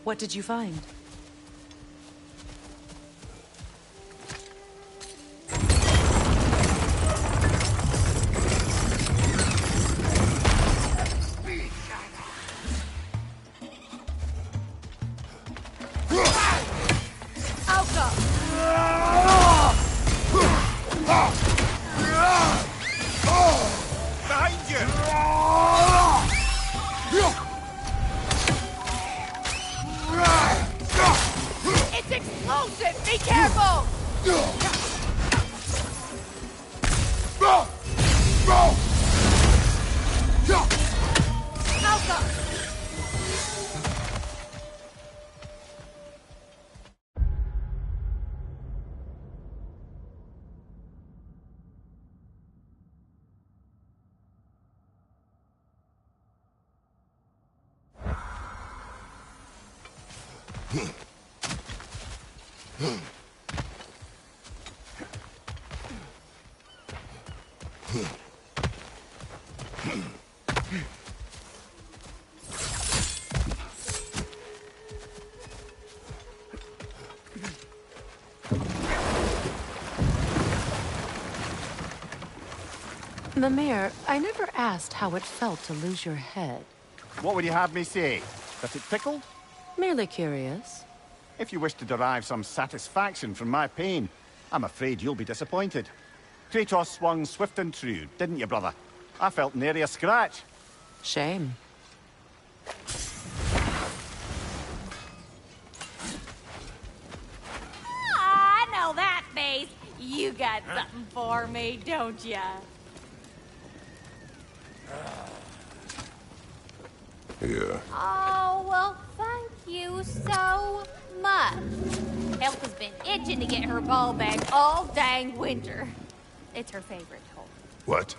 What did you find? Mimir, I never asked how it felt to lose your head. What would you have me say? That it tickled? Merely curious. If you wish to derive some satisfaction from my pain, I'm afraid you'll be disappointed. Kratos swung swift and true, didn't you, brother? I felt nary a scratch. Shame. I know that face. You got something for me, don't ya? Yeah. Oh, well, thank you so much. Elka's been itching to get her ball back all dang winter. It's her favorite toy. What?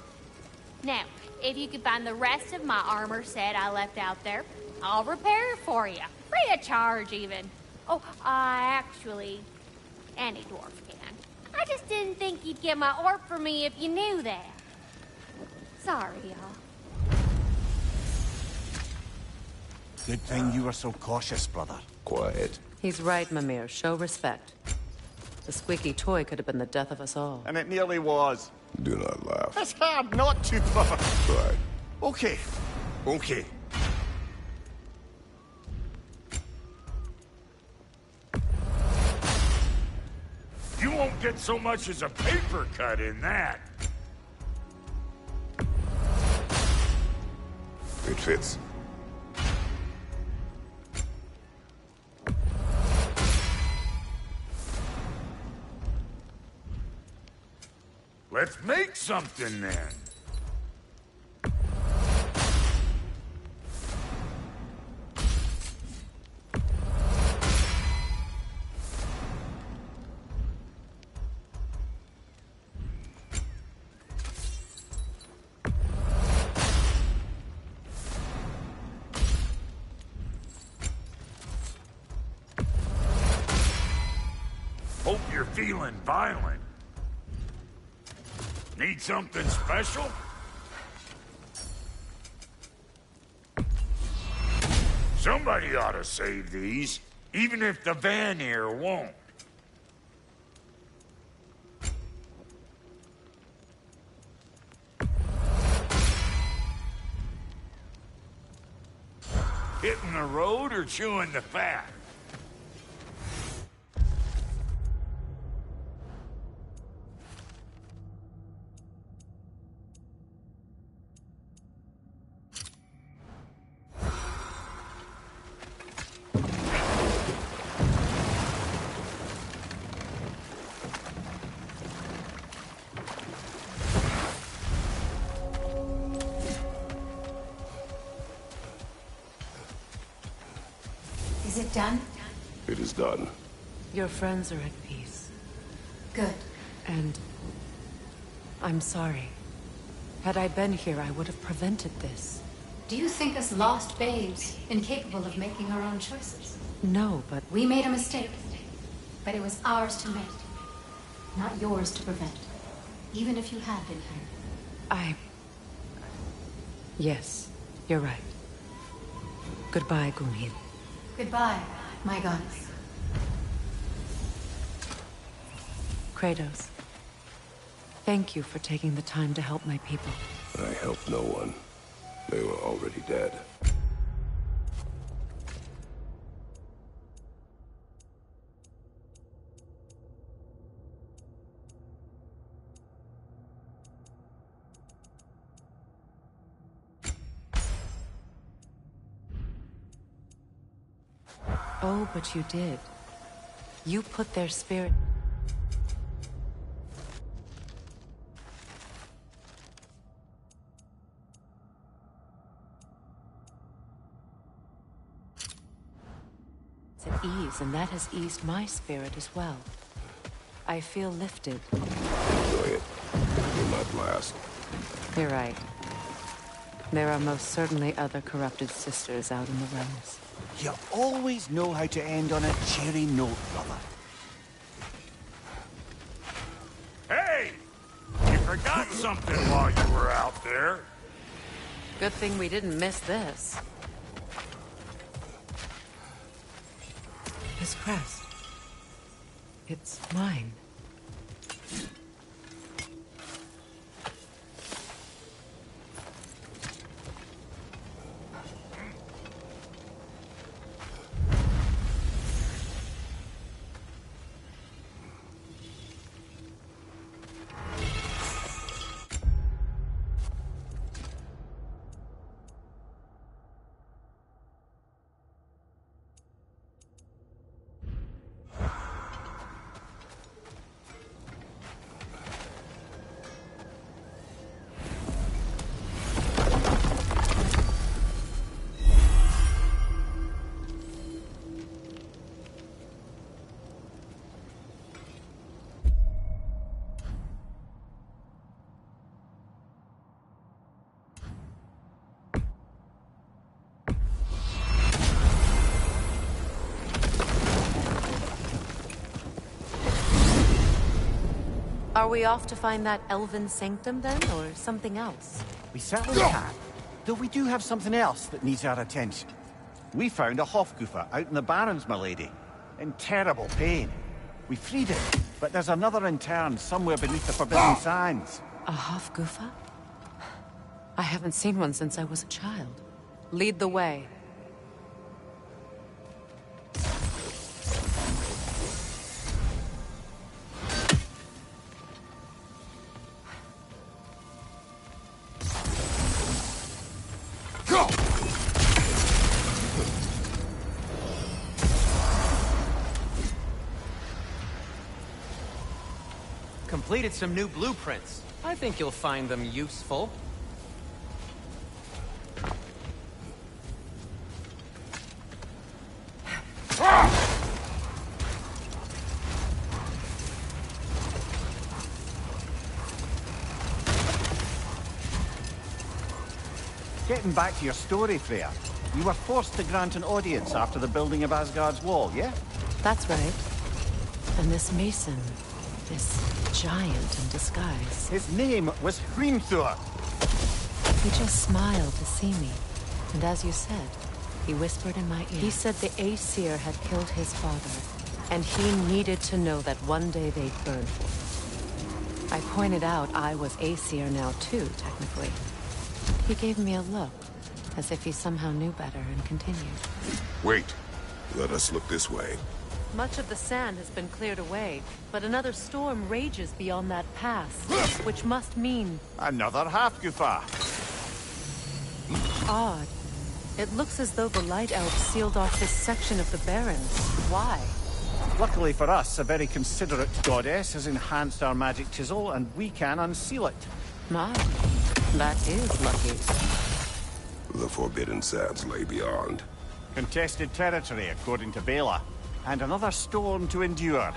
Now, if you could find the rest of my armor set I left out there, I'll repair it for you. Free of charge, even. Oh, actually, any dwarf can. I just didn't think you'd get my orc for me if you knew that. Sorry, y'all. Good thing you were so cautious, brother. Quiet. He's right, Mimir. Show respect. The squeaky toy could have been the death of us all. And it nearly was. Do not laugh. It's hard not to, brother. Try. Okay. Okay. You won't get so much as a paper cut in that. It fits. Let's make something then. Hope you're feeling violent. Need something special? Somebody ought to save these, even if the Vanir won't. Hitting the road or chewing the fat? Is it done? It is done. Your friends are at peace. Good. And I'm sorry. Had I been here, I would have prevented this. Do you think us lost babes, incapable of making our own choices? No, but We made a mistake, but it was ours to make, not yours to prevent, even if you had been here. Yes, you're right. Goodbye, Gunhild. Goodbye, my goddess. Kratos, thank you for taking the time to help my people. I helped no one. They were already dead. Oh, but you did. You put their spirit... at ease, and that has eased my spirit as well. I feel lifted. Enjoy it. It'll be my blast. You're right. There are most certainly other corrupted sisters out in the realms. You always know how to end on a cheery note, brother. Hey! You forgot something while you were out there. Good thing we didn't miss this. This crest. It's mine. Are we off to find that elven sanctum then, or something else? We certainly can. Though we do have something else that needs our attention. We found a Hofgufer out in the Barrens, my lady. In terrible pain. We freed it, but there's another intern somewhere beneath the Forbidden Sands. A Hofgufer? I haven't seen one since I was a child. Lead the way. Completed some new blueprints. I think you'll find them useful. Getting back to your story, Freya. You were forced to grant an audience after the building of Asgard's wall, yeah? That's right. And this mason, this giant in disguise, His name was Hrimthur. he just smiled to see me. And as you said, he whispered in my ear. He said the Aesir had killed his father, and he needed to know that one day they'd burn for it. I pointed out I was Aesir now too, technically. He gave me a look, as if he somehow knew better, and continued. Wait. Let us look this way. Much of the sand has been cleared away, but another storm rages beyond that pass, which must mean... Another Hofgufer. odd. It looks as though the Light Elves sealed off this section of the Barrens. Why? Luckily for us, a very considerate goddess has enhanced our magic chisel, and we can unseal it. My, that is lucky. The Forbidden Sands lay beyond. Contested territory, according to Bela. And another storm to endure.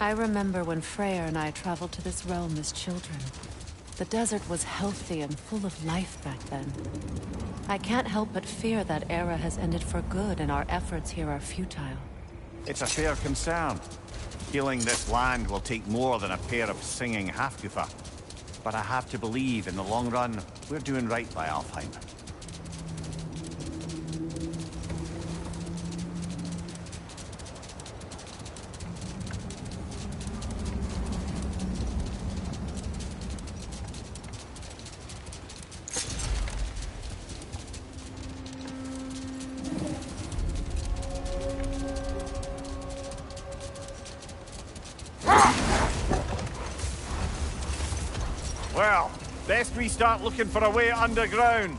I remember when Freyr and I traveled to this realm as children. The desert was healthy and full of life back then. I can't help but fear that era has ended for good and our efforts here are futile. It's a fair concern. Healing this land will take more than a pair of singing Halfgoofer. But I have to believe, in the long run, we're doing right by Alfheim. Well, best we start looking for a way underground.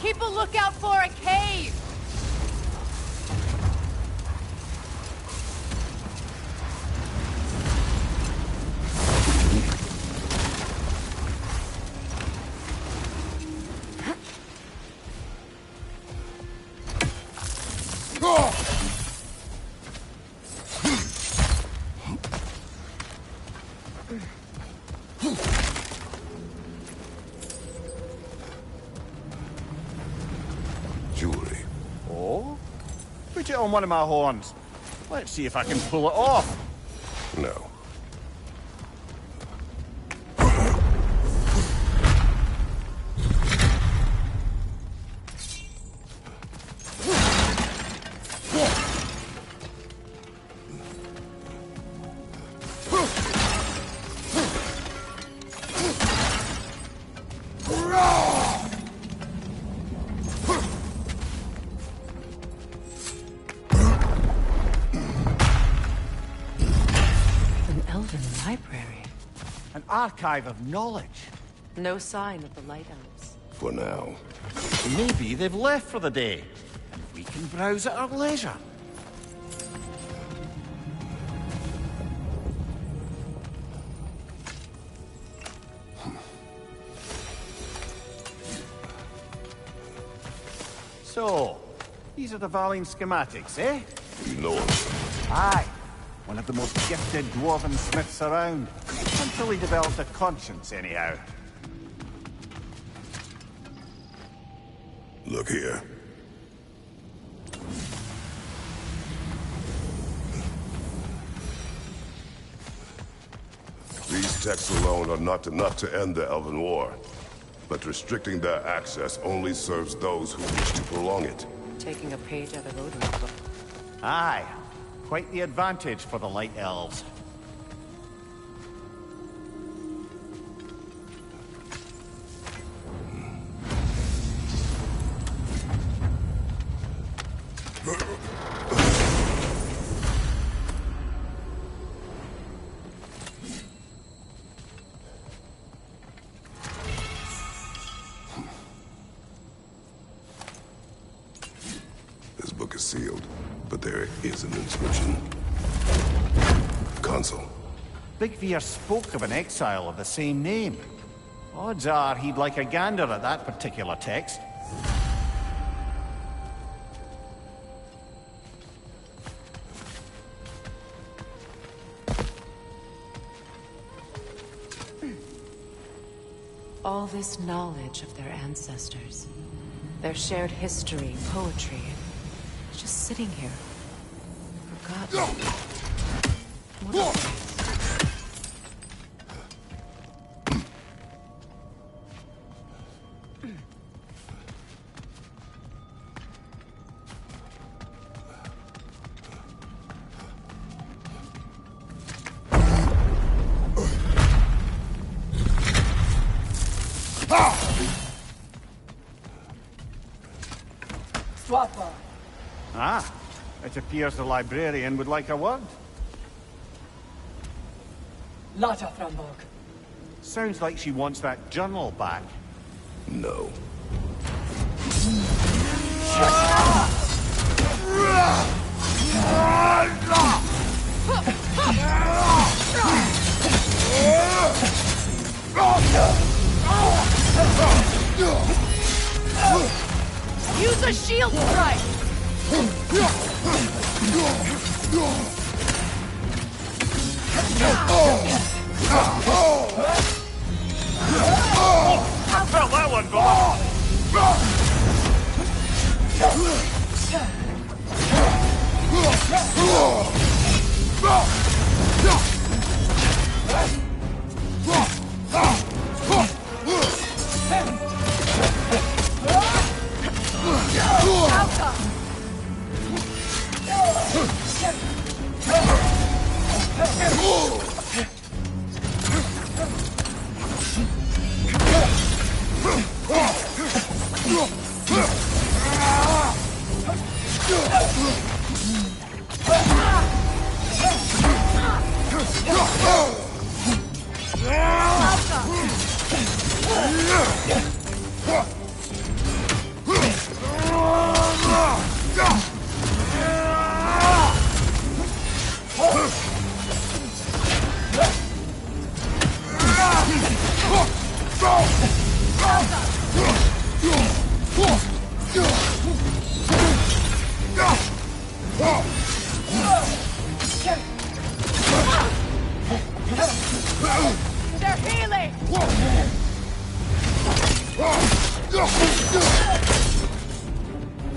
Keep a lookout for a cave! Jewelry. Oh? Put it on one of my horns. Let's see if I can pull it off. No. An archive of knowledge. No sign of the Light Elves. For now. Maybe they've left for the day. And we can browse at our leisure. So, these are the Valine schematics, eh? You know him. Aye. One of the most gifted dwarven smiths around. Until he developed a conscience, anyhow. Look here. These texts alone are not enough to end the Elven War. But restricting their access only serves those who wish to prolong it. Taking a page out of Odin's book. Aye. Quite the advantage for the Light Elves. This book is sealed, but there is an inscription. Consul. Big Veer spoke of an exile of the same name. Odds are he'd like a gander at that particular text. All this knowledge of their ancestors, their shared history, poetry, it's just sitting here. Forgotten. What a waste. Ah, it appears the librarian would like a word. Lata Frambog. Sounds like she wants that journal back. No. Use a shield strike! felt that one going. They're healing!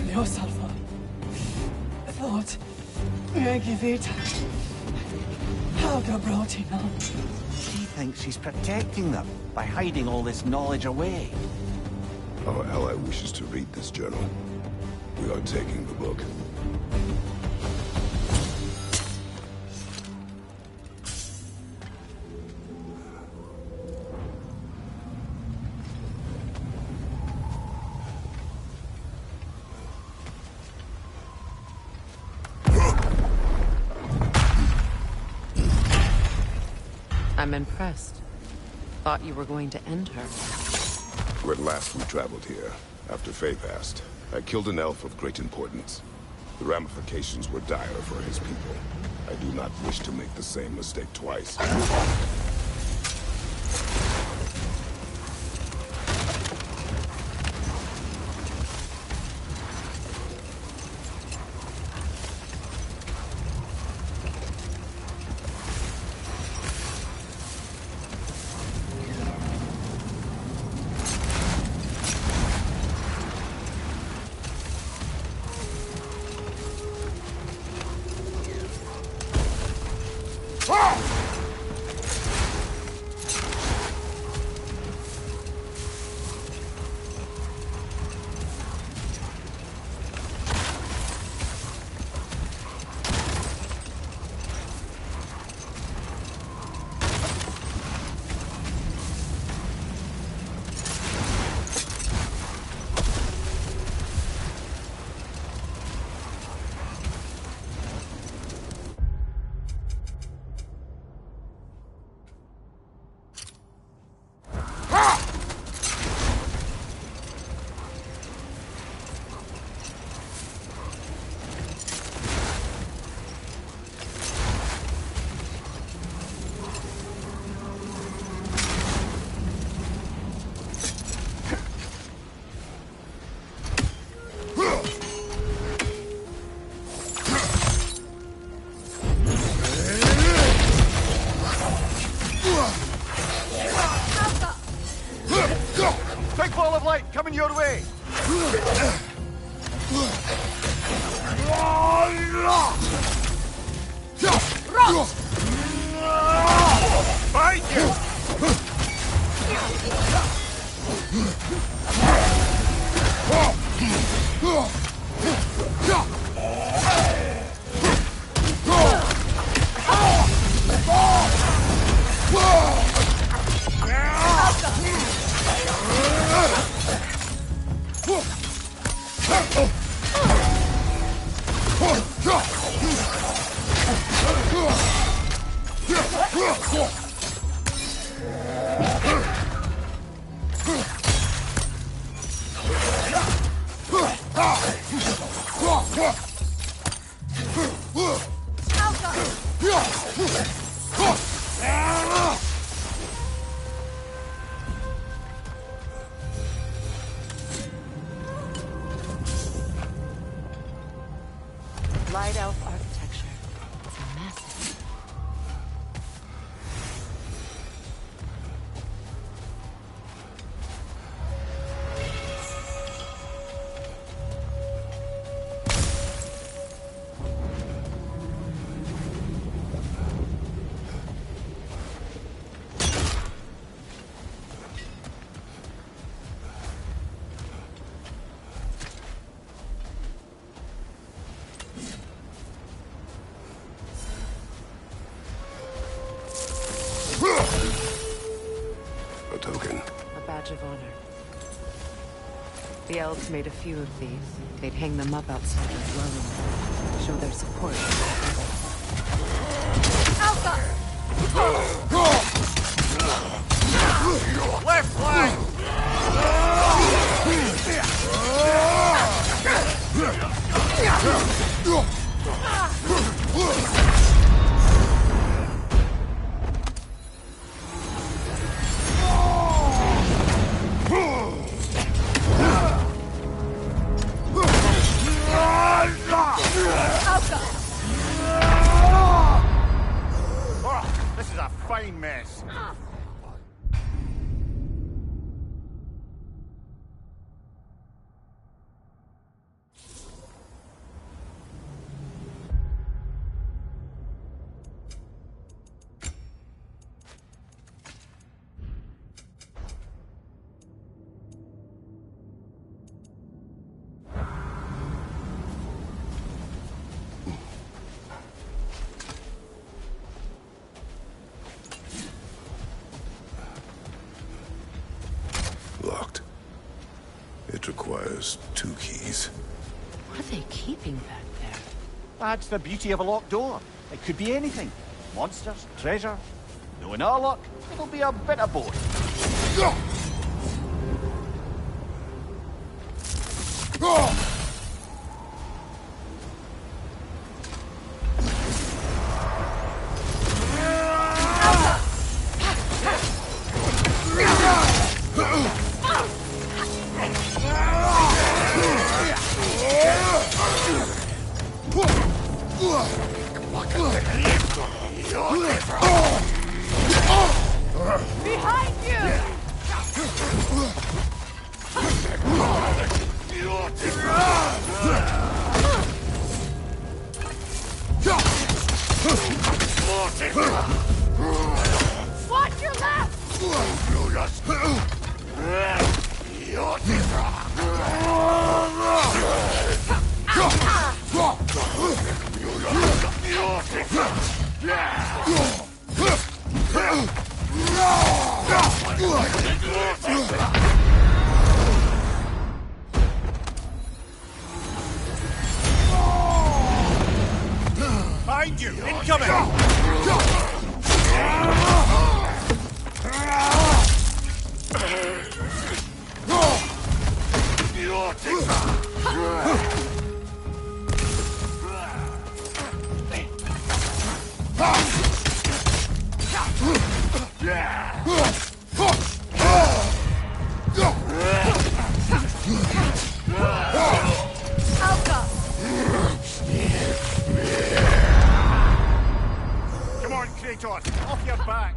Leo Salva. Thought. Megivita. Helga brought him on. She thinks she's protecting them by hiding all this knowledge away. Our ally wishes to read this journal. We are taking the book. I'm impressed. Thought you were going to end her. When last we traveled here, after Faye passed, I killed an elf of great importance. The ramifications were dire for his people. I do not wish to make the same mistake twice. Big ball of light coming your way! Fight you! badge of honor. The elves made a few of these. They'd hang them up outside their dwelling, show their support. Left flank! Oh, this is a fine mess. Locked. It requires 2 keys. What are they keeping back there? That's the beauty of a locked door. It could be anything. Monsters, treasure. Knowing our luck, it'll be a bit of both. Behind you! Watch your left! Behind you! Incoming! Come on, Kratos! Off your back!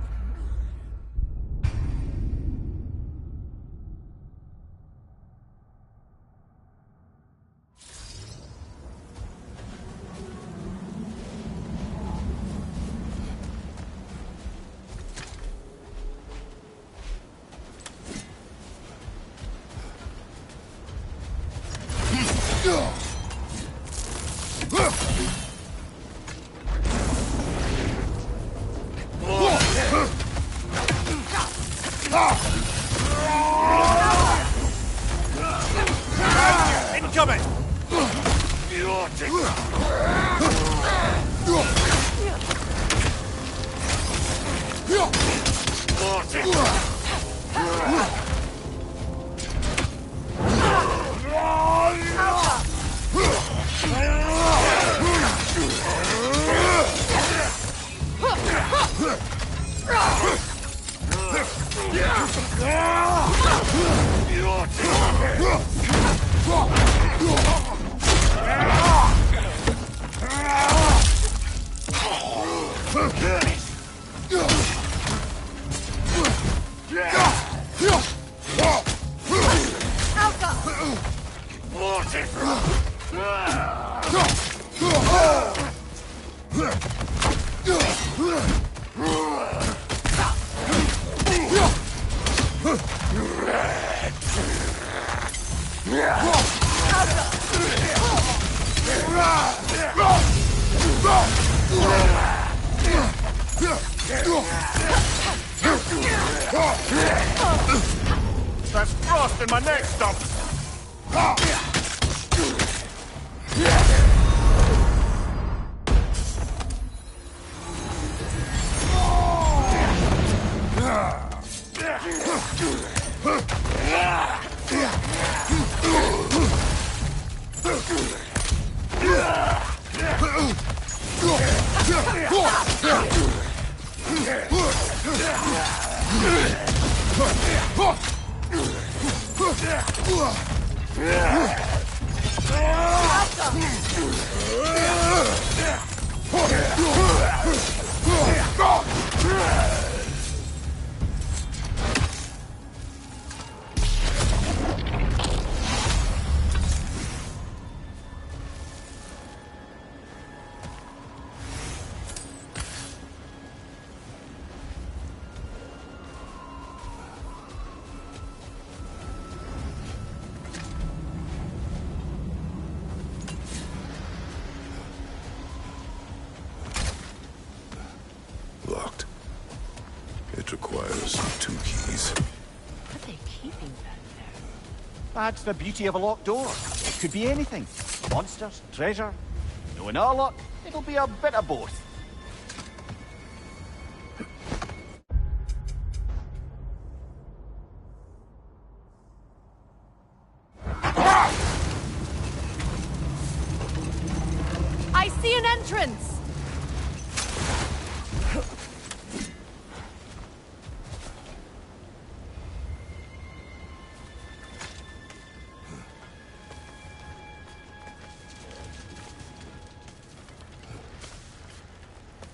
Incoming! There's frost in my neck stump! Locked. It requires 2 keys. What are they keeping back there? That's the beauty of a locked door. It could be anything. Monsters, treasure. Knowing our luck, it'll be a bit of both. I see an entrance!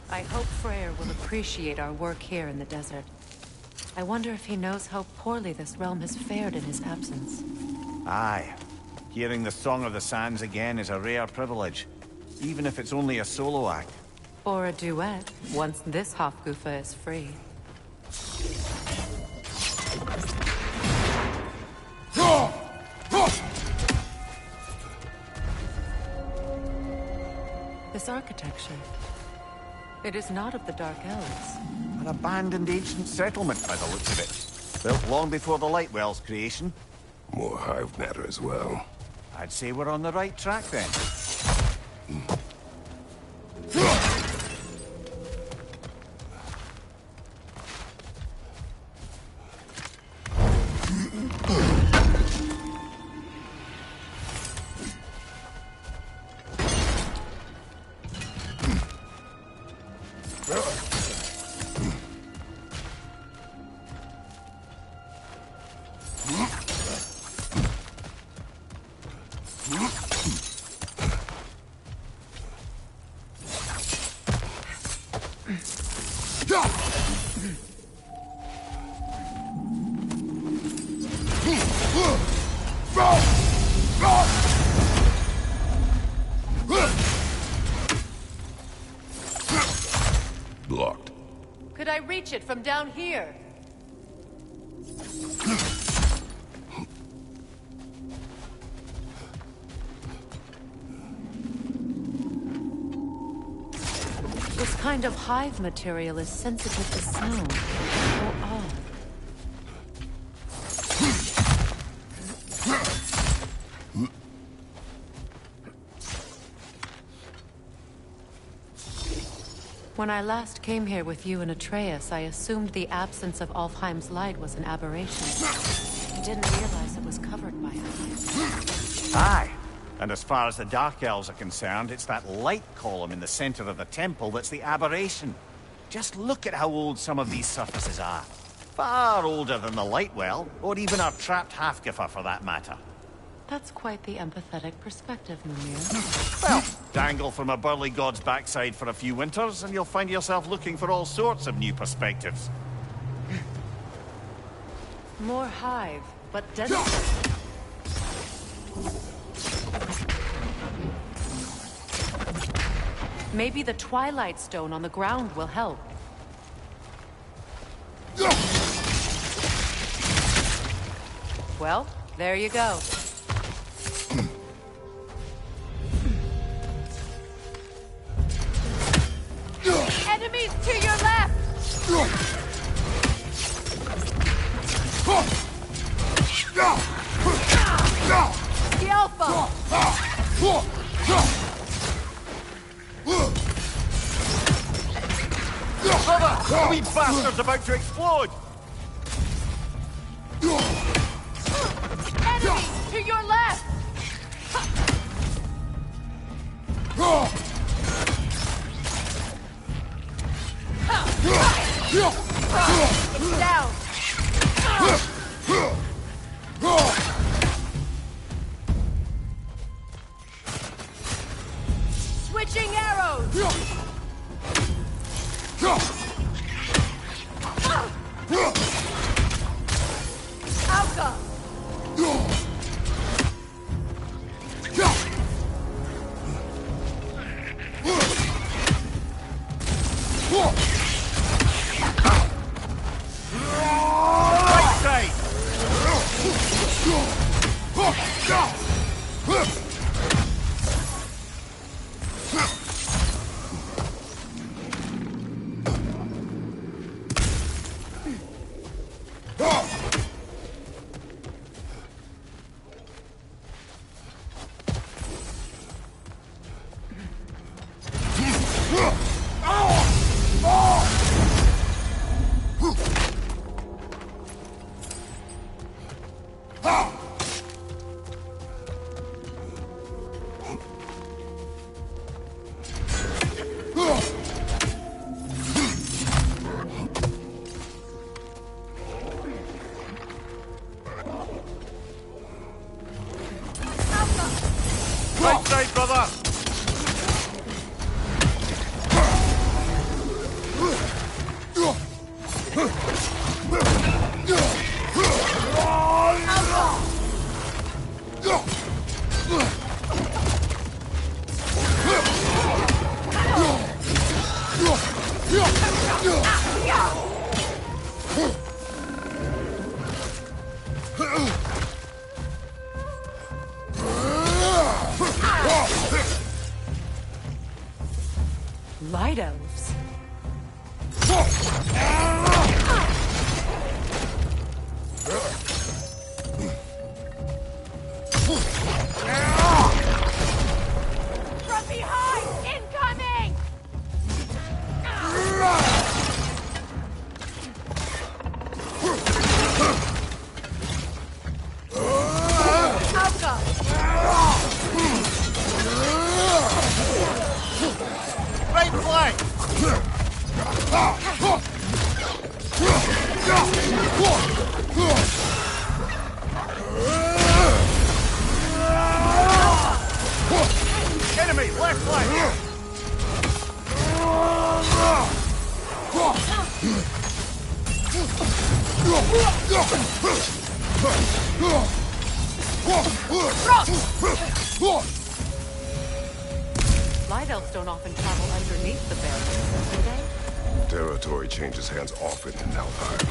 I hope Freyr will appreciate our work here in the desert. I wonder if he knows how poorly this realm has fared in his absence. Aye. Hearing the Song of the Sands again is a rare privilege, even if it's only a solo act. Or a duet, once this Hofgufa is free. This architecture. It is not of the Dark Elves. An abandoned ancient settlement by the looks of it. Built long before the Lightwell's creation. More hive matter as well. I'd say we're on the right track then. Blocked. Could I reach it from down here? This kind of hive material is sensitive to sound. How odd. When I last came here with you and Atreus, I assumed the absence of Alfheim's light was an aberration. I didn't realize it was covered by ice. Aye. And as far as the Dark Elves are concerned, it's that light column in the center of the temple that's the aberration. Just look at how old some of these surfaces are. Far older than the Lightwell, or even our trapped Hafgifa for that matter. That's quite the empathetic perspective, Mimir. Well, dangle from a burly god's backside for a few winters, and you'll find yourself looking for all sorts of new perspectives. More hive, but denser. Maybe the Twilight Stone on the ground will help. Well, there you go. Enemies to your left! Brother! The wee bastard's about to explode! Enemy! To your left! It's down! Switching arrows! Outcome! Right side! Right side, brother! Light elves. From behind! Incoming! Outcome! Right flank! Enemy, left flank! Light elves don't often travel underneath the barriers, do they? Territory changes hands often in Alfheim.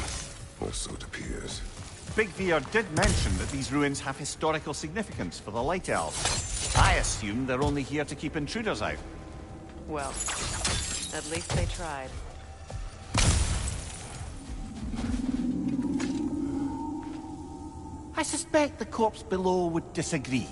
Or so it appears. Big Veer did mention that these ruins have historical significance for the Light Elves. I assume they're only here to keep intruders out. Well, at least they tried. I suspect the corpse below would disagree.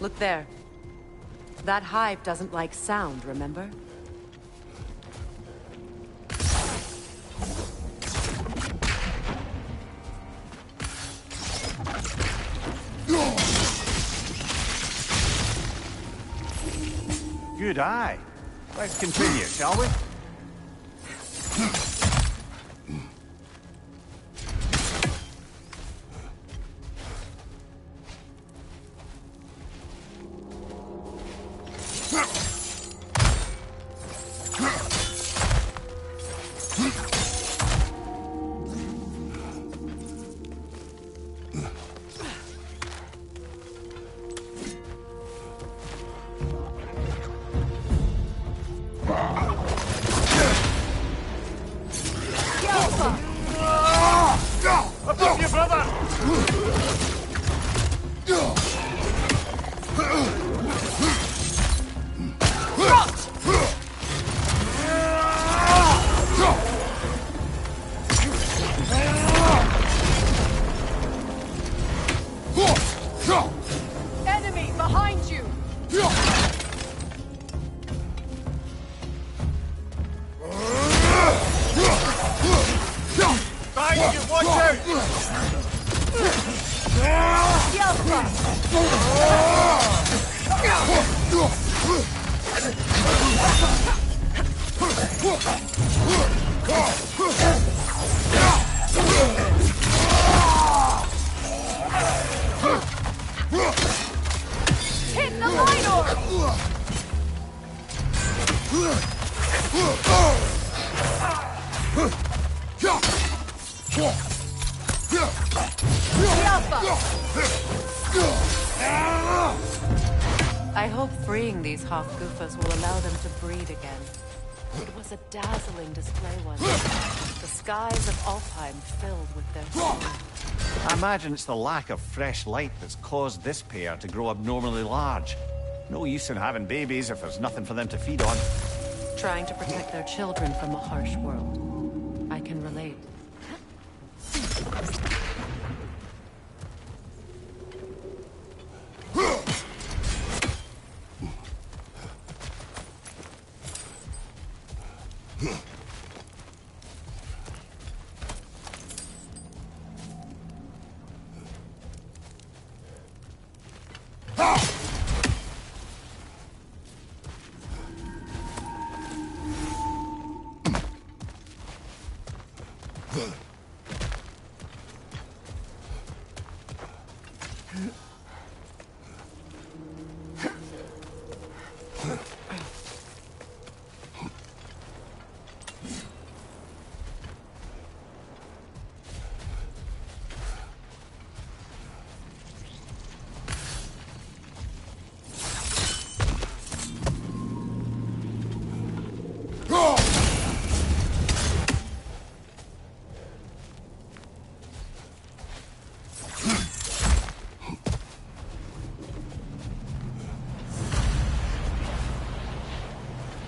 Look there. That hive doesn't like sound, remember? Good eye. Let's continue, shall we? Above you, brother! Enemy behind you! Behind you, watch out! Hit the minor! I hope freeing these Hofgufas will allow them to breed again. It was a dazzling display once. The skies of Alfheim filled with their glory. I imagine it's the lack of fresh light that's caused this pair to grow abnormally large. No use in having babies if there's nothing for them to feed on. Trying to protect their children from a harsh world. I can relate.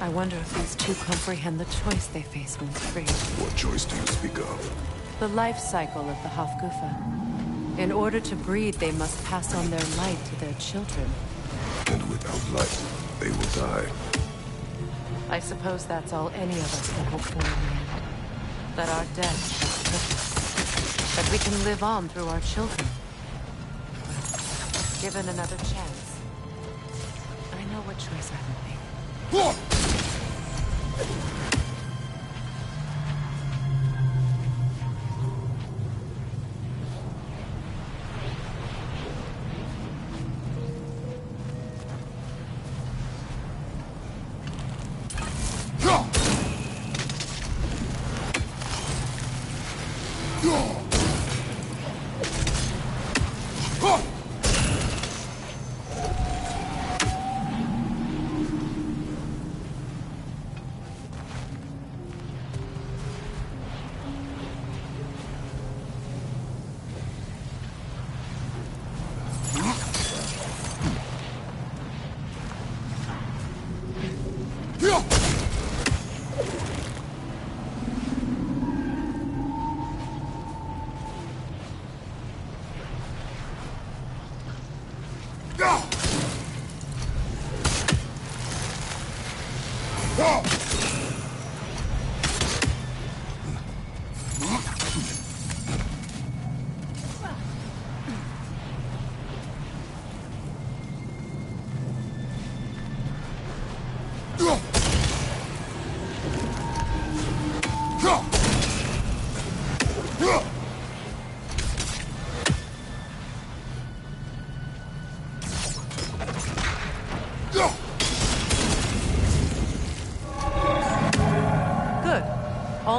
I wonder if these two comprehend the choice they face when free. What choice do you speak of? The life cycle of the Hofgufa. In order to breed, they must pass on their light to their children. And without light, they will die. I suppose that's all any of us can hope for in the end. That our death has purpose. That we can live on through our children. Given another chance, I know what choice I would make.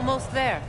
Almost there.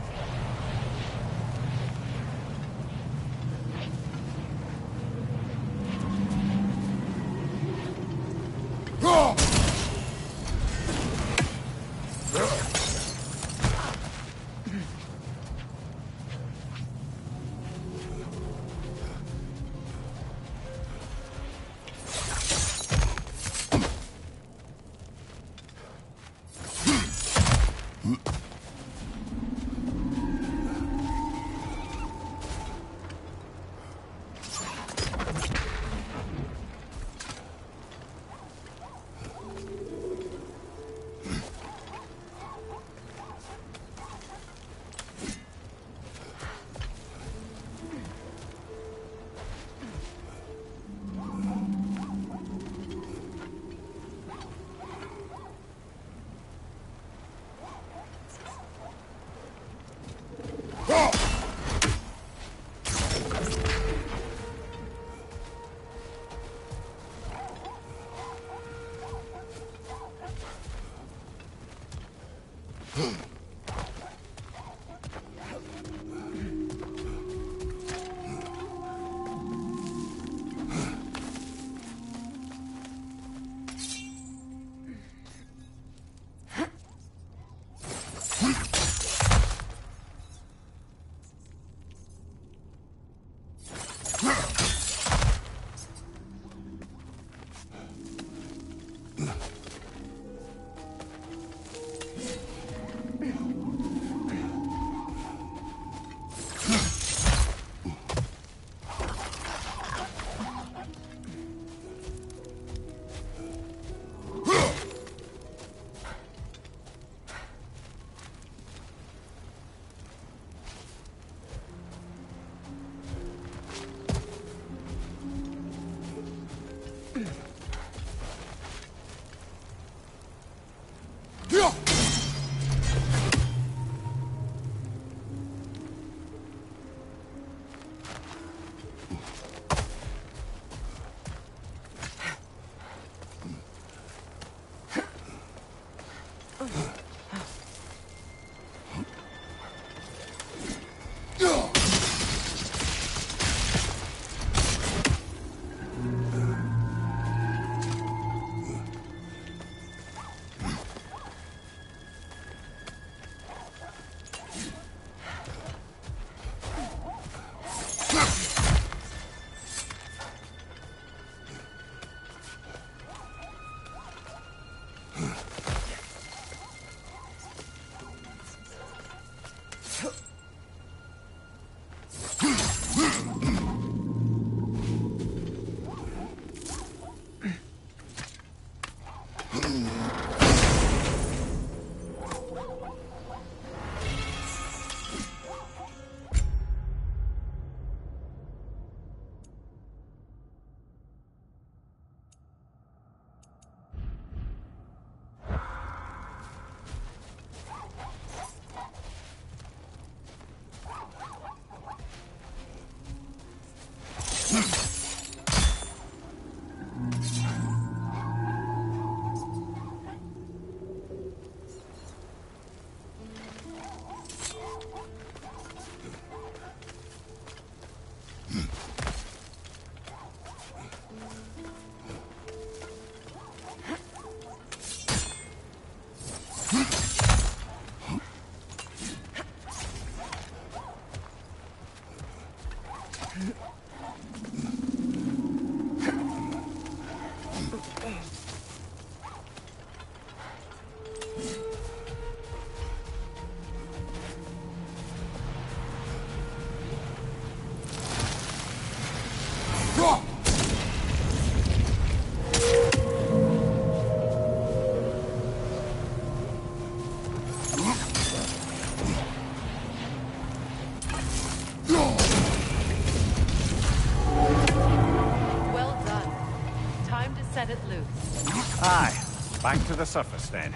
Back to the surface, then.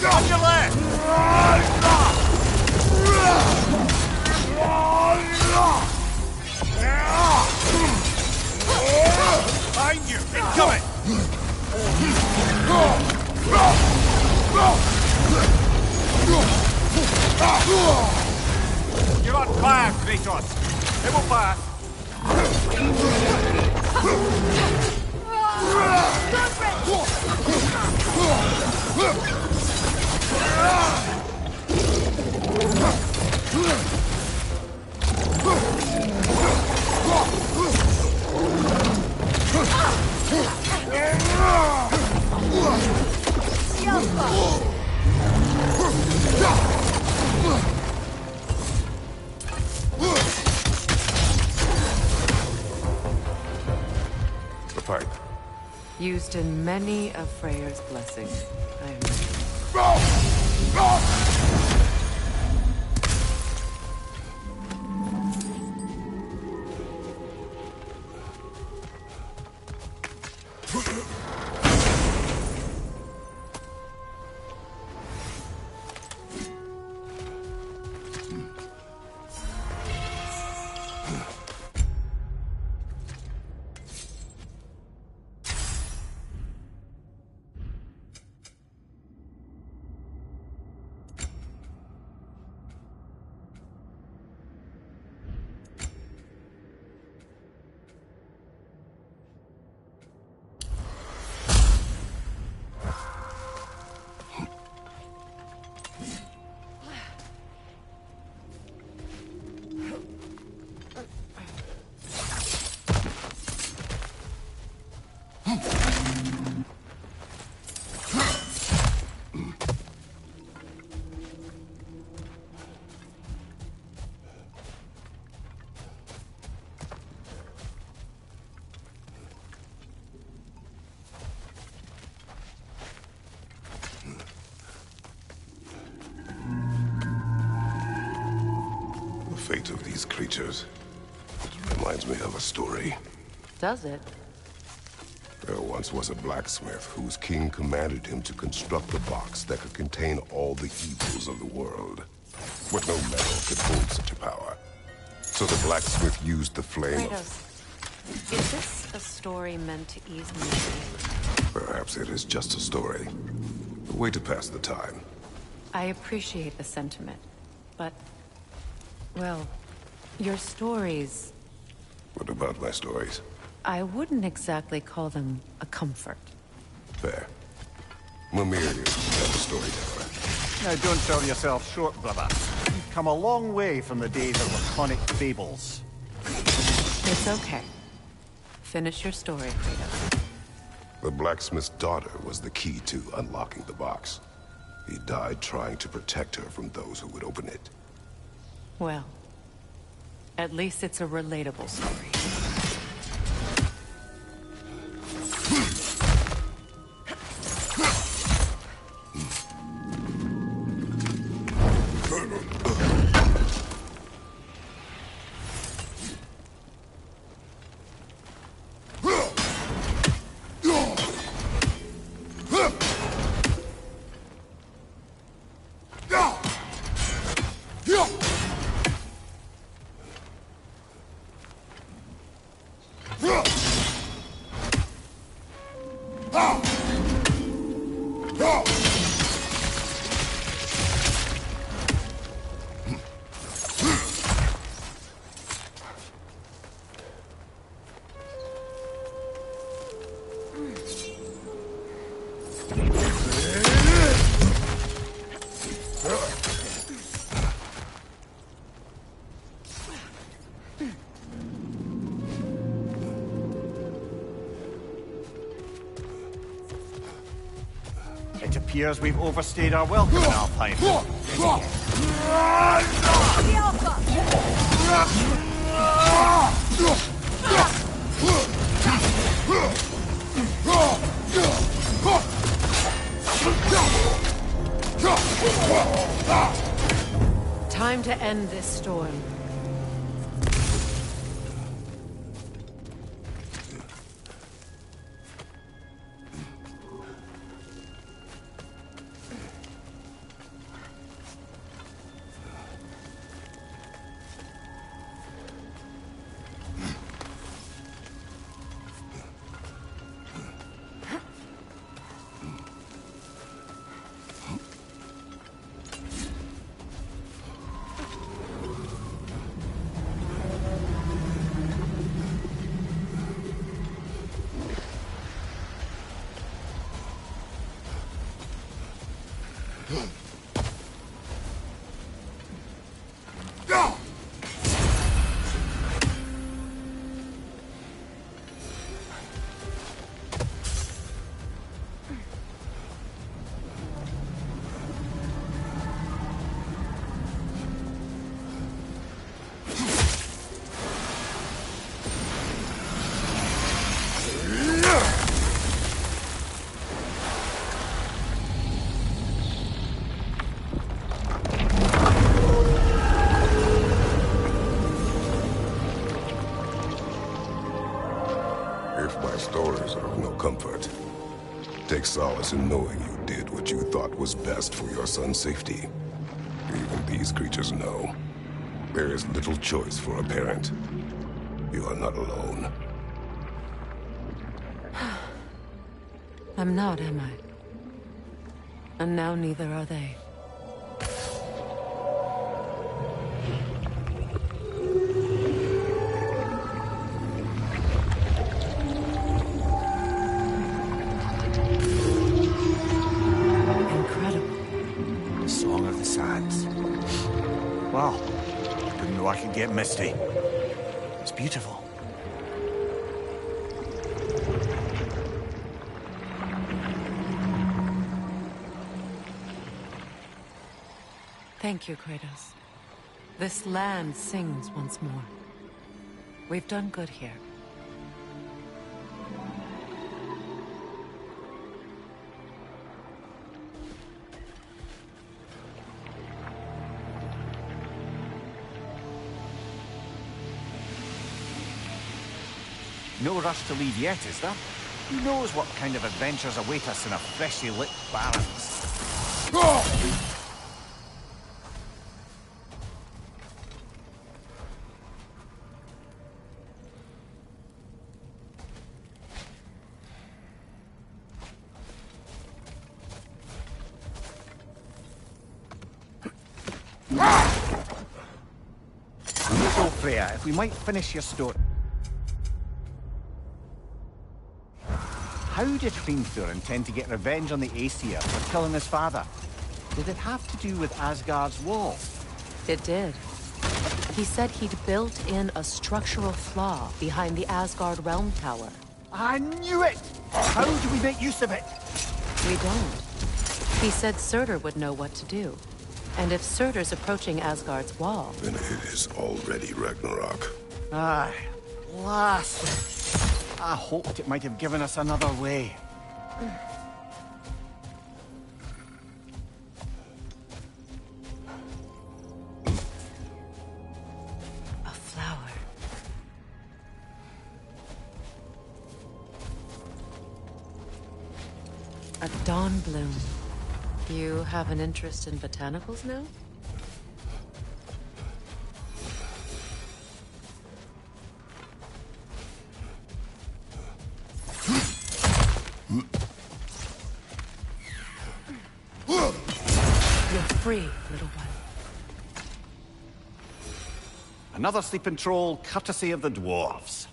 On your left! Incoming! You're on fire, Kratos! It will pass! The pipe. Used in many of Freyr's blessings, I imagine. The fate of these creatures reminds me of a story. Does it? There once was a blacksmith whose king commanded him to construct a box that could contain all the evils of the world. But no metal could hold such a power. So the blacksmith used the flame Kratos, is this a story meant to ease my pain? Perhaps it is just a story. A way to pass the time. I appreciate the sentiment, but... well, your stories... What about my stories? I wouldn't exactly call them a comfort. Fair. Mimir is a better storyteller. Now don't sell yourself short, brother. You've come a long way from the days of laconic fables. It's okay. Finish your story, Kratos. The blacksmith's daughter was the key to unlocking the box. He died trying to protect her from those who would open it. Well, at least it's a relatable story. It appears we've overstayed our welcome in Alpine. Time to end this storm. stories are of no comfort. Take solace in knowing you did what you thought was best for your son's safety. Even these creatures know. There is little choice for a parent. You are not alone. I'm not, am I? And now neither are they. Incredible. The Song of the Sands. Wow. Didn't know I could get misty. It's beautiful. Thank you, Kratos. This land sings once more. We've done good here. No rush to leave yet, is there? Who knows what kind of adventures await us in a freshly lit barrens? So, Freya, if we might finish your story. How did Hrimthur intend to get revenge on the Aesir for killing his father? Did it have to do with Asgard's wall? It did. He said he'd built in a structural flaw behind the Asgard Realm Tower. I knew it! How do we make use of it? We don't. He said Surtur would know what to do. And if Surtur's approaching Asgard's wall... Then it is already Ragnarok. Aye, last. I hoped it might have given us another way. A flower. A dawn bloom. You have an interest in botanicals now? You're free, little one. Another sleeping troll, courtesy of the dwarves.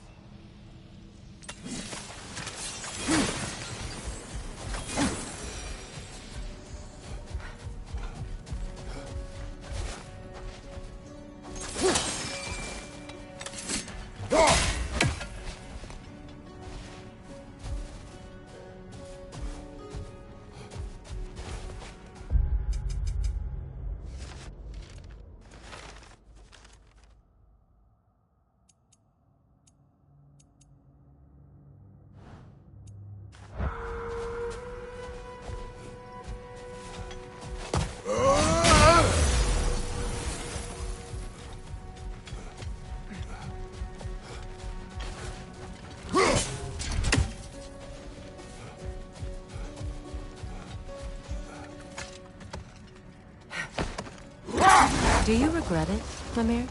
Do you regret it, Mimir?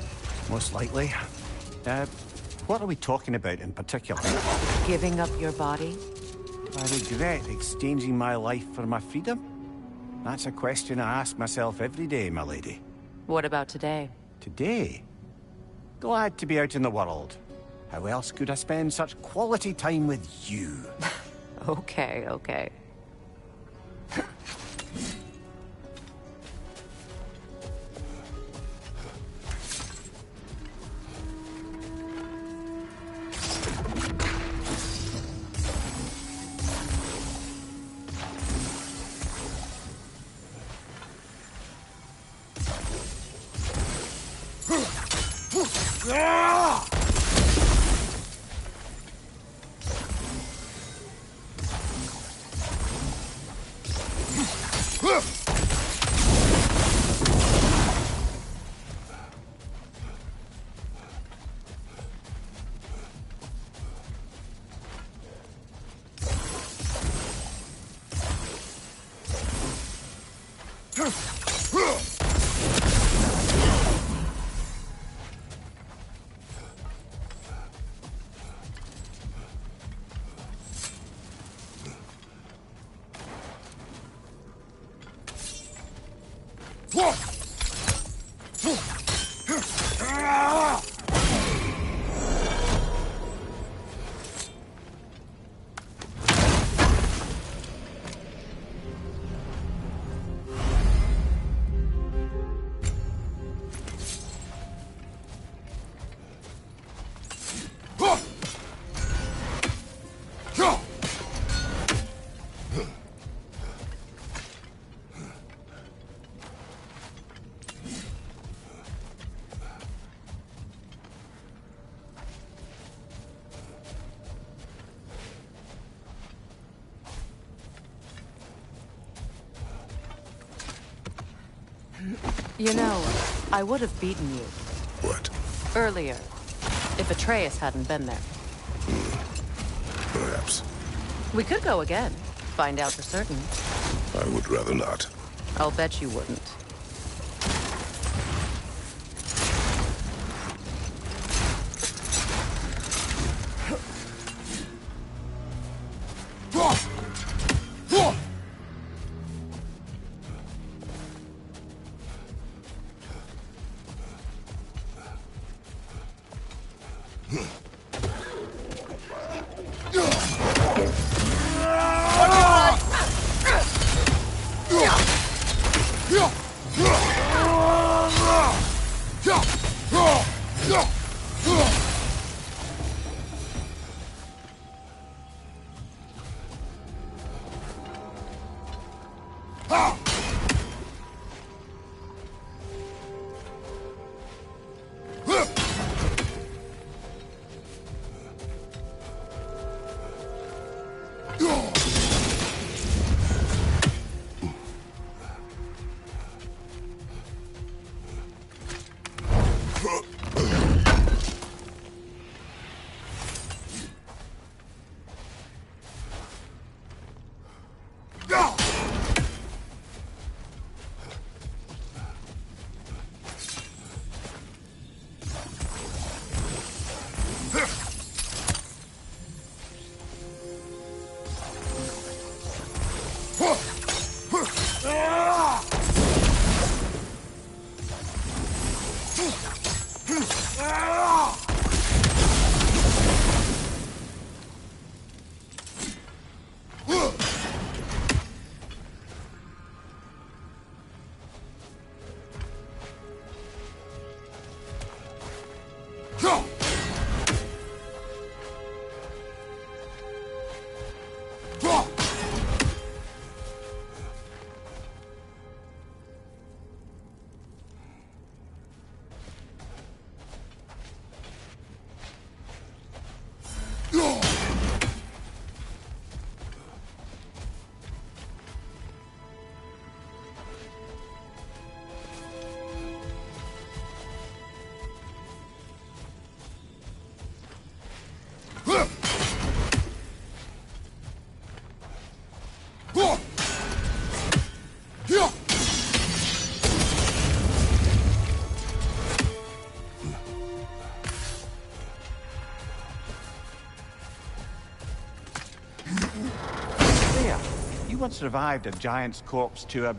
Most likely. What are we talking about in particular? Giving up your body? I regret exchanging my life for my freedom? That's a question I ask myself every day, my lady. What about today? Today? Glad to be out in the world. How else could I spend such quality time with you? Okay, okay. You know, I would have beaten you. What? Earlier. If Atreus hadn't been there. Perhaps. We could go again. Find out for certain. I would rather not. I'll bet you wouldn't. You once revived a giant's corpse to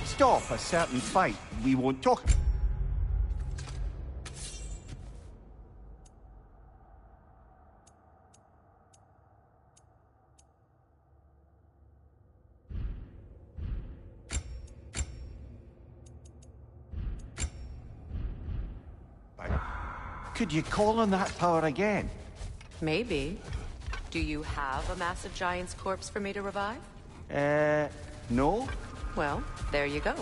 stop a certain fight we won't talk about. Could you call on that power again? Maybe. Do you have a massive giant's corpse for me to revive? No? Well, there you go.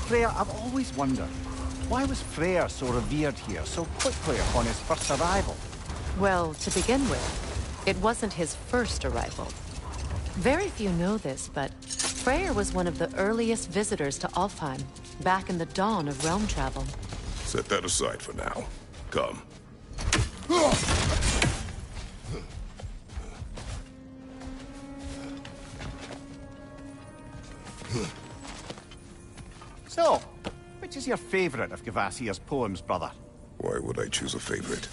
Freya, I've always wondered, why was Freyr so revered here so quickly upon his first arrival? Well, to begin with, it wasn't his first arrival. Very few know this, but Freyr was one of the earliest visitors to Alfheim, back in the dawn of realm travel. Set that aside for now. Come. So, which is your favourite of Gavasir's poems, brother? Why would I choose a favorite?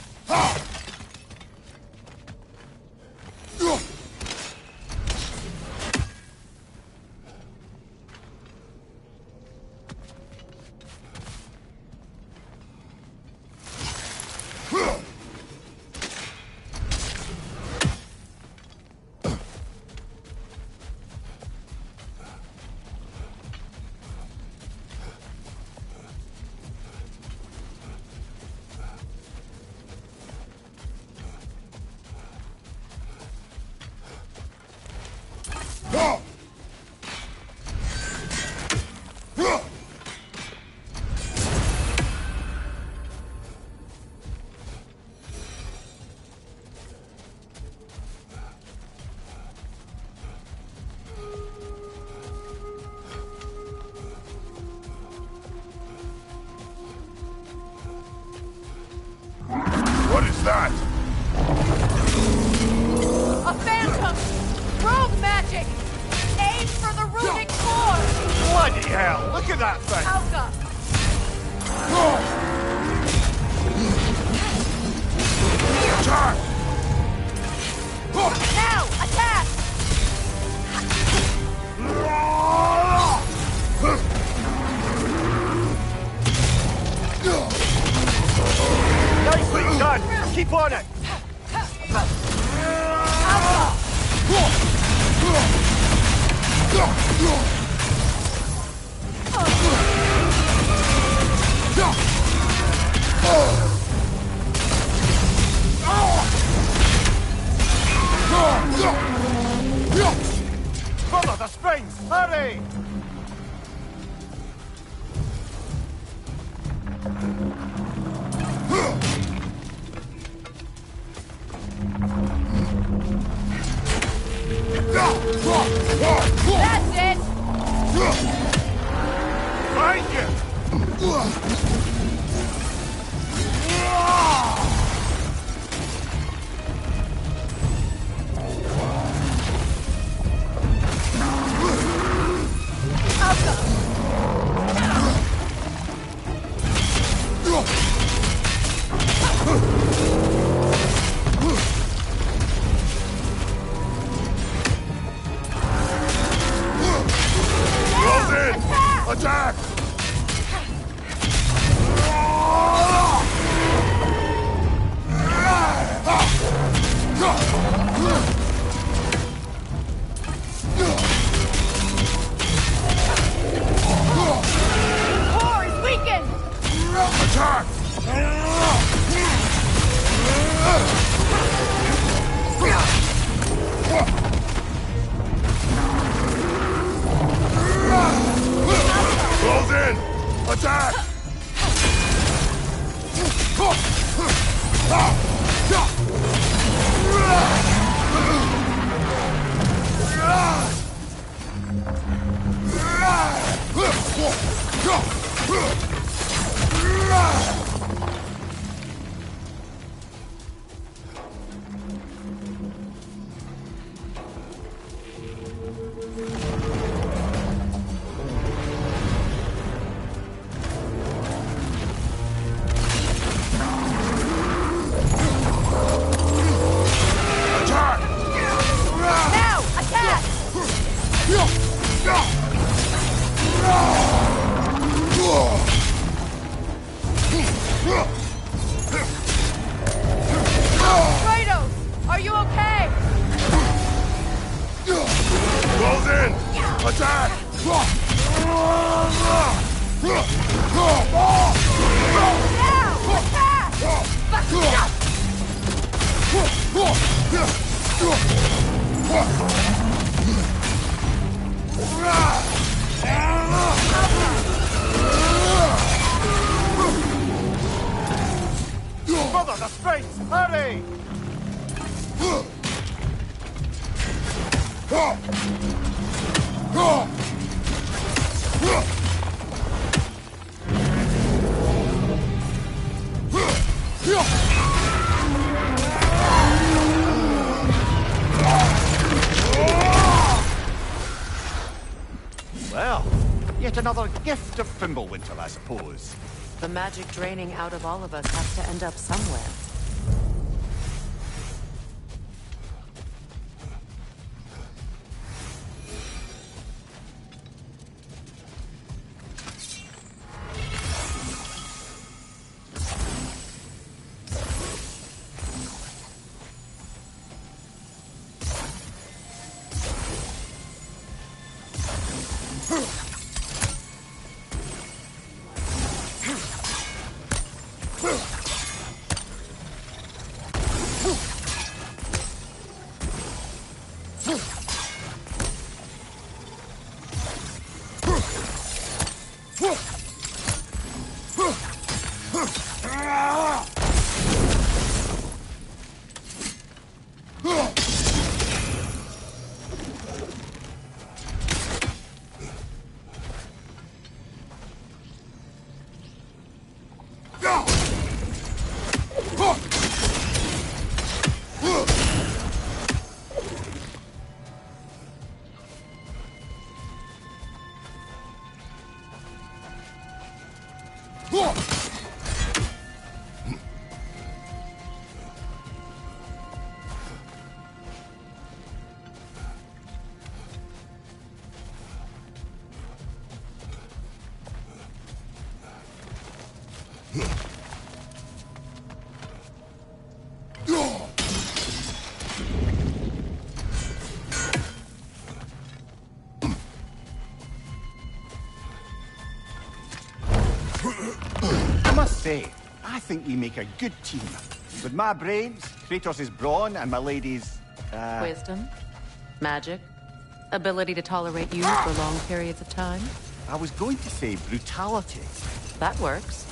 What is that? A phantom! Rogue magic! Aim for the runic core! Bloody hell, look at that thing! Alka! Attack! Now! Attack! Nicely done! Keep on it! Brother, the springs! Hurry! That's it! Find you! Close in! Attack! Core is weakened! Attack! Close in! Attack! Now! Attack! Kratos! Are you okay? Close in! Attack! Now! Attack! Brother, the springs! Hurry! Well, yet another gift of Fimbulwinter, I suppose. The magic draining out of all of us has to end up somewhere. I must say, I think we make a good team. With my brains, Kratos' brawn, and my lady's, Wisdom, magic, ability to tolerate you for long periods of time. I was going to say brutality. That works.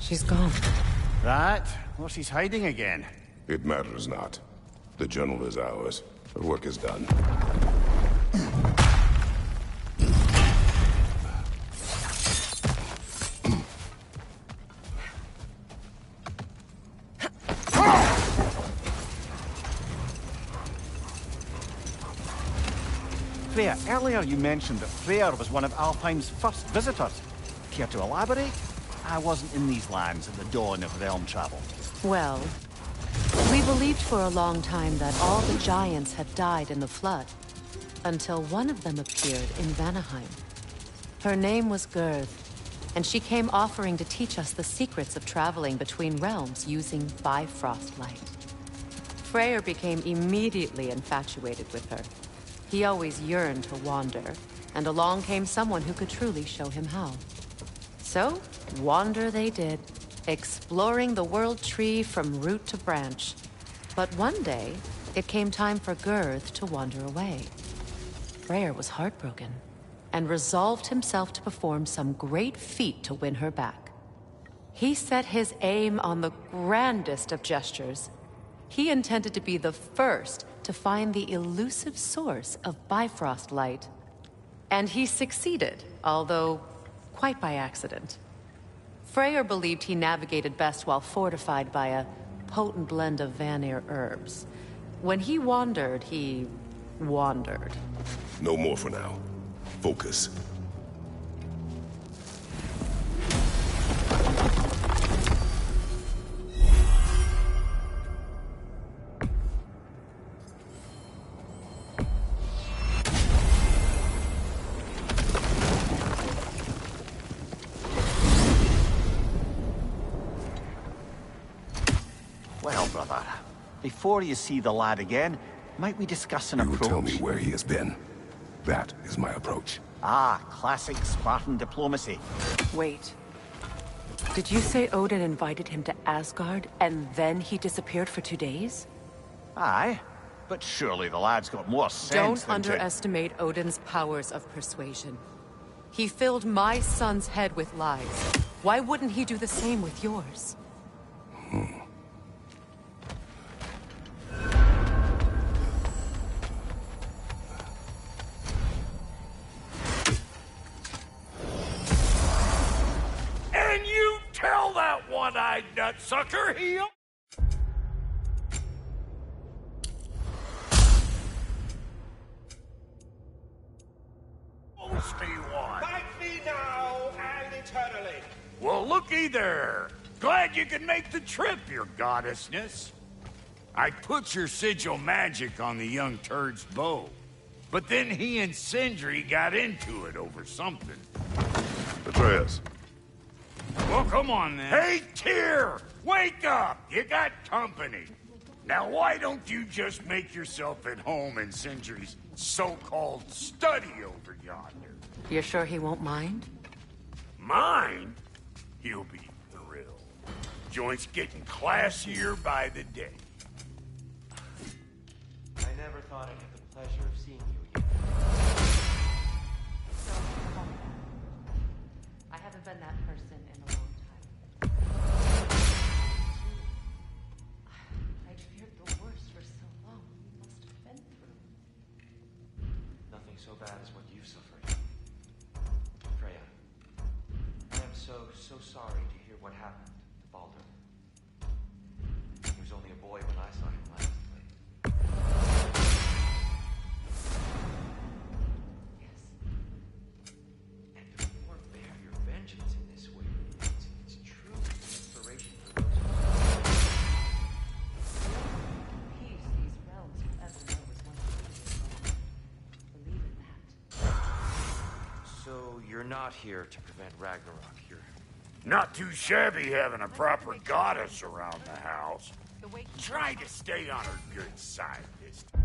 She's gone. That? Well, she's hiding again. It matters not. The journal is ours. Her work is done. Freya, earlier you mentioned that Freyr was one of Alfheim's first visitors. Care to elaborate? I wasn't in these lands at the dawn of realm travel. Well, we believed for a long time that all the giants had died in the flood, until one of them appeared in Vanaheim. Her name was Gerd, and she came offering to teach us the secrets of traveling between realms using Bifrost light. Freyr became immediately infatuated with her. He always yearned to wander, and along came someone who could truly show him how. So, wander they did, exploring the world tree from root to branch. But one day, it came time for Gerd to wander away. Freyr was heartbroken, and resolved himself to perform some great feat to win her back. He set his aim on the grandest of gestures. He intended to be the first to find the elusive source of Bifrost light. And he succeeded, although quite by accident. Freyr believed he navigated best while fortified by a potent blend of Vanir herbs. When he wandered, he wandered. No more for now. Focus. Well, brother, before you see the lad again, might we discuss an You will approach? tell me where he has been. That is my approach. Ah, classic Spartan diplomacy. Wait. Did you say Odin invited him to Asgard, and then he disappeared for 2 days? Aye, but surely the lad's got more sense Don't than to... underestimate Odin's powers of persuasion. He filled my son's head with lies. Why wouldn't he do the same with yours? side, nutsucker. He owes me one. Fight me now and eternally. Well, looky there. Glad you can make the trip, your goddessness. I put your sigil magic on the young turd's bow. But then he and Sindri got into it over something. Atreus. Well, come on then. Hey, Tyr! Wake up! You got company. Now, why don't you just make yourself at home in Sindri's so-called study over yonder? You're sure he won't mind? Mine? He'll be thrilled. Joint's getting classier by the day. I never thought I'd have the pleasure of seeing you again. So, I haven't been that person in a long time. I'd feared the worst for so long. You must have been through. Nothing so bad as what you've suffered. Freya, I am so sorry to hear what happened to Baldur. He was only a boy when I saw him last. Yes. And to bear your vengeance in this way, it's truly an inspiration for those who... Peace these realms will ever know is one of the believe in that. So you're not here to prevent Ragnarok. You're... Not too shabby having a proper goddess around the house. Try to stay on her good side this time.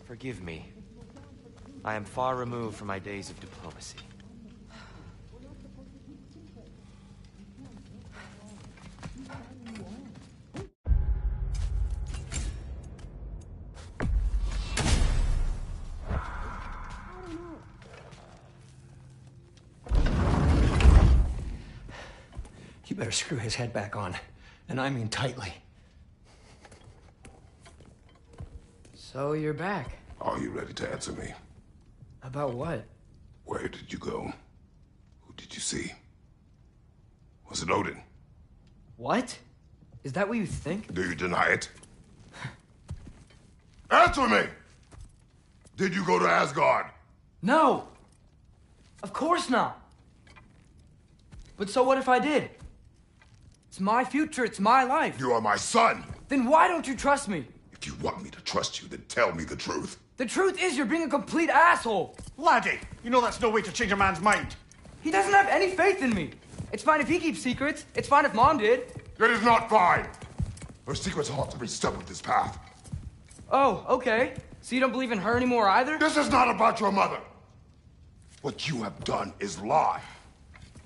Forgive me. I am far removed from my days of diplomacy. You better screw his head back on. And I mean tightly. So you're back. Are you ready to answer me? About what? Where did you go? Who did you see? Was it Odin? What? Is that what you think? Do you deny it? Answer me! Did you go to Asgard? No! Of course not! But so what if I did? It's my future, it's my life. You are my son! Then why don't you trust me? If you want me to trust you, then tell me the truth. The truth is you're being a complete asshole. Laddie, you know that's no way to change a man's mind. He doesn't have any faith in me. It's fine if he keeps secrets. It's fine if Mom did. It is not fine! Her secrets ought to be step with this path. Oh, okay. So you don't believe in her anymore either? This is not about your mother! What you have done is lie.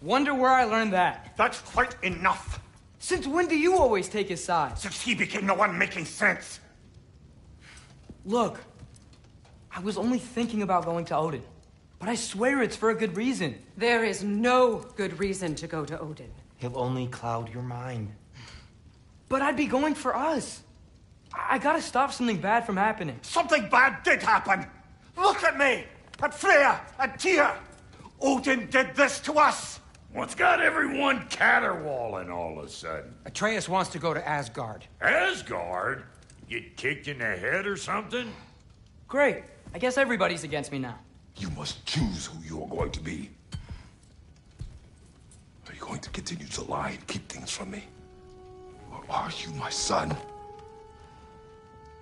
Wonder where I learned that. That's quite enough. Since when do you always take his side? Since he became the one making sense. Look, I was only thinking about going to Odin. But I swear it's for a good reason. There is no good reason to go to Odin. He'll only cloud your mind. But I'd be going for us. I gotta stop something bad from happening. Something bad did happen. Look at me, at Freya, at Tyr. Odin did this to us. What's got everyone caterwauling all of a sudden? Atreus wants to go to Asgard. Asgard? Get kicked in the head or something? Great. I guess everybody's against me now. You must choose who you are going to be. Are you going to continue to lie and keep things from me? Or are you my son?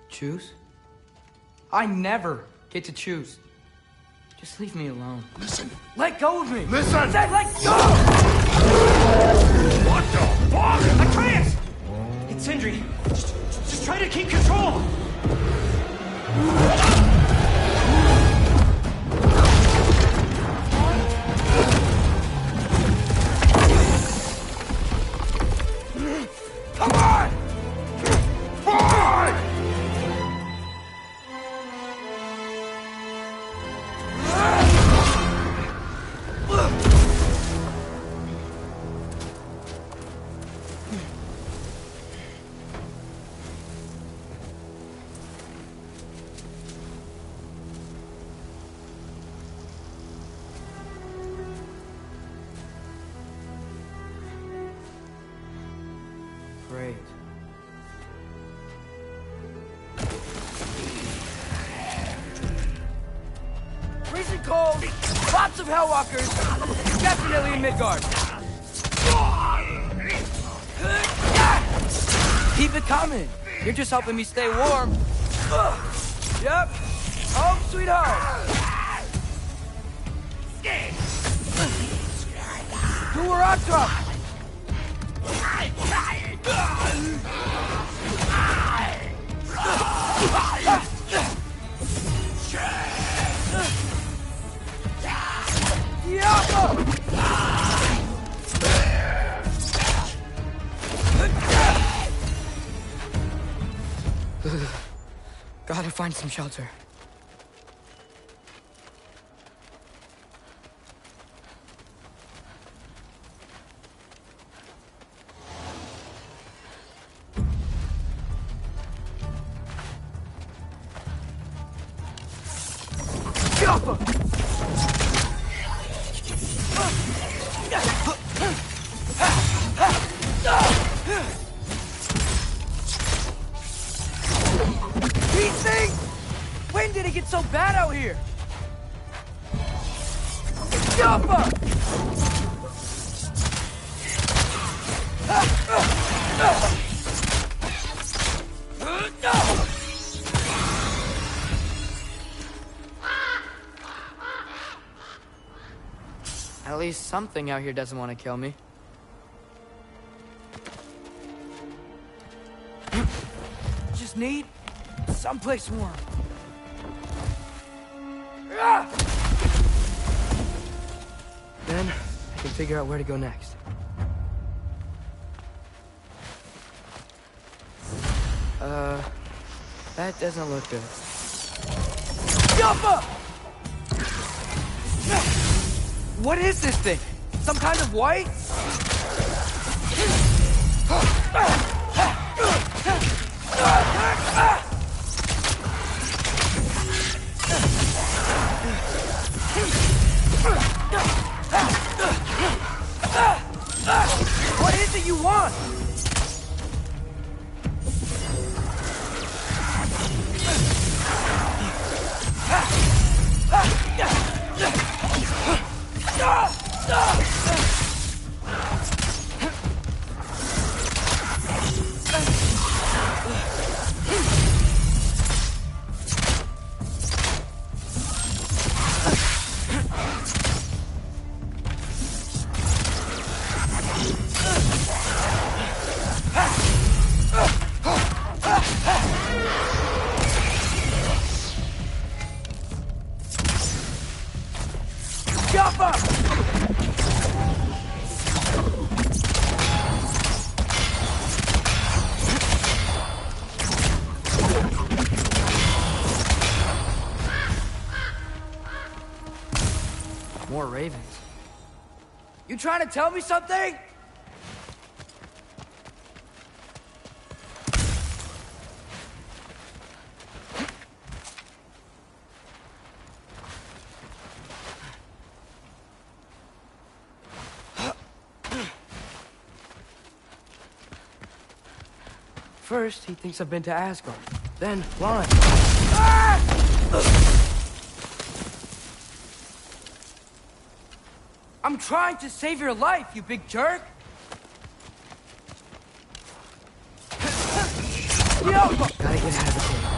Choose? I never get to choose. Just leave me alone. Listen. Let go of me! Listen! I said let go! What the fuck? Atreus! It's Sindri. Just try to keep control! Come on! Fine! cold, lots of Hellwalkers, definitely in Midgard. Keep it coming. You're just helping me stay warm. Yep. Home sweet home. Do a rock drop. Gotta find some shelter. When did it get so bad out here? Jumper! At least something out here doesn't want to kill me. Just need someplace warm. Then I can figure out where to go next. That doesn't look good. Jumper! What is this thing? Some kind of white? What is it you want? More ravens. You trying to tell me something? First, he thinks I've been to Asgard. Then, blind. I'm trying to save your life, you big jerk! Gotta get out of the cave.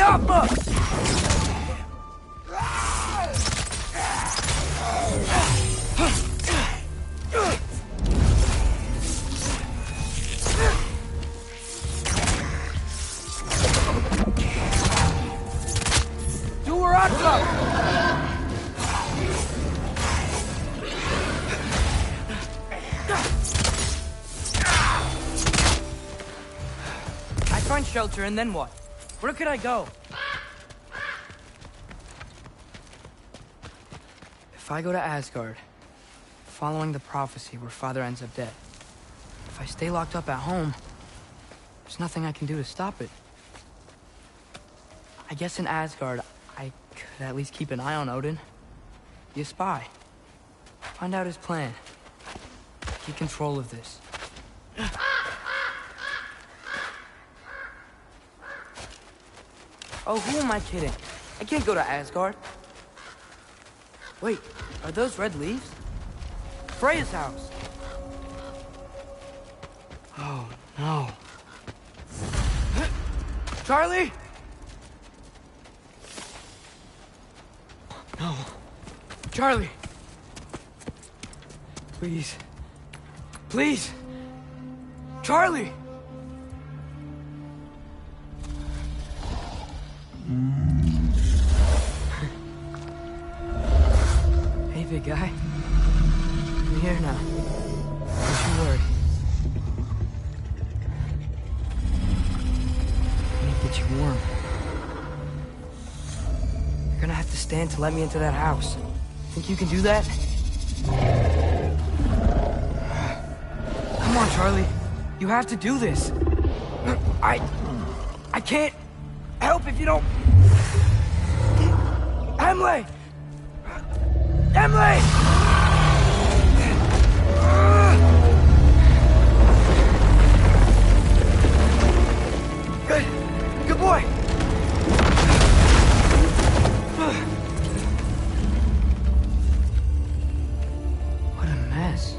up! Do her up! I find shelter and then what? Where could I go? If I go to Asgard, following the prophecy where Father ends up dead, if I stay locked up at home, there's nothing I can do to stop it. I guess in Asgard, I could at least keep an eye on Odin. Be a spy. Find out his plan. Keep control of this. Oh, who am I kidding? I can't go to Asgard. Wait, are those red leaves? Freya's house. Oh, no. Charlie? No. Charlie. Please. Please. Charlie! Hey, big guy. I'm here now. Don't you worry. I need to get you warm. You're gonna have to stand to let me into that house. Think you can do that? Come on, Charlie. You have to do this. I can't help if you don't... Emily! Emily! Good. Good boy. What a mess.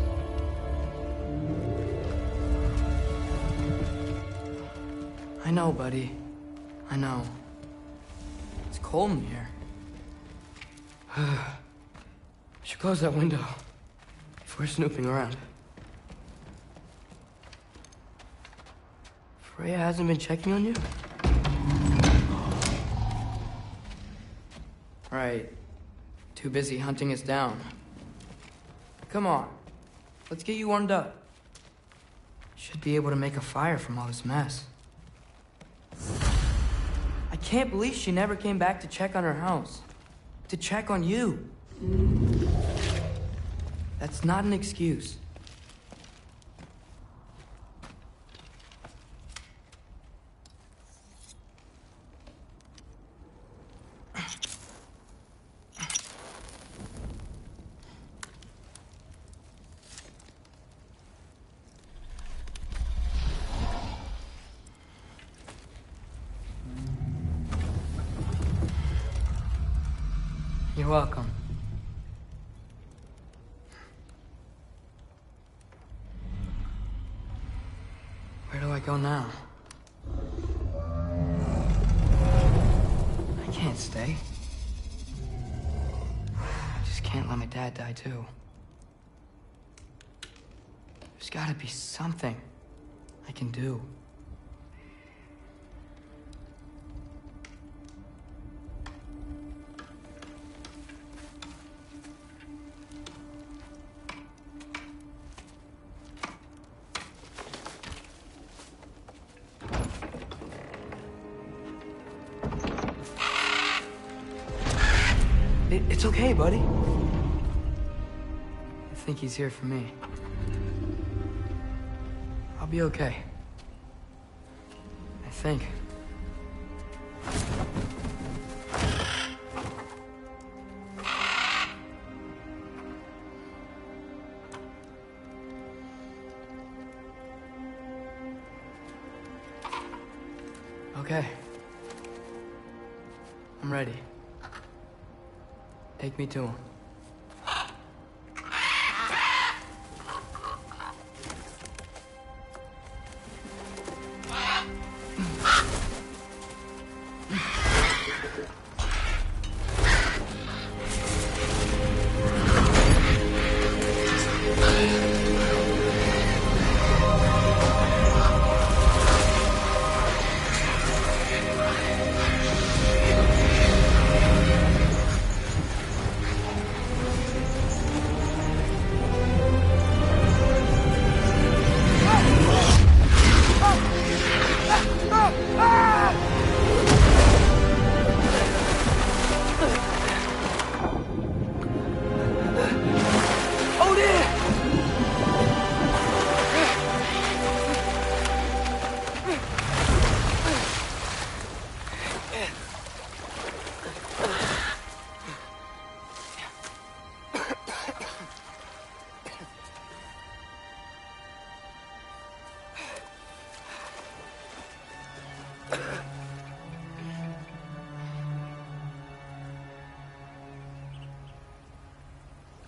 I know, buddy. I know. It's cold in here. Should close that window if we're snooping around. Freya hasn't been checking on you? Right. Too busy hunting us down. Come on. Let's get you warmed up. Should be able to make a fire from all this mess. I can't believe she never came back to check on her house. To check on you. That's not an excuse. You're welcome. Where do I go now? I can't stay. I just can't let my dad die too. There's gotta be something I can do. It's okay, buddy. I think he's here for me. I'll be okay. I think. Okay. I'm ready. Take me to him.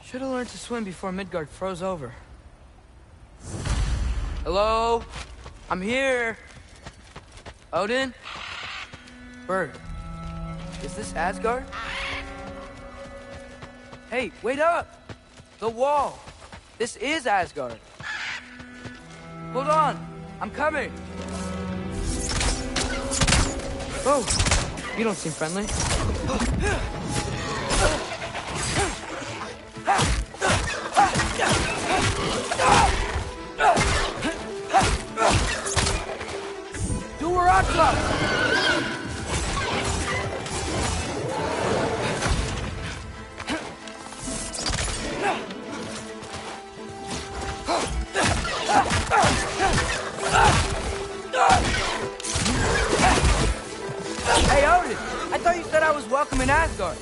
Should have learned to swim before Midgard froze over. Hello? I'm here. Odin? Bird. Is this Asgard? Hey, wait up! The wall! This is Asgard. Hold on! I'm coming! Oh! You don't seem friendly. Do a rock club! Hey, Odin! I thought you said I was welcome in Asgard.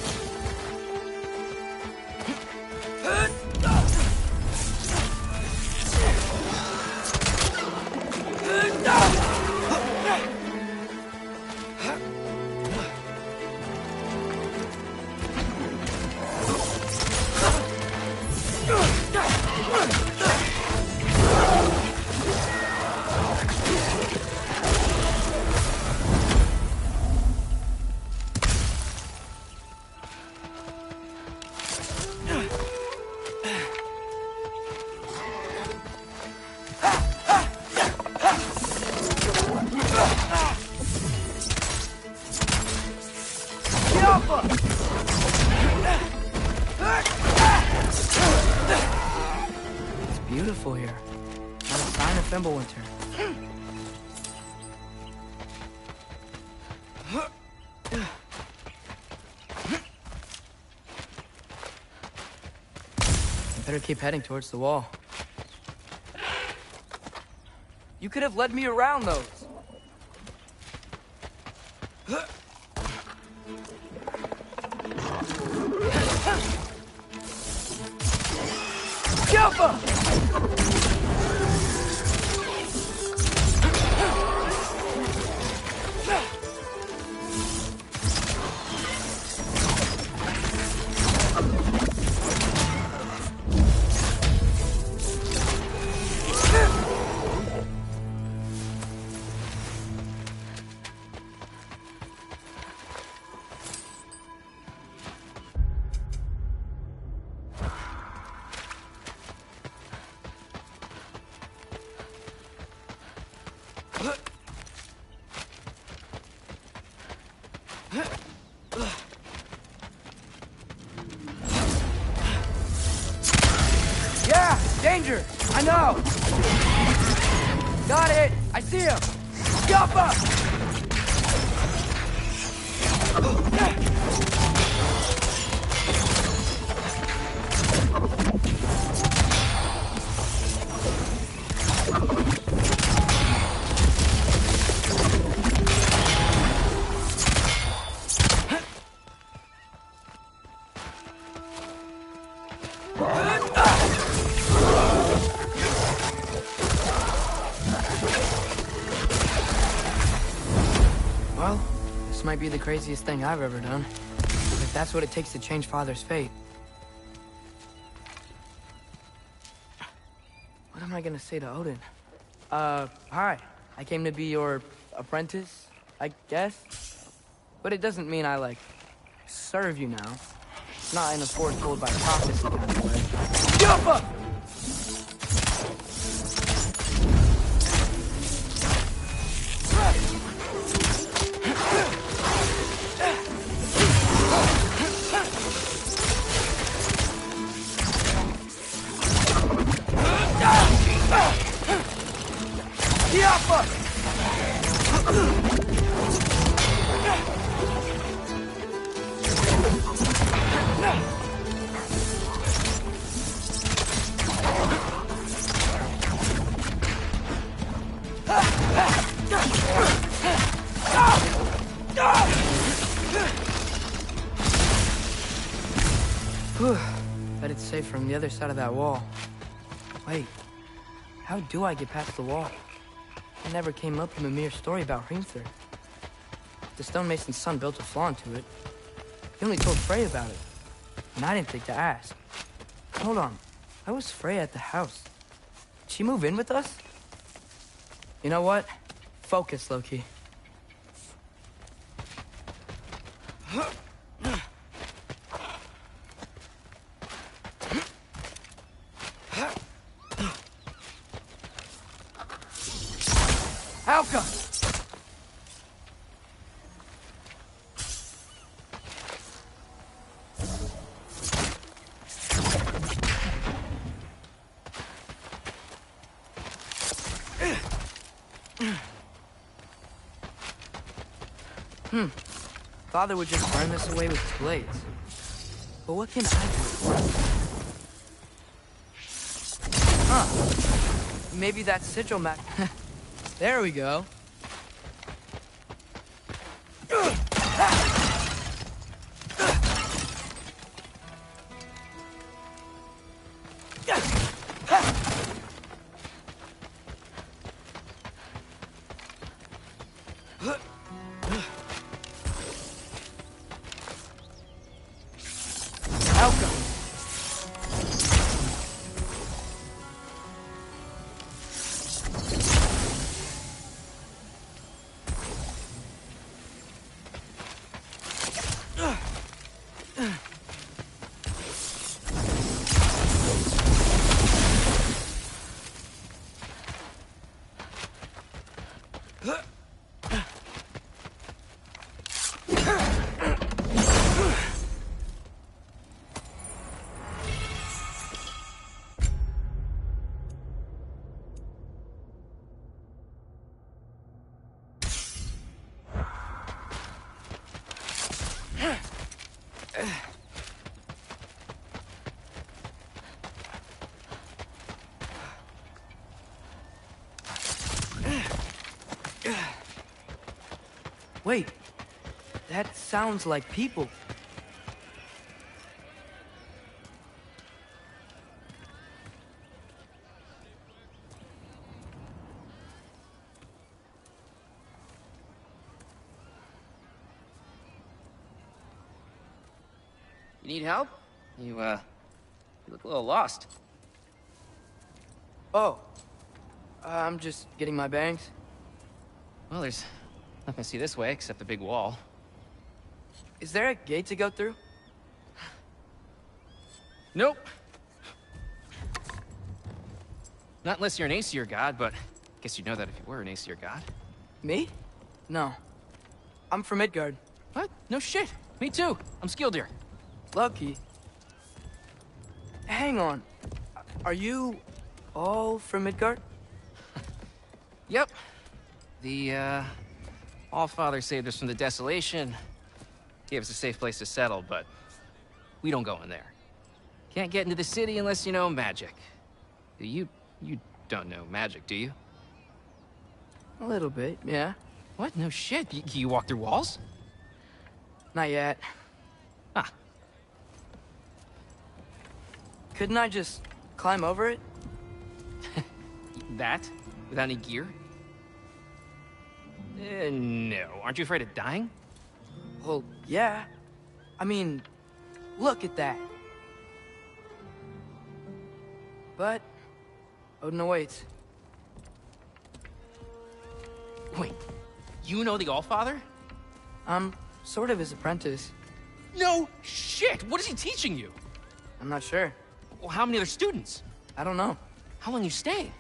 It's beautiful here. Not a sign of Fimbulwinter. I better keep heading towards the wall. You could have led me around those. Jumper! Yeah, danger! I know! Got it! I see him! Jump up! Well, this might be the craziest thing I've ever done. If that's what it takes to change Father's fate. What am I gonna say to Odin? Hi. I came to be your apprentice, I guess? But it doesn't mean I, like, serve you now. Not in a foretold by prophecy kind of way. Yappa! Bet it's safe from the other side of that wall. Wait, how do I get past the wall? It never came up in the mere story about Hrimthur. The stonemason's son built a flaw into it. He only told Frey about it, and I didn't think to ask. Hold on, why was Frey at the house? Did she move in with us? You know what? Focus, Loki. Alka! Father would just burn this away with his blades. But what can I do? Huh. Maybe that sigil map. There we go. Wait, that sounds like people. You need help? You look a little lost. Oh, I'm just getting my bearings. Well, there's nothing to see this way except the big wall. Is there a gate to go through? Nope. Not unless you're an Aesir god, but I guess you'd know that if you were an Aesir god. Me? No. I'm from Midgard. What? No shit. Me too. I'm Skildir. Lucky. Hang on. Are you all from Midgard? Yep. The, Allfather saved us from the desolation. Gave us a safe place to settle, but we don't go in there. Can't get into the city unless you know magic. You don't know magic, do you? A little bit, yeah. What? No shit. You walk through walls? Not yet. Ah. Couldn't I just climb over it? That? Without any gear? No. Aren't you afraid of dying? Well, yeah. I mean, look at that. But Odin awaits. Wait, you know the Allfather? I'm sort of his apprentice. No shit! What is he teaching you? I'm not sure. Well, how many other students? I don't know. How long you staying?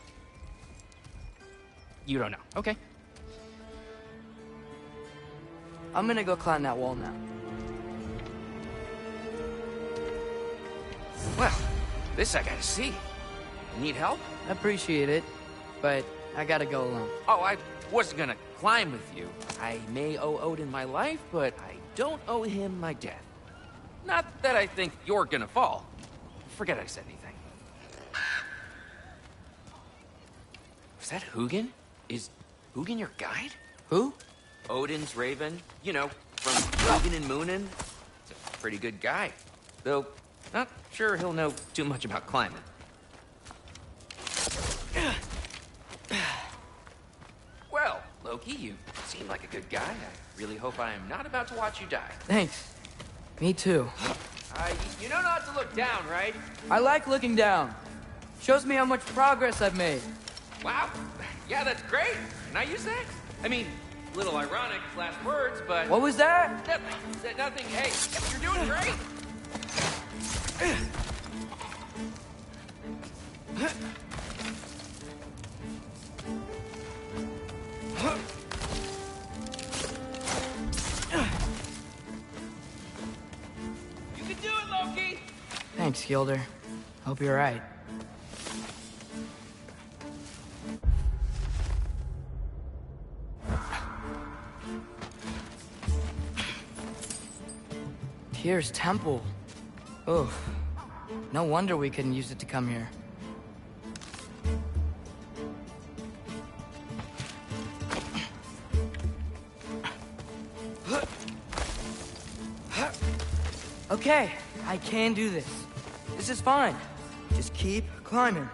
You don't know. Okay. I'm gonna go climb that wall now. Well, this I gotta see. Need help? I appreciate it, but I gotta go alone. Oh, I wasn't gonna climb with you. I may owe Odin my life, but I don't owe him my death. Not that I think you're gonna fall. Forget I said anything. Was that Hugin? Is Hugin your guide? Who? Odin's raven. You know, from Hugin and Moonin. He's a pretty good guy. Though, not sure he'll know too much about climbing. Well, Loki, you seem like a good guy. I really hope I am not about to watch you die. Thanks. Me too. You know not to look down, right? I like looking down. Shows me how much progress I've made. Wow. Yeah, that's great. Can I use that? I mean, a little ironic last words, but... What was that? Nothing. Hey, you're doing great. You can do it, Loki! Thanks, Gilder. Hope you're right. Tyr's temple. Oof. No wonder we couldn't use it to come here. Okay, I can do this. This is fine. Just keep climbing.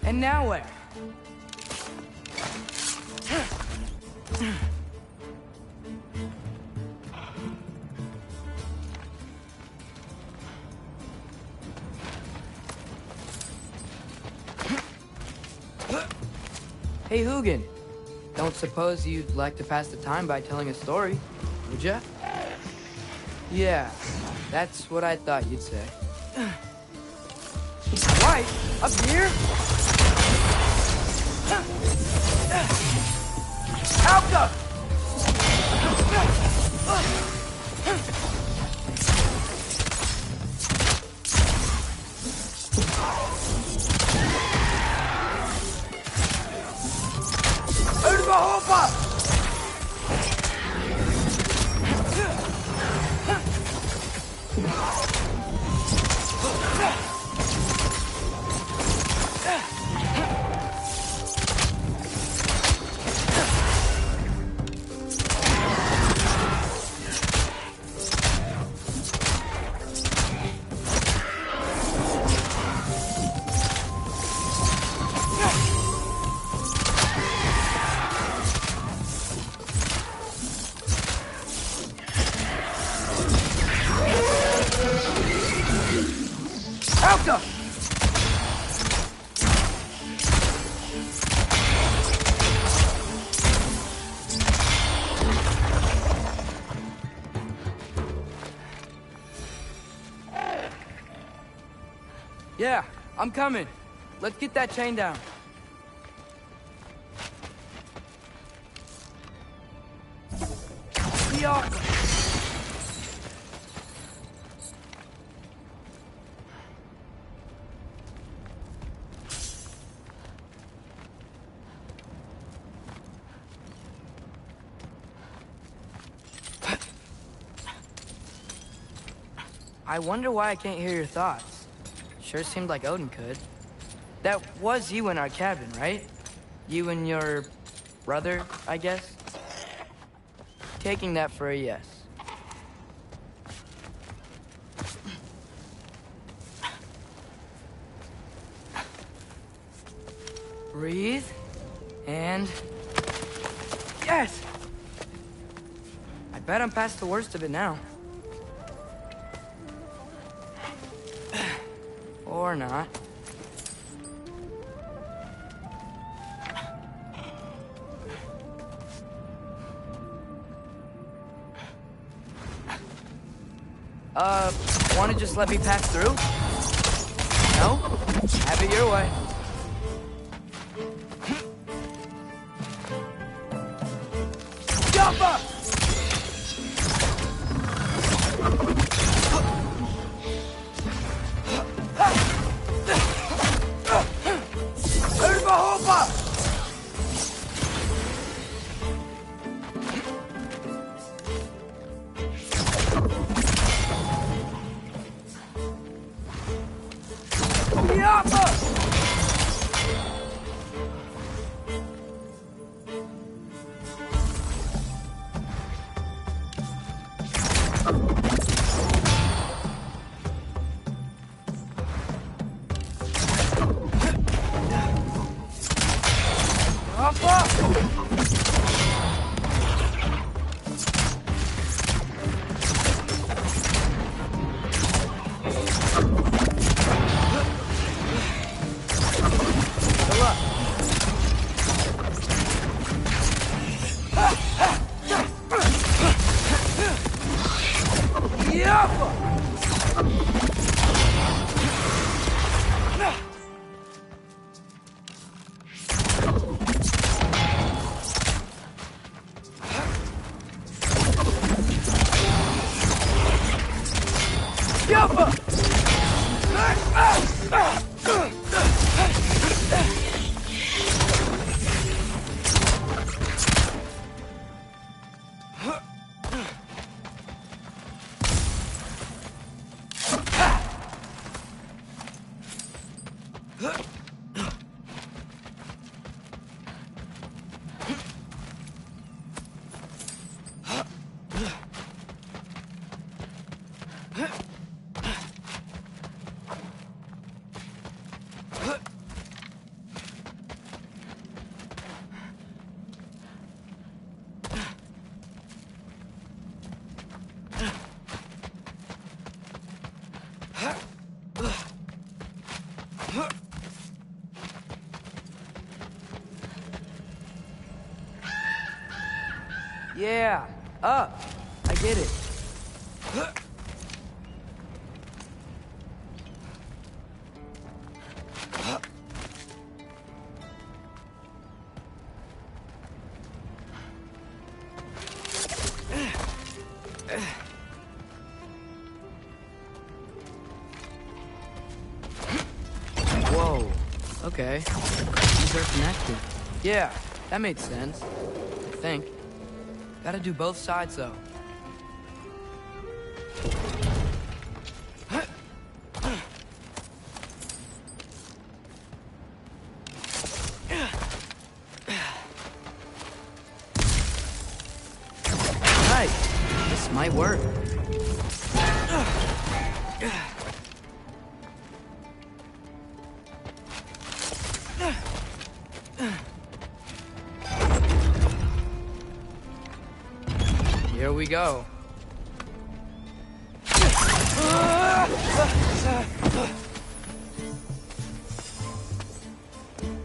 And now where? Hey, Hugin. Don't suppose you'd like to pass the time by telling a story, would ya? Yeah, that's what I thought you'd say. Right, up here? Alka! Yeah, I'm coming. Let's get that chain down. Yeah. I wonder why I can't hear your thoughts. Sure seemed like Odin could. That was you in our cabin, right? You and your brother, I guess? Taking that for a yes. Breathe, and... Yes! I bet I'm past the worst of it now. Or not. wanna just let me pass through? No? Have it your way. Jump up! Yeah, up. I get it. Whoa. Okay. These are connected. Yeah, that made sense. I think. Gotta do both sides, though. Right. This might work. Here we go.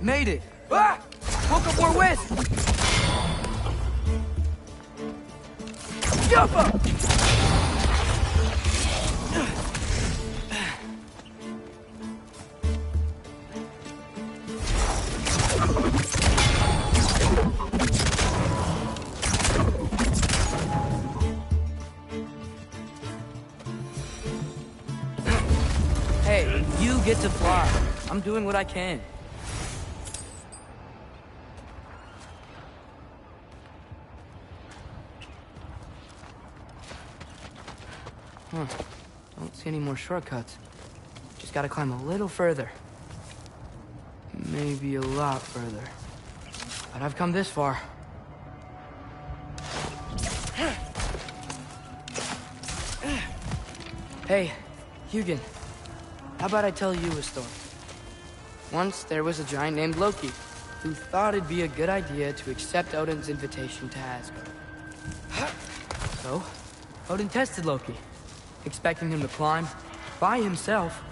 Made it! Ah! Woke up more west! Jump up! Hey, you get to fly. I'm doing what I can. Huh. Don't see any more shortcuts. Just gotta climb a little further. Maybe a lot further. But I've come this far. Hey, Hugin. How about I tell you a story? Once there was a giant named Loki, who thought it'd be a good idea to accept Odin's invitation to Asgard. So, Odin tested Loki, expecting him to climb, by himself,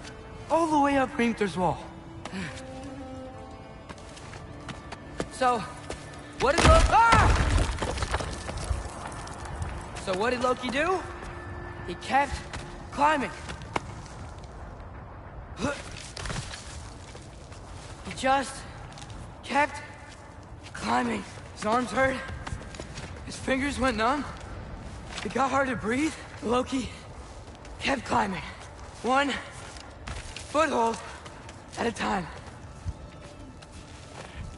all the way up Hrimthur's wall. So, what did Loki do? He kept climbing. He just kept climbing. His arms hurt. His fingers went numb. It got hard to breathe. Loki kept climbing. One foothold at a time.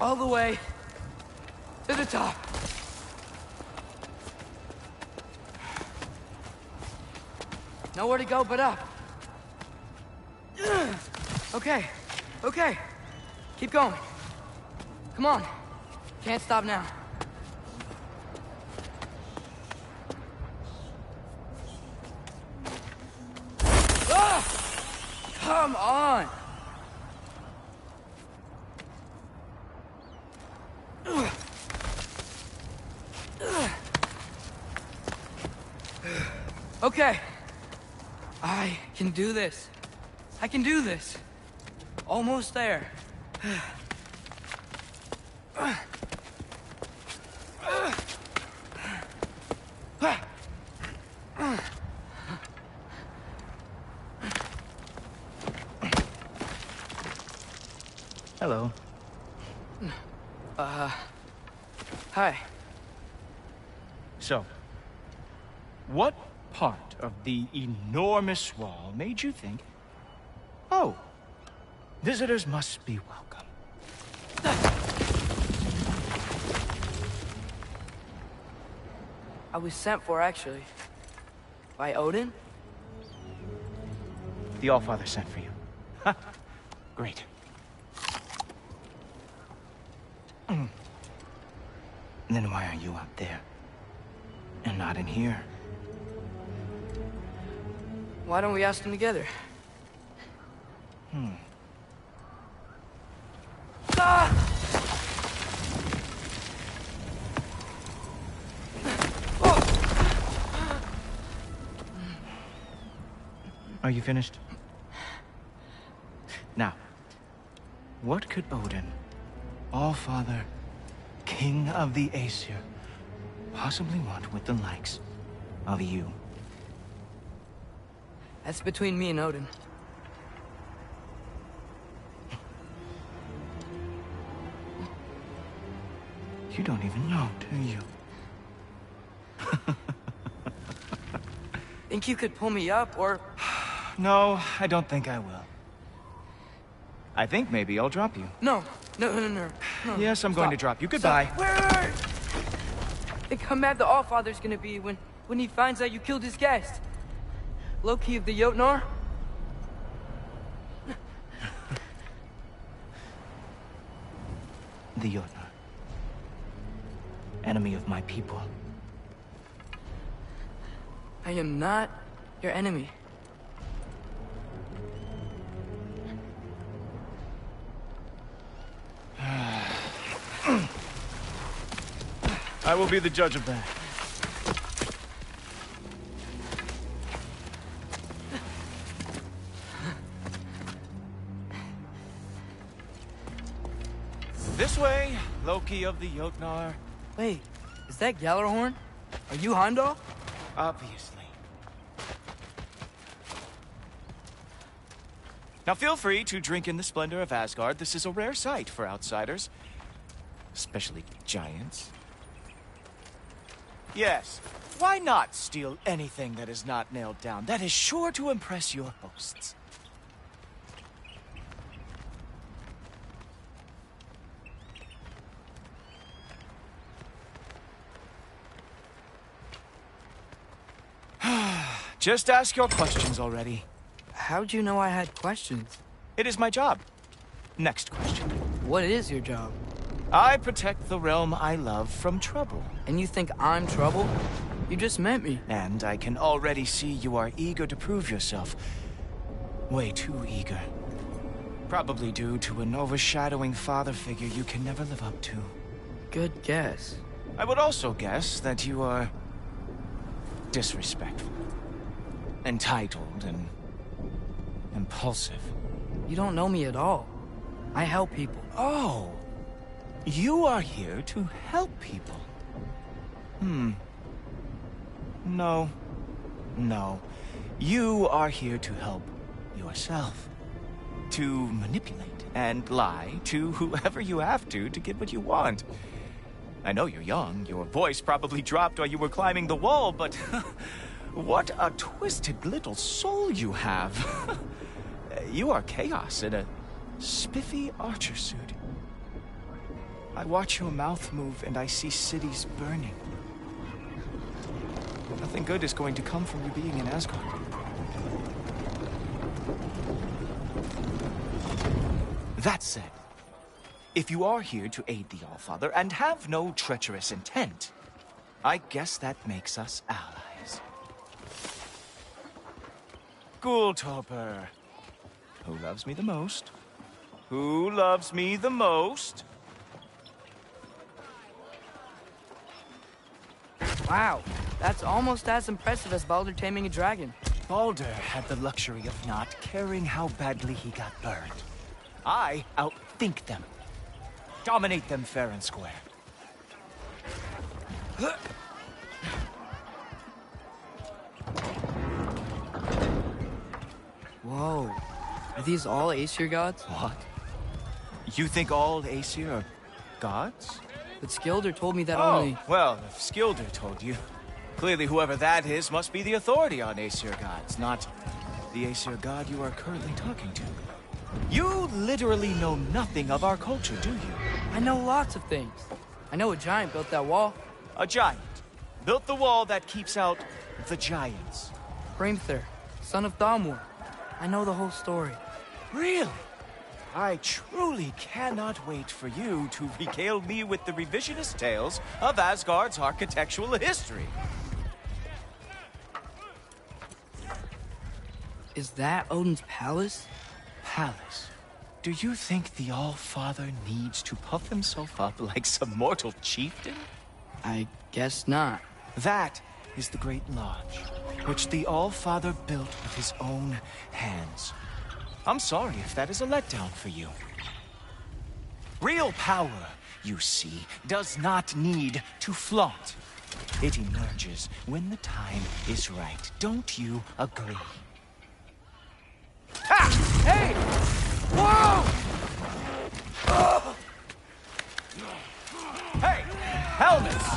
All the way to the top. Nowhere to go but up. Okay, okay. Keep going. Come on. Can't stop now. Ah! Come on! Okay. I can do this. I can do this. Almost there. Hello. Hi. So, what part of the enormous wall made you think, oh, visitors must be welcome? I was sent for, actually. By Odin? The Allfather sent for you. Ha! Great. Then why are you out there? And not in here? Why don't we ask them together? Ah! Are you finished? Now, what could Odin, Allfather, King of the Aesir, possibly want with the likes of you? That's between me and Odin. You don't even know, do you? Think you could pull me up, or... No, I don't think I will. I think maybe I'll drop you. No. Yes, I'm going to drop you. Goodbye. Wait. Think how mad the Allfather's gonna be when he finds out you killed his guest. Loki of the Jotnar? The Jotnar. Enemy of my people. I am not your enemy. I will be the judge of that. This way, Loki of the Jotnar. Wait, is that Gjallarhorn? Are you Heimdall? Obviously. Now feel free to drink in the splendor of Asgard. This is a rare sight for outsiders. Especially giants. Yes, why not steal anything that is not nailed down? That is sure to impress your hosts. Just ask your questions already. How'd you know I had questions? It is my job. Next question. What is your job? I protect the realm I love from trouble. And you think I'm trouble? You just met me. And I can already see you are eager to prove yourself. Way too eager. Probably due to an overshadowing father figure you can never live up to. Good guess. I would also guess that you are disrespectful, entitled, and impulsive. You don't know me at all. I help people. Oh, you are here to help people. No. You are here to help yourself. To manipulate and lie to whoever you have to get what you want. I know you're young. Your voice probably dropped while you were climbing the wall, but what a twisted little soul you have. You are chaos in a spiffy archer suit. I watch your mouth move and I see cities burning. Nothing good is going to come from you being in Asgard. That said, if you are here to aid the Allfather and have no treacherous intent, I guess that makes us allies. Ghoultoper. Who loves me the most? Who loves me the most? Wow, that's almost as impressive as Baldur taming a dragon. Baldur had the luxury of not caring how badly he got burned. I outthink them. Dominate them fair and square. Whoa. Are these all Aesir gods? What? You think all Aesir are gods? But Skilder told me that only... Well, if Skilder told you, clearly whoever that is must be the authority on Aesir gods, not the Aesir god you are currently talking to. You literally know nothing of our culture, do you? I know lots of things. I know a giant built that wall. A giant built the wall that keeps out the giants. Hrimthur, son of Thamur. I know the whole story. Really? I truly cannot wait for you to regale me with the revisionist tales of Asgard's architectural history. Is that Odin's palace? Palace? Do you think the All-Father needs to puff himself up like some mortal chieftain? I guess not. That is the Great Lodge, which the All-Father built with his own hands. I'm sorry if that is a letdown for you. Real power, you see, does not need to flaunt. It emerges when the time is right. Don't you agree? Ha! Hey! Whoa! Hey, helmets!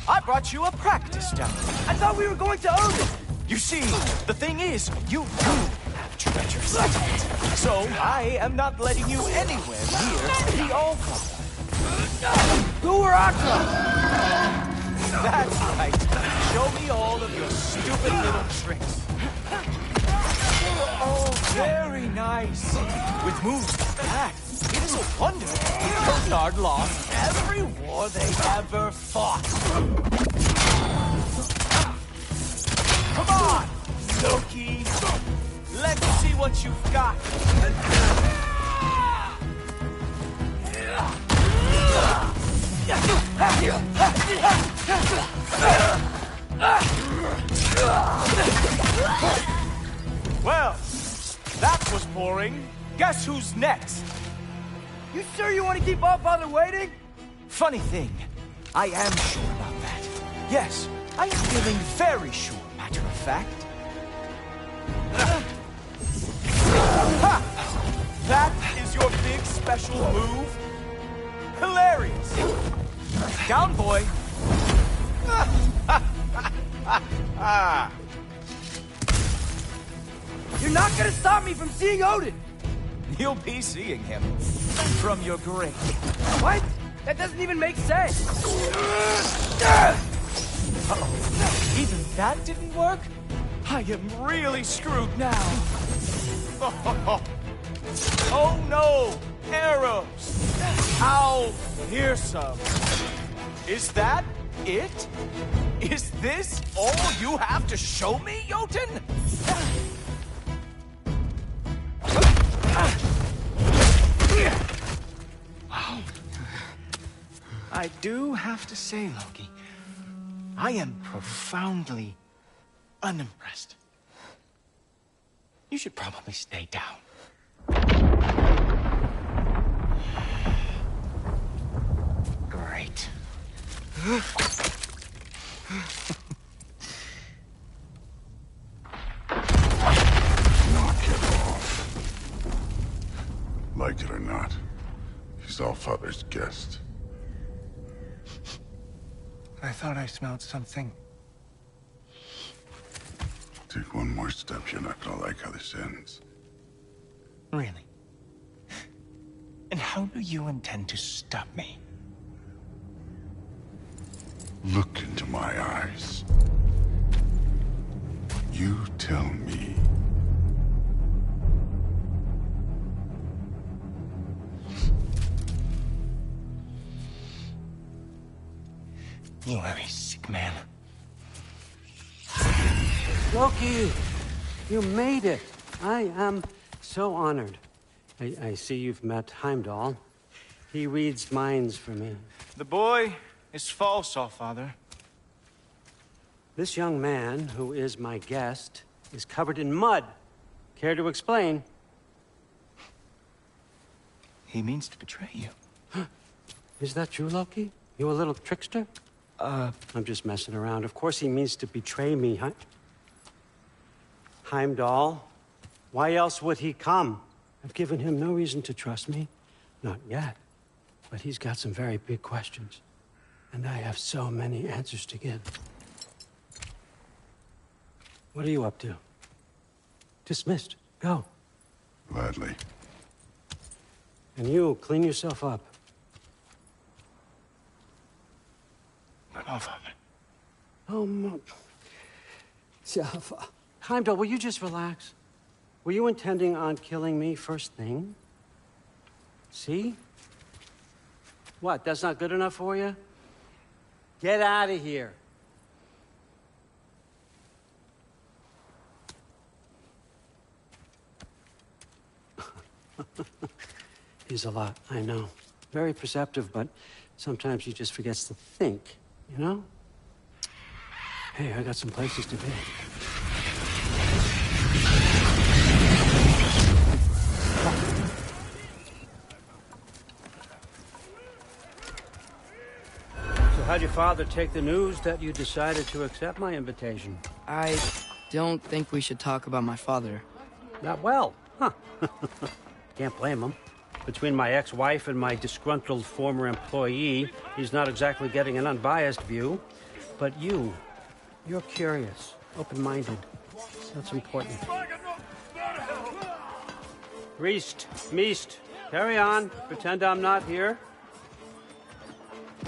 I brought you a practice dummy. I thought we were going to Odin! You see, the thing is, you do have treacherous intent. So I am not letting you anywhere near the All-Father. Who are Akra? That's right. Show me all of your stupid little tricks. Oh, very nice. With moves like that, it is a wonder Kotard lost every war they ever fought. Come on, Loki. Let's see what you've got. Well, that was boring. Guess who's next? You sure you want to keep All-Father waiting? Funny thing, I am sure about that. Yes, I am feeling very sure, matter of fact. Ha! That is your big special move? Hilarious! Down, boy! You're not gonna stop me from seeing Odin! You'll be seeing him from your grave. What? That doesn't even make sense! Uh-oh. Even that didn't work? I am really screwed now. Oh no! Arrows! How fearsome! Is that it? Is this all you have to show me, Jotun? Wow. I do have to say, Loki, I am profoundly unimpressed. You should probably stay down. Great. was Allfather's guest. I thought I smelled something. Take one more step, you're not gonna like how this ends. Really? And how do you intend to stop me? Look into my eyes. You tell me. You are a sick man. Loki, you made it. I am so honored. I see you've met Heimdall. He reads minds for me. The boy is false, Allfather. This young man, who is my guest, is covered in mud. Care to explain? He means to betray you. Is that true, Loki? You a little trickster? I'm just messing around. Of course he means to betray me, huh? Heimdall, why else would he come? I've given him no reason to trust me. Not yet. But he's got some very big questions. And I have so many answers to give. What are you up to? Dismissed. Go. Gladly. And you, clean yourself up. But Allfather. Oh, Heimdall, will you just relax? Were you intending on killing me first thing? See? What, that's not good enough for you? Get out of here. He's a lot, I know. Very perceptive, but sometimes he just forgets to think, you know? Hey, I got some places to be. So how'd your father take the news that you decided to accept my invitation? I don't think we should talk about my father. Not well, huh? Can't blame him. Between my ex-wife and my disgruntled former employee, he's not exactly getting an unbiased view. But you're curious, open-minded. That's important. Meest, carry on. Pretend I'm not here.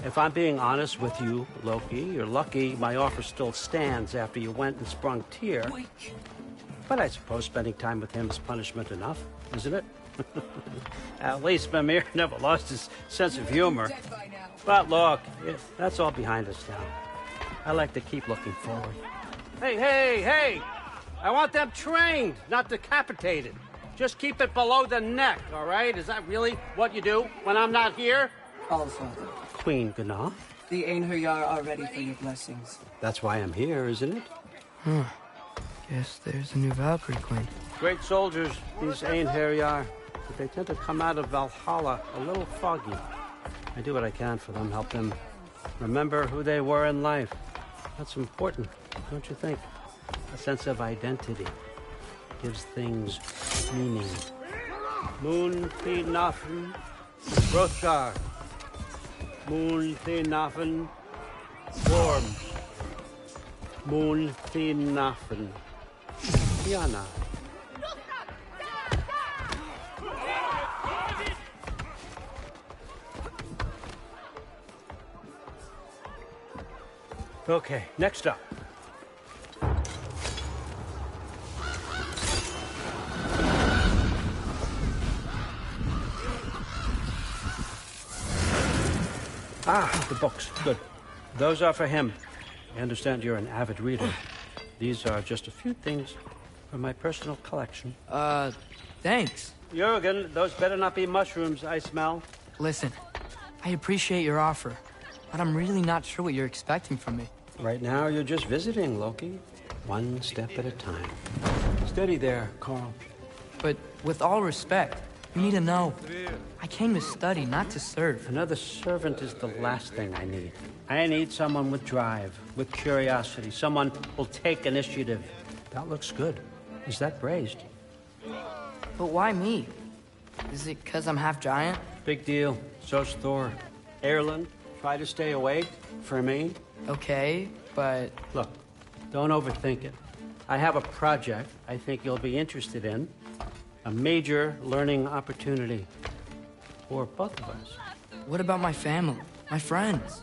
If I'm being honest with you, Loki, you're lucky my offer still stands after you went and sprung Tyr. But I suppose spending time with him is punishment enough, isn't it? At least Mimir never lost his sense of humor. But look, that's all behind us now. I like to keep looking forward. Hey! I want them trained, not decapitated. Just keep it below the neck, all right? Is that really what you do when I'm not here? Allfather. Queen Gná. The Einherjar are ready for your blessings. That's why I'm here, isn't it? Guess there's a new Valkyrie Queen. Great soldiers, these Einherjar. But they tend to come out of Valhalla a little foggy. I do what I can for them, help them remember who they were in life. That's important, don't you think? A sense of identity gives things meaning. Moon Nafen, Hrothgar. Moon Nafen, Worm. Moon Nafen, Tiana. Okay, next up. The books. Good. Those are for him. I understand you're an avid reader. These are just a few things from my personal collection. Thanks. Jurgen, those better not be mushrooms I smell. Listen, I appreciate your offer, but I'm really not sure what you're expecting from me. Right now, you're just visiting, Loki. One step at a time. Steady there, Carl. But with all respect, you need to know, I came to study, not to serve. Another servant is the last thing I need. I need someone with drive, with curiosity, someone who'll take initiative. That looks good. Is that braised? But why me? Is it because I'm half giant? Big deal. So's Thor. Erlen, try to stay awake for me. Okay, but... Look, don't overthink it. I have a project I think you'll be interested in. A major learning opportunity for both of us. What about my family? My friends?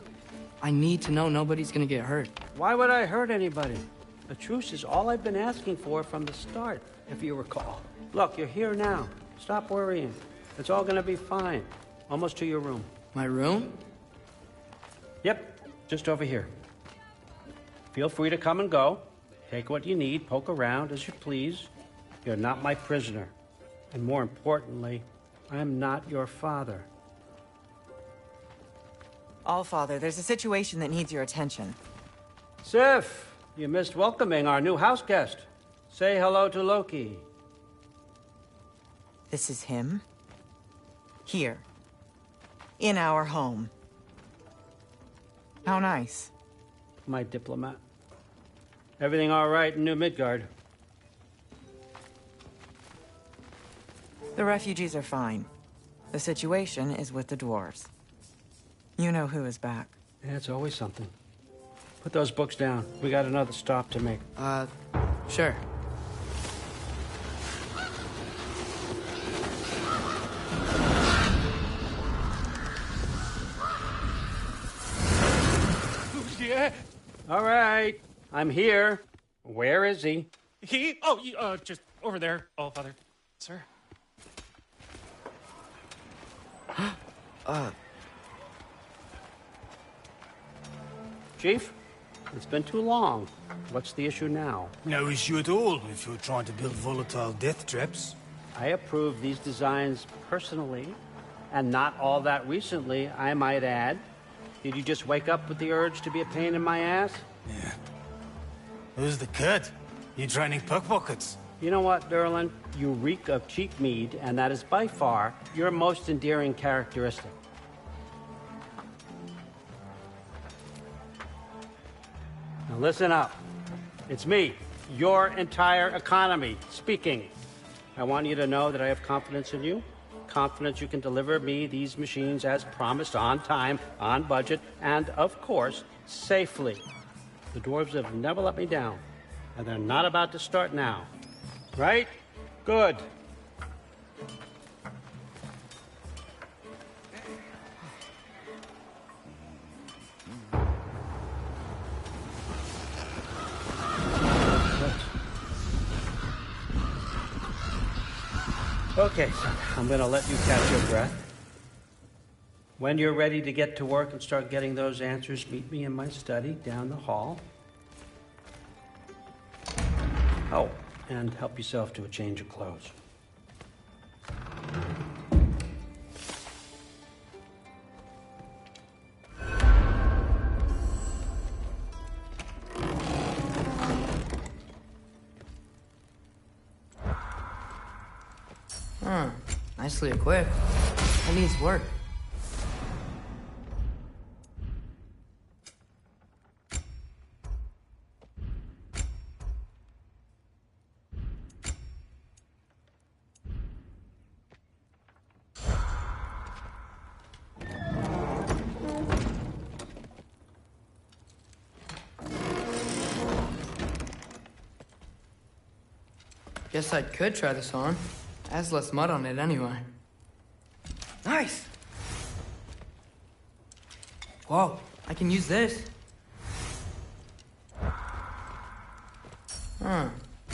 I need to know nobody's gonna get hurt. Why would I hurt anybody? A truce is all I've been asking for from the start, if you recall. Look, you're here now. Stop worrying. It's all gonna be fine. Almost to your room. My room? Yep, just over here. Feel free to come and go. Take what you need, poke around as you please. You're not my prisoner. And more importantly, I'm not your father. Allfather, there's a situation that needs your attention. Sif, you missed welcoming our new house guest. Say hello to Loki. This is him? Here. In our home. How nice. My diplomat. Everything all right in New Midgard? The refugees are fine. The situation is with the dwarves. You know who is back. Yeah, it's always something. Put those books down. We got another stop to make. Sure. Yeah? All right. I'm here. Where is he? Just over there, Allfather. Sir. Chief, it's been too long. What's the issue now? No issue at all if you're trying to build volatile death traps. I approve these designs personally, and not all that recently, I might add. Did you just wake up with the urge to be a pain in my ass? Yeah. Who's the cut? You training pickpockets? You know what, Derlin? You reek of cheap mead, and that is by far your most endearing characteristic. Now listen up. It's me, your entire economy, speaking. I want you to know that I have confidence in you. Confidence you can deliver me these machines as promised, on time, on budget, and, of course, safely. The dwarves have never let me down, and they're not about to start now. Right? Good. Okay, son, I'm gonna let you catch your breath. When you're ready to get to work and start getting those answers, meet me in my study down the hall. Oh, and help yourself to a change of clothes. Nicely equipped. That needs work. Guess I could try this on. Has less mud on it anyway. Nice! Whoa, I can use this.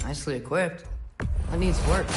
Nicely equipped. That needs work.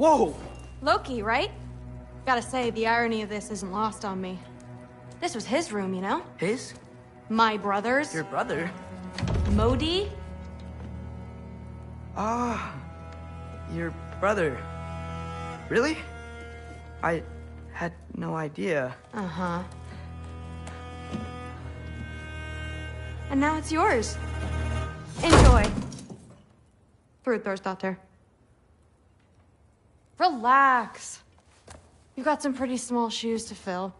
Whoa! Loki, right? Gotta say, the irony of this isn't lost on me. This was his room, you know? His? My brother's. Your brother? Modi? Ah, your brother. Really? I had no idea. Uh-huh. And now it's yours. Enjoy. Fruit thirst out there. Relax. You've got some pretty small shoes to fill.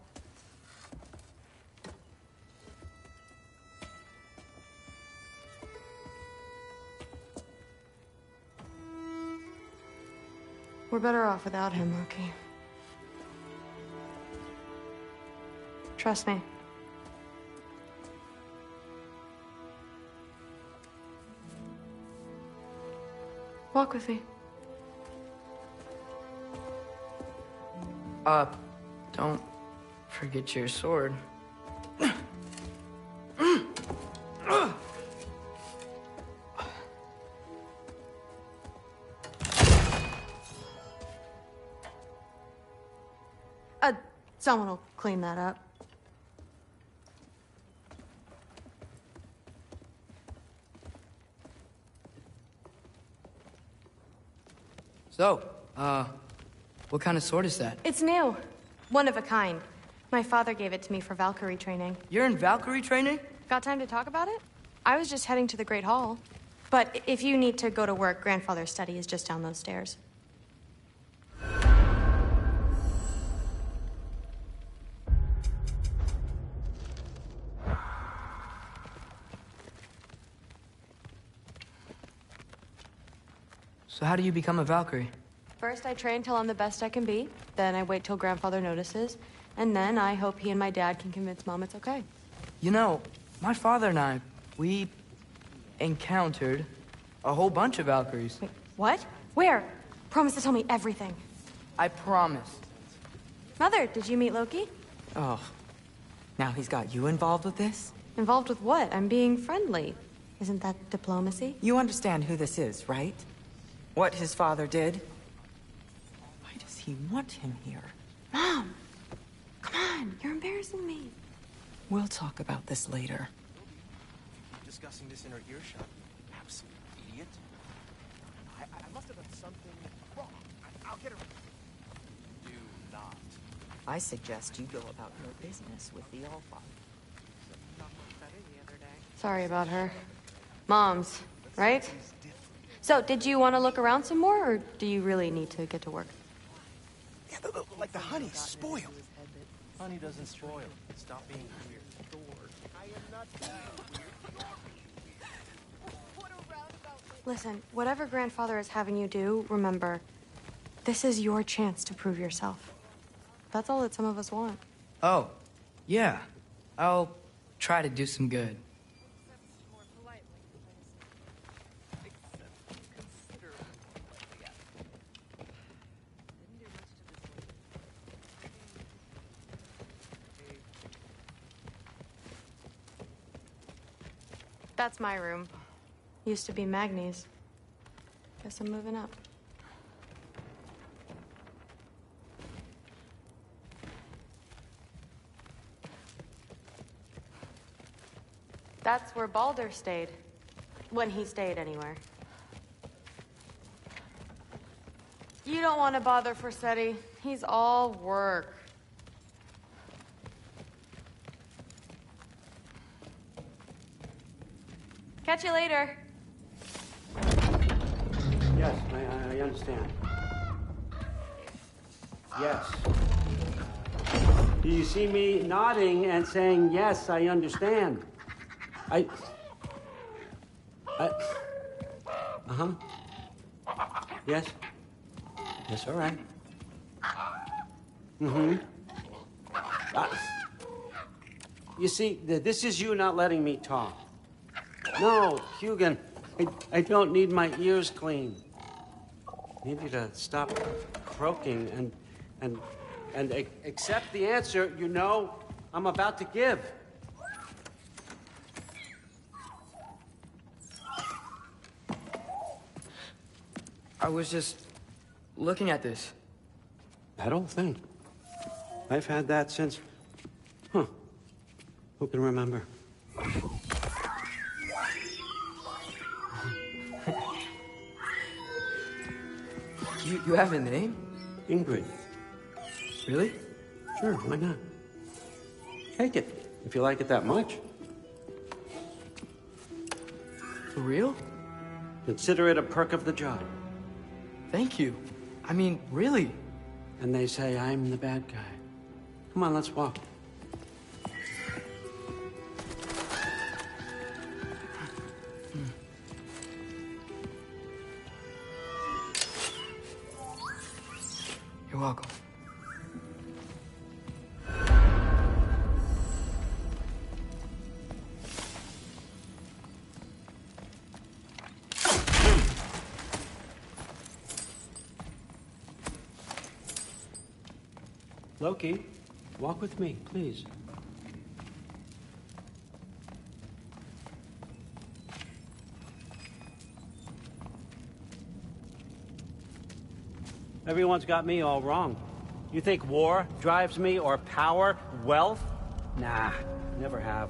We're better off without him, Loki. Trust me. Walk with me. Don't forget your sword. Someone will clean that up. So, what kind of sword is that? It's new. One of a kind. My father gave it to me for Valkyrie training. You're in Valkyrie training? Got time to talk about it? I was just heading to the Great Hall. But if you need to go to work, Grandfather's study is just down those stairs. So how do you become a Valkyrie? First, I train till I'm the best I can be. Then I wait till Grandfather notices. And then I hope he and my dad can convince Mom it's okay. You know, my father and I, we encountered a whole bunch of Valkyries. Wait, what? Where? Promise to tell me everything. I promise. Mother, did you meet Loki? Oh, now he's got you involved with this? Involved with what? I'm being friendly. Isn't that diplomacy? You understand who this is, right? What his father did? Why does he want him here? Mom! Come on, you're embarrassing me. We'll talk about this later. Discussing this in her earshot. Absolute idiot. I must have done something wrong. I'll get her. Do not. I suggest you go about your business with the Allfather. Sorry about her. Mom's, right? So, did you want to look around some more, or do you really need to get to work? Yeah, like the honey's spoiled. Honey doesn't spoil. Stop being weird. I am not Listen, whatever Grandfather is having you do, remember, this is your chance to prove yourself. That's all that some of us want. Oh, yeah. I'll try to do some good. That's my room. Used to be Magni's. Guess I'm moving up. That's where Baldur stayed. When he stayed, anywhere. You don't want to bother Forseti. He's all work. Catch you later. Yes, I understand. Yes. Do you see me nodding and saying, yes, I understand? Uh-huh. Yes? Yes, all right. Mm-hmm. You see, this is you not letting me talk. No, Hugin, I don't need my ears cleaned. I need you to stop croaking and accept the answer you know I'm about to give. I was just looking at this. That old thing. I've had that since... Huh. Who can remember? You have a name? Ingrid. Really? Sure, why not? Take it, if you like it that much. For real? Consider it a perk of the job. Thank you. I mean, really. And they say I'm the bad guy. Come on, let's walk. You're welcome. Loki, walk with me, please. Everyone's got me all wrong. You think war drives me, or power, wealth? Nah, never have.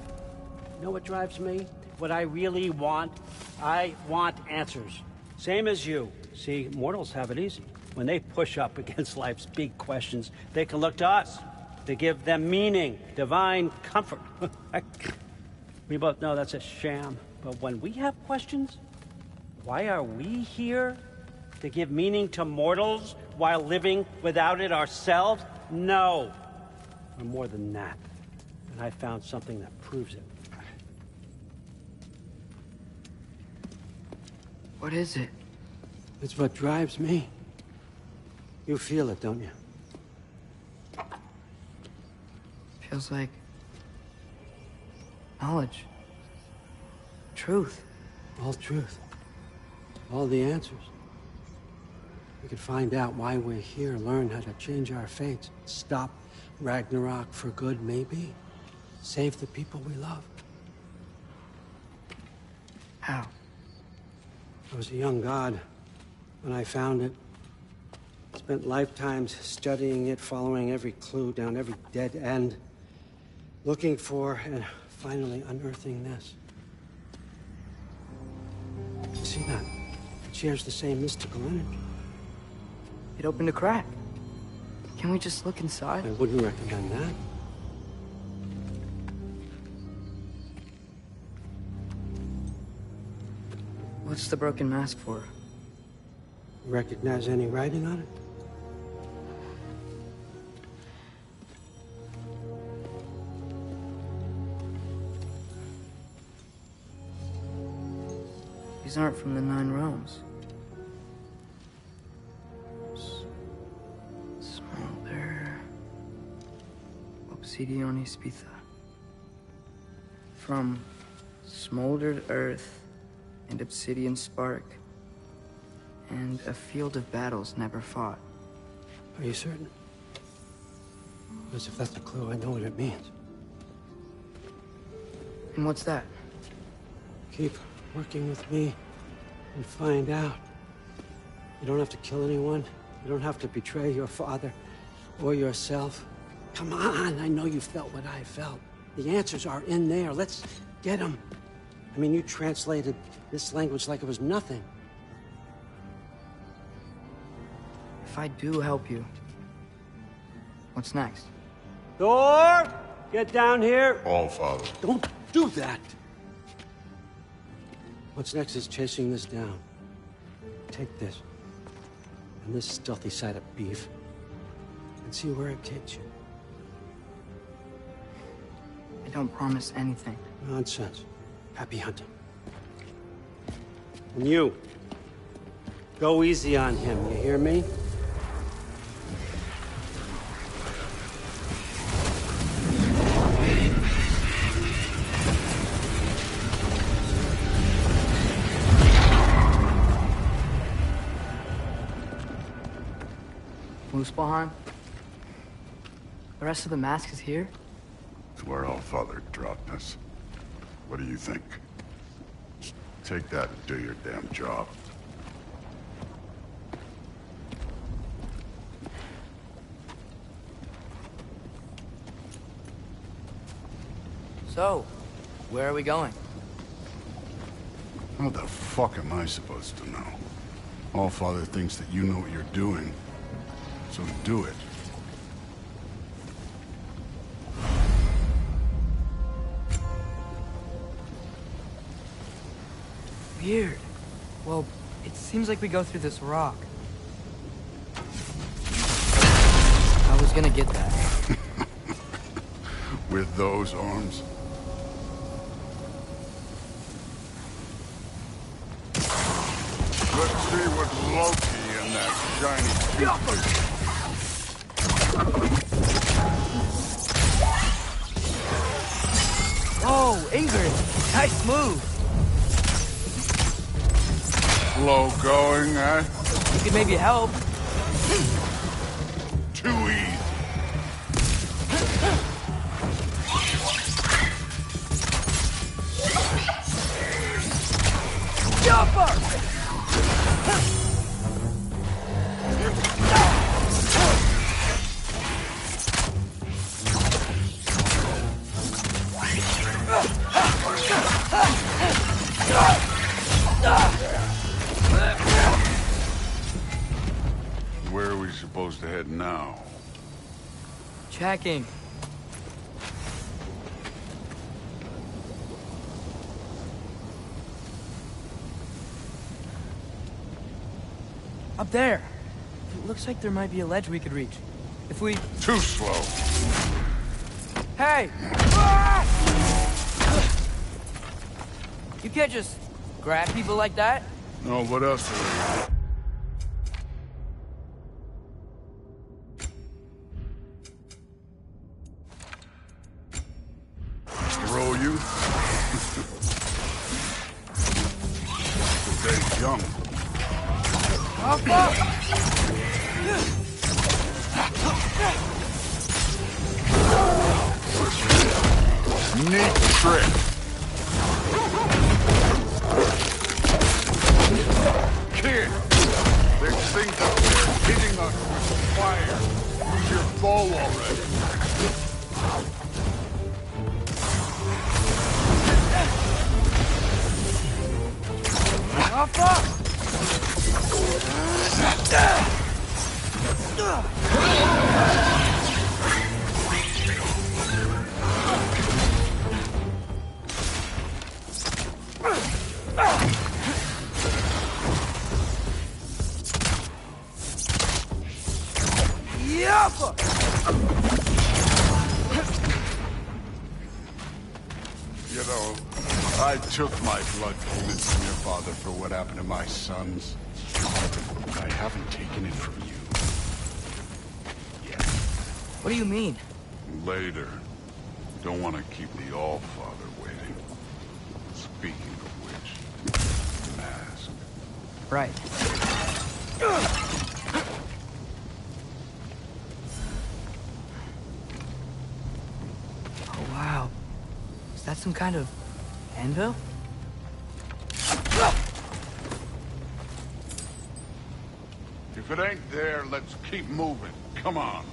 You know what drives me? What I really want? I want answers. Same as you. See, mortals have it easy. When they push up against life's big questions, they can look to us to give them meaning, divine comfort. We both know that's a sham. But when we have questions, why are we here? To give meaning to mortals while living without it ourselves? No. We're more than that. And I found something that proves it. What is it? It's what drives me. You feel it, don't you? Feels like knowledge. Truth. All truth. All the answers. We could find out why we're here, learn how to change our fates, stop Ragnarok for good, maybe. Save the people we love. How? I was a young god when I found it. Spent lifetimes studying it, following every clue down every dead end, looking for and finally unearthing this. You see that? It shares the same mystical energy. It opened a crack. Can we just look inside? I wouldn't recommend that. What's the broken mask for? Recognize any writing on it? These aren't from the Nine Realms. Smolder. Obsidione Spitha. From smoldered earth and obsidian spark, and a field of battles never fought. Are you certain? Because if that's a clue, I know what it means. And what's that? Keep working with me and find out. You don't have to kill anyone. You don't have to betray your father or yourself. Come on, I know you felt what I felt. The answers are in there. Let's get them. I mean, you translated this language like it was nothing. If I do help you, what's next? Thor! Get down here! All Father. Don't do that! What's next is chasing this down. Take this, and this stealthy side of beef, and see where it takes you. I don't promise anything. Nonsense. Happy hunting. And you, go easy on him, you hear me? Muspelheim? The rest of the mask is here? It's where All Father dropped us. What do you think? Take that and do your damn job. So, where are we going? How the fuck am I supposed to know? Allfather thinks that you know what you're doing, so do it. Weird. Well, it seems like we go through this rock. I was gonna get that. With those arms? Let's see what Loki and that shiny toothpick. Whoa, Ingrid! Nice move! Slow going, eh? You could maybe help. Too easy. Jumper! Where are we supposed to head now? Checking. Up there. It looks like there might be a ledge we could reach. If we... Too slow. Hey! You can't just grab people like that. No, what else? Throw you? Today's young. Up, up! Neat trick. Kid, there's things up there hitting us with fire. Use your bow already. Up, up! You know, I took my blood payment from your father for what happened to my sons. I haven't taken it from you. What do you mean? Later. Don't want to keep the Allfather waiting. Speaking of which, mask. Right. Oh, wow. Is that some kind of anvil? If it ain't there, let's keep moving. Come on.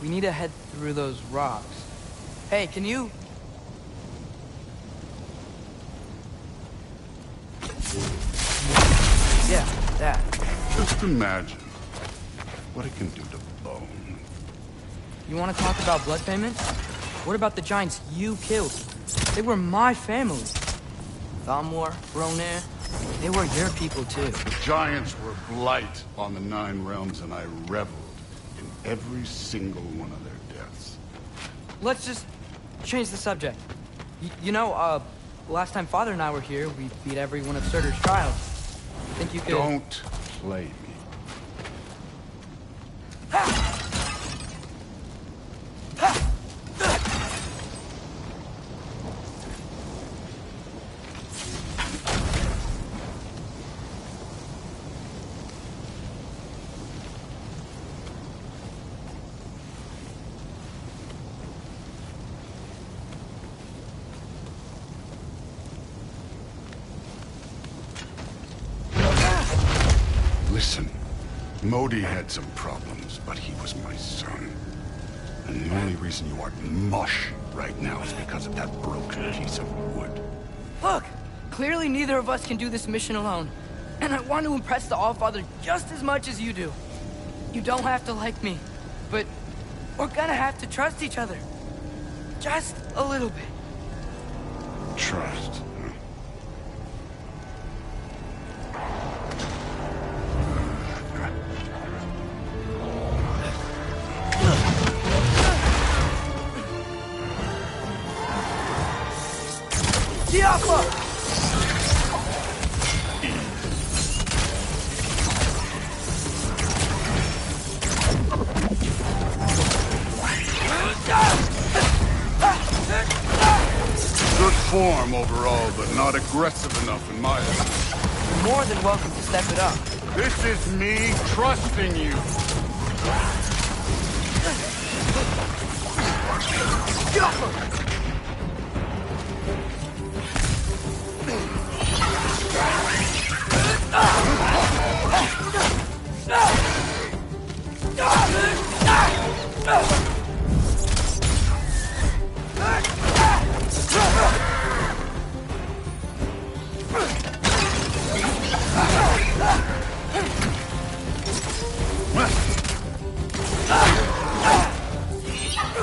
We need to head through those rocks. Hey, can you... Yeah, that. Just imagine what it can do to bone. You want to talk about blood payment? What about the giants you killed? They were my family. Thamur, Ronir, they were your people too. The giants were blight on the Nine Realms, and I reveled in every single one of their deaths. Let's just change the subject. You know, last time Father and I were here, we beat every one of Surtur's trials. Think you could... Don't slay me. Listen, Modi had some problems, but he was my son. And the only reason you aren't mush right now is because of that broken piece of wood. Look! Clearly neither of us can do this mission alone. And I want to impress the Allfather just as much as you do. You don't have to like me, but we're gonna have to trust each other. Just a little bit. Trust. Huh? Good form overall, but not aggressive enough in my opinion. You're more than welcome to step it up. This is me trusting you.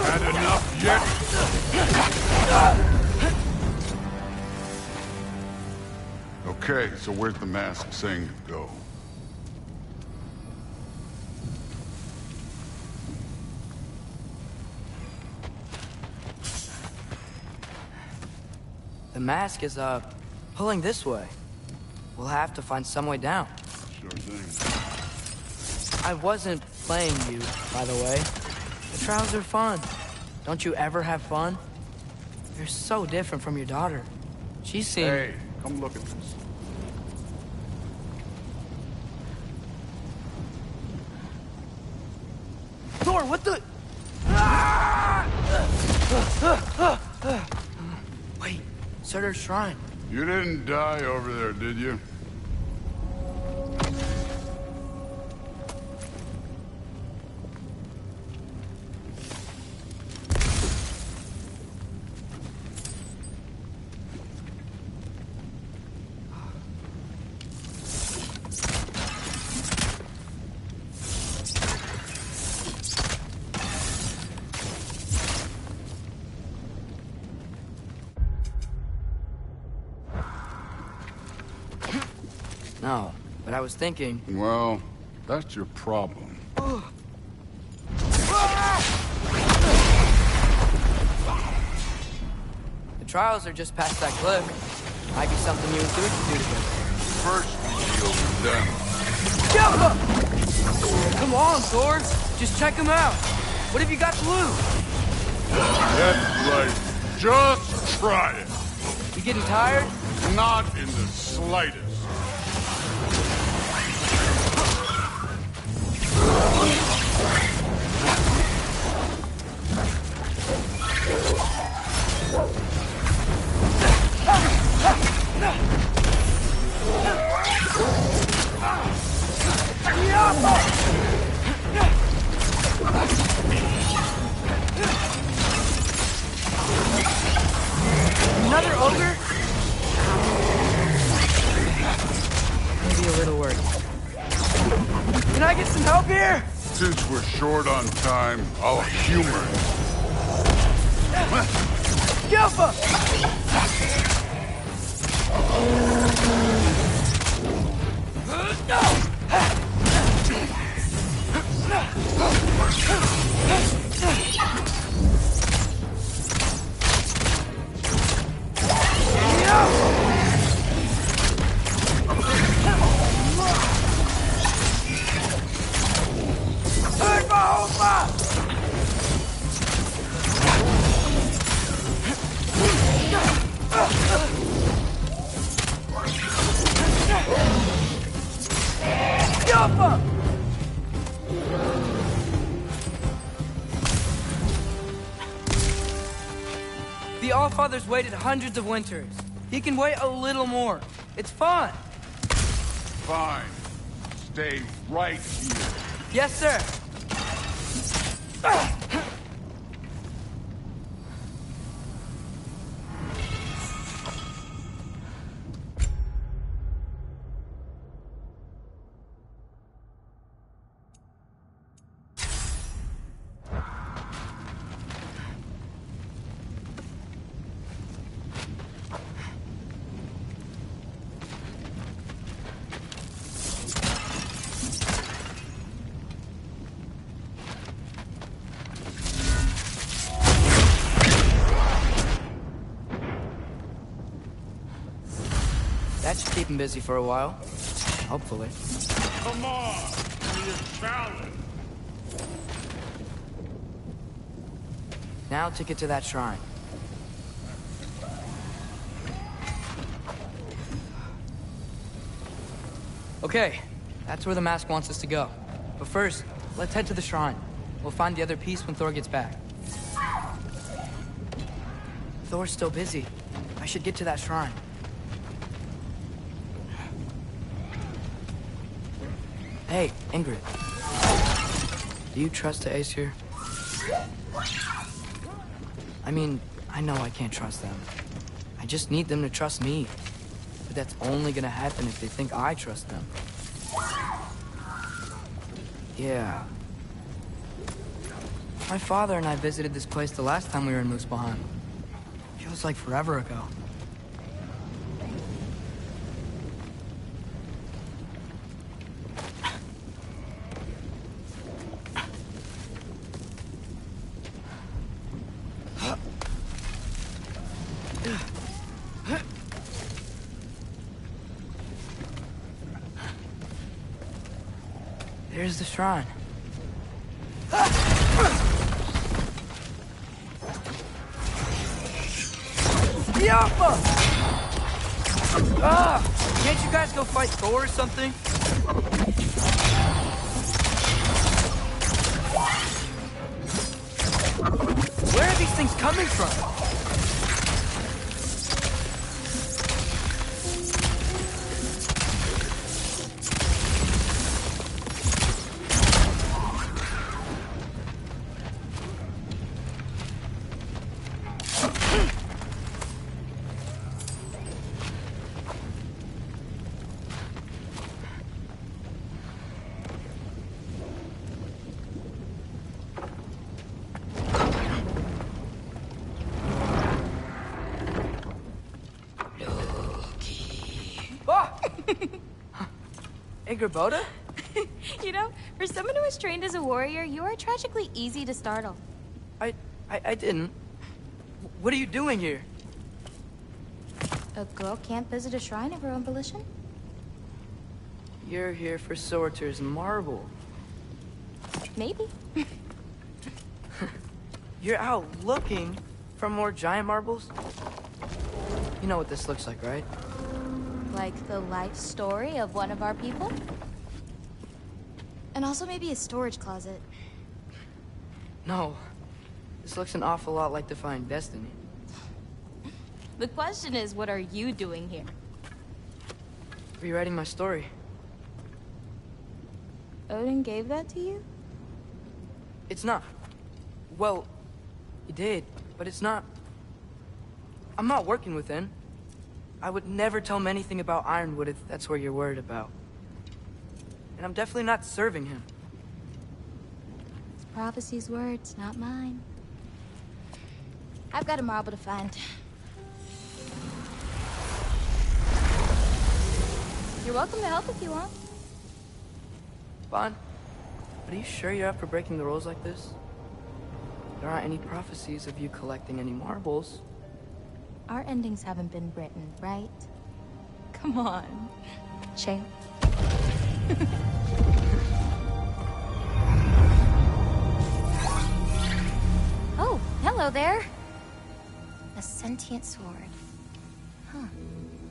Had enough yet? Okay, so where's the mask saying to go? The mask is, pulling this way. We'll have to find some way down. Sure thing. I wasn't playing you, by the way. The trials are fun. Don't you ever have fun? You're so different from your daughter. She's seen... Hey, come look at this. Thor, what the... Wait, Surtur's shrine. You didn't die over there, did you? No, but I was thinking... Well, that's your problem. The trials are just past that cliff. Might be something you and Dude can do together. First, we deal with them. Jump! Come on, Thor. Just check them out. What have you got to lose? That's right. Just try it. You getting tired? Not in the slightest. Another ogre? Maybe a little work. Can I get some help here? Since we're short on time, I'll humor it. Gilfa! Alpha! The Allfather's waited hundreds of winters. He can wait a little more. It's fun. Fine. Stay right here. Yes, sir. That should keep him busy for a while. Hopefully. Come on, for your challenge. Now to get to that shrine. Okay, that's where the mask wants us to go. But first, let's head to the shrine. We'll find the other piece when Thor gets back. Thor's still busy. I should get to that shrine. Hey, Ingrid. Do you trust the Aesir? I mean, I know I can't trust them. I just need them to trust me. But that's only gonna happen if they think I trust them. Yeah. My father and I visited this place the last time we were in Muspelheim. Feels like forever ago. There's the shrine. Yappa! Can't you guys go fight Thor or something? Where are these things coming from? Ingrid? You know, for someone who was trained as a warrior, you are tragically easy to startle. I didn't. What are you doing here? A girl can't visit a shrine of her own volition? You're here for Sorter's marble. Maybe. You're out looking for more giant marbles? You know what this looks like, right? Like the life story of one of our people? And also maybe a storage closet. No. This looks an awful lot like Defying Destiny. The question is, what are you doing here? Rewriting my story. Odin gave that to you? It's not. Well, he did, but it's not. I'm not working with him. I would never tell him anything about Ironwood if that's what you're worried about. And I'm definitely not serving him. It's prophecy's words, not mine. I've got a marble to find. You're welcome to help if you want. Bon, are you sure you're up for breaking the rules like this? There aren't any prophecies of you collecting any marbles. Our endings haven't been written, right? Come on, champ. Oh, hello there. A sentient sword. Huh.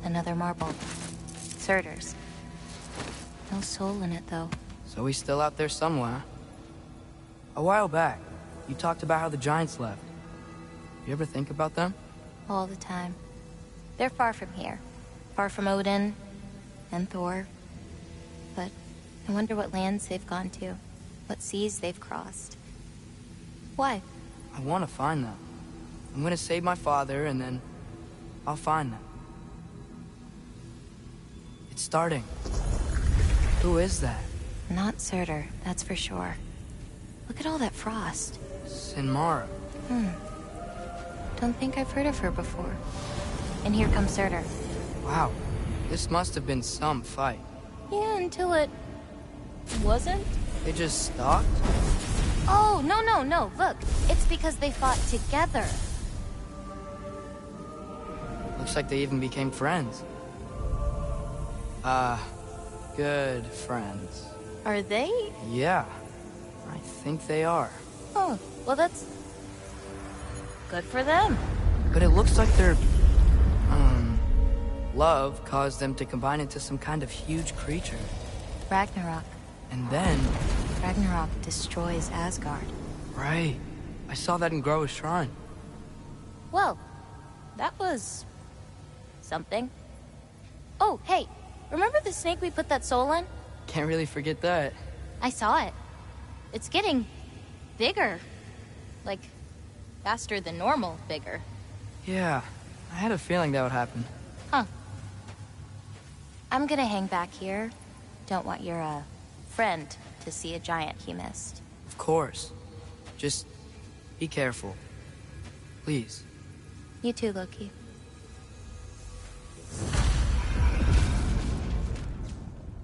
Another marble. Surtur's. No soul in it, though. So he's still out there somewhere. A while back, you talked about how the giants left. You ever think about them? All the time. They're far from here. Far from Odin and Thor. But I wonder what lands they've gone to. What seas they've crossed. Why? I want to find them. I'm gonna save my father, and then I'll find them. It's starting. Who is that? Not Surtur, that's for sure. Look at all that frost. Sinmara. Don't think I've heard of her before. And here comes Surtur. Wow. This must have been some fight. Yeah, until it... wasn't? They just stopped? Oh, no. Look, it's because they fought together. Looks like they even became friends. Good friends. Are they? Yeah, I think they are. Oh, well that's... good for them. But it looks like their... love caused them to combine into some kind of huge creature. Ragnarok. And then... Ragnarok destroys Asgard. Right. I saw that in Groa's shrine. Well, that was... something. Oh, hey, remember the snake we put that soul in? Can't really forget that. I saw it. It's getting... bigger. Like, faster than normal bigger. Yeah, I had a feeling that would happen. Huh. I'm gonna hang back here. Don't want your, friend to see a giant he missed. Of course. Just be careful. Please. You too, Loki.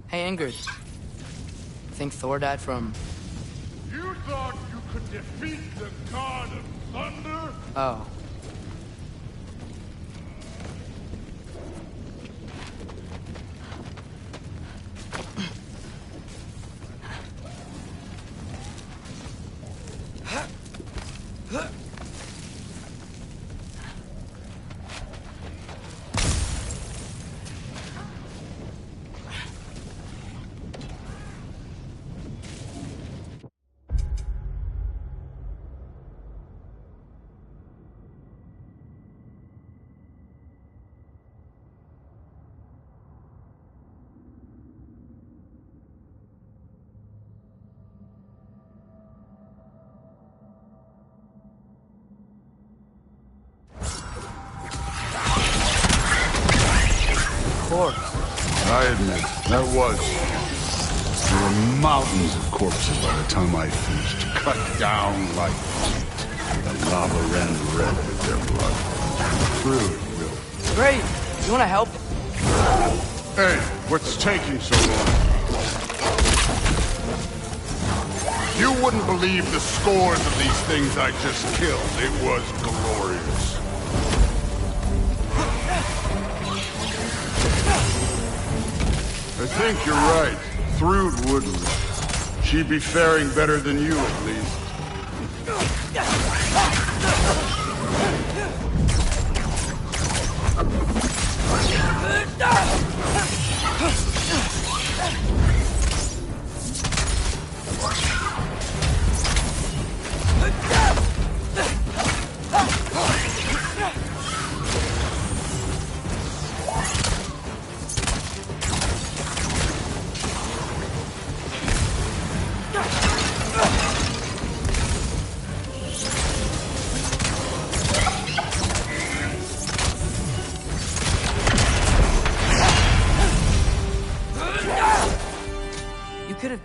Hey, Ingrid. Think Thor died from... You thought you could defeat the god of thunder? Oh. I admit, that was. There were mountains of corpses by the time I finished, cut down like meat. The lava ran red with their blood. True, Will. Great! You wanna help? Hey, what's taking so long? You wouldn't believe the scores of these things I just killed. It was glorious. I think you're right. Thrud wouldn't. She'd be faring better than you, at least.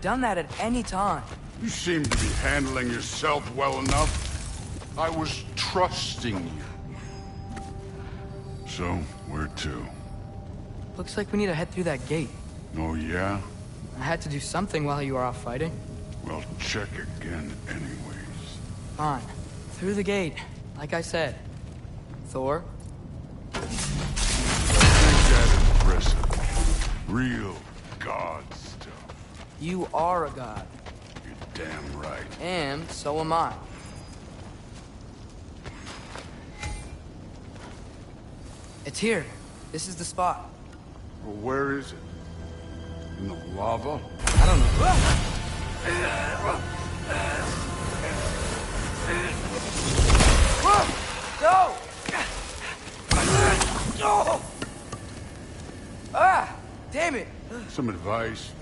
Done that at any time. You seem to be handling yourself well enough. I was trusting you. So, where to? Looks like we need to head through that gate. Oh, yeah? I had to do something while you were off fighting. Well, check again anyways. Fine. Through the gate, like I said. Thor? I think that impressive. Real god stuff. You are a god. You're damn right. And so am I. It's here. This is the spot. Well, where is it? In the lava? I don't know. No! No! Ah! Damn it! Some advice.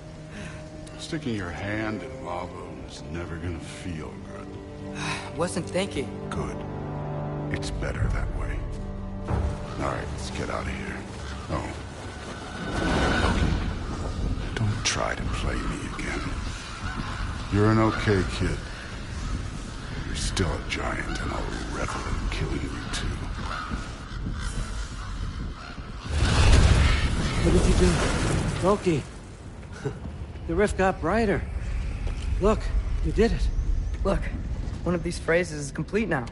Sticking your hand in lava is never gonna feel good. Wasn't thinking. Good. It's better that way. Alright, let's get out of here. Oh. Loki, don't try to play me again. You're an okay kid. You're still a giant, and I'll revel in killing you too. What did you do? Loki. The rift got brighter. Look, you did it. Look, one of these phrases is complete now.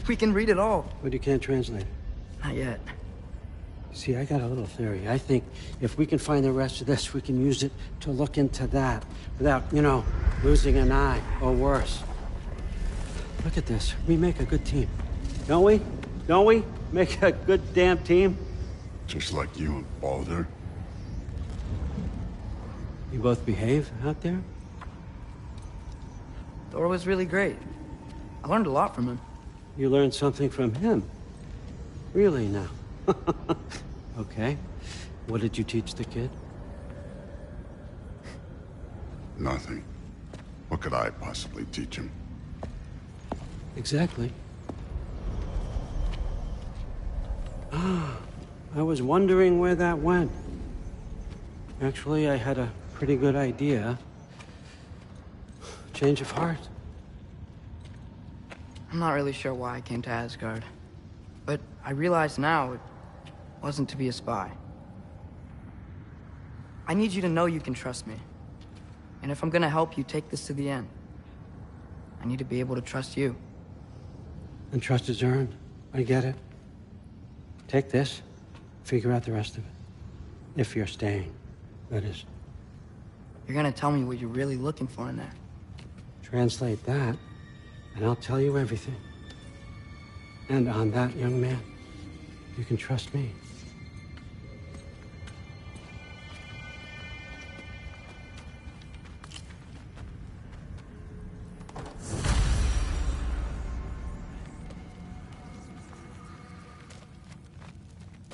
We can read it all. But you can't translate it. Not yet. See, I got a little theory. I think if we can find the rest of this, we can use it to look into that without, you know, losing an eye or worse. Look at this. We make a good team. Don't we? Don't we? Make a good damn team? Just like you and Baldur. You both behave out there? Thor was really great. I learned a lot from him. You learned something from him? Really now? Okay. What did you teach the kid? Nothing. What could I possibly teach him? Exactly. Ah, I was wondering where that went. Actually, I had a pretty good idea. Change of heart. I'm not really sure why I came to Asgard. But I realize now it wasn't to be a spy. I need you to know you can trust me. And if I'm gonna help you take this to the end, I need to be able to trust you. And trust is earned. I get it. Take this, figure out the rest of it. If you're staying, that is. You're gonna tell me what you're really looking for in there. Translate that, and I'll tell you everything. And on that, young man, you can trust me.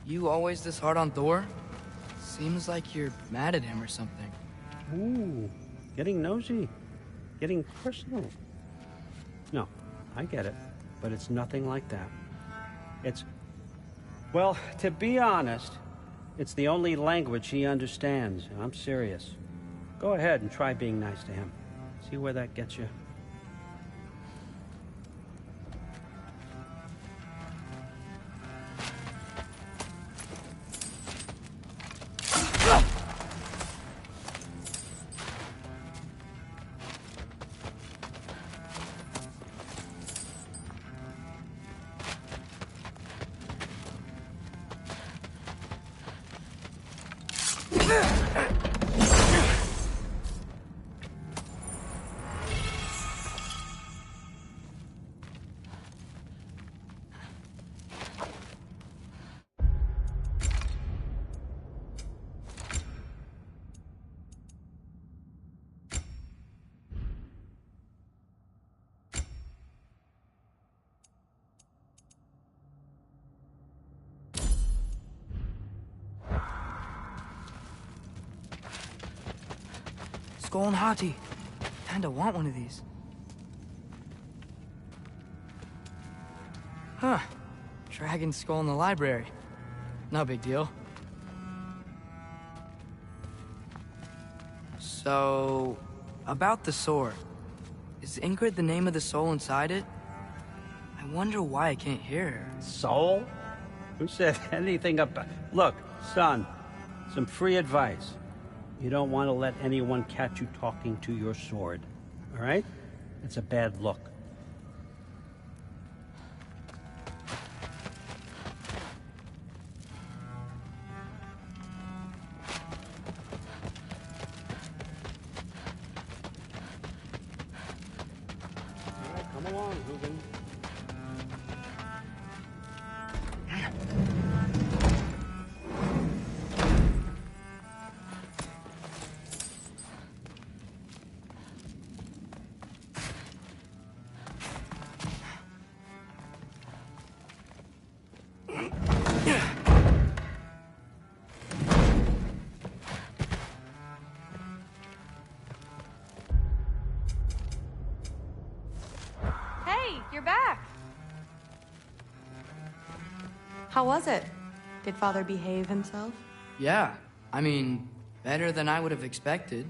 You always this hard on Thor? Seems like you're mad at him or something. Ooh, getting nosy. Getting personal. No, I get it. But it's nothing like that. It's... Well, to be honest, it's the only language he understands. And I'm serious. Go ahead and try being nice to him. See where that gets you. Skull and Hati. Kinda want one of these. Huh. Dragon skull in the library. No big deal. So, about the sword. Is Ingrid the name of the soul inside it? I wonder why I can't hear her. Soul? Who said anything about... Look, son, some free advice. You don't want to let anyone catch you talking to your sword. All right? It's a bad look. All right, come along, Hugin. you're back. How was it? Did Father behave himself? Yeah, I mean, better than I would have expected,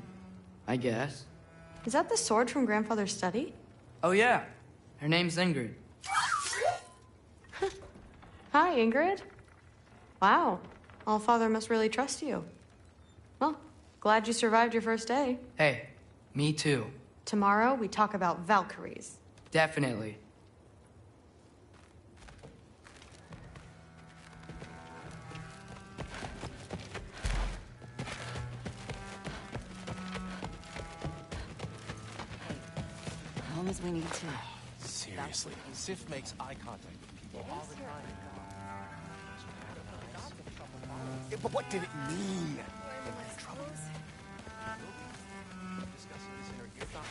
I guess. Is that the sword from Grandfather's study? Oh yeah, her name's Ingrid. Hi, Ingrid. Wow, Allfather must really trust you. Well, glad you survived your first day. Hey, me too. Tomorrow, we talk about Valkyries. Definitely. As we need to. Seriously, Sif makes eye contact with people all the time. Yeah, but what did it mean? Discussing this in her earshot.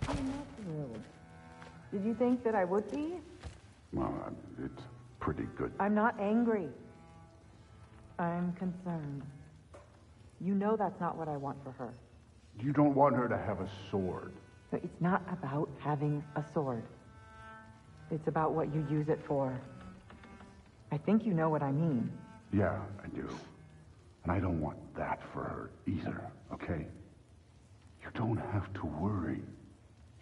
I'm not thrilled. Did you think that I would be? Well, it's pretty good. I'm not angry. I'm concerned. You know that's not what I want for her. You don't want her to have a sword. But it's not about having a sword. It's about what you use it for. I think you know what I mean. Yeah, I do. And I don't want that for her either, okay? You don't have to worry.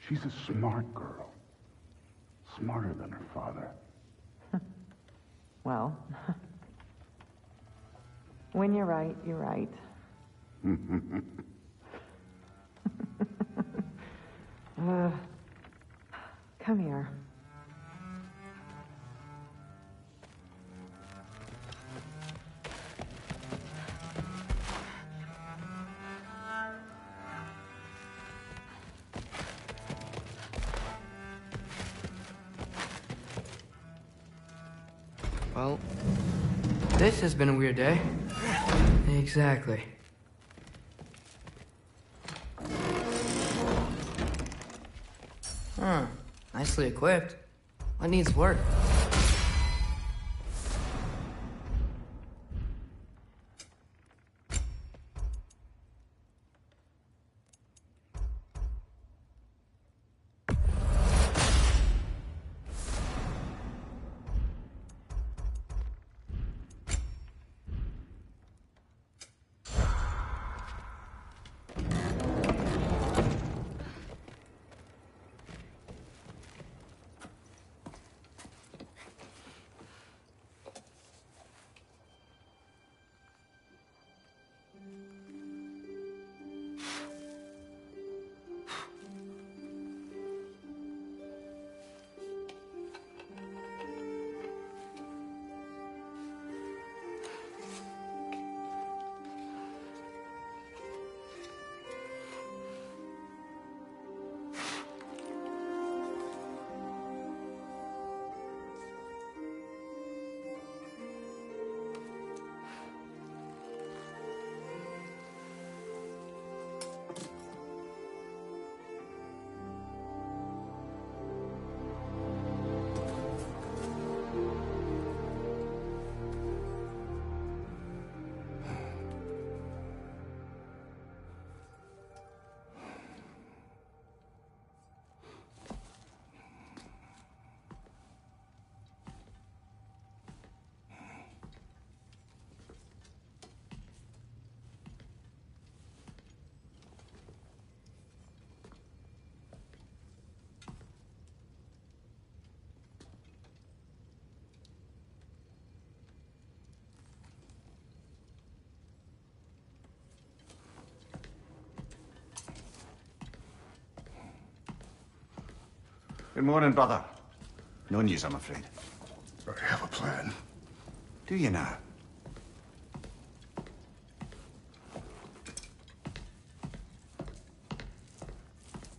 She's a smart girl. Smarter than her father. Well, when you're right, you're right. Come here. Well, this has been a weird day. Exactly. Huh. Nicely equipped. What needs work? Good morning, brother. No news, I'm afraid. I have a plan. Do you now?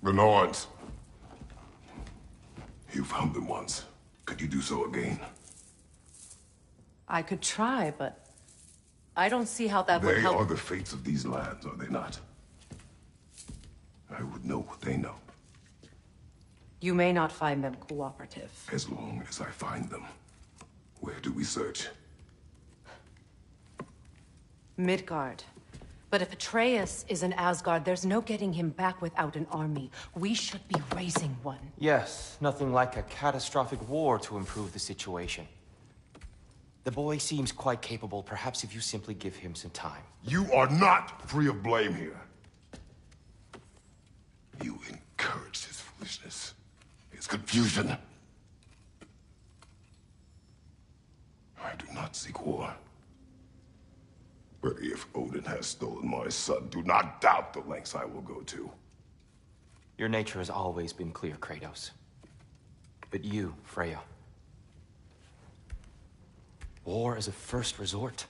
The Nords. You found them once. Could you do so again? I could try, but I don't see how that would They help. are the fates of these lands, are they not? I would know what they know, You may not find them cooperative. as long as I find them. Where do we search? Midgard. But if Atreus is in Asgard, there's no getting him back without an army. We should be raising one. Yes, nothing like a catastrophic war to improve the situation. The boy seems quite capable. Perhaps if you simply give him some time. You are not free of blame here. You encouraged his foolishness, his confusion. I do not seek war. But if Odin has stolen my son, do not doubt the lengths I will go to. Your nature has always been clear, Kratos. But you, Freya. War is a first resort.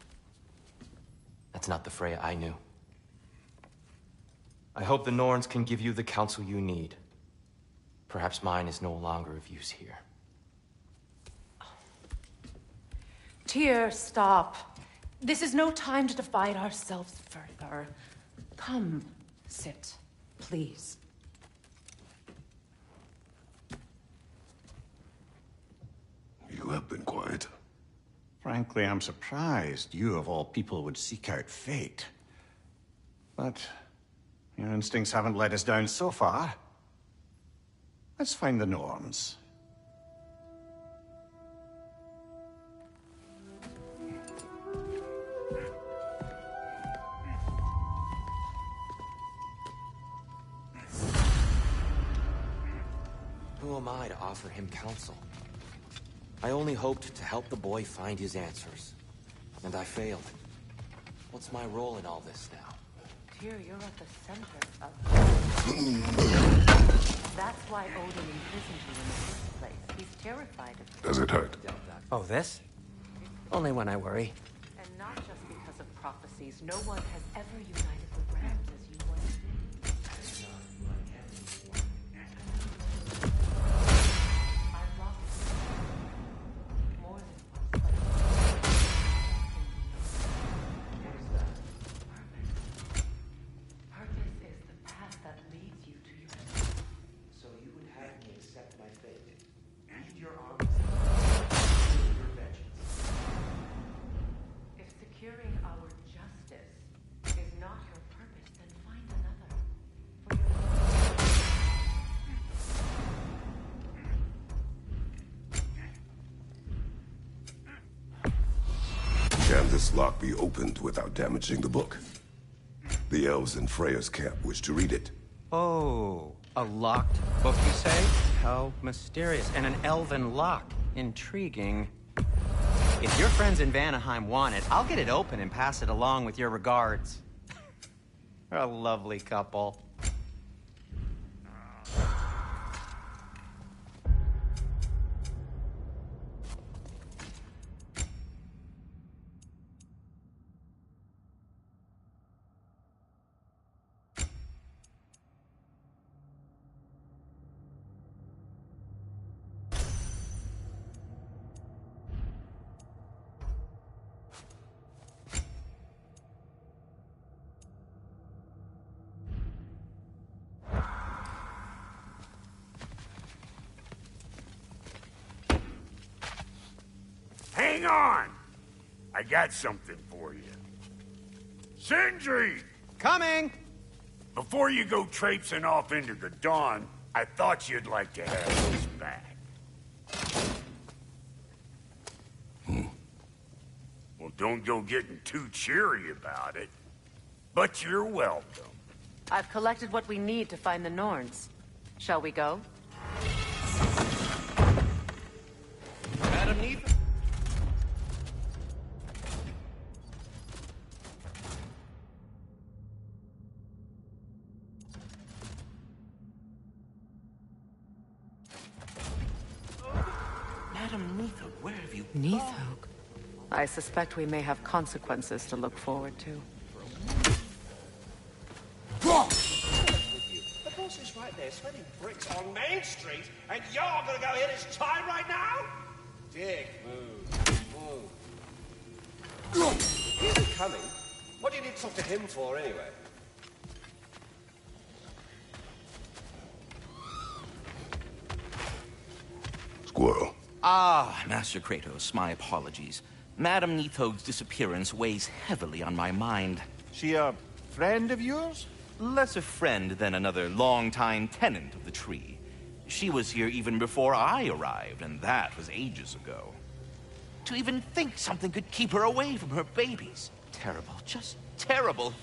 That's not the Freya I knew. I hope the Norns can give you the counsel you need. Perhaps mine is no longer of use here. Tyr, stop. This is no time to divide ourselves further. Come, sit, please. You have been quiet. Frankly, I'm surprised you of all people would seek out fate. But your instincts haven't let us down so far. Let's find the Norns. Who am I to offer him counsel? I only hoped to help the boy find his answers. And I failed. What's my role in all this now? Tyr, you're at the center of... That's why Odin imprisoned you in the first place. He's terrified of you. Does it hurt? Oh, this? Only when I worry. And not just because of prophecies. No one has ever united the realms as you once did. I've lost more than once, but purpose is the path that leads you to your soul. So you would have me accept my fate. Lead your armies and your vengeance. If securing our justice is not your purpose, then find another. Can this lock be opened without damaging the book? The elves in Freya's camp wish to read it. Oh, a locked book, you say? How mysterious. And an elven lock. Intriguing. If your friends in Vanaheim want it, I'll get it open and pass it along with your regards. A lovely couple. Hang on! I got something for you. Sindri! Coming! Before you go traipsing off into the dawn, I thought you'd like to have this back. Well, don't go getting too cheery about it. But you're welcome. I've collected what we need to find the Norns. Shall we go? Madam Neith? Madam Neithog, where have you Neithog? I suspect we may have consequences to look forward to. The boss is right there, sweating bricks on Main Street, and you're gonna go hit his time right now? Dick, move. He's coming. What do you need to talk to him for, anyway? Squirrel. Ah, Master Kratos, my apologies. Madam Neithog's disappearance weighs heavily on my mind. She, friend of yours? Less a friend than another long-time tenant of the tree. She was here even before I arrived, and that was ages ago. To even think something could keep her away from her babies. Terrible, just terrible.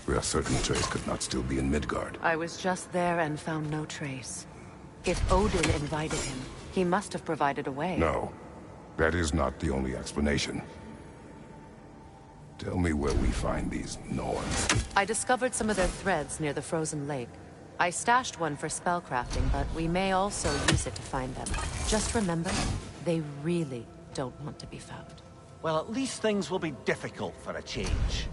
We are certain Trace could not still be in Midgard. I was just there and found no trace. If Odin invited him, he must have provided a way. No, that is not the only explanation. Tell me where we find these Norns. I discovered some of their threads near the frozen lake. I stashed one for spellcrafting, but we may also use it to find them. Just remember, they really don't want to be found. Well, at least things will be difficult for a change.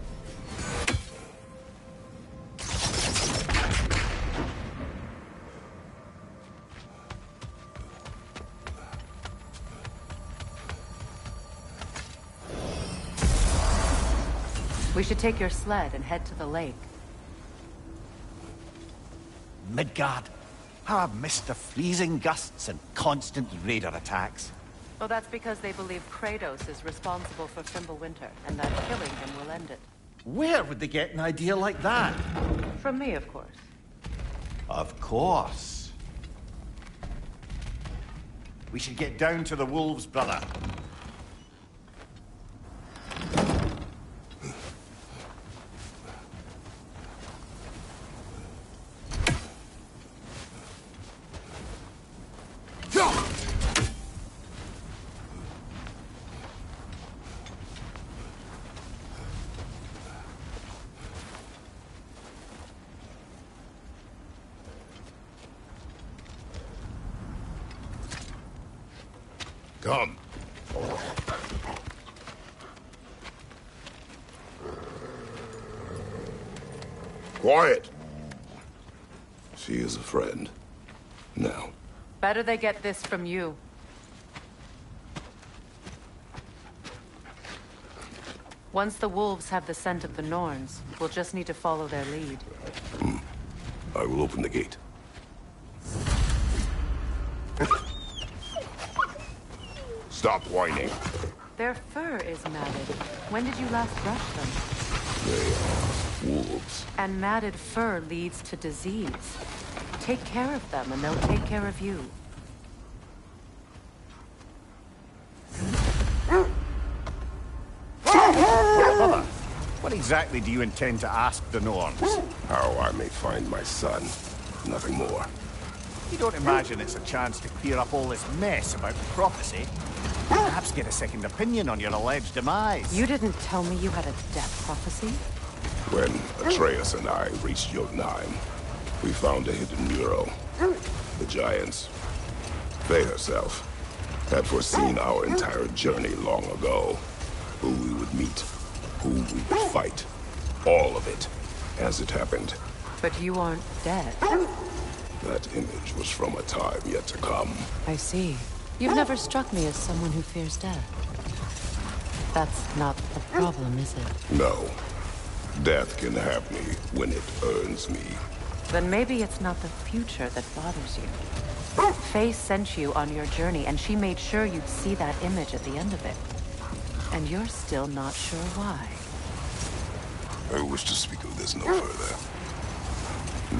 We should take your sled and head to the lake. Midgard. How I've missed the freezing gusts and constant raider attacks. Well, that's because they believe Kratos is responsible for Fimbulwinter, and that killing him will end it. Where would they get an idea like that? From me, of course. Of course. We should get down to the wolves, brother. Come. Quiet. She is a friend. Now. Better they get this from you. Once the wolves have the scent of the Norns, we'll just need to follow their lead. I will open the gate. Stop whining. Their fur is matted. When did you last brush them? They are wolves. And matted fur leads to disease. Take care of them, and they'll take care of you. Mother, what exactly do you intend to ask the Norns? How I may find my son. Nothing more. You don't imagine it's a chance to clear up all this mess about prophecy? Perhaps get a second opinion on your alleged demise. You didn't tell me you had a death prophecy? When Atreus and I reached Jotunheim, we found a hidden mural. The Giants, Faye herself, had foreseen our entire journey long ago. Who we would meet, who we would fight. All of it, as it happened. But you aren't dead. That image was from a time yet to come. I see. You've never struck me as someone who fears death. That's not the problem, is it? No. Death can have me when it earns me. Then maybe it's not the future that bothers you. Faye sent you on your journey, and she made sure you'd see that image at the end of it. And you're still not sure why. I wish to speak of this no further.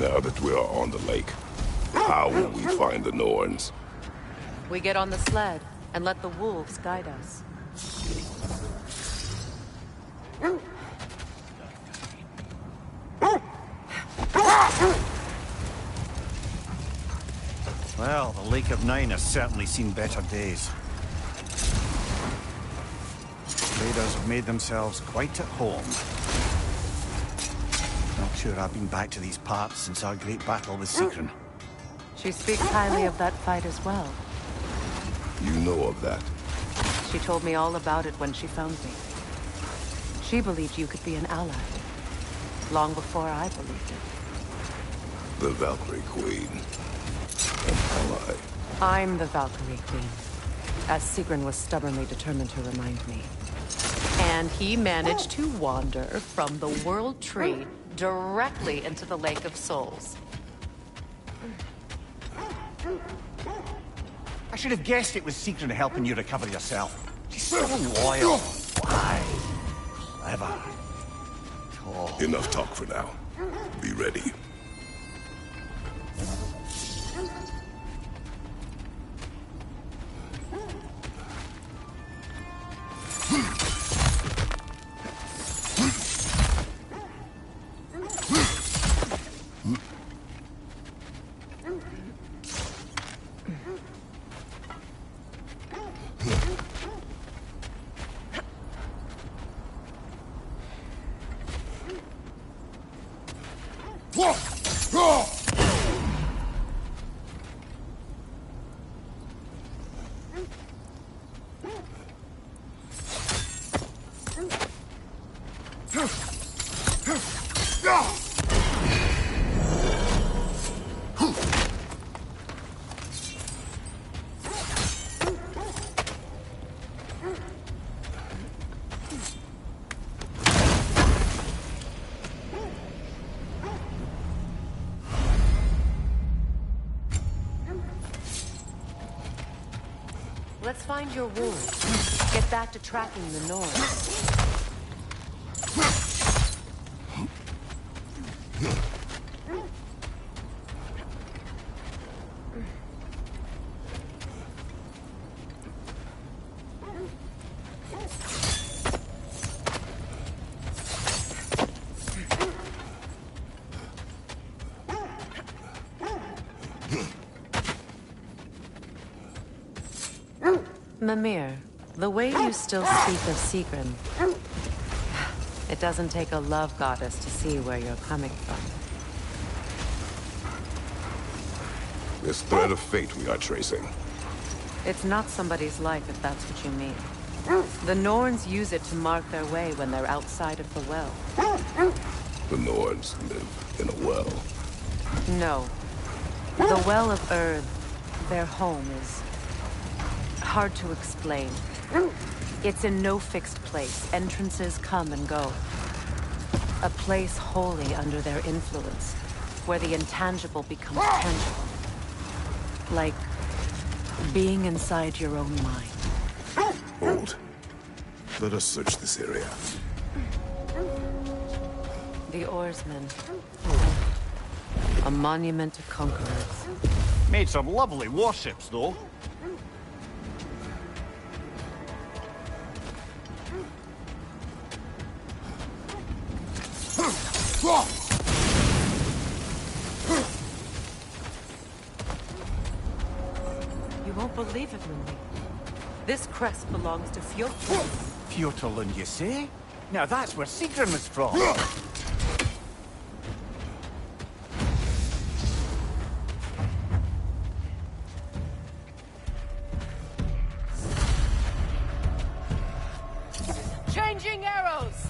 Now that we are on the lake, how will we find the Norns? We get on the sled and let the wolves guide us. Well, the Lake of Nine has certainly seen better days. Traders have made themselves quite at home. Not sure I've been back to these parts since our great battle with Sigrun. She speaks highly of that fight as well. You know of that? She told me all about it when she found me. She believed you could be an ally. Long before I believed it. The Valkyrie Queen. An ally. I'm the Valkyrie Queen. As Sigrun was stubbornly determined to remind me. And he managed to wander from the World Tree directly into the Lake of Souls. I should have guessed it was Sigrun helping you recover yourself. She's so loyal. Why? Clever. Oh. Enough talk for now. Be ready. Let's find your wound. Get back to tracking the Norns. Mimir, the way you still speak of Sigrun, it doesn't take a love goddess to see where you're coming from. This thread of fate we are tracing. It's not somebody's life, if that's what you mean. The Norns use it to mark their way when they're outside of the well. The Norns live in a well. No. The Well of Earth, their home, is hard to explain. It's in no fixed place. Entrances come and go. A place wholly under their influence, where the intangible becomes tangible. Like being inside your own mind. Hold. Let us search this area. The Oarsmen. A monument to conquerors. Made some lovely warships, though. You won't believe it, Lindy. This crest belongs to Fjotr. Fjotr, you say? Now that's where Sigrun was from. Changing arrows!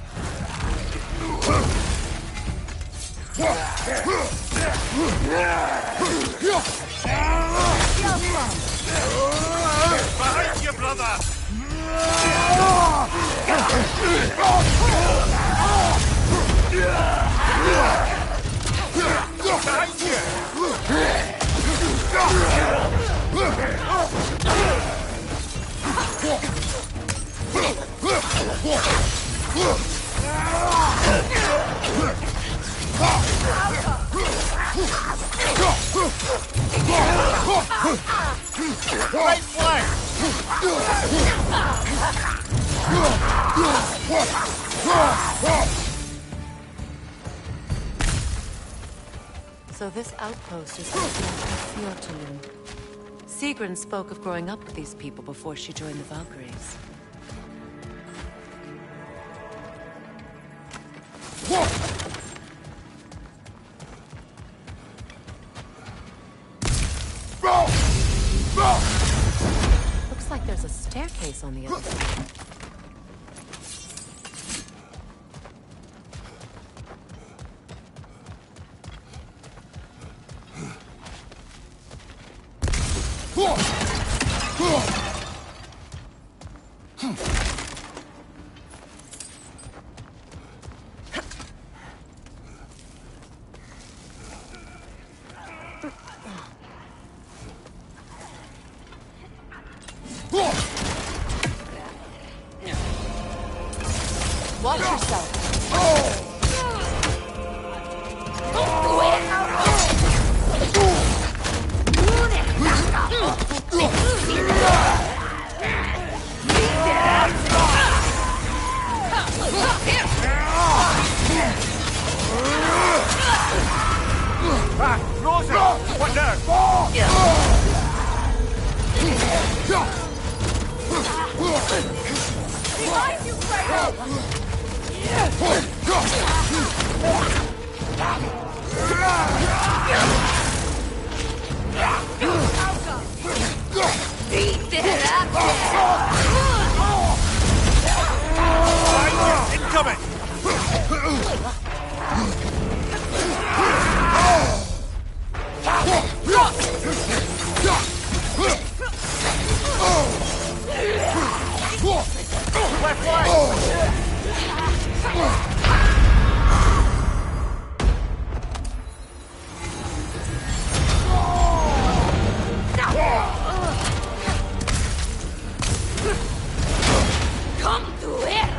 Behind you, brother! Behind Right flank! So this outpost is Fjotr. Sigrun spoke of growing up with these people before she joined the Valkyries. Looks like there's a staircase on the other side. Watch yourself. Rosa! What now? Behind you, Freya! Beat it up! Incoming! Left leg! Come to it!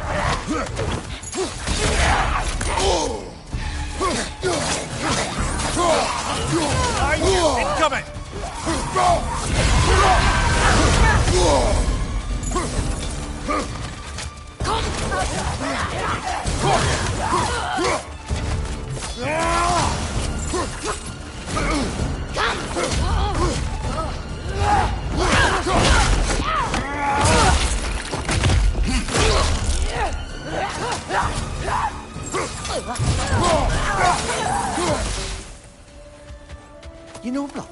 Incoming! You know, brother,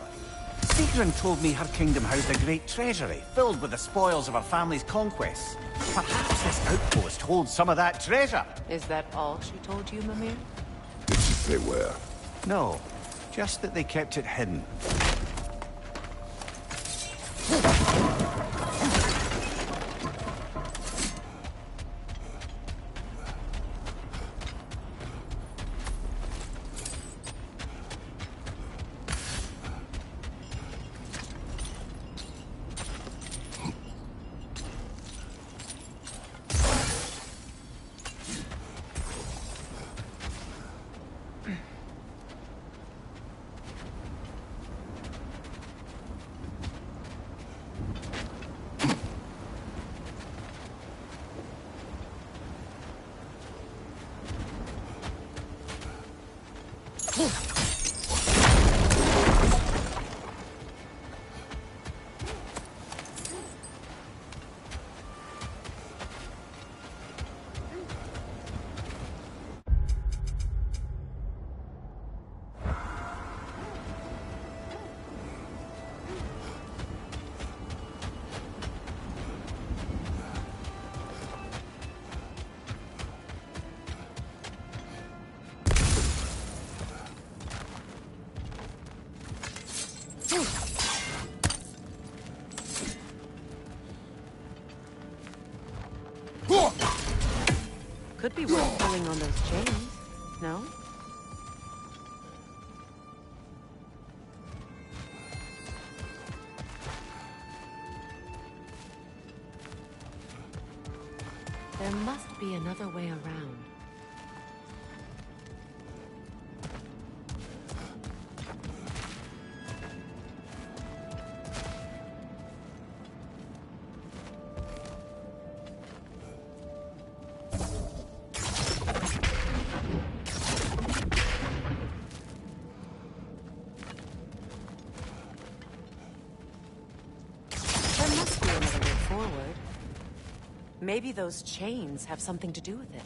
Sigrun told me her kingdom housed a great treasury filled with the spoils of her family's conquests. Perhaps this outpost holds some of that treasure. Is that all she told you, Mimir? Did she say where? No, just that they kept it hidden. Could be worth pulling on those chains, no? There must be another way around. Maybe those chains have something to do with it.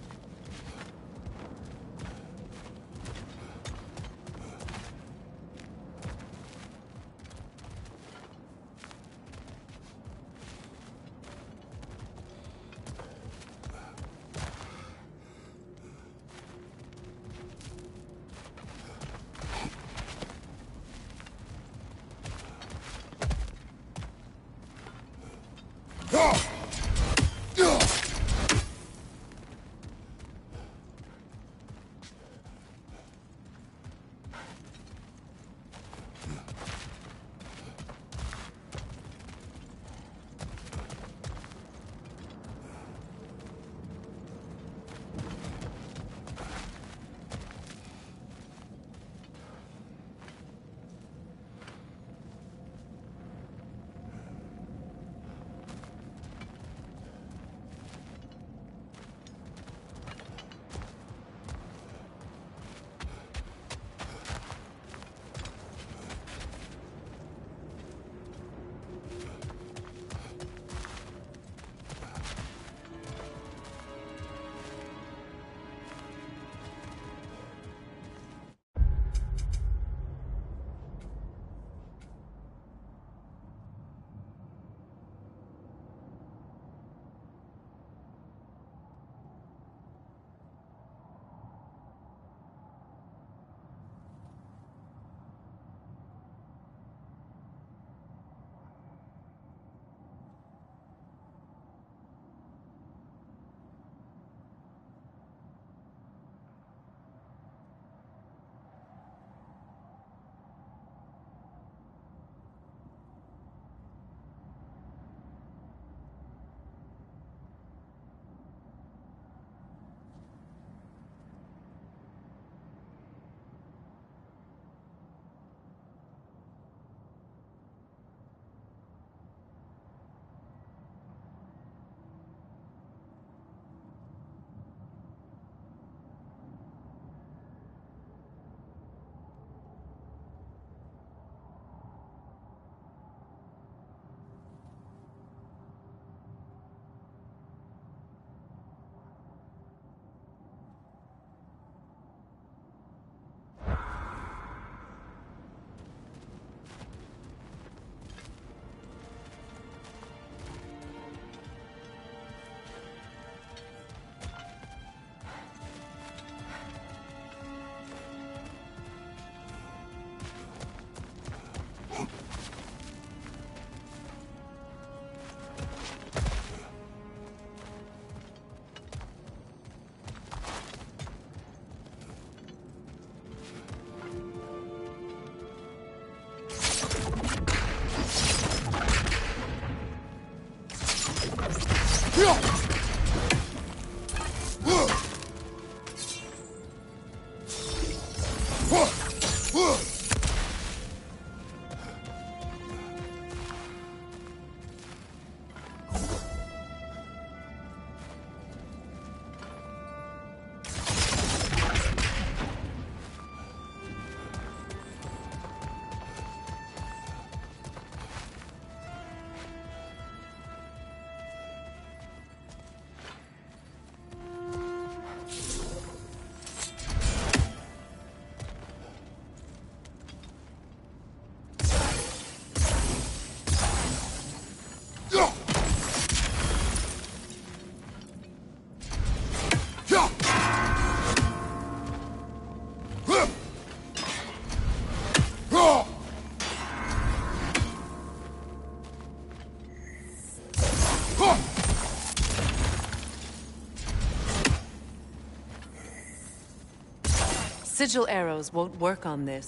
Sigil arrows won't work on this.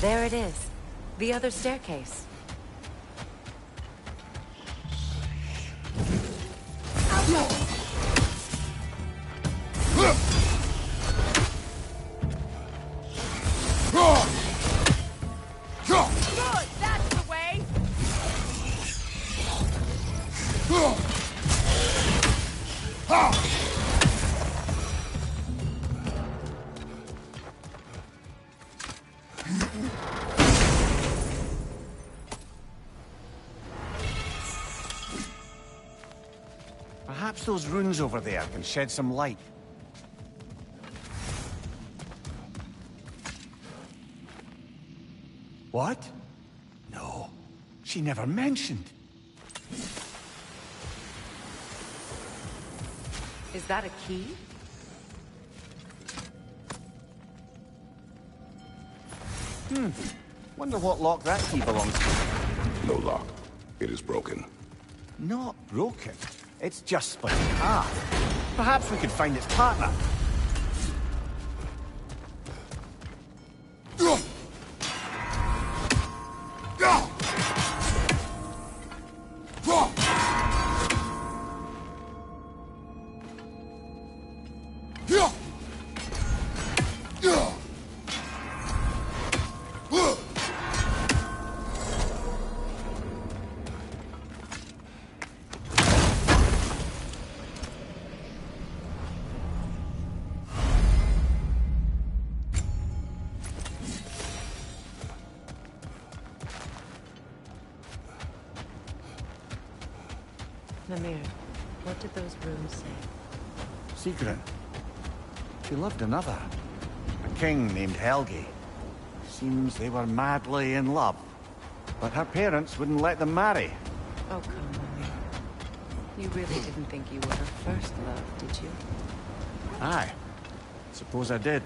There it is. The other staircase. Good, that's the way. Perhaps those runes over there can shed some light. What? No, she never mentioned. Is that a key? Wonder what lock that key belongs to. No lock. It is broken. Not broken. It's just split in half. Perhaps we could find its partner. Mimir, what did those runes say? Secret. She loved another. A king named Helgi. Seems they were madly in love. But her parents wouldn't let them marry. Oh, come on, Mimir. You really didn't think you were her first love, did you? Aye. Suppose I did.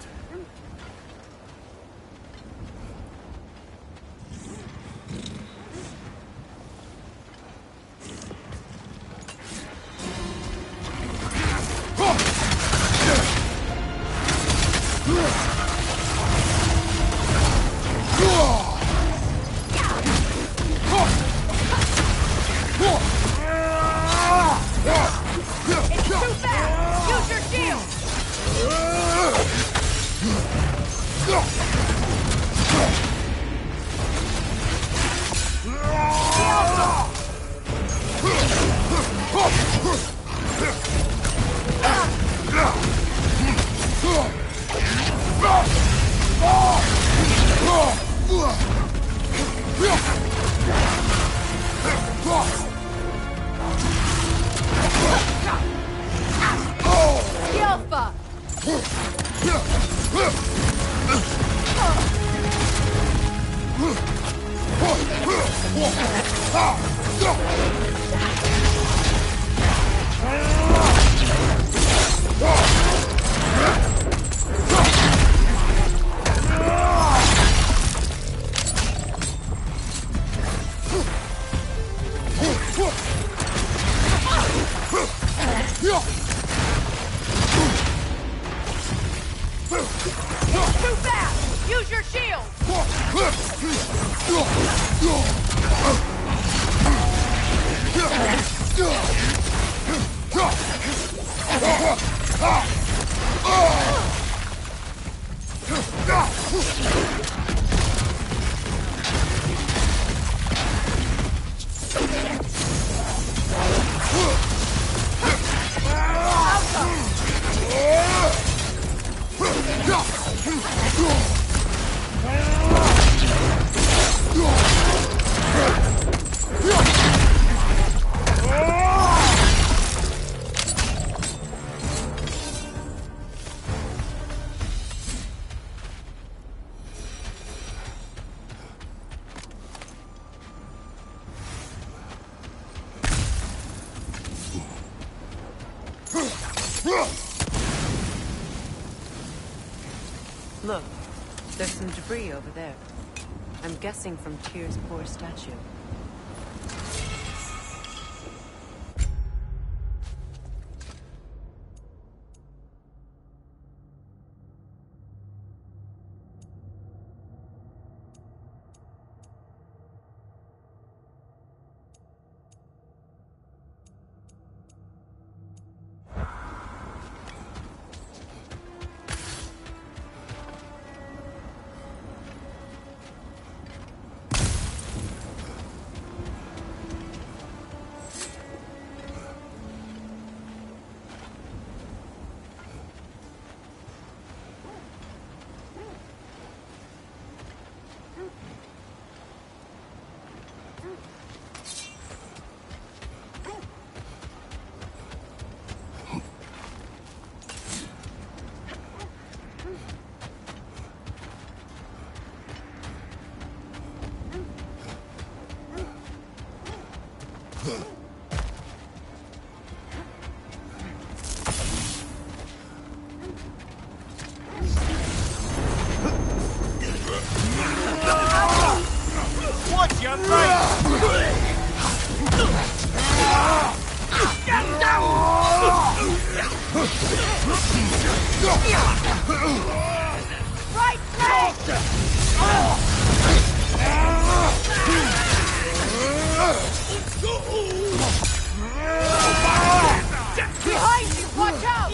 It's too fast! Use your shield! Alpha! Too fast! Use your shield! Look, there's some debris over there. I'm guessing from Tyr's poor statue. Watch your right! Right leg! Behind you! Watch out!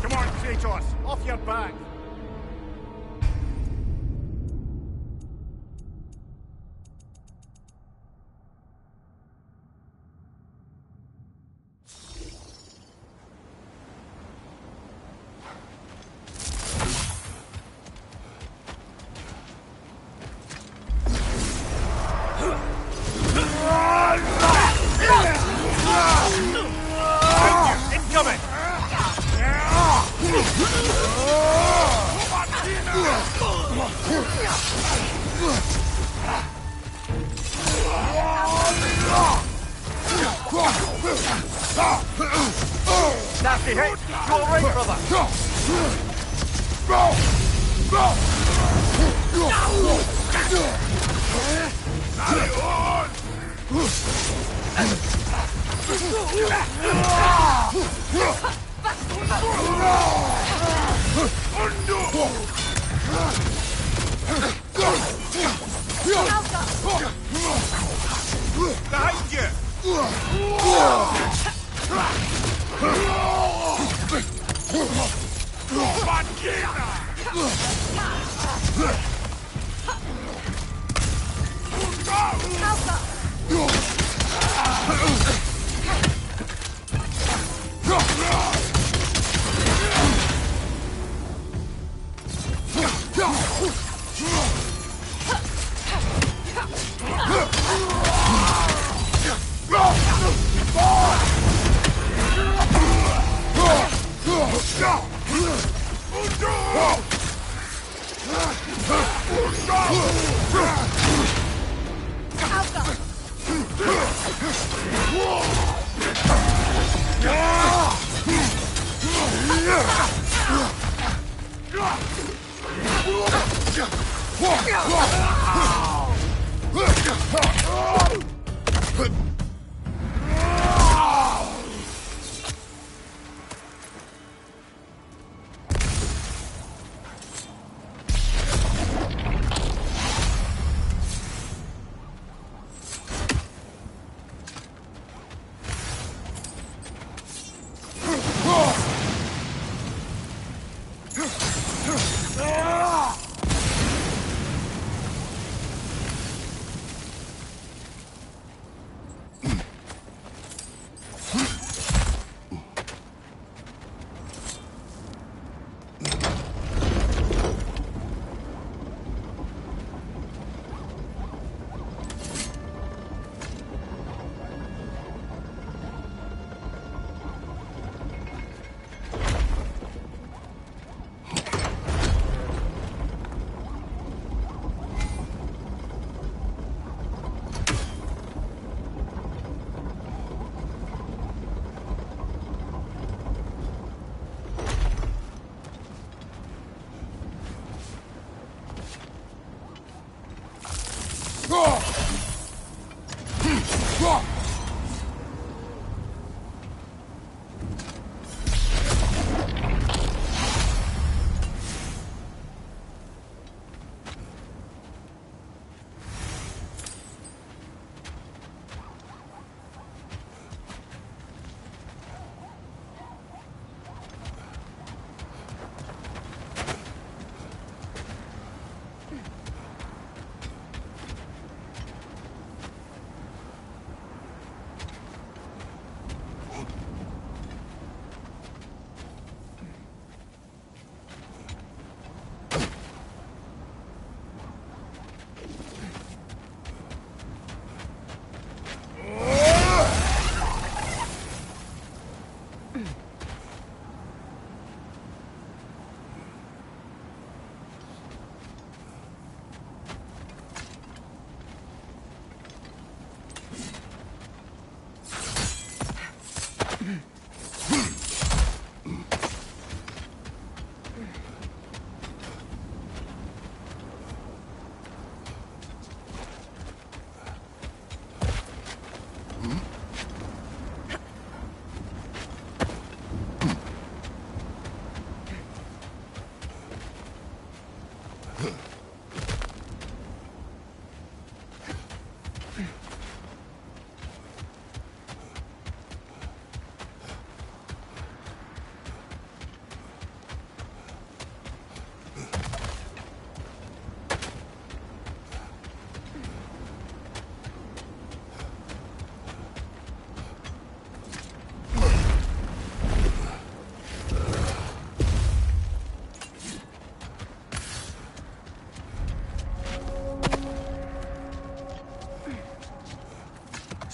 Come on, Kratos! Off your back! Incoming! Nasty hit! You alright, brother? Behind you!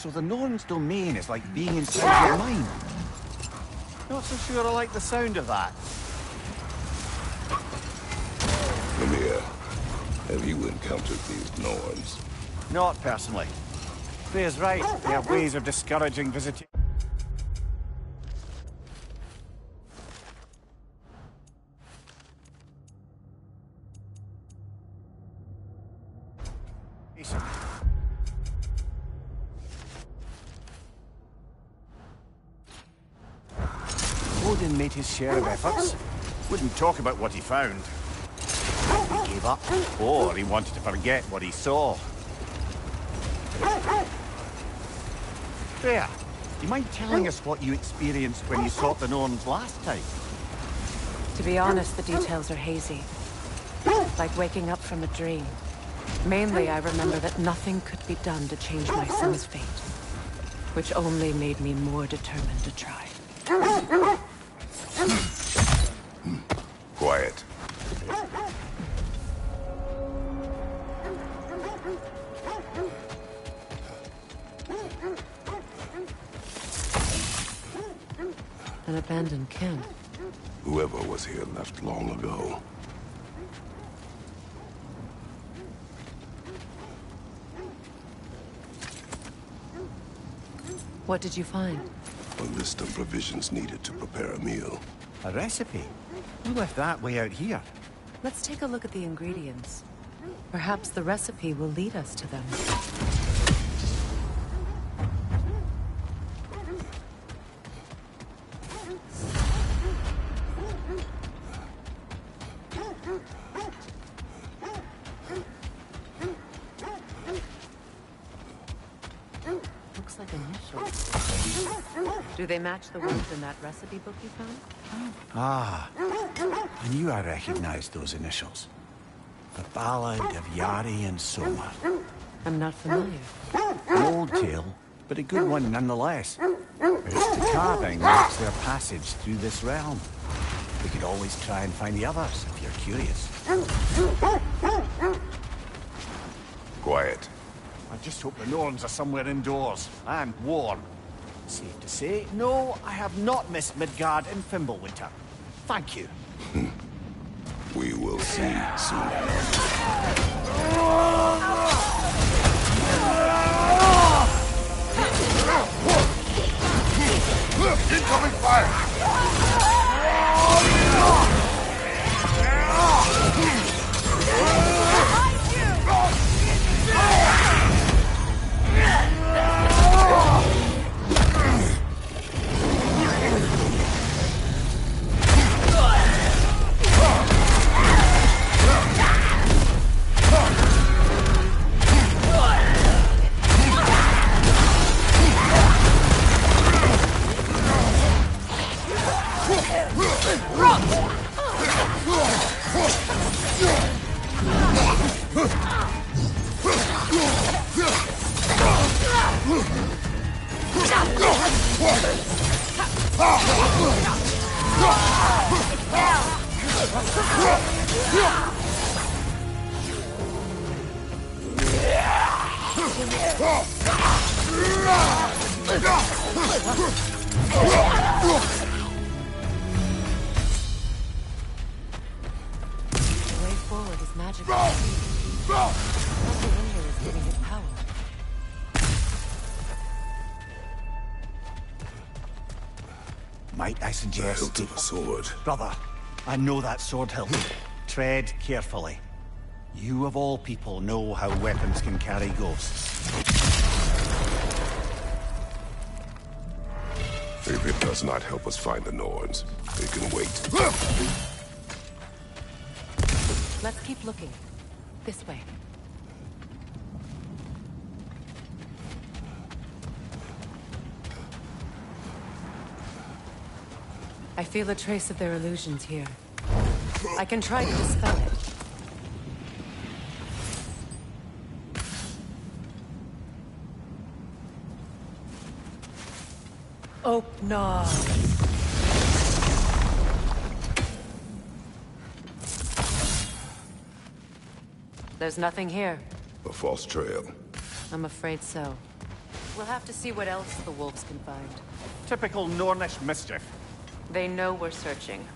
So the Norn's domain is like being inside your mind. Not so sure I like the sound of that. Mimir, have you encountered these Norns? Not personally. Freya's right. They have ways of discouraging visitation. Odin made his share of efforts. Wouldn't talk about what he found. He gave up, or he wanted to forget what he saw. Freya, do you mind telling us what you experienced when you sought the Norns last time? To be honest, the details are hazy. Like waking up from a dream. Mainly, I remember that nothing could be done to change my son's fate. Which only made me more determined to try. Quiet. An abandoned camp. Whoever was here left long ago. What did you find? A list of provisions needed to prepare a meal. A recipe? Who left that way out here? Let's take a look at the ingredients. Perhaps the recipe will lead us to them. Looks like initials. Do they match the ones in that recipe book you found? Ah, I knew I recognized those initials. The Ballad of Yari and Soma. I'm not familiar. An old tale, but a good one nonetheless. Its carving marks their passage through this realm. We could always try and find the others, if you're curious. Quiet. I just hope the Norns are somewhere indoors, and warm. Safe to say, no, I have not missed Midgard and Fimbulwinter. Thank you. We will see soon. Incoming fire! The way forward is magical. Something in here is giving it power. Might I suggest... The hilt of a sword. Brother, I know that sword hilt. Tread carefully. You of all people know how weapons can carry ghosts. If it does not help us find the Norns, it can wait. Let's keep looking. This way. I feel a trace of their illusions here. I can try to dispel it. Open. There's nothing here. A false trail. I'm afraid so. We'll have to see what else the wolves can find. Typical Nornish mischief. They know we're searching.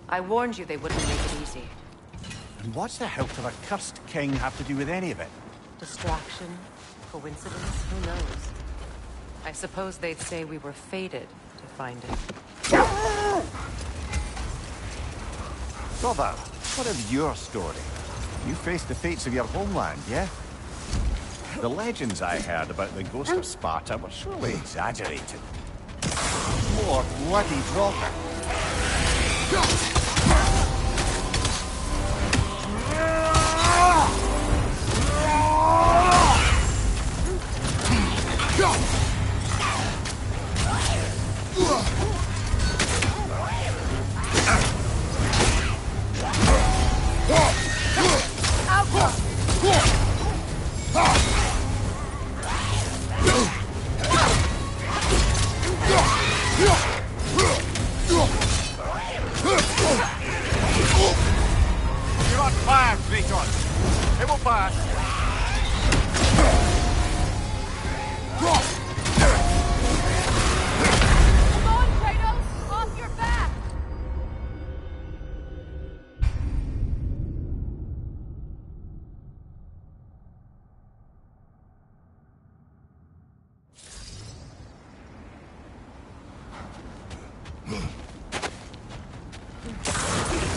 I warned you they wouldn't make it easy. And what's the help of a cursed king have to do with any of it? Distraction? Coincidence? Who knows? I suppose they'd say we were fated to find it. Brother, what of your story? You faced the fates of your homeland, yeah? The legends I heard about the ghost of Sparta were surely exaggerated. More bloody dropper. You're on fire, Kratos. It will pass. Come on, Kratos! Off your back!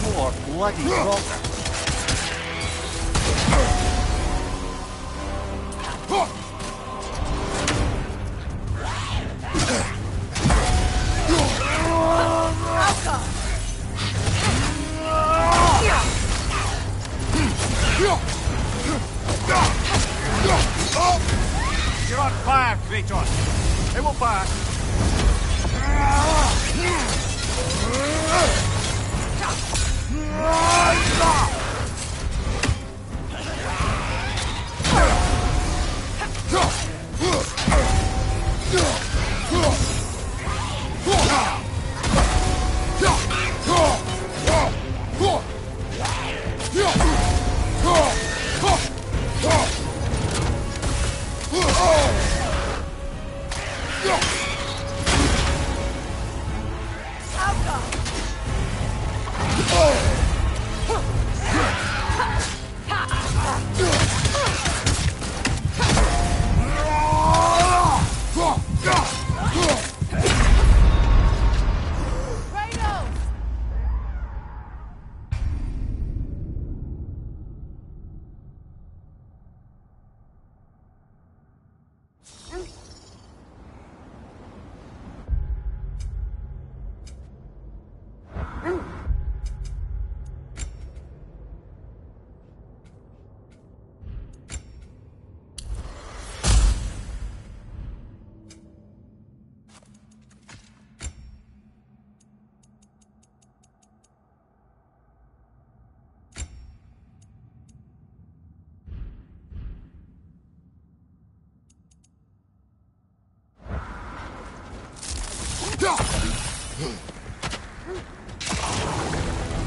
More bloody dropper. You're on fire, Kratos. It will pass.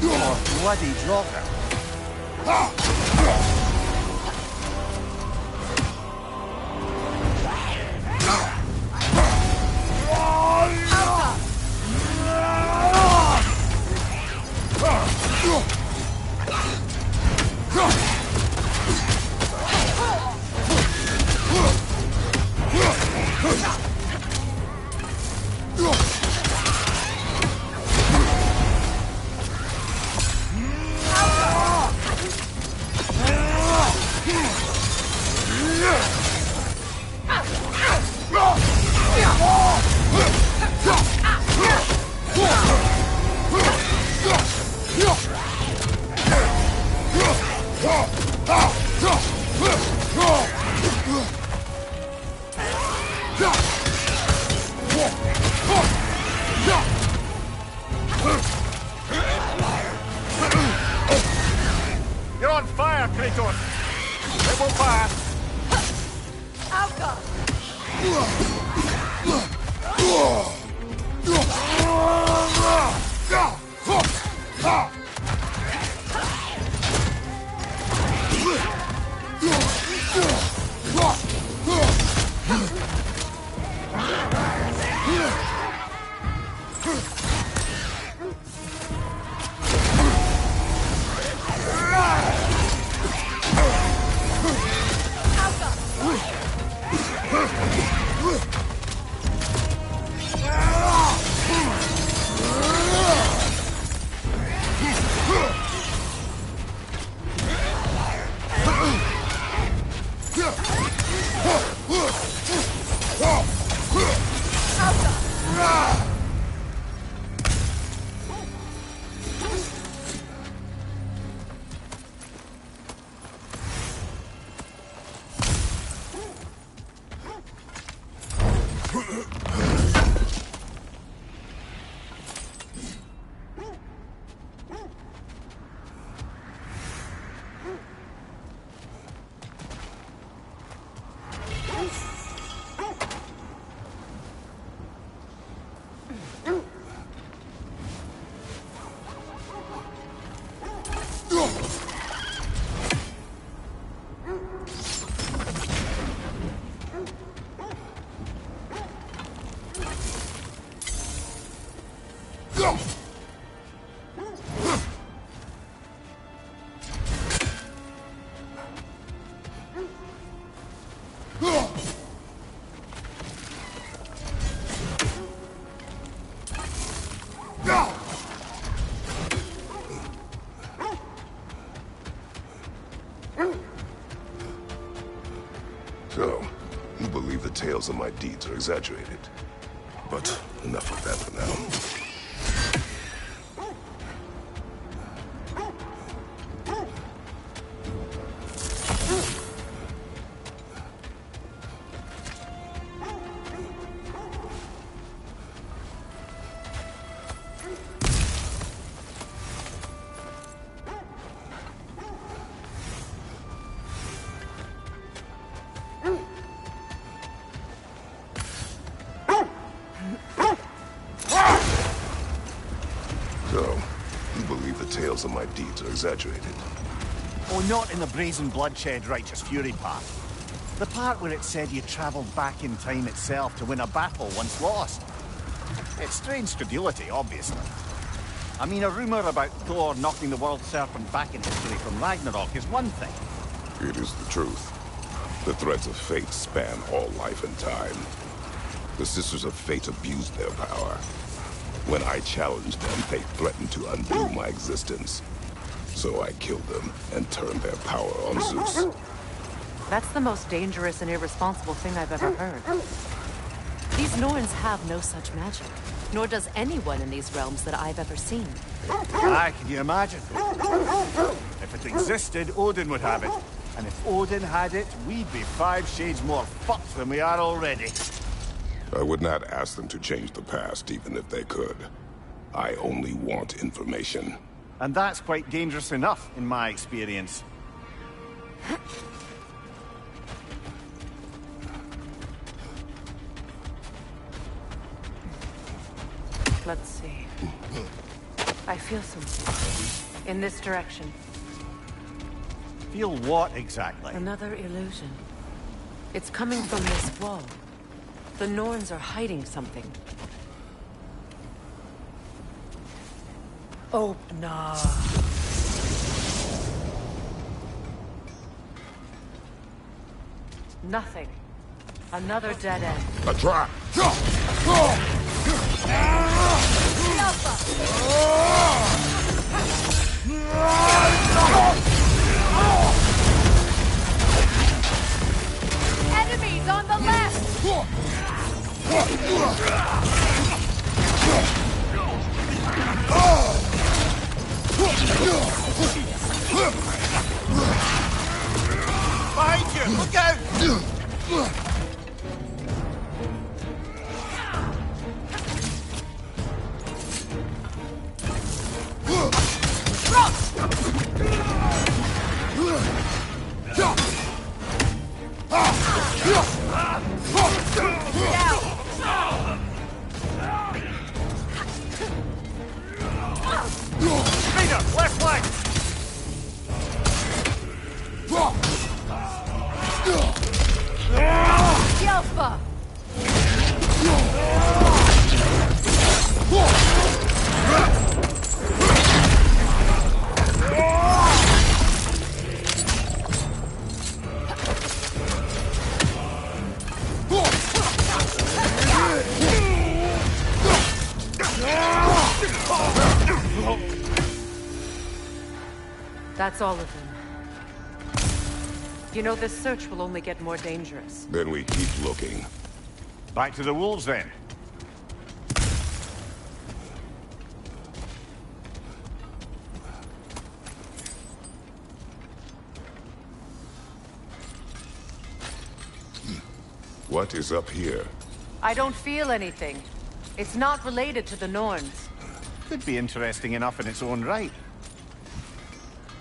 More bloody dropper. You're on fire, Kratos! It won't pass! Alka! So, you believe the tales of my deeds are exaggerated. But enough of that for now. Of my deeds are exaggerated. Oh, not in the brazen bloodshed righteous fury part. The part where it said you travelled back in time itself to win a battle once lost. It's strange credulity, obviously. I mean, a rumour about Thor knocking the world serpent back in history from Ragnarok is one thing. It is the truth. The threads of fate span all life and time. The Sisters of Fate abused their power. When I challenged them, they threatened to undo my existence. So I killed them and turned their power on Zeus. That's the most dangerous and irresponsible thing I've ever heard. These Norns have no such magic, nor does anyone in these realms that I've ever seen. Aye, can you imagine? If it existed, Odin would have it. And if Odin had it, we'd be 5 shades more fucked than we are already. I would not ask them to change the past, even if they could. I only want information. And that's quite dangerous enough, in my experience. Let's see. I feel something. In this direction. Feel what, exactly? Another illusion. It's coming from this wall. The Norns are hiding something. Oh, nah. Nothing. Another dead end. A trap! Enemies on the left! That's all of them. You know, this search will only get more dangerous. Then we keep looking. Back to the wolves, then. What is up here? I don't feel anything. It's not related to the Norns. Could be interesting enough in its own right.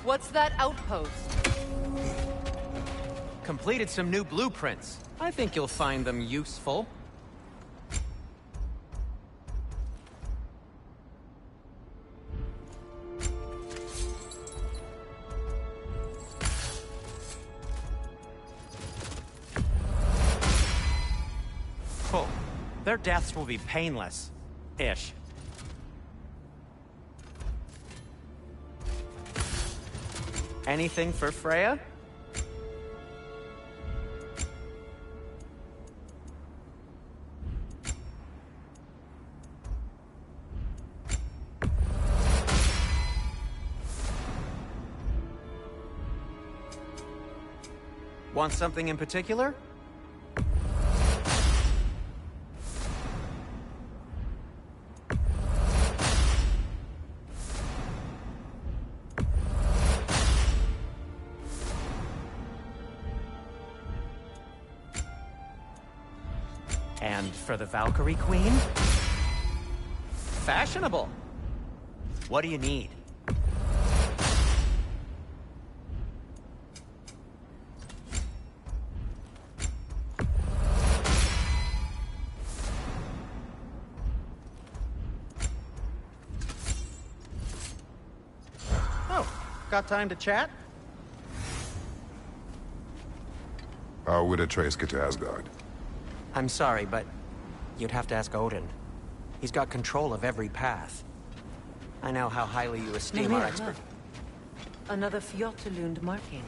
What's that outpost? Completed some new blueprints. I think you'll find them useful. Cool. Their deaths will be painless-ish. Anything for Freya? Want something in particular? And for the Valkyrie Queen? Fashionable. What do you need? Got time to chat? How would Atreus get to Asgard? I'm sorry, but you'd have to ask Odin. He's got control of every path. I know how highly you esteem our expert. Another Fjotalund marking.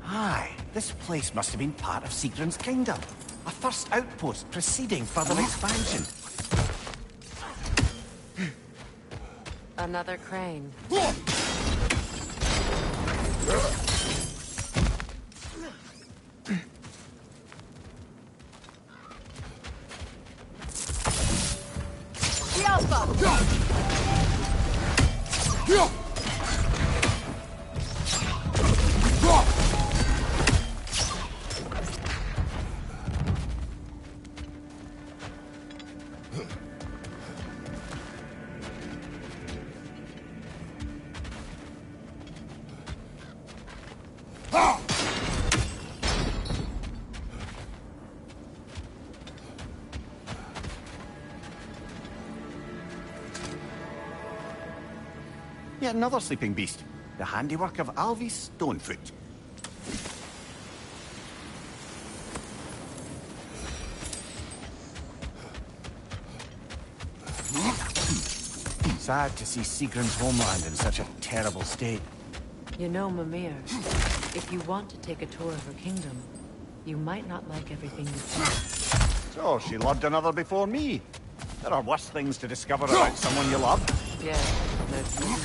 Aye, this place must have been part of Sigrun's kingdom. A first outpost preceding further expansion. Another crane. Yet another sleeping beast. The handiwork of Alvi Stonefoot. Sad to see Sigrun's homeland in such a terrible state. You know, Mimir, if you want to take a tour of her kingdom, you might not like everything you see. So, she loved another before me. There are worse things to discover about someone you love. Yeah, that's me.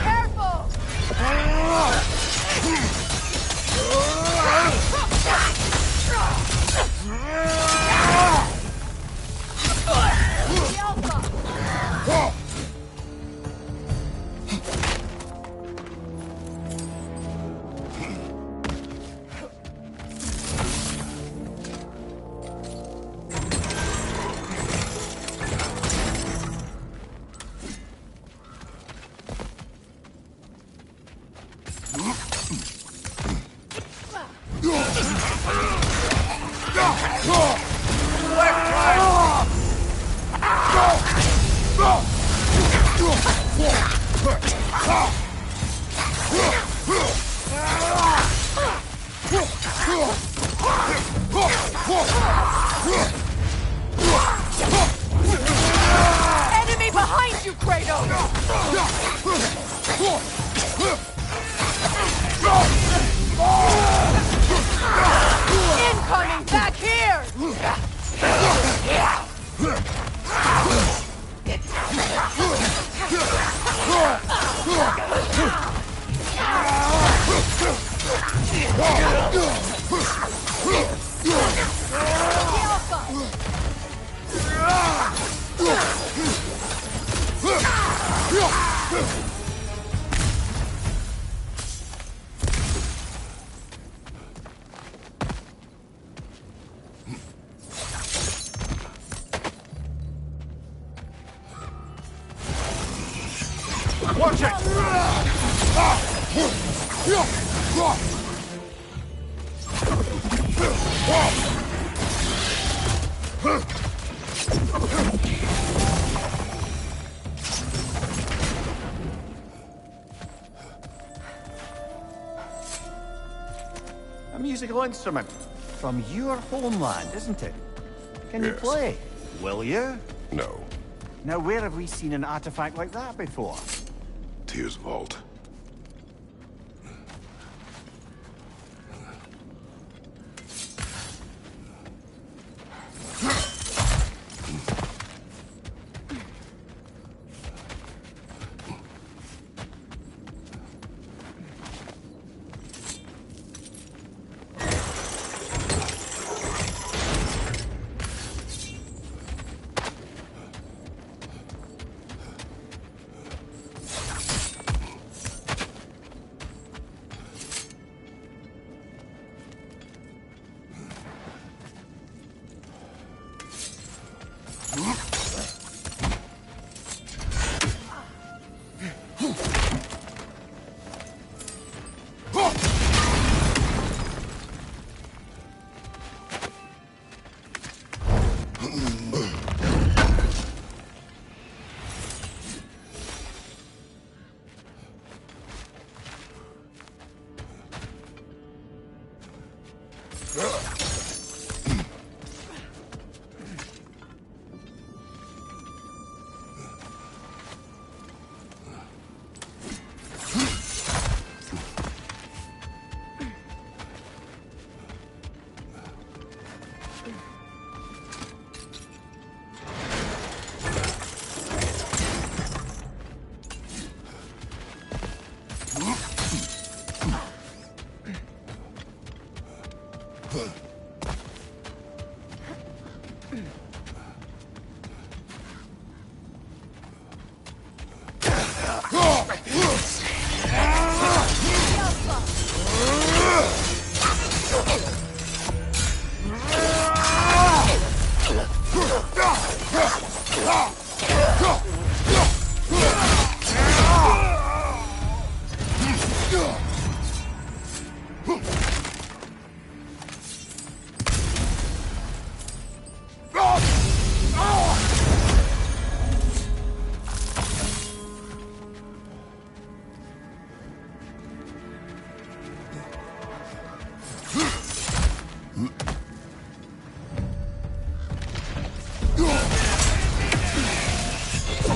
Careful! Enemy behind you, Kratos! Incoming back here! Watch it! A musical instrument from your homeland, isn't it? Can you Yes. play? Will you? No. Now, where have we seen an artifact like that before? Tyr's vault.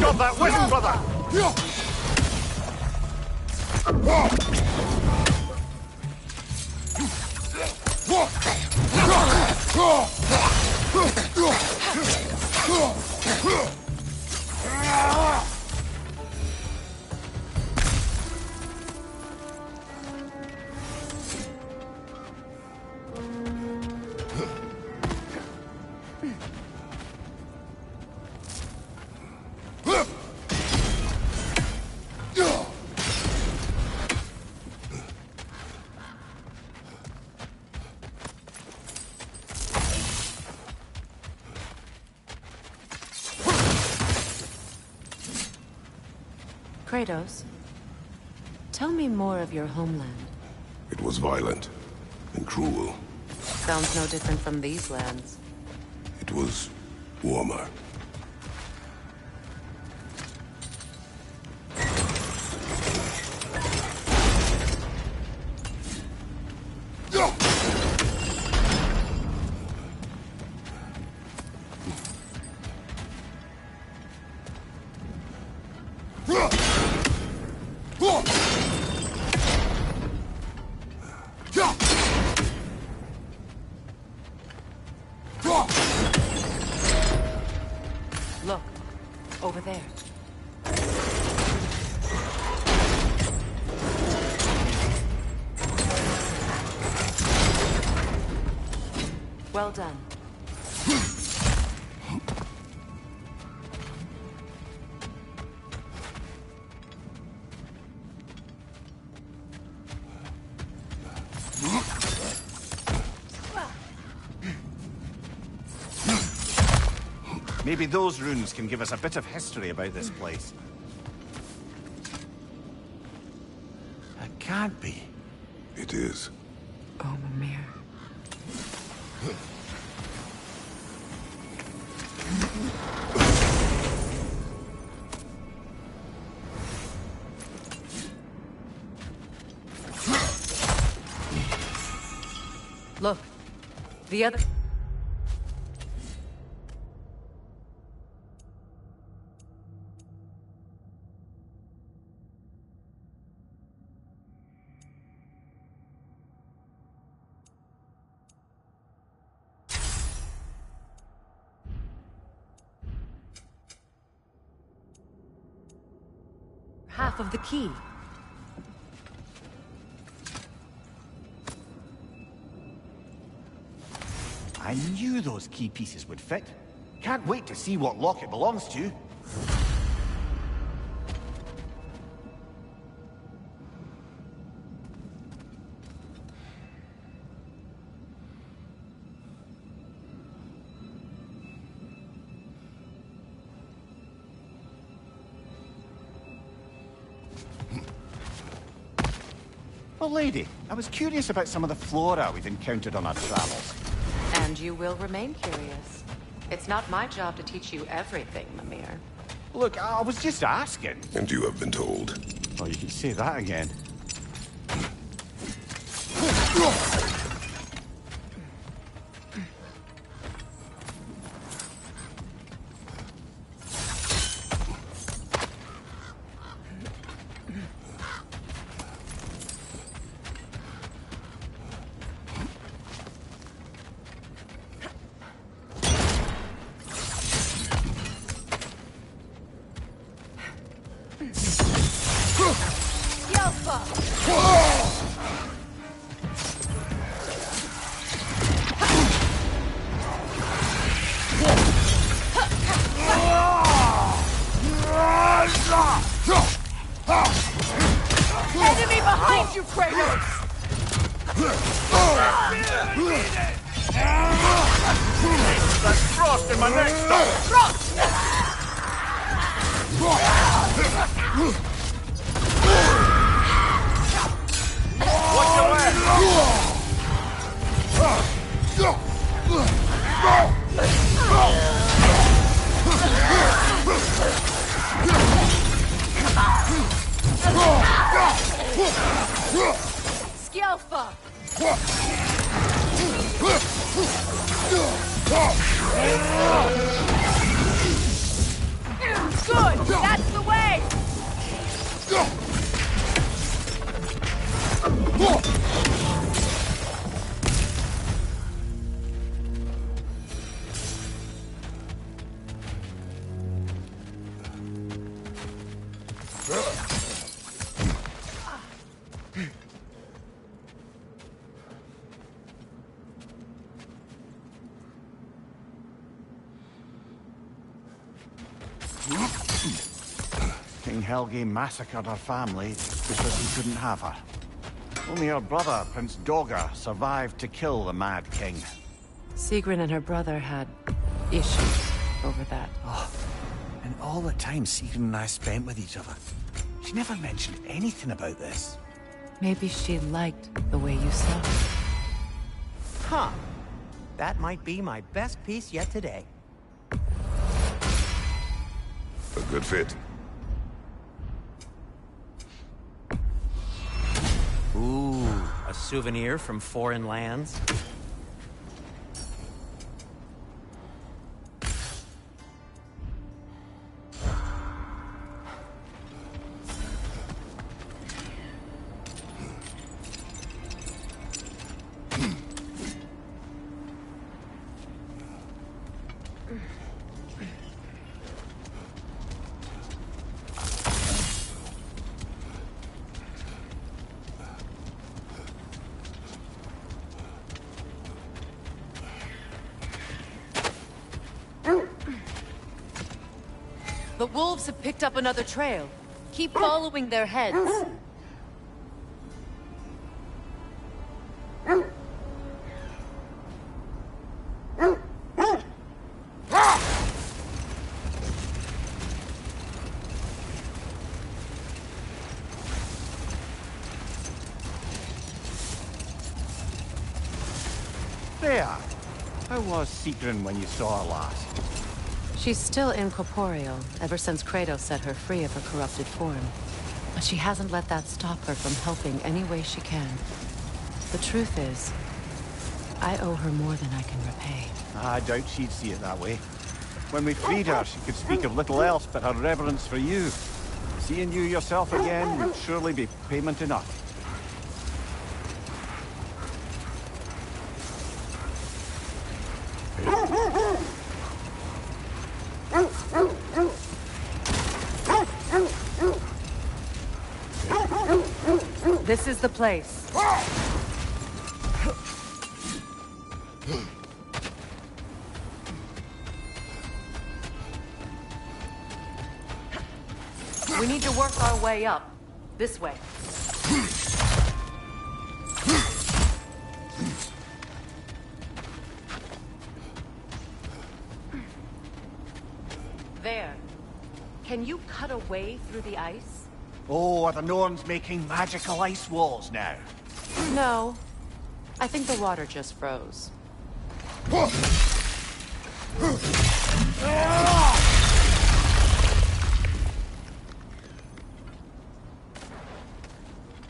Got that weapon, brother! Kratos, tell me more of your homeland. It was violent and cruel. Sounds no different from these lands. It was warmer. there. Well done. Maybe those runes can give us a bit of history about this place. It can't be. It is. Oh, Mimir. Look, the other... half of the key. I knew those key pieces would fit. Can't wait to see what lock it belongs to. Well, lady, I was curious about some of the flora we've encountered on our travels. And you will remain curious. It's not my job to teach you everything, Mimir. Look, I was just asking. And you have been told. Oh, you can say that again. Enemy behind you, Kratos! That's frost in my neck, stop! Frost! Watch your left! Skjelfa! Good! That's the way! King Helge massacred her family because he couldn't have her. Only her brother, Prince Dogger, survived to kill the Mad King. Sigrun and her brother had issues over that. Oh, and all the time Sigrun and I spent with each other, she never mentioned anything about this. Maybe she liked the way you saw her. Huh. That might be my best piece yet today. A good fit. Ooh, a souvenir from foreign lands. The wolves have picked up another trail. Keep following their heads. There. How was Sigrun when you saw her last? She's still incorporeal, ever since Kratos set her free of her corrupted form. But she hasn't let that stop her from helping any way she can. The truth is, I owe her more than I can repay. I doubt she'd see it that way. When we freed her, she could speak of little else but her reverence for you. Seeing you yourself again would surely be payment enough. This is the place. We need to work our way up. This way. There. Can you cut a way through the ice? Oh, are the Norns making magical ice walls now? No. I think the water just froze.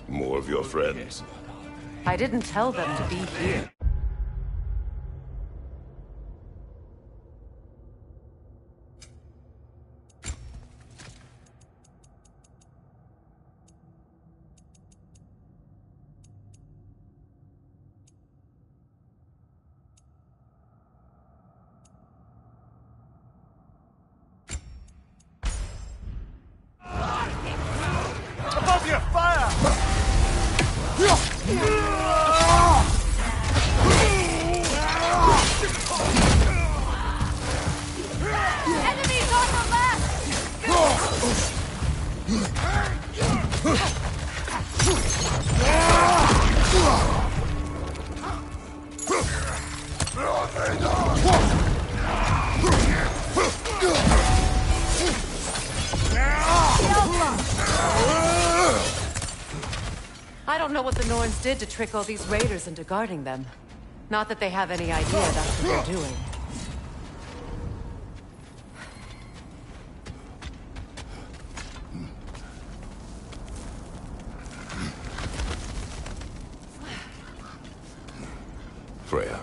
More of your friends. I didn't tell them to be here. Above you, fire! Enemies on the I don't know what the Norns did to trick all these raiders into guarding them. Not that they have any idea that's what they're doing. Freya,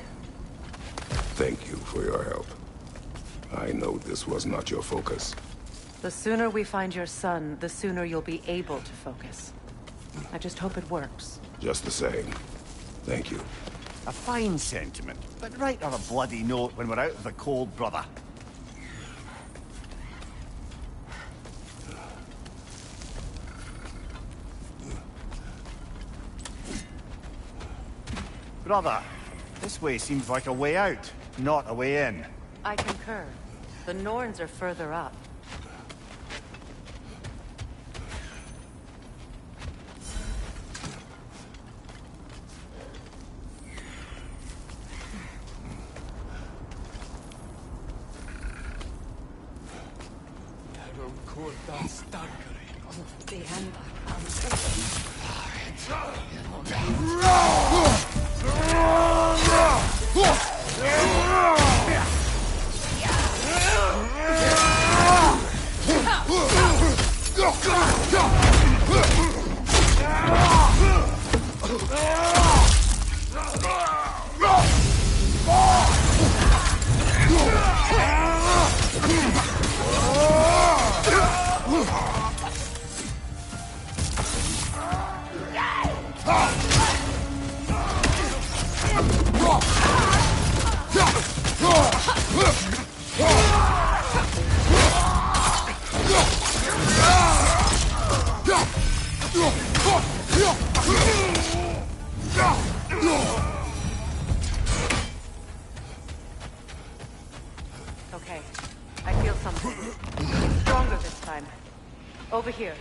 thank you for your help. I know this was not your focus. The sooner we find your son, the sooner you'll be able to focus. I just hope it works. Just the same. Thank you. A fine sentiment, but write her a bloody note when we're out of the cold, brother. Brother, this way seems like a way out, not a way in. I concur. The Norns are further up. Over here.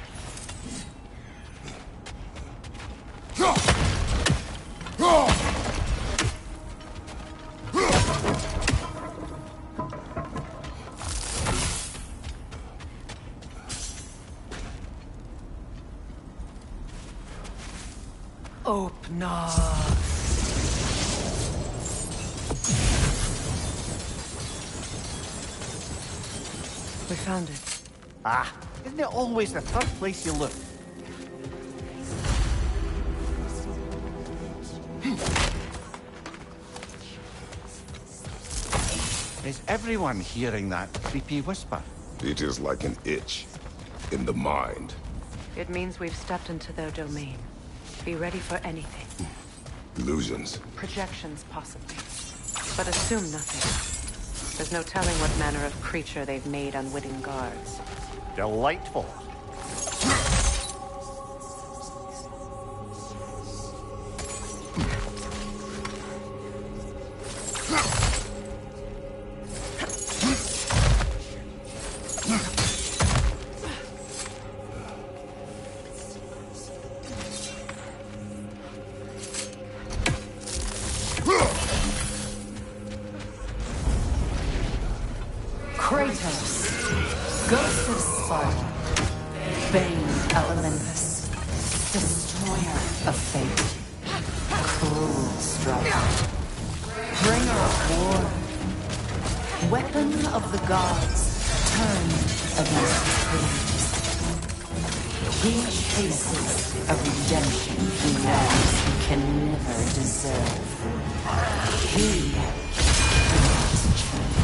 Open up. We found it. Ah, isn't it always the third place you look? Is everyone hearing that creepy whisper? It is like an itch in the mind. It means we've stepped into their domain. Be ready for anything. Illusions. Projections, possibly. But assume nothing. There's no telling what manner of creature they've made unwitting guards. Delightful. Kratos, Ghost of Sparta, Bane of Olympus, Destroyer of Fate, Cruel Striker, Bringer of War, Weapon of the Gods, turned against creators. He chases a redemption he knows he can never deserve. He cannot change.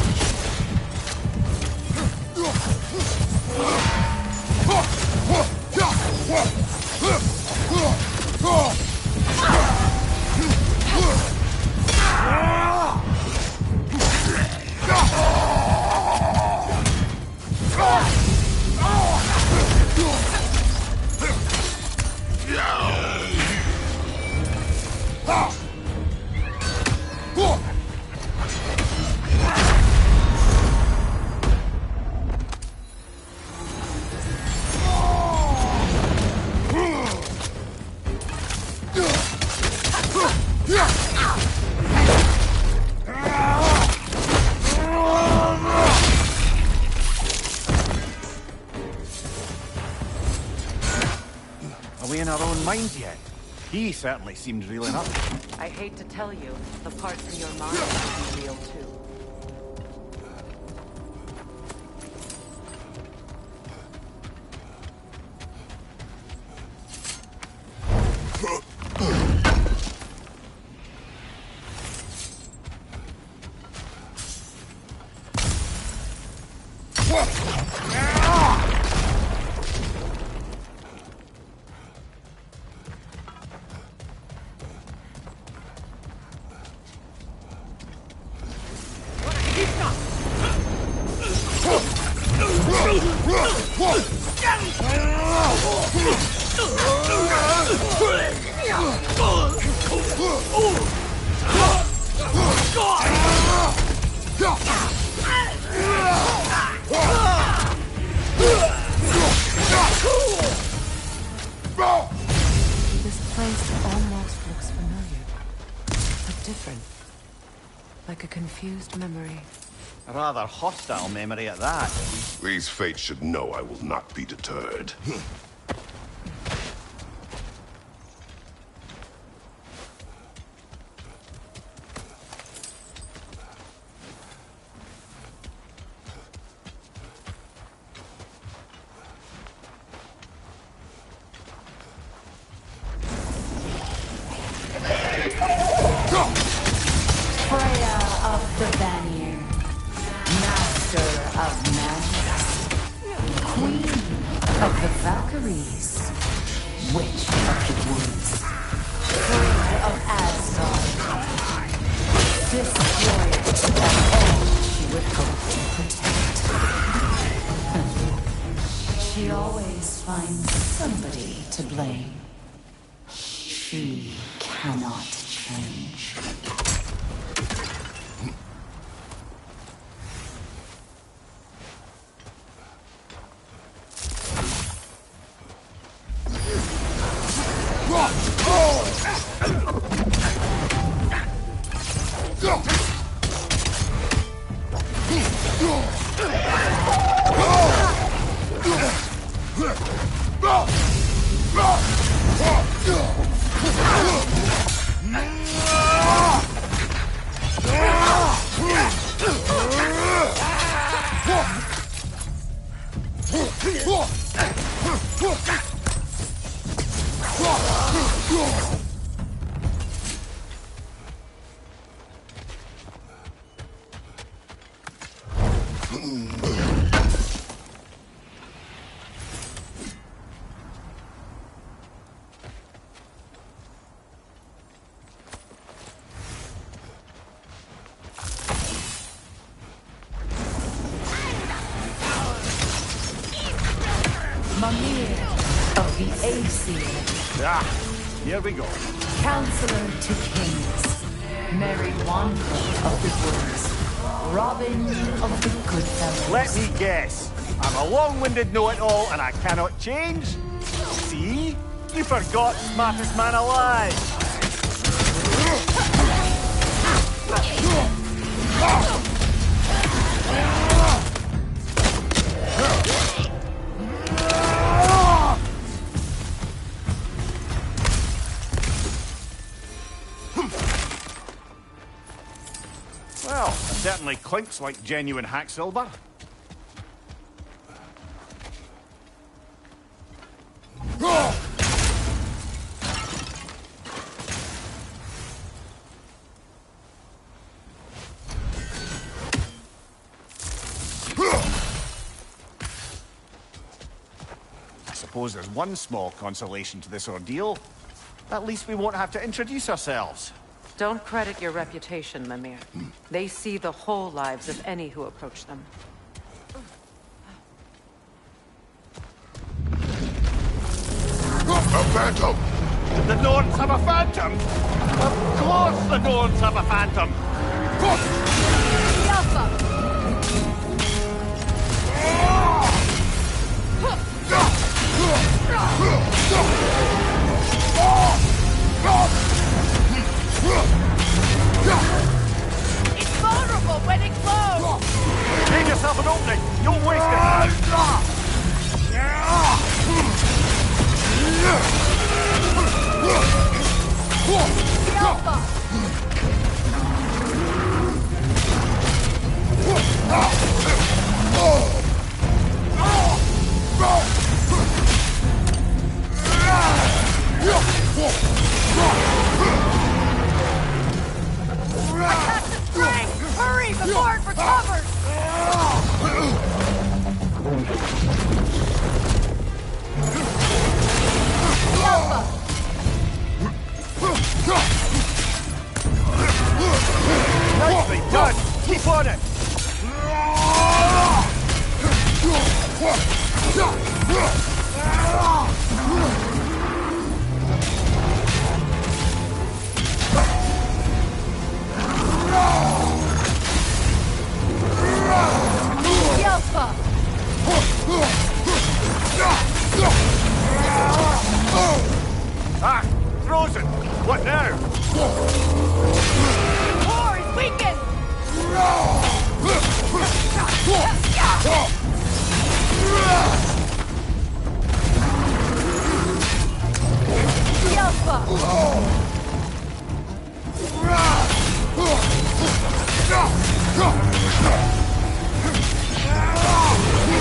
Are we in our own minds yet? He certainly seemed real enough. I hate to tell you, the parts in your mind will be real too. This place almost looks familiar, but different. Like a confused memory. A rather hostile memory at that. These fates should know I will not be deterred. Freya of the Vanir, Master of Magic, Queen of the Valkyries, Witch of the Woods, Queen of Asgard, Destroyer of all she would hope to protect. She always finds somebody to blame. She cannot change. Mimir of the Aesir. Ah, here we go. Counselor to kings. Merry Wanderer of the woods. Robin of the good fellows. Let me guess. I'm a long-winded know-it-all and I cannot change? See? You forgot smartest man alive. Well, it certainly clinks like genuine hack silver. I suppose there's one small consolation to this ordeal. At least we won't have to introduce ourselves. Don't credit your reputation, Mimir. They see the whole lives of any who approach them. A phantom! The Norns have a phantom? Of course the Norns have a phantom! It's vulnerable when it glows! Make yourself an opening! Don't waste it! Attack the strength! Hurry before it recovers! Nicely done! Keep on it! Ah! Frozen! What now? Core is weakened!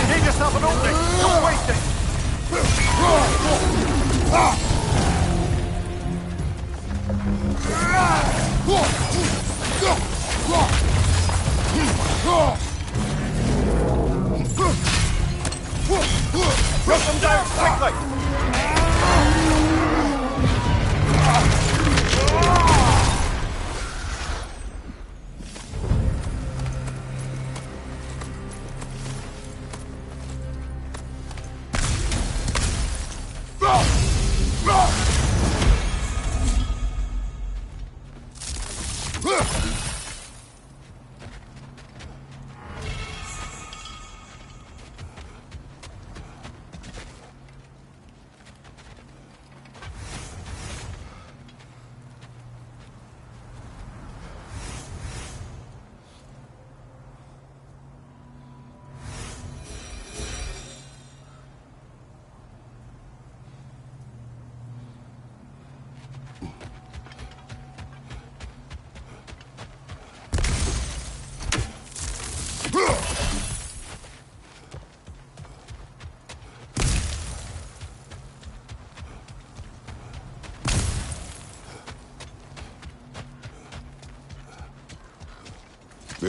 Give yourself an opening! Don't waste it! Run them down quickly!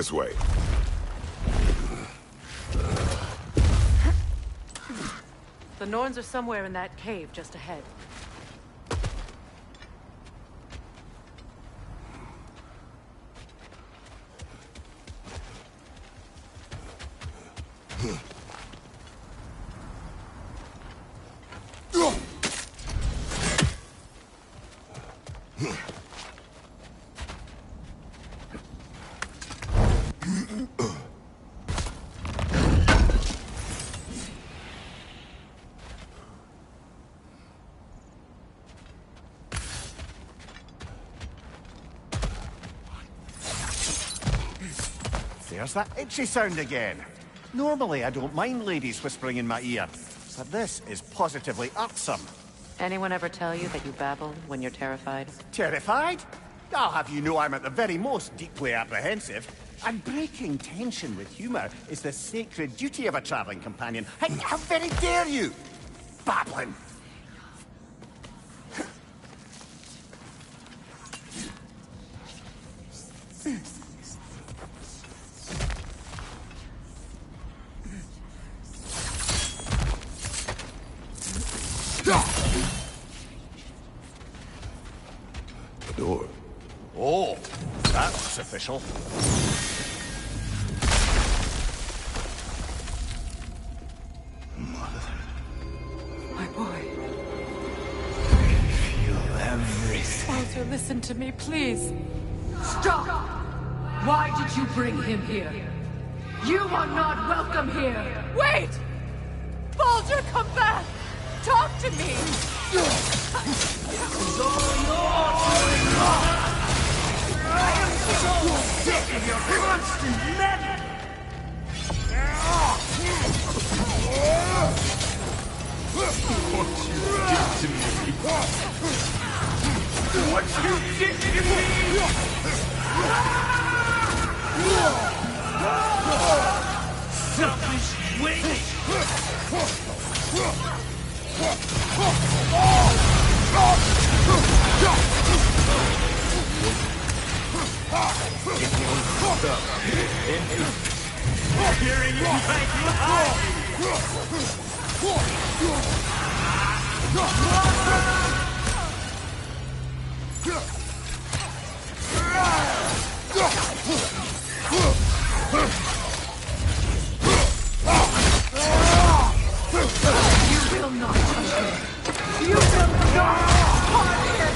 This way. The Norns are somewhere in that cave just ahead. There's that itchy sound again. Normally, I don't mind ladies whispering in my ear, but this is positively irksome. Anyone ever tell you that you babble when you're terrified? Terrified? I'll have you know I'm at the very most deeply apprehensive. And breaking tension with humour is the sacred duty of a travelling companion. How very dare you! Babbling! The door. Oh, that's official. My boy. Feel everything. Walter, listen to me, please. Stop! Why did you bring him here? You are not welcome here! Wait! Baldur, come back! Talk to me! I am so sick of your constant meddling! What you did to me! Selfish witch! Hearing you like You will not touch him! You will not harm him!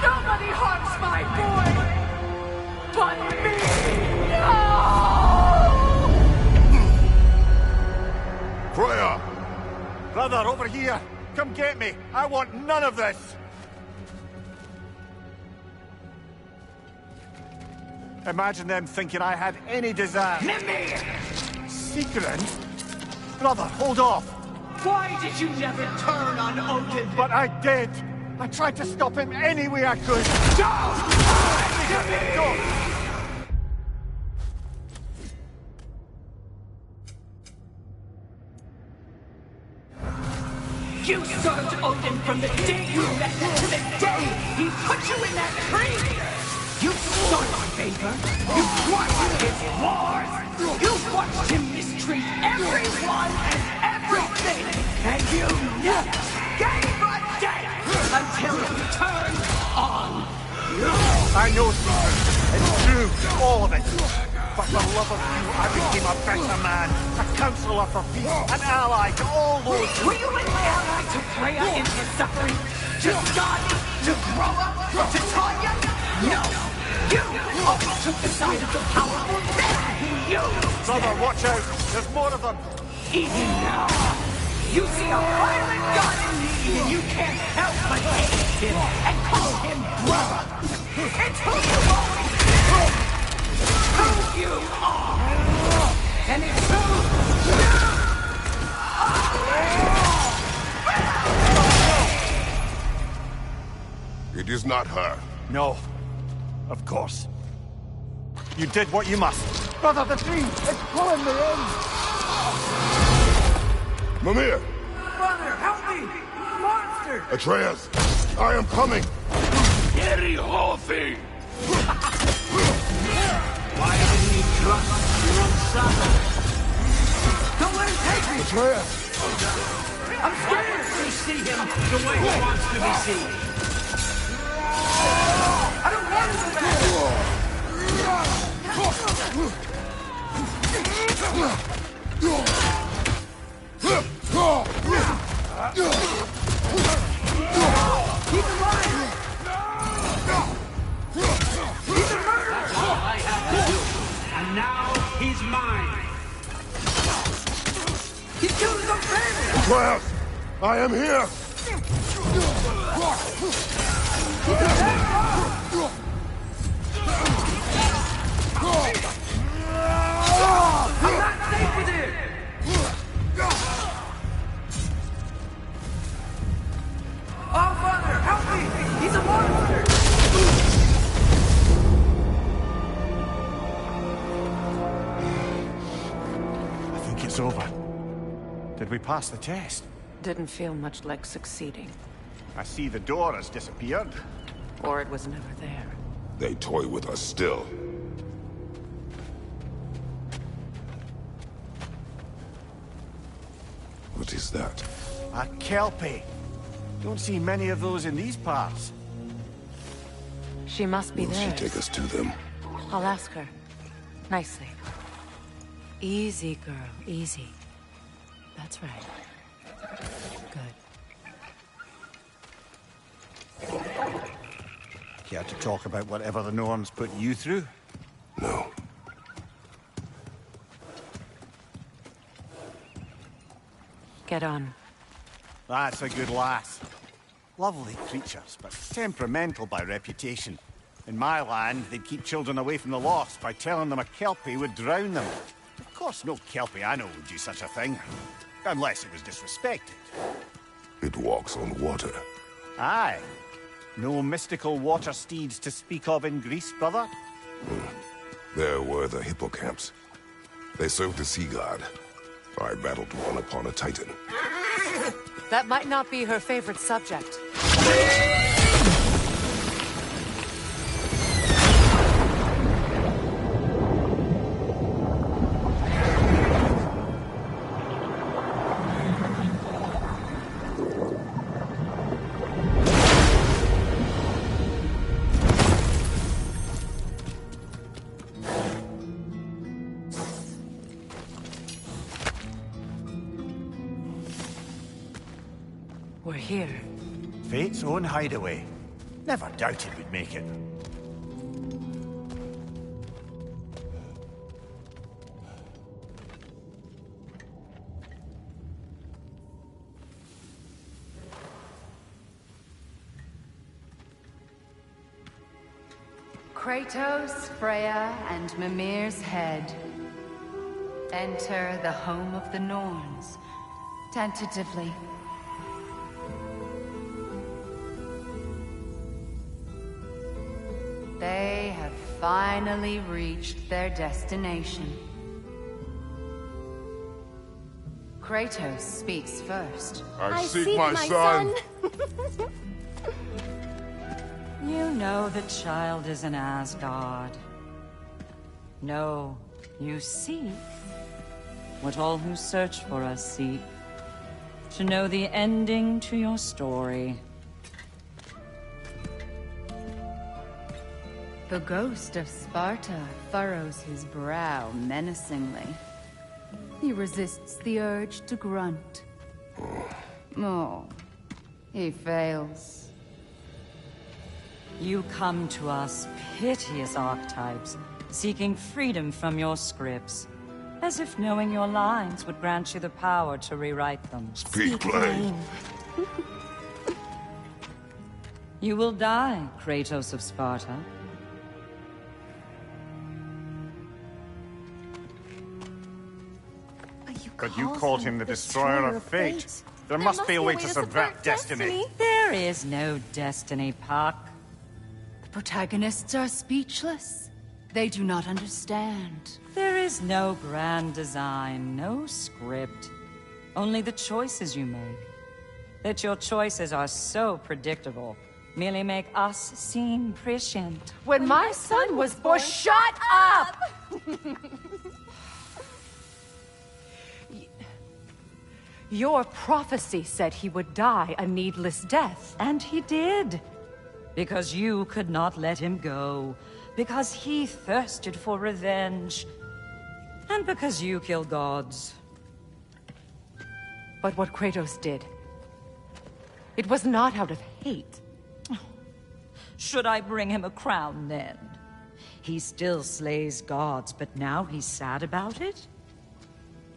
Nobody harms my boy! But me! No! Freya! Brother, over here! Come get me! I want none of this! Imagine them thinking I had any desire. Mimir! Secret? Brother, hold off! Why did you never turn on Odin? But I did! I tried to stop him any way I could! You served Odin from the day you met him to the day he put you in that tree! You sought his favor, you watched his wars, you watched him mistreat everyone and everything, and you never gave a damn until he turned on you! I know, Caesar. It's true, all of it. But for love of you, I became a better man, a counselor for peace, an ally to all those who... Were you an ally to Freya in her suffering? To Skadi? To Groa? To Tanya? No! You always took the side of the powerful, then he used Brother, watch out! There's more of them! Even now, you see a violent god in need and you can't help but hate him and call him brother! It's who you always been! Who you are! And it's who you It is not her. No. Of course. You did what you must. Brother, the tree! It's pulling me in! Mimir! Brother, help me! Monster! Atreus! I am coming! Gary Hofi! Why didn't you trust your own son. Don't let him take me! I'm scared! We see him the way he wants to be seen. I don't want to go back! Keep him alive! He's a murderer! That's all I have to do. And now he's mine. He killed his own family! Class, I am here! I'm not safe with him! Oh, Father, help me! He's a monster! I think it's over. Did we pass the test? Didn't feel much like succeeding. I see the door has disappeared. Or it was never there. They toy with us still. What is that? A kelpie. Don't see many of those in these parts. She must be Will she there. take us to them? I'll ask her. Nicely. Easy, girl. Easy. That's right. Good. Care to talk about whatever the Norns put you through? No. Get on. That's a good lass. Lovely creatures, but temperamental by reputation. In my land, they'd keep children away from the lost by telling them a kelpie would drown them. Of course, no kelpie I know would do such a thing. Unless it was disrespected. It walks on water. Aye. No mystical water steeds to speak of in Greece, brother? There were the hippocamps. They served the sea god. I battled one upon a titan. That might not be her favorite subject. We're here. Fate's own hideaway. Never doubted we'd make it. Kratos, Freya, and Mimir's head. Enter the home of the Norns. Tentatively. They have finally reached their destination. Kratos speaks first. I seek my son. You know the child is an Asgard. No, you seek what all who search for us seek. To know the ending to your story. The ghost of Sparta furrows his brow menacingly. He resists the urge to grunt. Oh, he fails. You come to us, piteous archetypes, seeking freedom from your scripts. As if knowing your lines would grant you the power to rewrite them. Speak plain. You will die, Kratos of Sparta. But you called him the destroyer of fate. There must be a way to subvert destiny. There is no destiny, Puck. The protagonists are speechless. They do not understand. There is no grand design, no script. Only the choices you make. That your choices are so predictable, merely make us seem prescient. When my son was born, shut up! Your prophecy said he would die a needless death. And he did. Because you could not let him go. Because he thirsted for revenge. And because you kill gods. But what Kratos did, it was not out of hate. Should I bring him a crown then? He still slays gods, but now he's sad about it?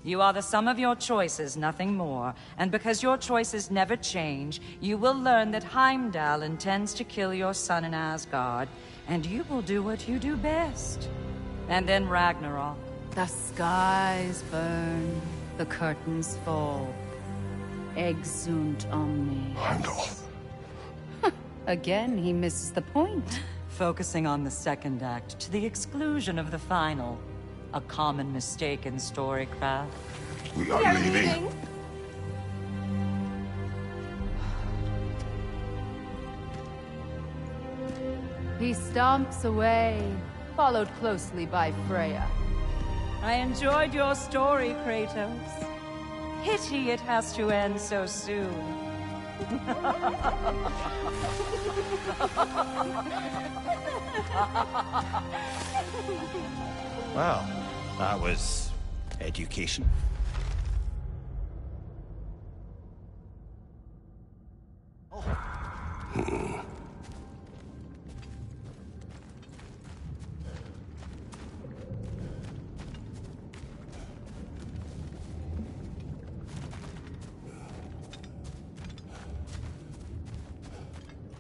You are the sum of your choices, nothing more. And because your choices never change, you will learn that Heimdall intends to kill your son in Asgard, and you will do what you do best. And then Ragnarok. The skies burn, the curtains fall. Exunt omni. Heimdall. Again, he misses the point. Focusing on the second act to the exclusion of the final. A common mistake in storycraft. We are leaving. He stomps away, followed closely by Freya. I enjoyed your story, Kratos. Pity it has to end so soon. Well, that was education.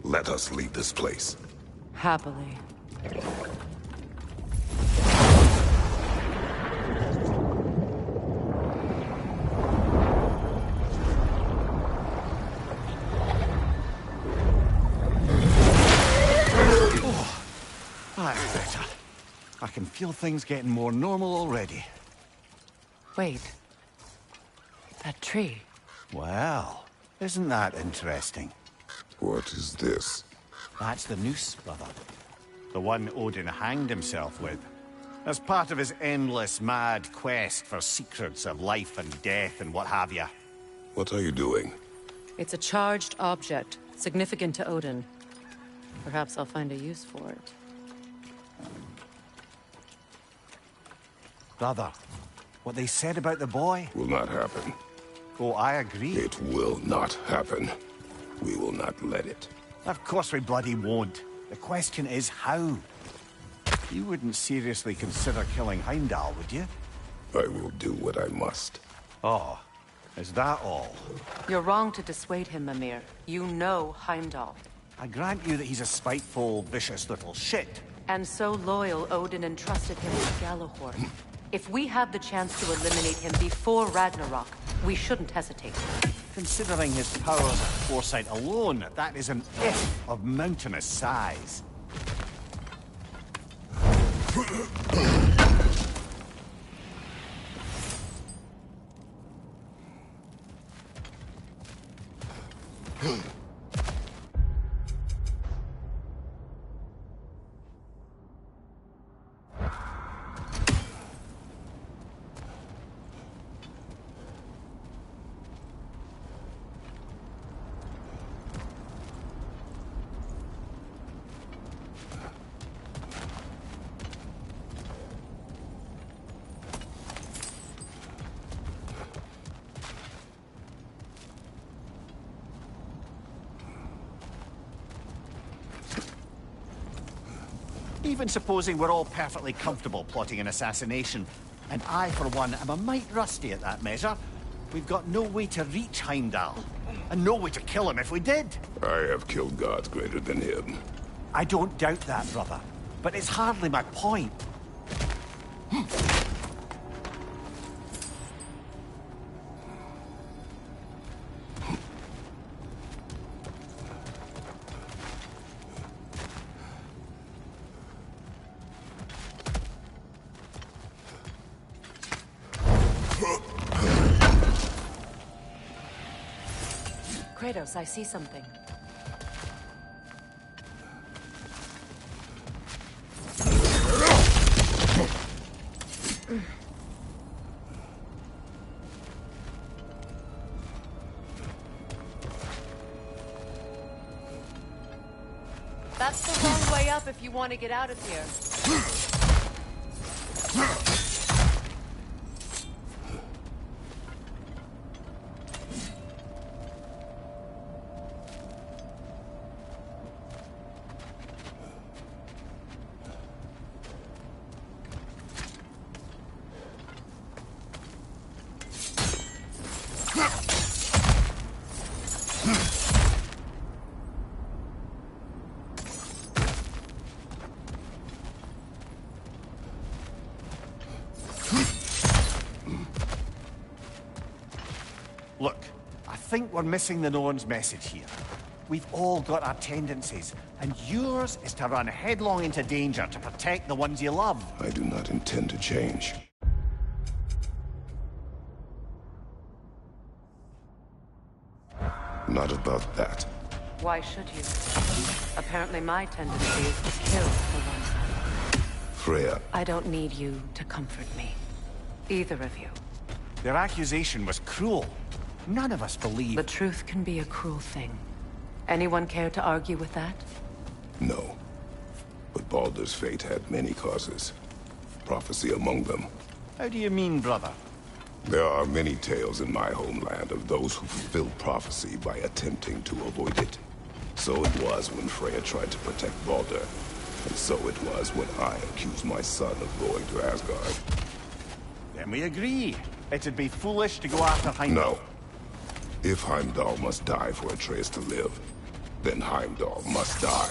Let us leave this place. Happily. That's better. I can feel things getting more normal already. Wait. That tree. Well, isn't that interesting? What is this? That's the noose, brother. The one Odin hanged himself with. As part of his endless, mad quest for secrets of life and death and what have you. What are you doing? It's a charged object, significant to Odin. Perhaps I'll find a use for it. Brother, what they said about the boy? Will not happen. Oh, I agree. It will not happen. We will not let it. Of course we bloody won't. The question is how. You wouldn't seriously consider killing Heimdall, would you? I will do what I must. Oh, is that all? You're wrong to dissuade him, Mimir. You know Heimdall. I grant you that he's a spiteful, vicious little shit. And so loyal, Odin entrusted him with Gjallarhorn. If we have the chance to eliminate him before Ragnarok, we shouldn't hesitate. Considering his powers of foresight alone, that is an if of mountainous size. Even supposing we're all perfectly comfortable plotting an assassination, and I, for one, am a mite rusty at that measure, we've got no way to reach Heimdall, and no way to kill him if we did. I have killed gods greater than him. I don't doubt that, brother, but it's hardly my point. Kratos, I see something. That's the wrong way up if you want to get out of here. Look, I think we're missing the Norn's message here. We've all got our tendencies, and yours is to run headlong into danger to protect the ones you love. I do not intend to change. Not about that. Why should you? Apparently my tendency is to kill for one. Freya. I don't need you to comfort me. Either of you. Their accusation was cruel. None of us believe... The truth can be a cruel thing. Anyone care to argue with that? No. But Baldur's fate had many causes. Prophecy among them. How do you mean, brother? There are many tales in my homeland of those who fulfilled prophecy by attempting to avoid it. So it was when Freya tried to protect Baldur. And so it was when I accused my son of going to Asgard. Then we agree. It'd be foolish to go after Heimdall. No. If Heimdall must die for Atreus to live, then Heimdall must die.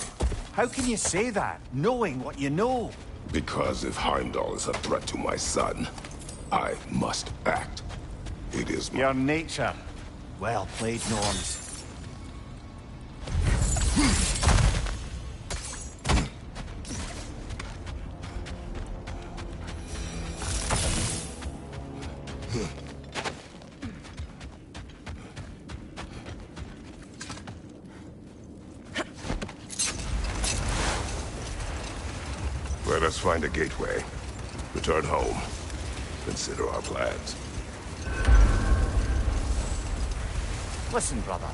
How can you say that, knowing what you know? Because if Heimdall is a threat to my son, I must act. It is my... Your nature. Well played, Norns. Let us find a gateway. Return home. Consider our plans. Listen, brother.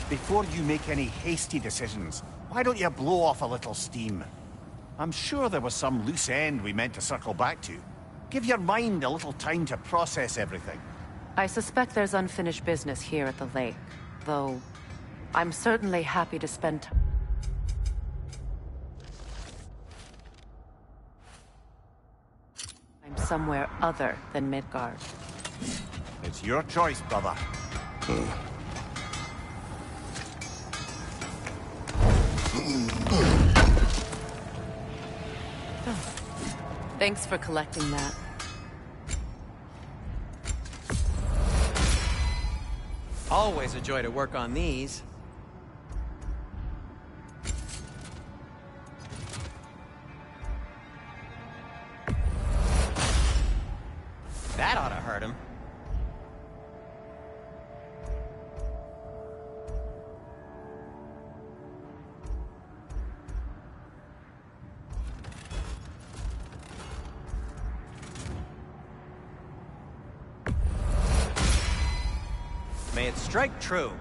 Before you make any hasty decisions, why don't you blow off a little steam? I'm sure there was some loose end we meant to circle back to. Give your mind a little time to process everything. I suspect there's unfinished business here at the lake, though I'm certainly happy to spend time somewhere other than Midgard. It's your choice, brother. Thanks for collecting that. Always a joy to work on these. That ought to hurt him. May it strike true.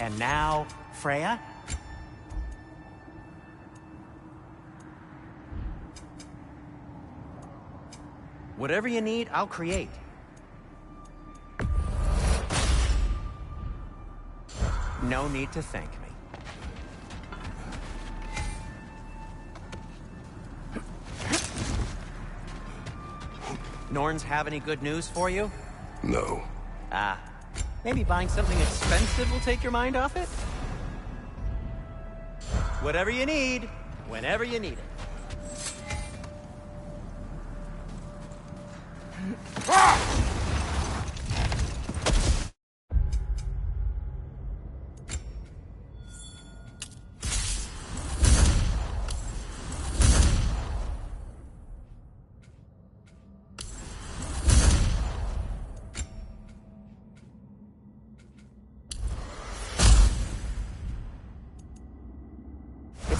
And now, Freya? Whatever you need, I'll create. No need to thank me. Norns have any good news for you? No. Ah. Maybe buying something expensive will take your mind off it? Whatever you need, whenever you need it.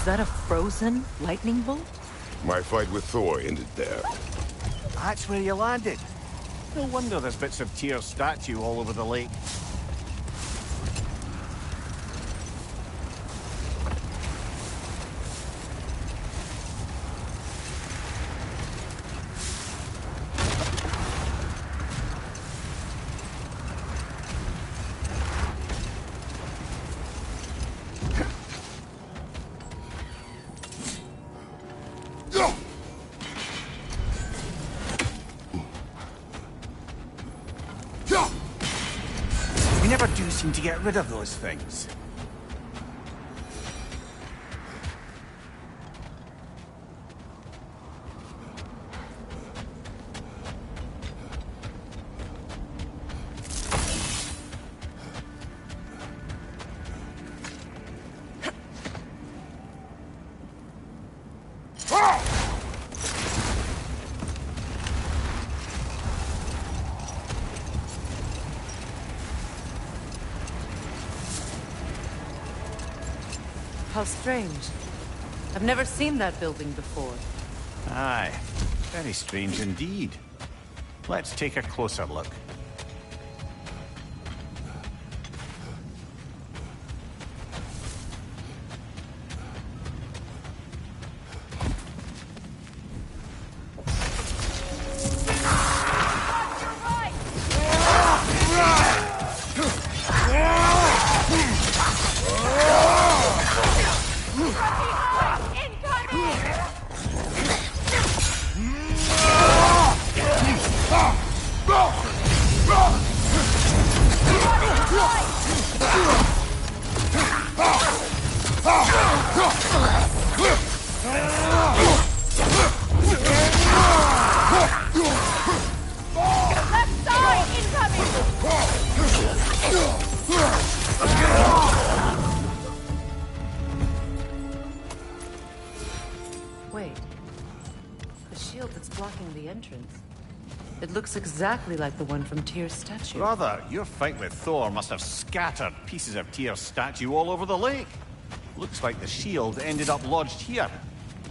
Was that a frozen lightning bolt? My fight with Thor ended there. That's where you landed. No wonder there's bits of Tyr's statue all over the lake. We never do seem to get rid of those things. How strange. I've never seen that building before. Aye, very strange indeed. Let's take a closer look. Wait. The shield that's blocking the entrance. It looks exactly like the one from Tyr's statue. Brother, your fight with Thor must have scattered pieces of Tyr's statue all over the lake. Looks like the shield ended up lodged here.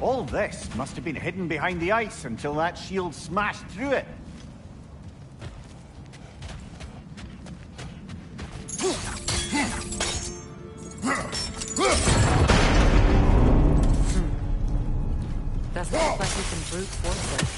All this must have been hidden behind the ice until that shield smashed through it. Doesn't look like we can brute force it.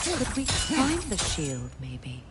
Could we find the shield, maybe?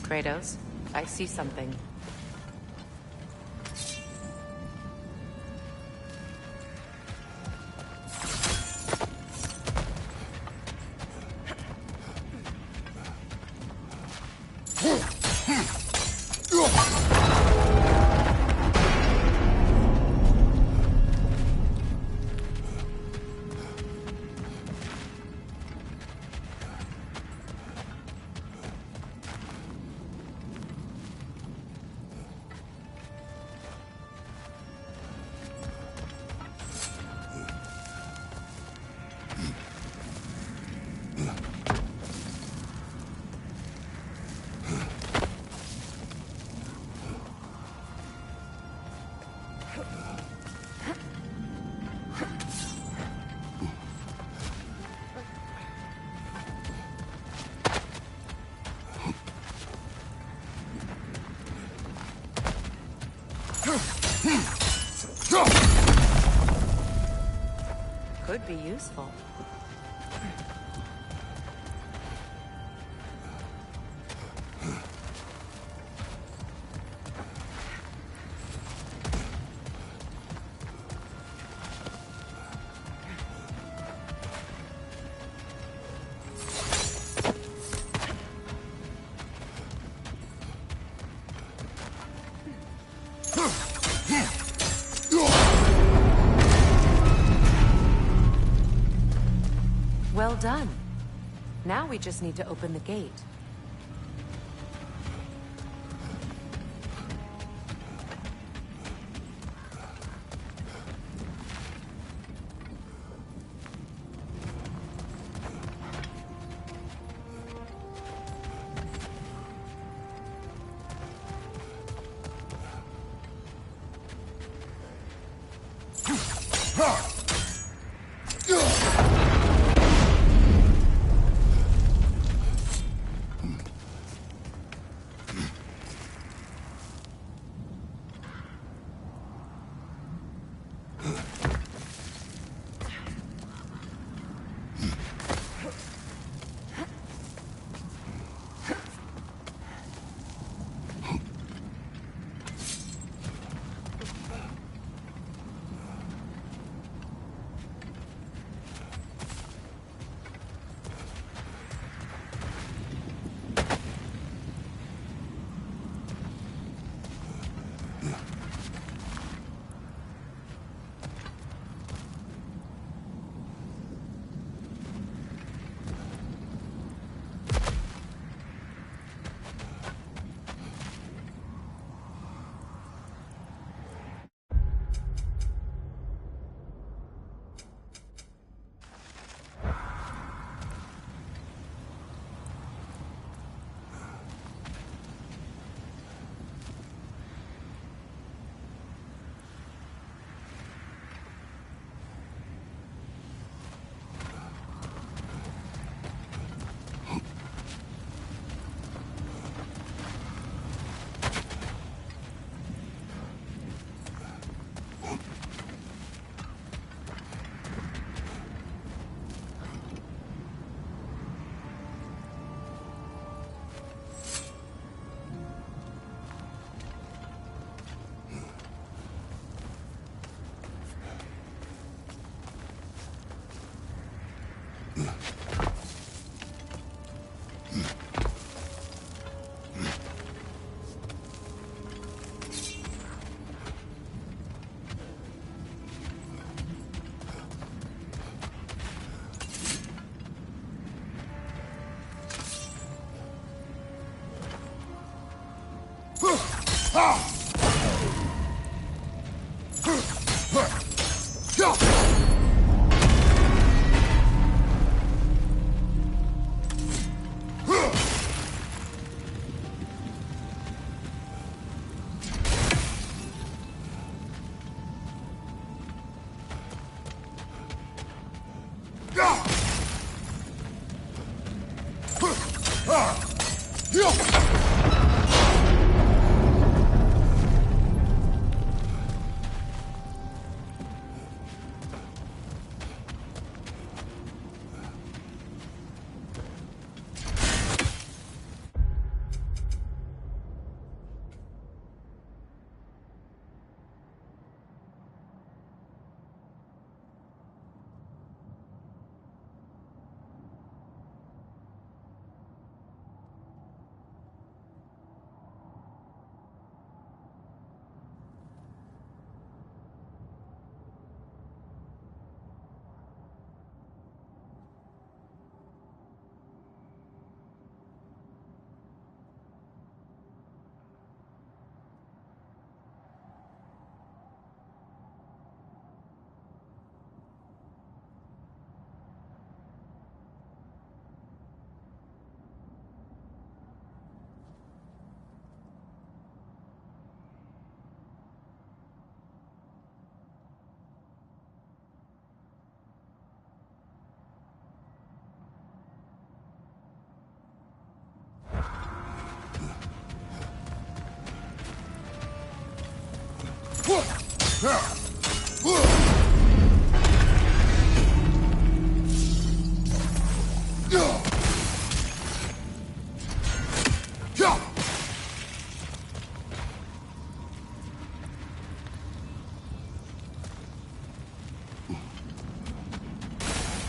Kratos, I see something. Could be useful. Well done. Now we just need to open the gate.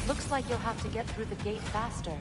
Looks like you'll have to get through the gate faster.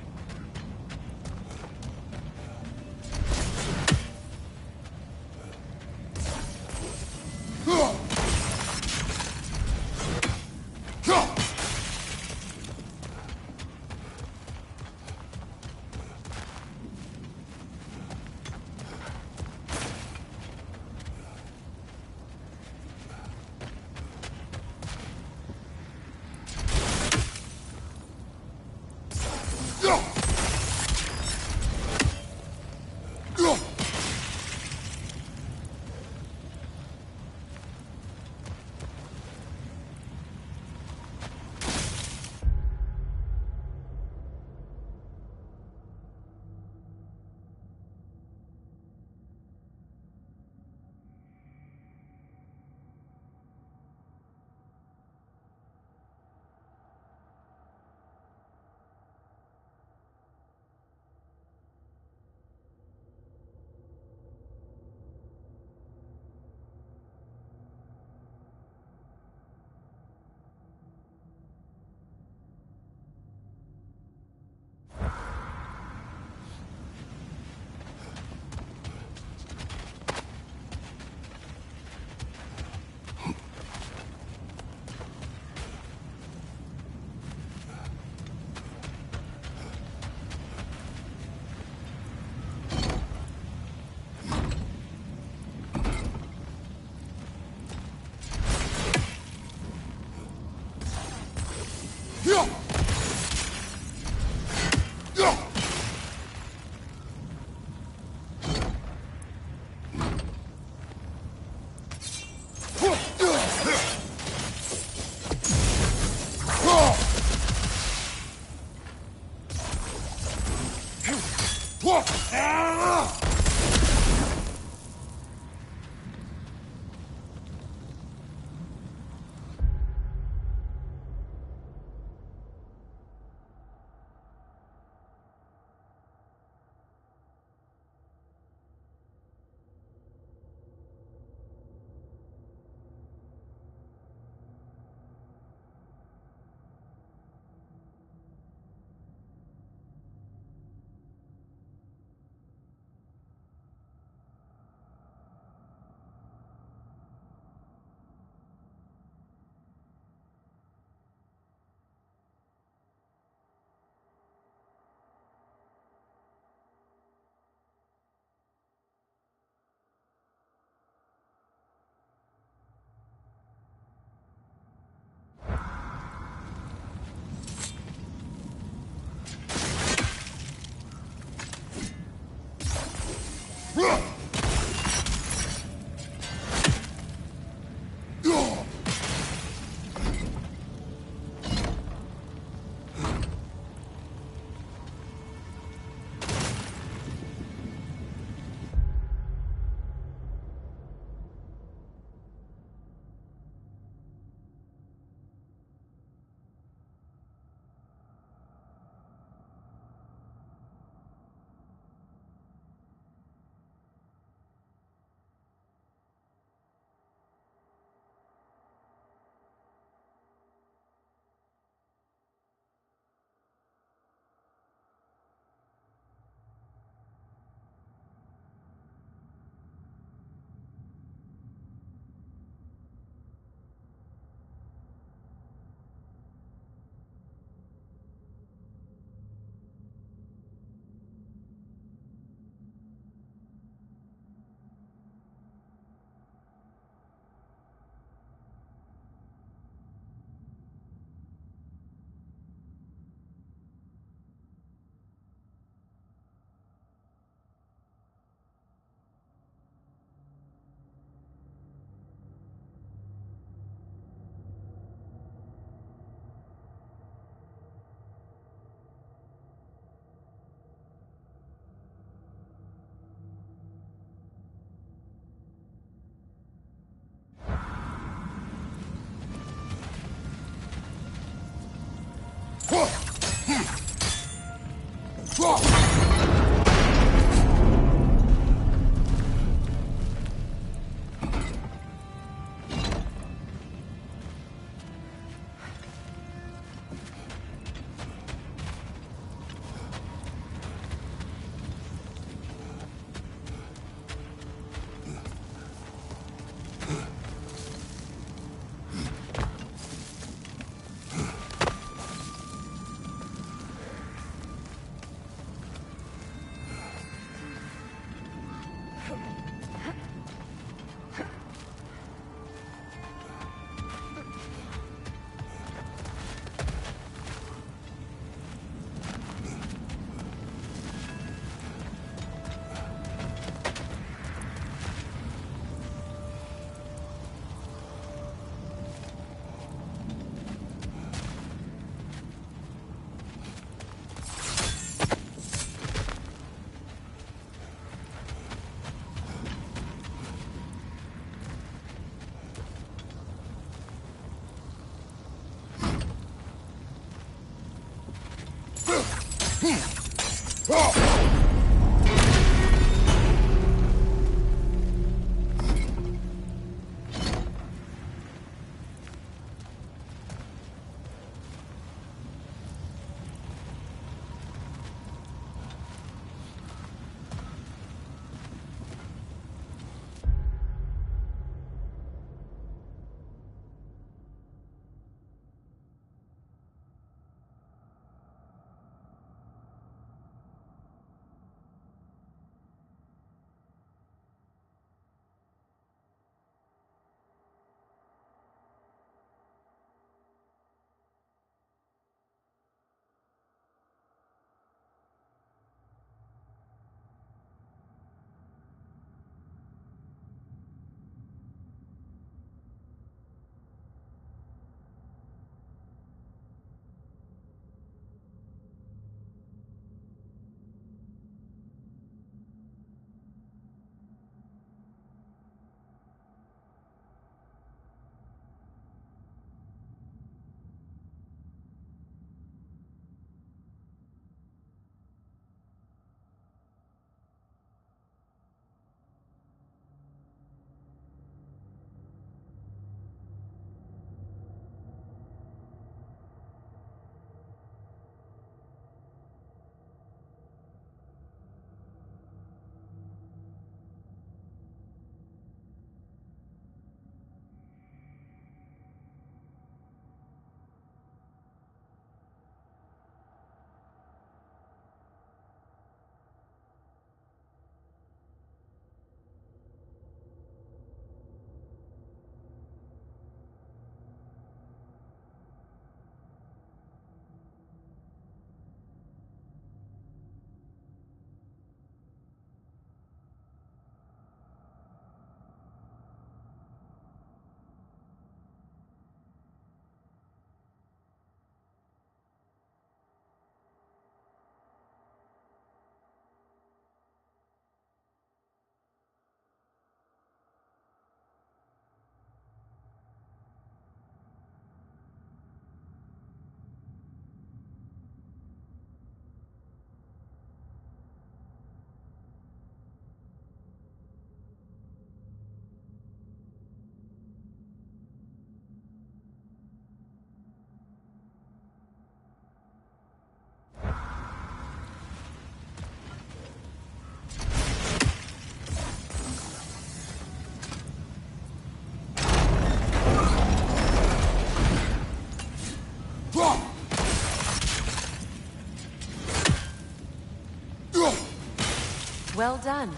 Well done.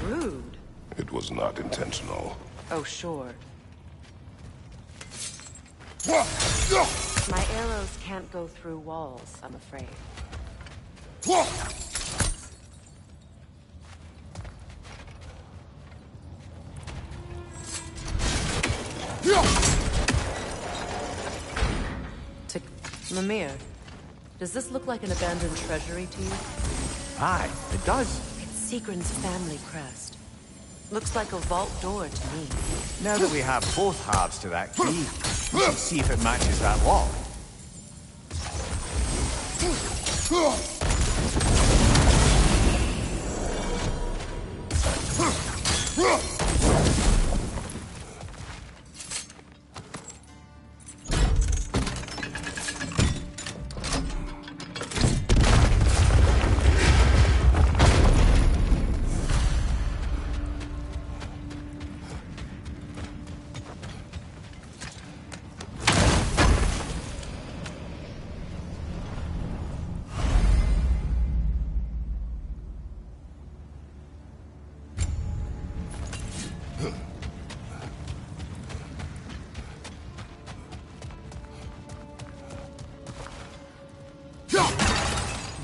Rude. It was not intentional. Oh, sure. My arrows can't go through walls, I'm afraid. Mimir, does this look like an abandoned treasury to you? Aye, it does. It's Sigrun's family crest. Looks like a vault door to me. Now that we have both halves to that key, we should see if it matches that lock.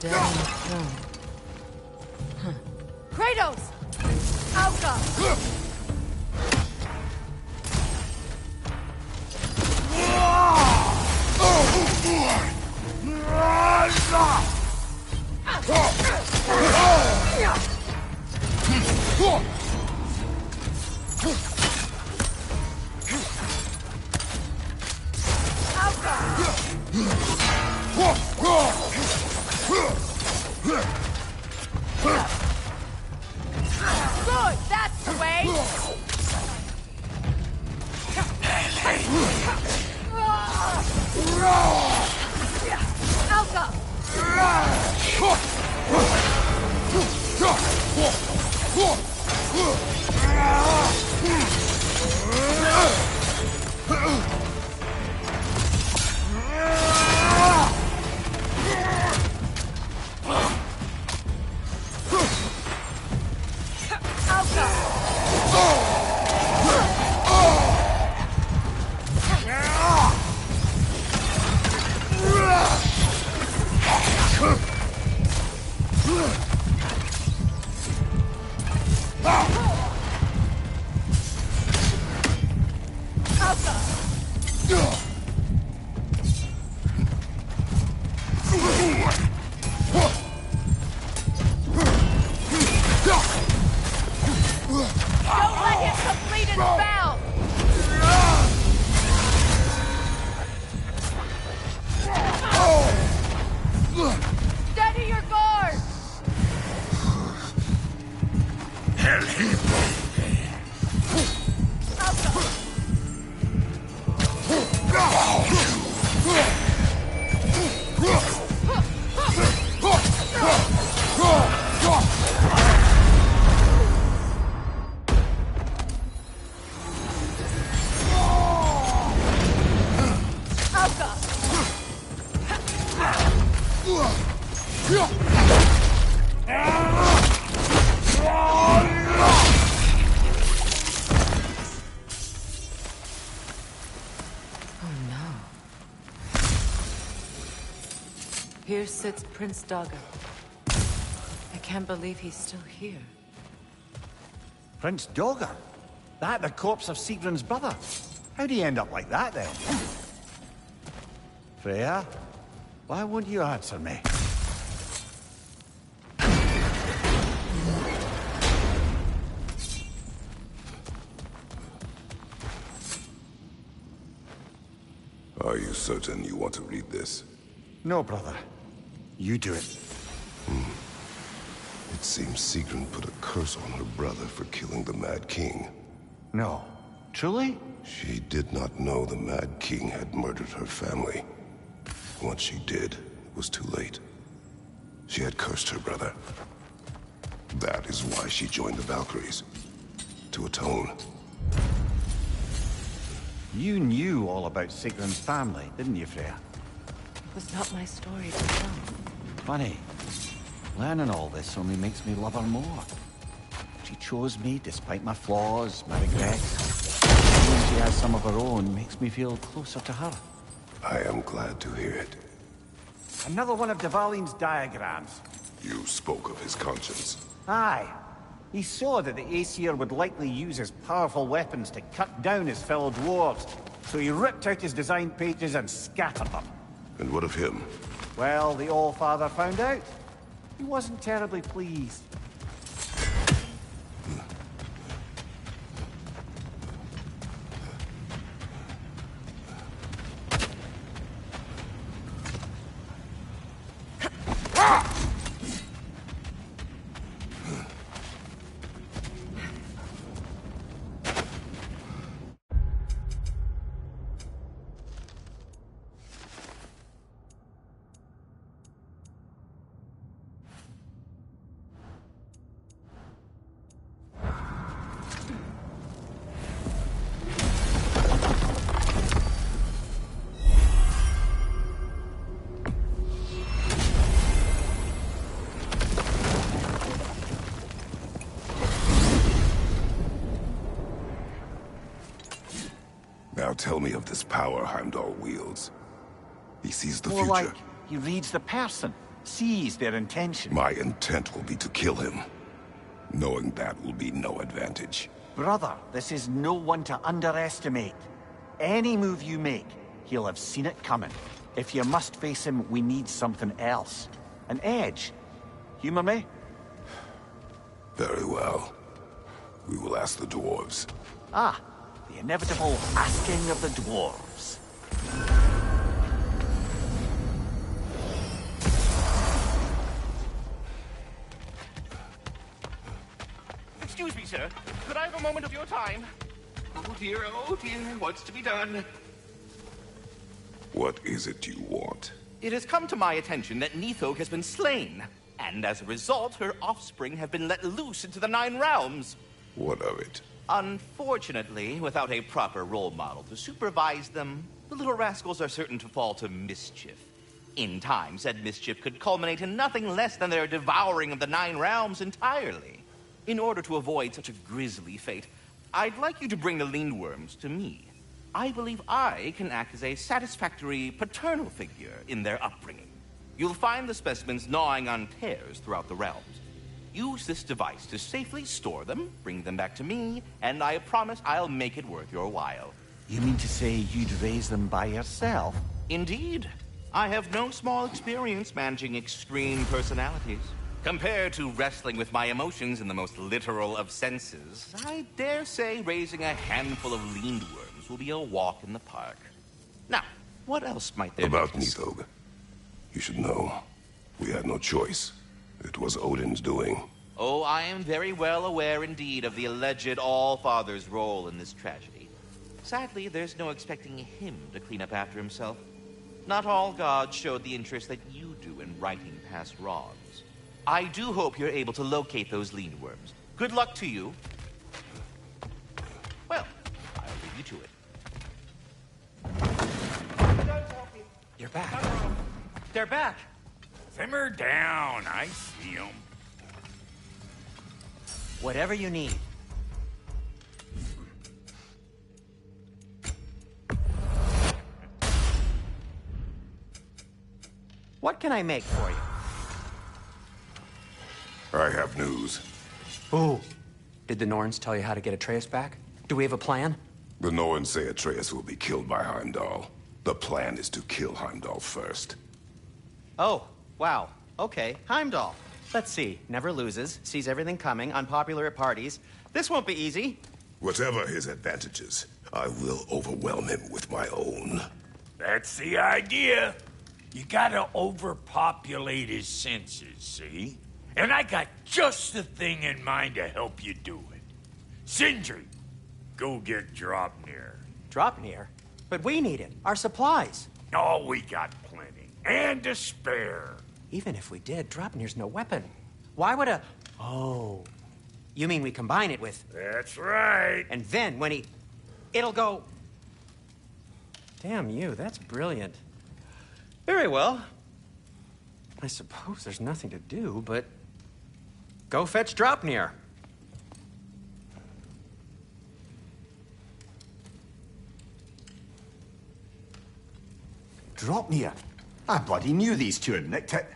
Dead on the throne. Huh. Kratos! Alka! Good, that's the way! Alka! Don't let him complete his spell! Steady your guard! Here sits Prince Daga. I can't believe he's still here. Prince Doga? That the corpse of Sigrun's brother? How'd he end up like that, then? Freya, why won't you answer me? Are you certain you want to read this? No, brother. You do it. It seems Sigrun put a curse on her brother for killing the Mad King. No. Truly? She did not know the Mad King had murdered her family. Once she did, it was too late. She had cursed her brother. That is why she joined the Valkyries. To atone. You knew all about Sigrun's family, didn't you, Freya? It was not my story to tell. Funny. Learning all this only makes me love her more. She chose me despite my flaws, my regrets. Knowing she has some of her own makes me feel closer to her. I am glad to hear it. Another one of Dvalin's diagrams. You spoke of his conscience. Aye. He saw that the Aesir would likely use his powerful weapons to cut down his fellow dwarves, so he ripped out his design pages and scattered them. And what of him? Well, the All-Father found out. He wasn't terribly pleased. Now tell me of this power Heimdall wields. He sees the More future. like he reads the person, sees their intention. My intent will be to kill him. Knowing that will be no advantage. Brother, this is no one to underestimate. Any move you make, he'll have seen it coming. If you must face him, we need something else. An edge. Humor me? Very well. We will ask the dwarves. Ah, the inevitable asking of the dwarves. Excuse me, sir. Could I have a moment of your time? Oh dear, what's to be done? What is it you want? It has come to my attention that Nithog has been slain, and as a result, her offspring have been let loose into the Nine Realms. What of it? Unfortunately, without a proper role model to supervise them, the little rascals are certain to fall to mischief. In time, said mischief could culminate in nothing less than their devouring of the Nine Realms entirely. In order to avoid such a grisly fate, I'd like you to bring the Lindworms to me. I believe I can act as a satisfactory paternal figure in their upbringing. You'll find the specimens gnawing on tears throughout the realms. Use this device to safely store them, bring them back to me, and I promise I'll make it worth your while. You mean to say you'd raise them by yourself? Indeed. I have no small experience managing extreme personalities. Compared to wrestling with my emotions in the most literal of senses, I dare say raising a handful of Lindworms will be a walk in the park. Now, what else might there About be? Nithog. You should know. We had no choice. It was Odin's doing. Oh, I am very well aware indeed of the alleged All-Father's role in this tragedy. Sadly, there's no expecting him to clean up after himself. Not all gods showed the interest that you do in righting past wrongs. I do hope you're able to locate those Lindworms. Good luck to you. Well, I'll leave you to it. You're back. They're back. Simmer down. I see them. Whatever you need. What can I make for you? I have news. Ooh. Did the Norns tell you how to get Atreus back? Do we have a plan? The Norns say Atreus will be killed by Heimdall. The plan is to kill Heimdall first. Oh, wow. Okay, Heimdall. Let's see. Never loses, sees everything coming, unpopular at parties. This won't be easy. Whatever his advantages, I will overwhelm him with my own. That's the idea. You gotta overpopulate his senses, see? And I got just the thing in mind to help you do it. Sindri, go get Draupnir. Draupnir? But we need it. Our supplies. Oh, we got plenty. And to spare. Even if we did, Draupnir's no weapon. Why would a... Oh. You mean we combine it with... That's right. And then when he... It'll go... Damn you, that's brilliant. Very well. I suppose there's nothing to do, but go fetch Dropnir. Dropnir? I bloody knew these two had nicked it.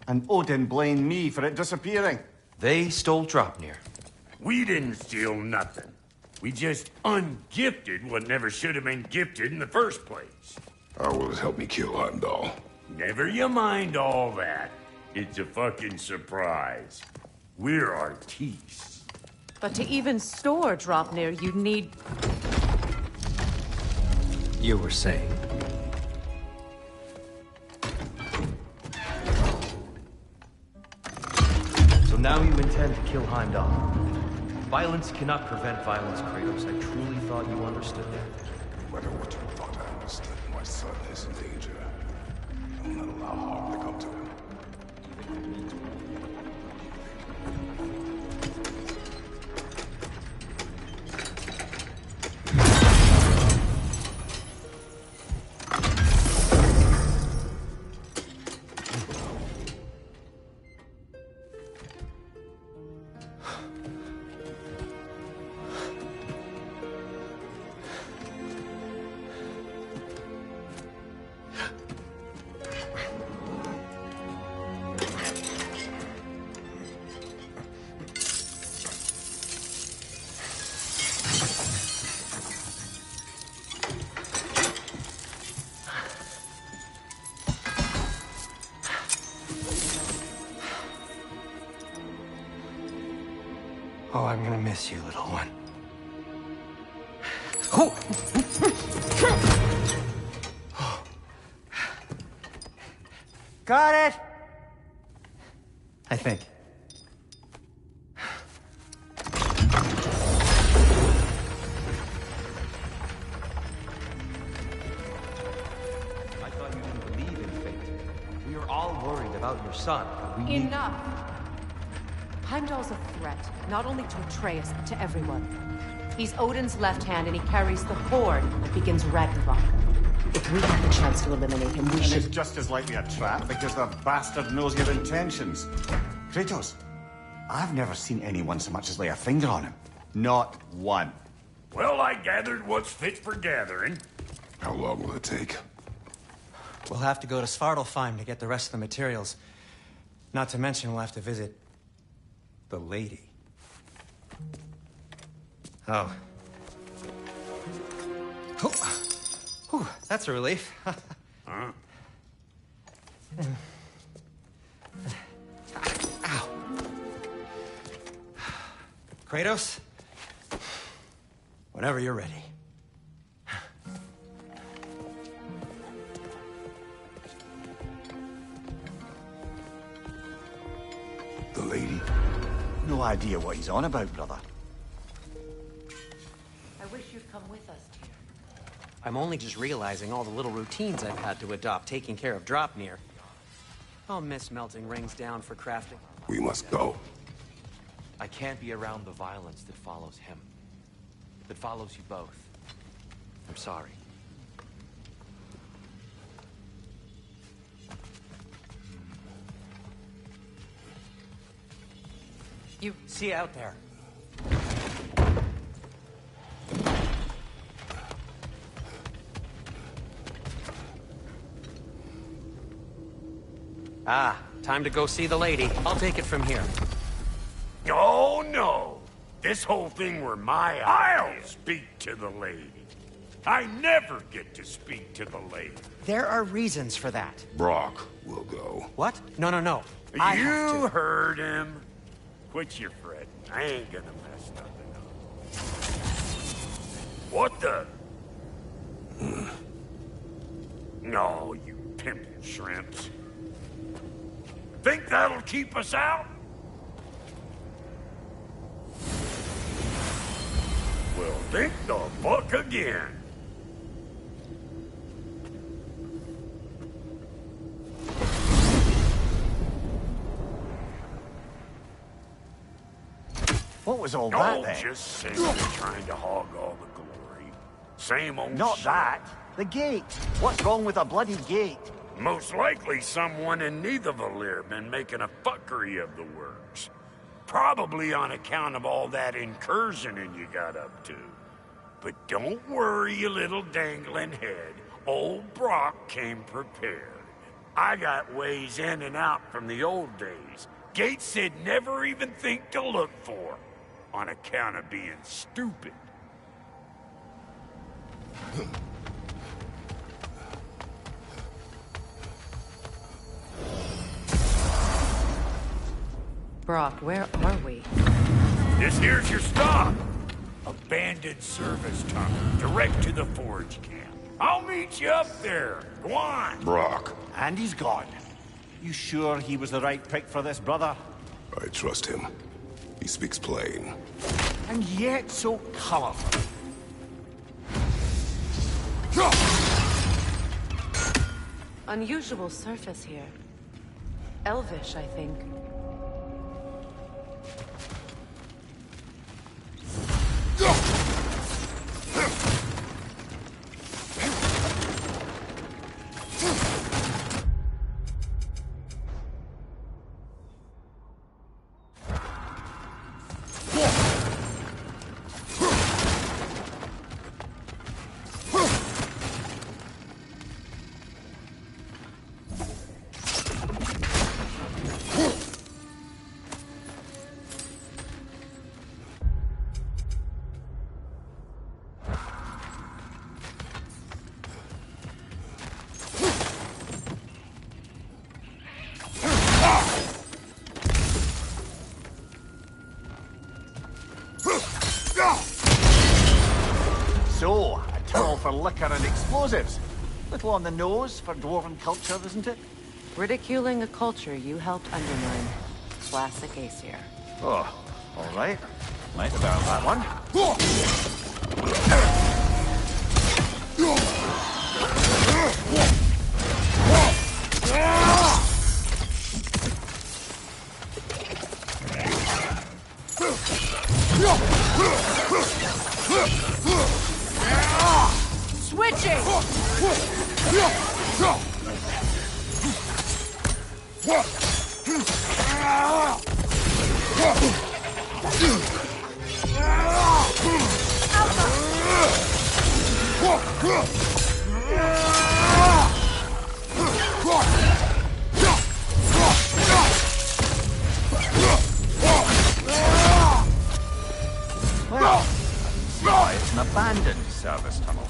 And Odin blamed me for it disappearing. They stole Dropnir. We didn't steal nothing. We just ungifted what never should have been gifted in the first place. How will it help me kill Heimdall? Never you mind all that. It's a fucking surprise. We're artistes. But to even store Dropnir, you'd need... You were saying? So now you intend to kill Heimdall. Violence cannot prevent violence, Kratos. I truly thought you understood that. No matter what you thought I understood, my son is in danger. I will not allow harm to come to him. Oh, I'm gonna miss you, little one. Oh! Got it! I think. I thought you didn't believe in fate. We are all worried about your son. We need... Enough! Heimdall's a threat, not only to Atreus, but to everyone. He's Odin's left hand, and he carries the horde that begins Ragnarok. If we have the chance to eliminate him, we should... It's just as likely a trap because the bastard knows your intentions. Kratos, I've never seen anyone so much as lay a finger on him. Not one. Well, I gathered what's fit for gathering. How long will it take? We'll have to go to Svartalfheim to get the rest of the materials. Not to mention we'll have to visit the lady. Oh. Oh. Whew, that's a relief. Huh? Ow. Kratos? Whenever you're ready. The lady? No idea what he's on about, brother. I wish you'd come with us, dear. I'm only just realizing all the little routines I've had to adopt taking care of Dropnir. I'll miss melting rings down for crafting. We must go. I can't be around the violence that follows him. That follows you both. I'm sorry. You see you out there. Ah, time to go see the lady. I'll take it from here. Oh, no. This whole thing were my idea. I'll speak to the lady. I never get to speak to the lady. There are reasons for that. Brock will go. What? No, no, no. I have You to. heard him. Quit your fretting. I ain't gonna mess nothing up. What the? No, you pimple shrimps. Think that'll keep us out? Well, think the fuck again. What was all that Oh, then? just sitting there trying to hog all the glory. Same old Not shit. that. The gate. What's wrong with a bloody gate? Most likely someone in Nidavellir been making a fuckery of the works. Probably on account of all that incursioning you got up to. But don't worry, you little dangling head. Old Brock came prepared. I got ways in and out from the old days. Gates he'd never even think to look for. On account of being stupid. Brock, where are we? This here's your stop. Abandoned service tunnel, direct to the forge camp. I'll meet you up there. Go on. Brock. And he's gone. You sure he was the right pick for this, brother? I trust him. He speaks plain. And yet so colorful. Unusual surface here. Elvish, I think. So, a tunnel for liquor and explosives. Little on the nose for dwarven culture, isn't it? Ridiculing a culture you helped undermine. Classic Aesir. Oh, all right. Might have found that one. Switching! Well, see why it's an abandoned service tunnel.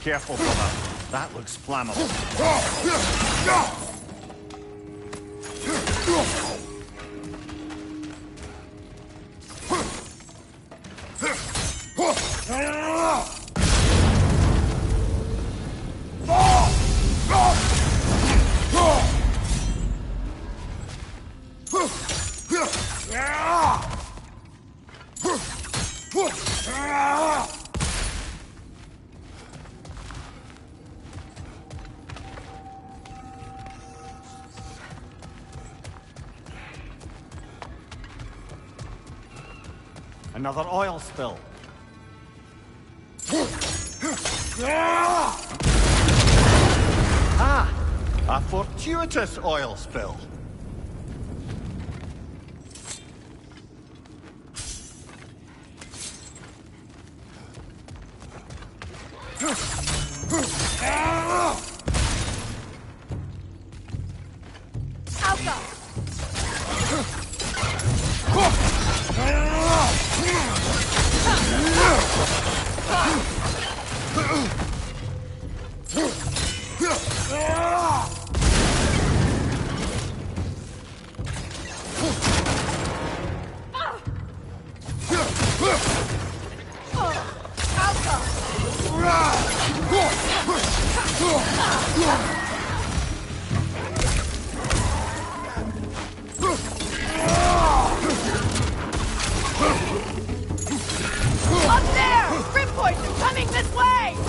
Careful, brother. That looks flammable. Another oil spill. Ah! A fortuitous oil spill. Up there! Grim poison coming this way!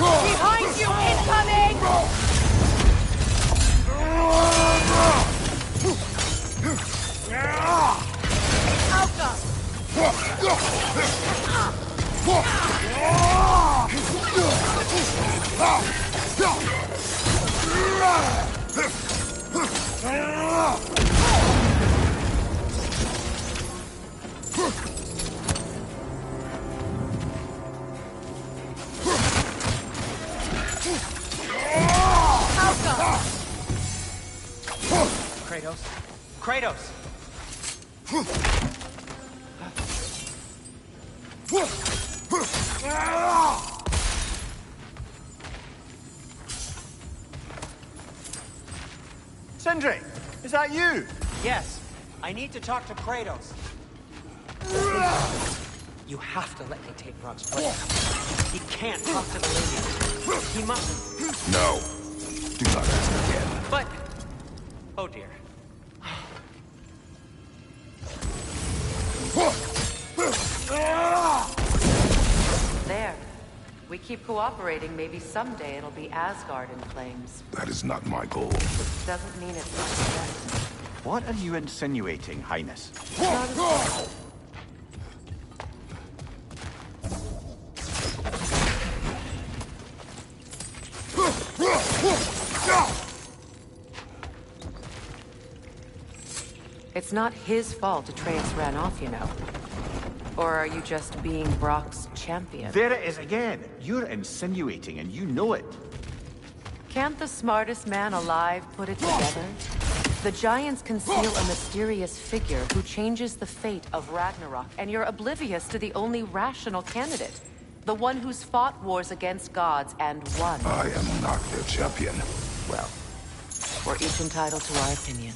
Behind you, incoming! Kratos. Kratos! Sindri, is that you? Yes. I need to talk to Kratos. You have to let me take Rock's place. He can't talk to the lady. He mustn't. No. Do not ask again. But... Oh dear. There. We keep cooperating, maybe someday it'll be Asgard in flames. That is not my goal. Doesn't mean it's not yet. What are you insinuating, Highness? It's not his fault Atreus ran off, you know. Or are you just being Brock's champion? There it is again. You're insinuating, and you know it. Can't the smartest man alive put it together? The Giants conceal a mysterious figure who changes the fate of Ragnarok, and you're oblivious to the only rational candidate. The one who's fought wars against gods and won. I am not their champion. Well, we're each entitled to our opinion.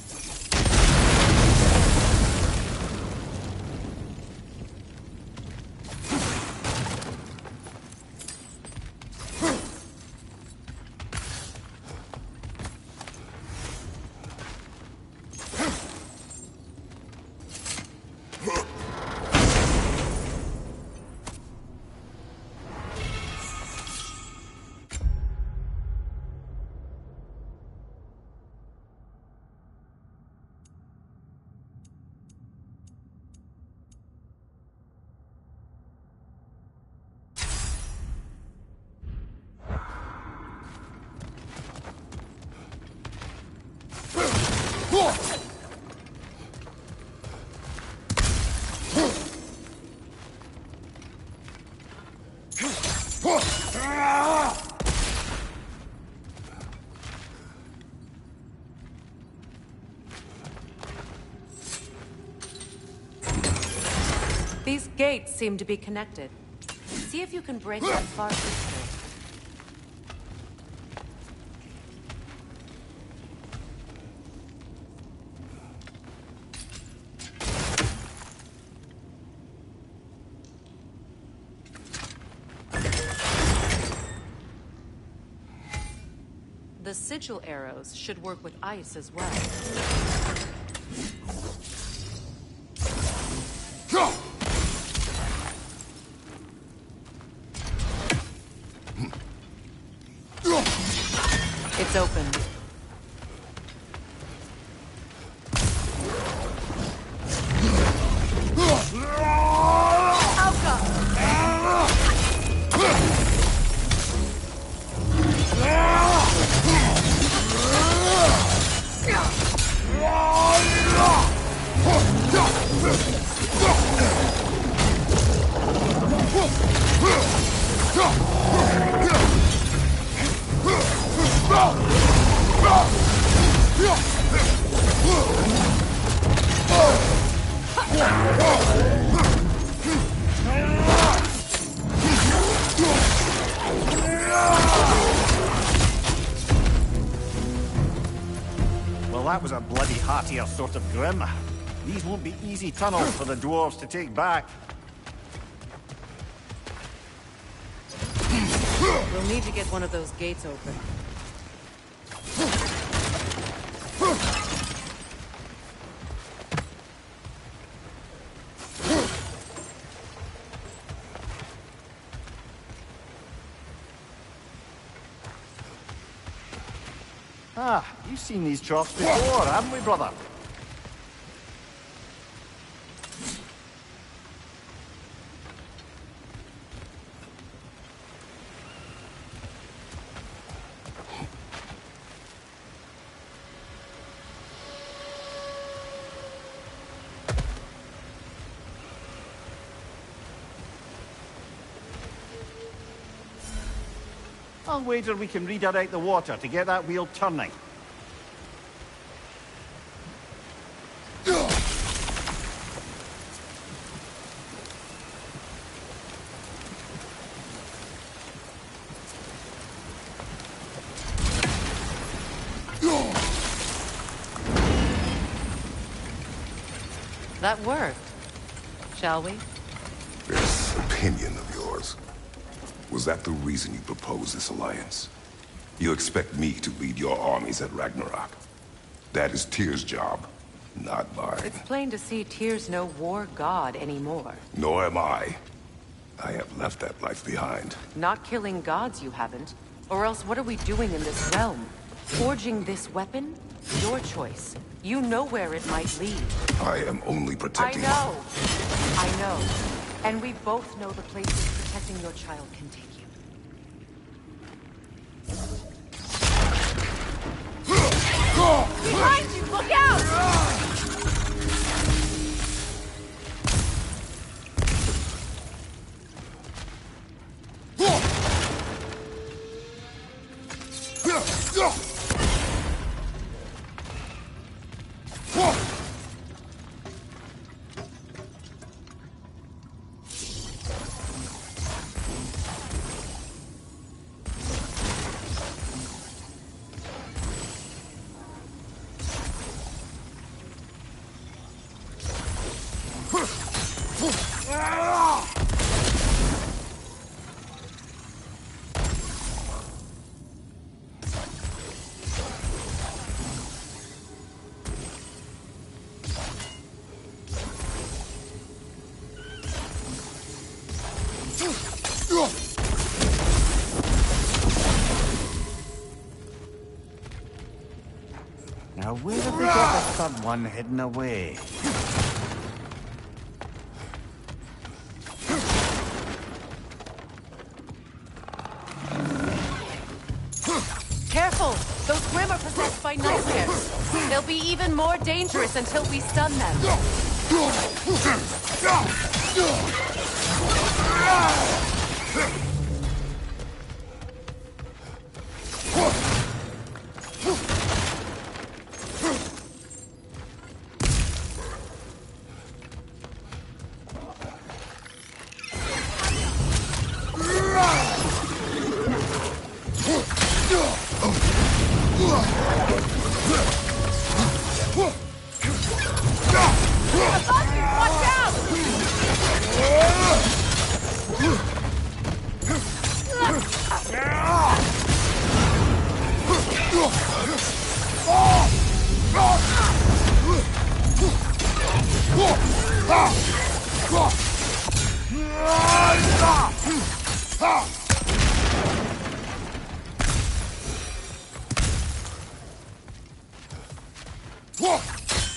These gates seem to be connected. See if you can break that far sister. The sigil arrows should work with ice as well. It's open. Well, that was a bloody heartier sort of grim. These won't be easy tunnels for the dwarves to take back. We'll need to get one of those gates open. Ah, you've seen these troughs before, haven't we, brother? I'll wager we can redirect the water to get that wheel turning. That worked. Shall we? This opinion of yours, was that the reason you proposed this alliance? You expect me to lead your armies at Ragnarok? That is Tyr's job, not mine. It's plain to see Tyr's no war god anymore. Nor am I. I have left that life behind. Not killing gods, you haven't. Or else what are we doing in this realm? Forging this weapon? Your choice. You know where it might lead. I am only protecting... I know. And we both know the places protecting your child can take you. Behind you! Look out! Now where have they got the third one hidden away? Careful! Those Grim are possessed by nightmares. They'll be even more dangerous until we stun them.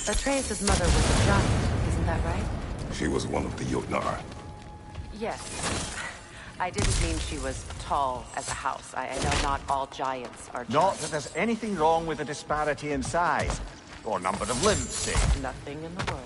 Atreus' mother was a giant, isn't that right? She was one of the Jotnar. Yes. I didn't mean she was tall as a house. I know not all giants are giants. Not that there's anything wrong with the disparity in size, or number of limbs, say. Nothing in the world.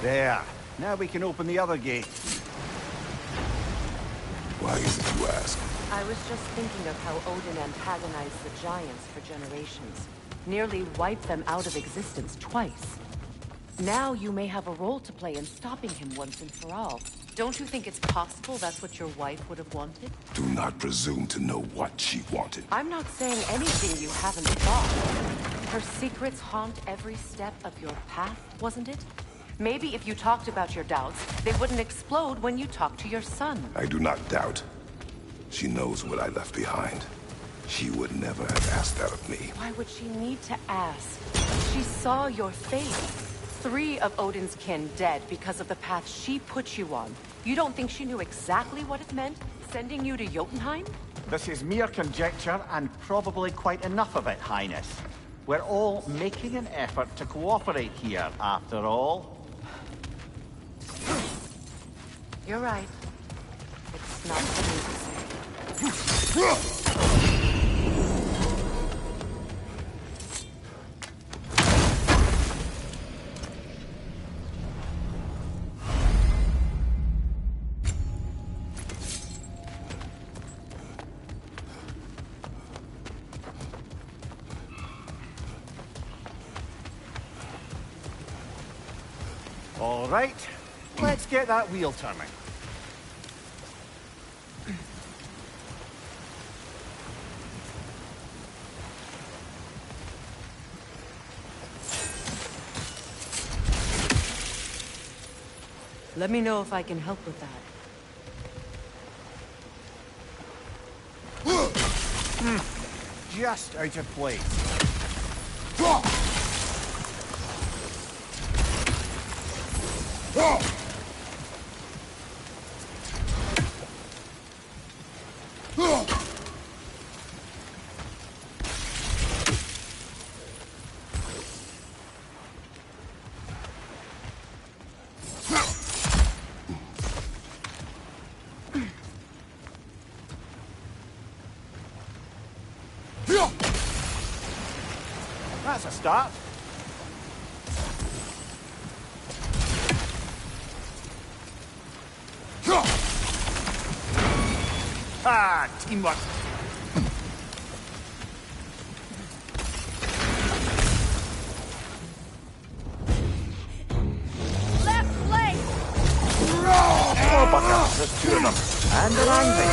There. Now we can open the other gate. Why is it you ask? I was just thinking of how Odin antagonized the giants for generations. Nearly wiped them out of existence twice. Now you may have a role to play in stopping him once and for all. Don't you think it's possible that's what your wife would have wanted? Do not presume to know what she wanted. I'm not saying anything you haven't thought. Her secrets haunt every step of your path, wasn't it? Maybe if you talked about your doubts, they wouldn't explode when you talked to your son. I do not doubt. She knows what I left behind. She would never have asked that of me. Why would she need to ask? She saw your fate. 3 of Odin's kin dead because of the path she put you on. You don't think she knew exactly what it meant, sending you to Jotunheim? This is mere conjecture, and probably quite enough of it, Highness. We're all making an effort to cooperate here, after all. You're right. It's not for me to say. All right, let's get that wheel turning. Let me know if I can help with that. Just out of place. That's a start. Ah, teamwork. Left leg! Oh, bucker, there's 2 of them. And they're angry.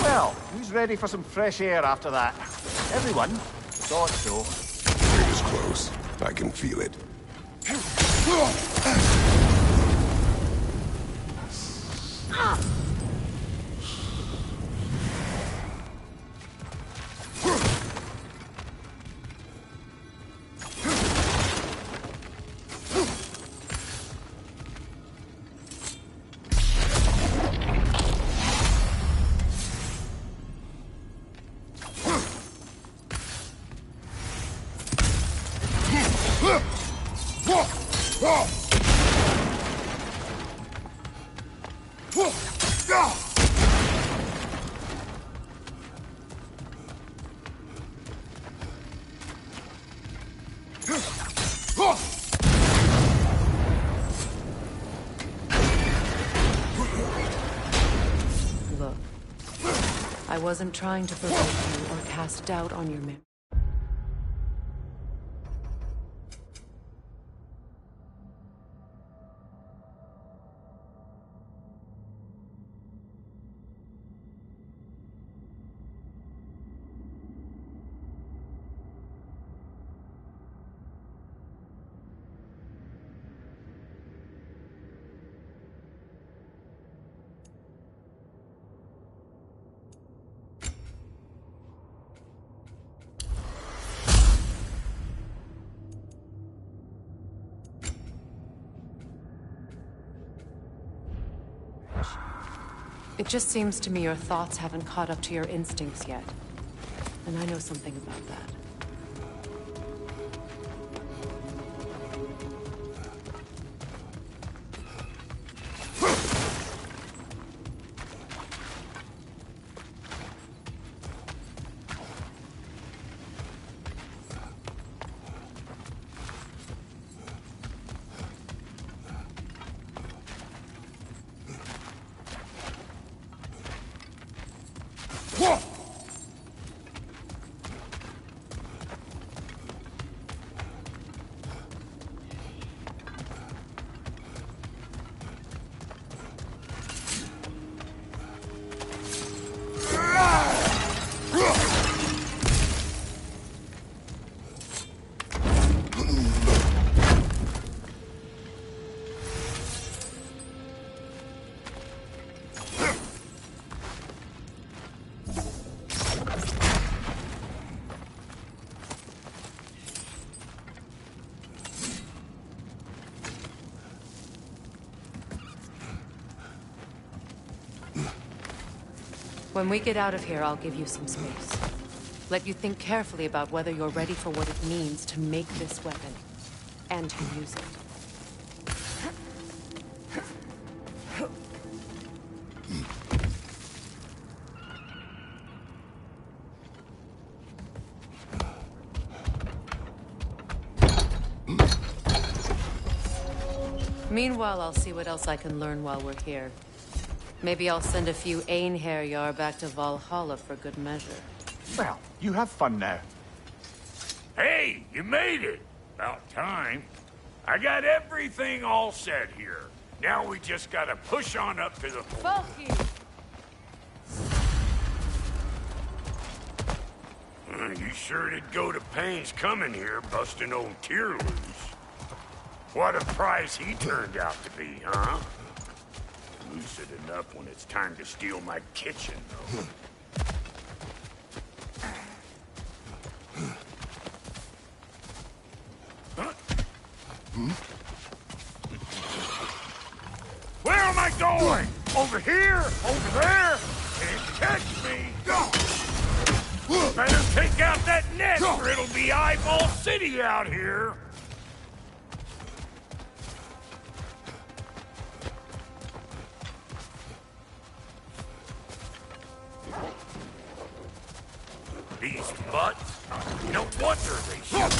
Well, who's ready for some fresh air after that? Everyone? Thought so. It is close. I can feel it. wasn't trying to provoke you or cast doubt on your memory. It just seems to me your thoughts haven't caught up to your instincts yet. And I know something about that. When we get out of here, I'll give you some space. Let you think carefully about whether you're ready for what it means to make this weapon, and to use it. Meanwhile, I'll see what else I can learn while we're here. Maybe I'll send a few Einherjar back to Valhalla for good measure. Well, you have fun now. Hey, you made it! About time. I got everything all set here. Now we just gotta push on up to the... Bulky! You sure did go to pains coming here, busting old Tyr loose. What a prize he turned out to be, huh? Lucid enough when it's time to steal my kitchen, though. Where am I going? Over here? Over there? Can't catch me! Better take out that net or it'll be Eyeball City out here! These butts? No wonder they shoot.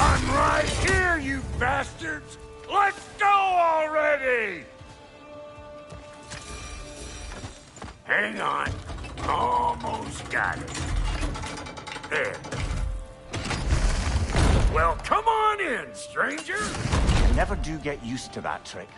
I'm right here, you bastards! Let's go already! Hang on. Almost got it. There. Well, come on in, stranger! I never do get used to that trick.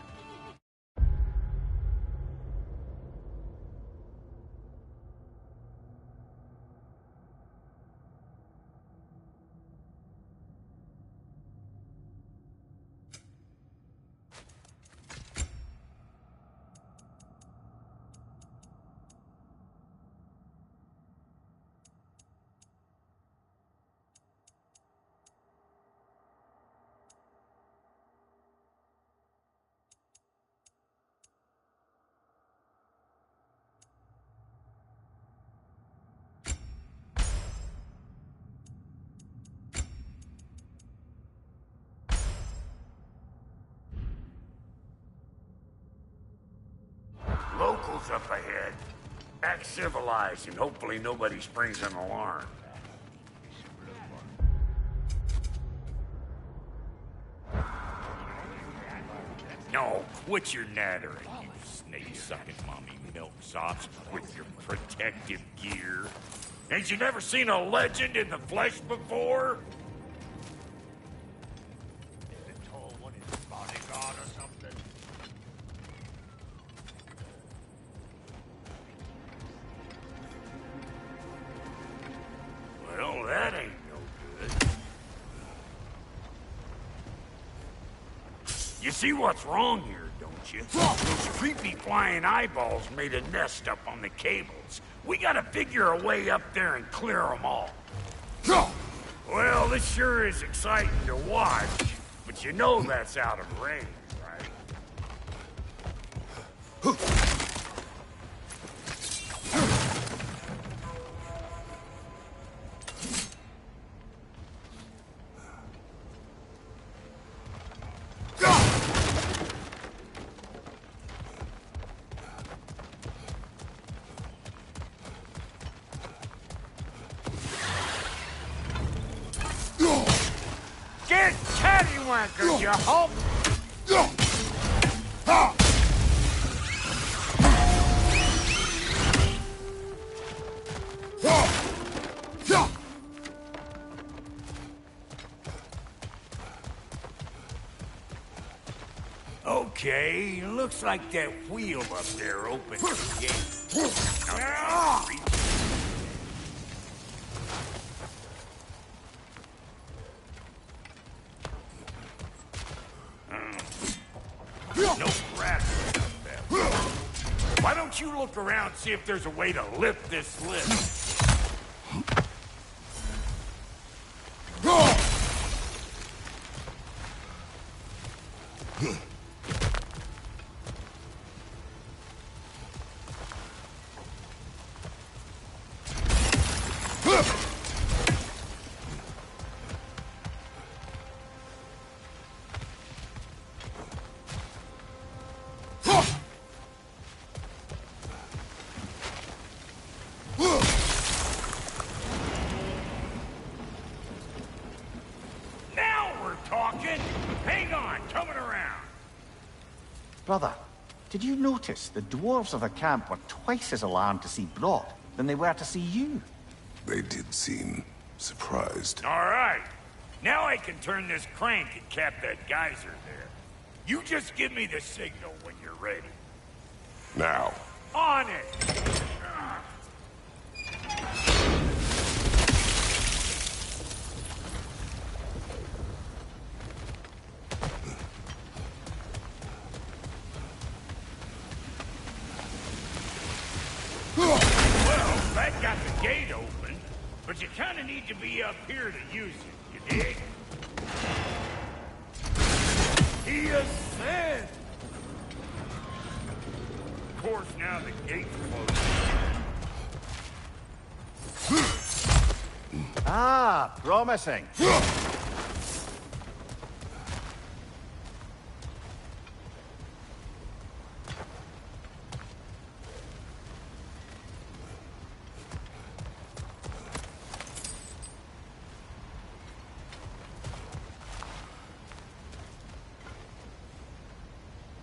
Locals up ahead. Act civilized and hopefully nobody springs an alarm. No, quit your nattering, you snake-sucking mommy milksops with your protective gear. Ain't you never seen a legend in the flesh before? The tall one is bodyguard or something? Well, that ain't no good. You see what's wrong here, don't you? Those creepy flying eyeballs made a nest up on the cables. We gotta figure a way up there and clear them all. Well, this sure is exciting to watch, but you know that's out of range, right? Get cattywankers, you hope! Okay, looks like that wheel up there opens the gate. No grass up there. Why don't you look around, see if there's a way to lift this lift? Hang on, coming around. Brother, did you notice the dwarves of the camp were twice as alarmed to see Brot than they were to see you? They did seem surprised. All right. Now I can turn this crank and cap that geyser there. You just give me the signal when you're ready. Now. On it! Well, that got the gate open, but you kind of need to be up here to use it, you dig? He ascends! Of course, now the gate's closed. Ah, promising.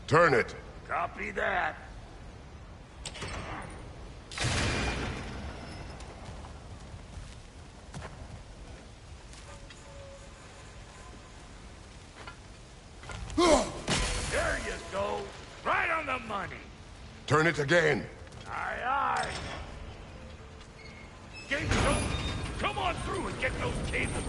Turn it. Copy that. There you go. Right on the money. Turn it again. Aye, aye. Gates open. Come on through and get those cables.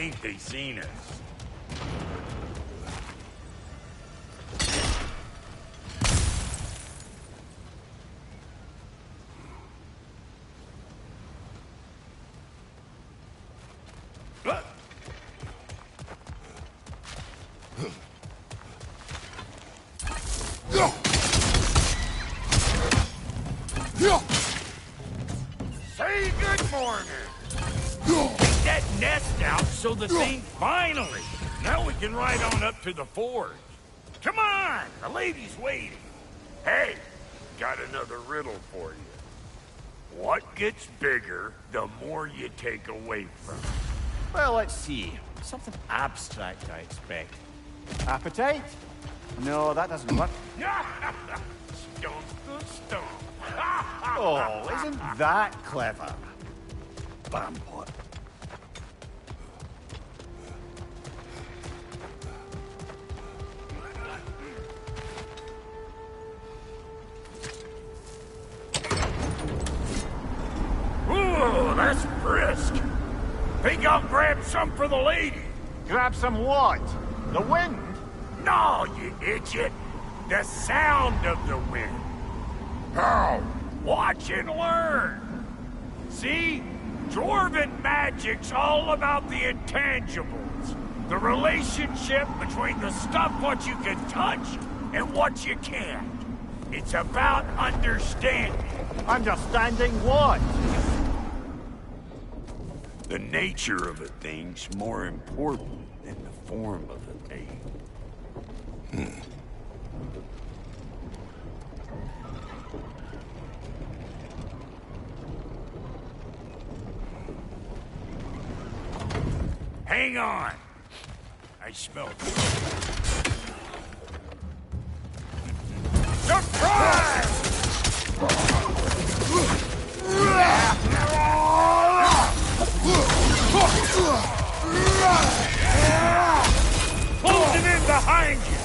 think they seen us. Say good morning. Take that nest out so the thing finally. Now we can ride on up to the forge. Come on, the lady's waiting. Hey, got another riddle for you. What gets bigger the more you take away from it? Well, let's see. Something abstract, I expect. Appetite? No, that doesn't work. Stomp the stomp. Oh, isn't that clever? Bampot. Ooh, that's brisk. Think I'll grab some for the lady. Grab some what? The wind? No, you idiot. The sound of the wind. How? Watch and learn. See? Dwarven magic's all about the intangibles. The relationship between the stuff what you can touch and what you can't. It's about understanding. Understanding what? The nature of a thing's more important than the form of a thing. Hang on. I smell surprise! Closing in behind you!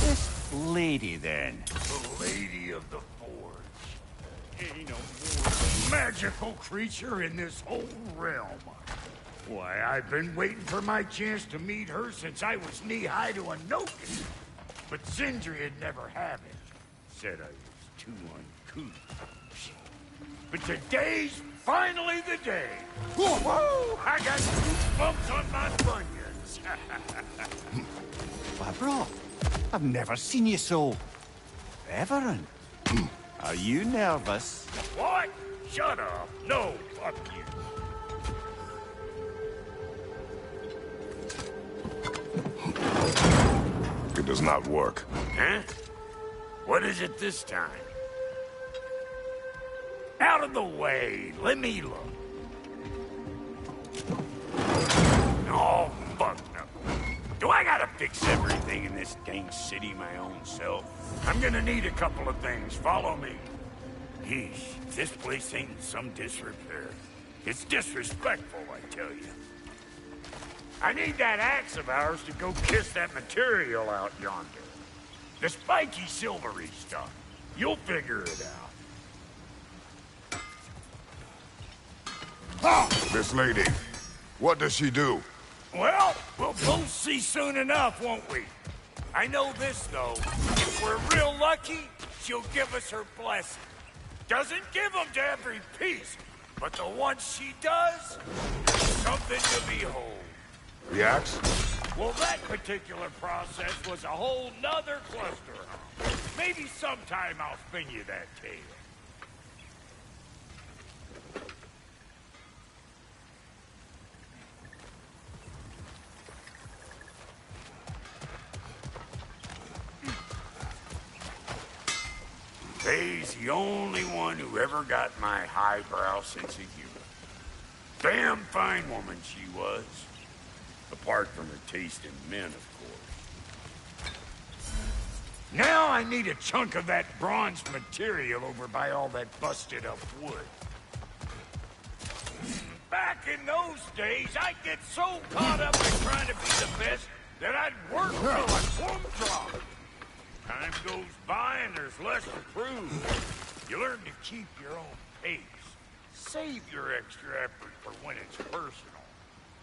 This lady, then. The lady of the forge. Ain't no more magical creature in this whole realm. Why, I've been waiting for my chance to meet her since I was knee-high to a Noken. But Sindri would never have it. Said I was too uncouth. But today's finally the day. Whoa! I got goosebumps on my bunions. Barbara, I've never seen you so reverent. Are you nervous? What? Shut up. No, fuck you. It does not work. Huh? What is it this time? Out of the way. Let me look. Oh, fuck no. Do I gotta fix everything in this dang city my own self? I'm gonna need a couple of things. Follow me. Yeesh, this place ain't in some disrepair. It's disrespectful, I tell you. I need that axe of ours to go kiss that material out yonder. The spiky silvery stuff. You'll figure it out. This lady, what does she do? Well, we'll both see soon enough, won't we? I know this, though. If we're real lucky, she'll give us her blessing. Doesn't give them to every piece, but the ones she does, something to behold. The axe? Well, that particular process was a whole nother cluster. Maybe sometime I'll spin you that tale. Faye's the only one who ever got my highbrow sense of humor. Damn fine woman she was. Apart from her taste in men, of course. Now I need a chunk of that bronze material over by all that busted up wood. Back in those days, I'd get so caught up in trying to be the best that I'd work till I plumb drop. Time goes by and there's less to prove. You learn to keep your own pace. Save your extra effort for when it's personal.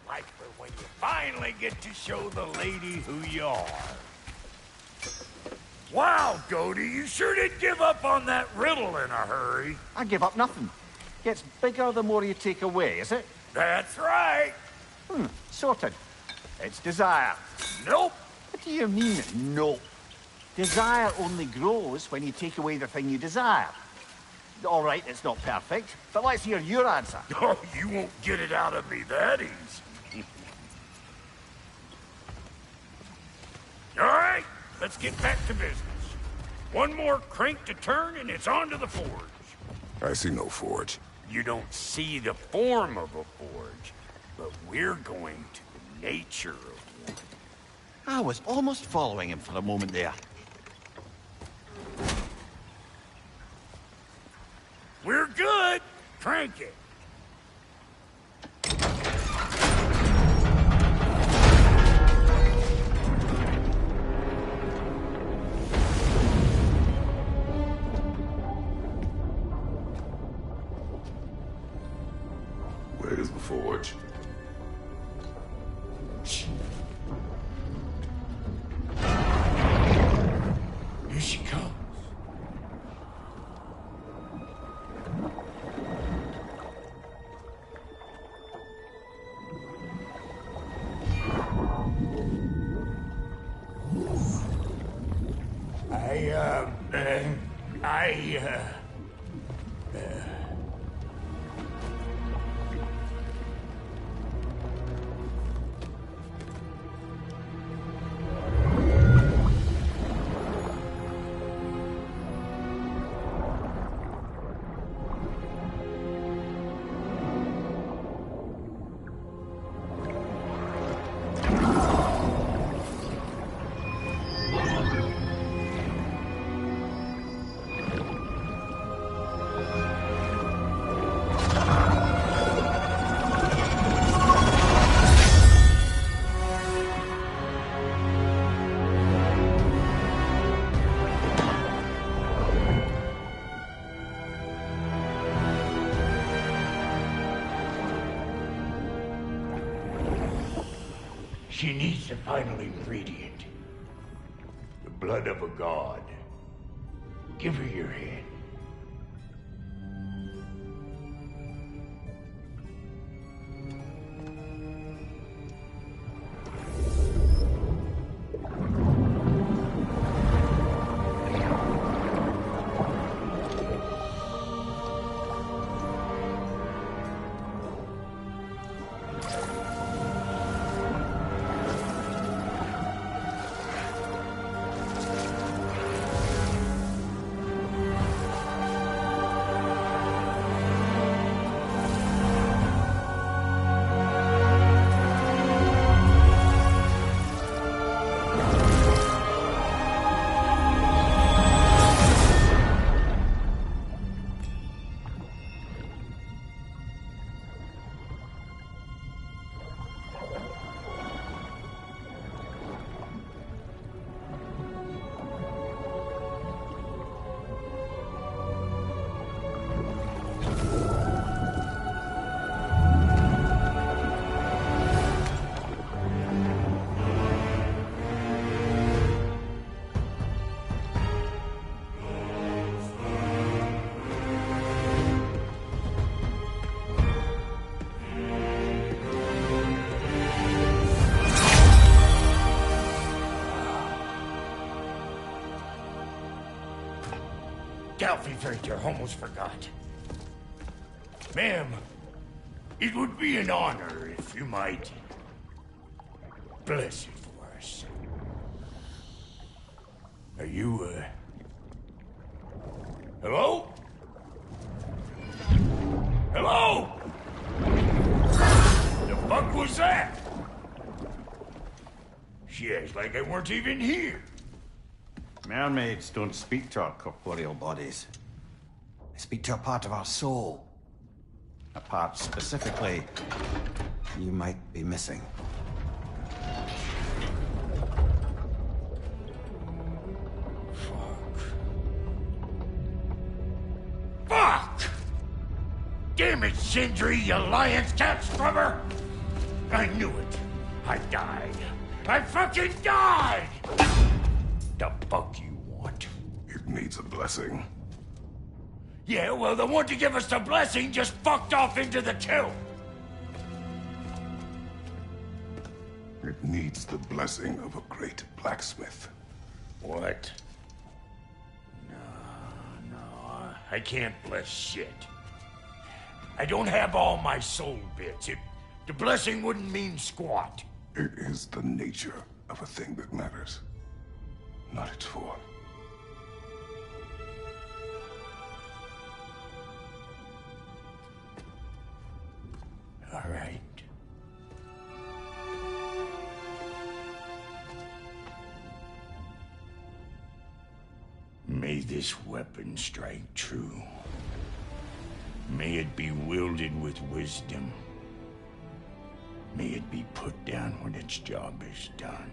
Like for when you finally get to show the lady who you are. Wow, Cody, you sure did give up on that riddle in a hurry. I give up nothing. Gets bigger the more you take away, is it? That's right. Sorted. It's desire. Nope. What do you mean, nope? Desire only grows when you take away the thing you desire. All right, it's not perfect, but let's hear your answer. Oh, you won't get it out of me that easy. All right, let's get back to business. One more crank to turn and it's on to the forge. I see no forge. You don't see the form of a forge, but we're going to the nature of one. I was almost following him for a moment there. We're good. Crank it. Where's the forge? Here she comes. She needs the final ingredient. The blood of a god. Give her your hand. I almost forgot. Ma'am, it would be an honor if you might bless it for us. Are you, hello? Hello? The fuck was that? She acts like I weren't even here. Mermaids don't speak to our corporeal bodies. They speak to a part of our soul. A part specifically you might be missing. Fuck! Damn it, Sindri, you lion's cat scrubber! I knew it. I died. I fucking died! The fuck you want? It needs a blessing. Yeah, well, the one to give us the blessing just fucked off into the tomb. It needs the blessing of a great blacksmith. What? No, I can't bless shit. I don't have all my soul bits. The blessing wouldn't mean squat. It is the nature of a thing that matters, not its form. All right. May this weapon strike true. May it be wielded with wisdom. May it be put down when its job is done.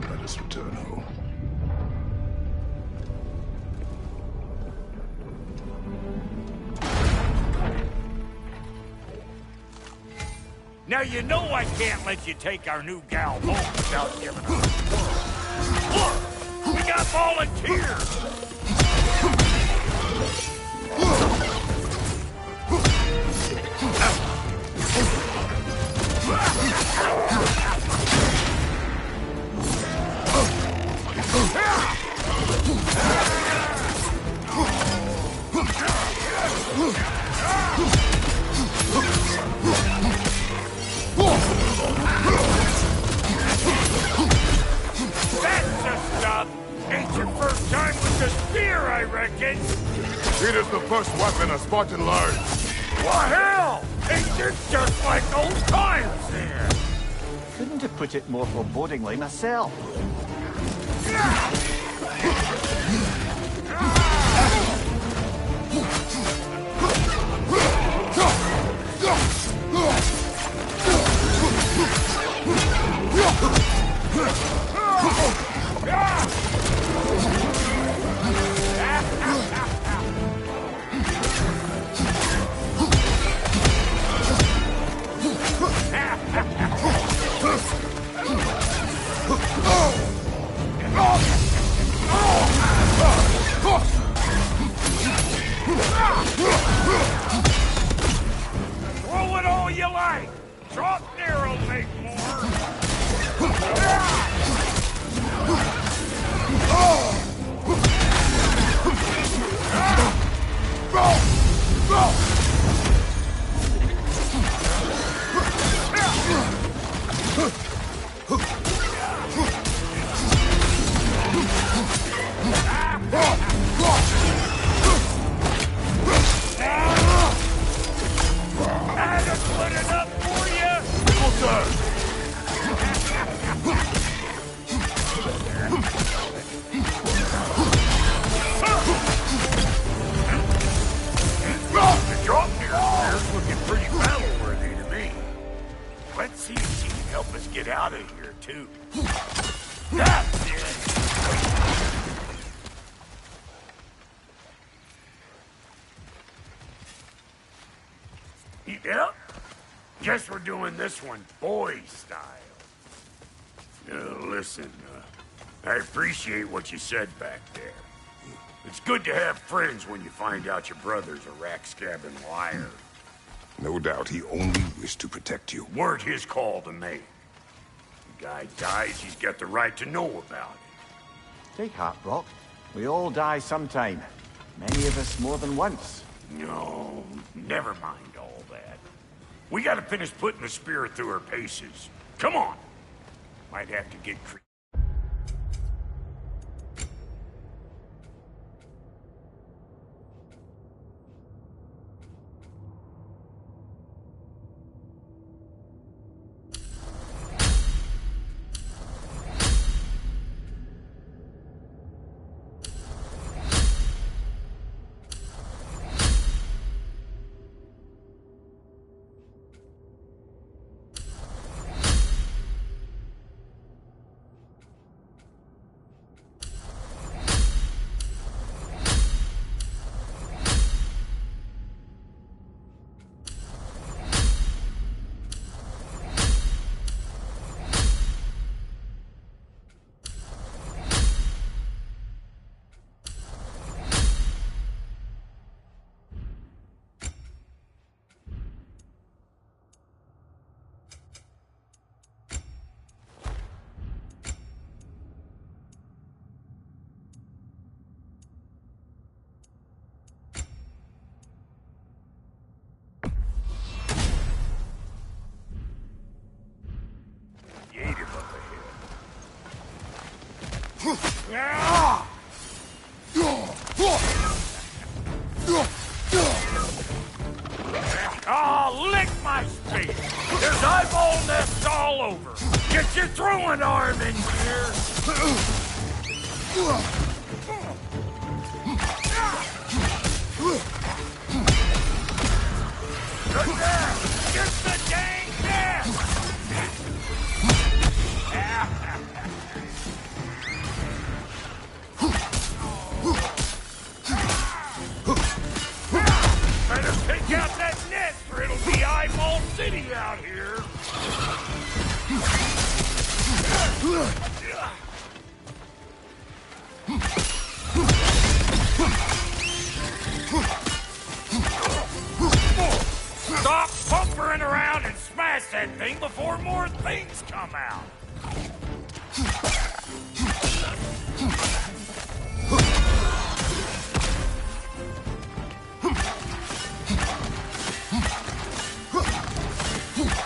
Let us return home. Now you know I can't let you take our new gal home without giving her a Look! We got volunteers! That's the stuff! Ain't your first time with the spear, I reckon! It is the first weapon a Spartan learned. What hell? Ain't this just like old times there? Couldn't have put it more forebodingly myself. Throw it all you like! Drop there will make Put it up for you! The drop near's looking pretty battle-worthy to me. Let's see if she can help us get out of here, too. That's it! Yep. Guess we're doing this one boy style. Listen, I appreciate what you said back there. It's good to have friends when you find out your brother's a rack-scabbing liar. No doubt he only wished to protect you. Weren't his call to make. The guy dies, he's got the right to know about it. Take heart, Brock. We all die sometime. Many of us more than once. No, never mind all that. We gotta finish putting the spirit through her paces. Come on! Might have to get Oh, lick my face! There's eyeball nests all over! Get your throwing arm in here! Good there! Get the dang nest! Better take out that nest or it'll be Eyeball City out here! Stop pumpering around and smash that thing before more things come out!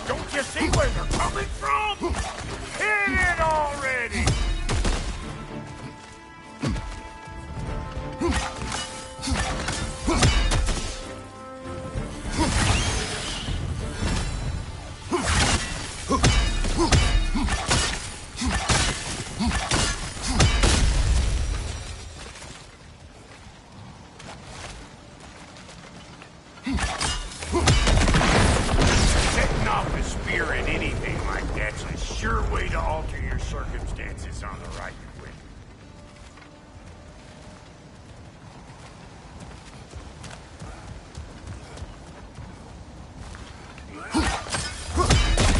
Don't you see where they're coming from? Hit it already! Setting off a spear in anything like that's a sure way to alter your circumstances on the right quick.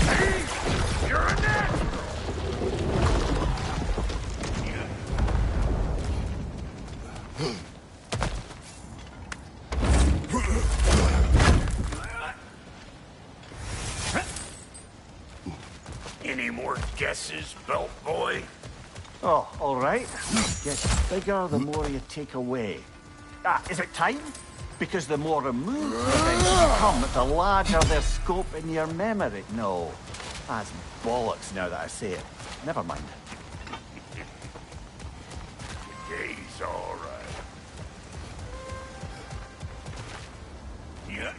Hey, you're a natural! Any more guesses, belt boy? Oh, all right. Gets bigger the more you take away. Ah, is it time? Because the more removed the things become, the larger their scope in your memory. No, that's bollocks now that I say it. Never mind. He's all right. Yeah.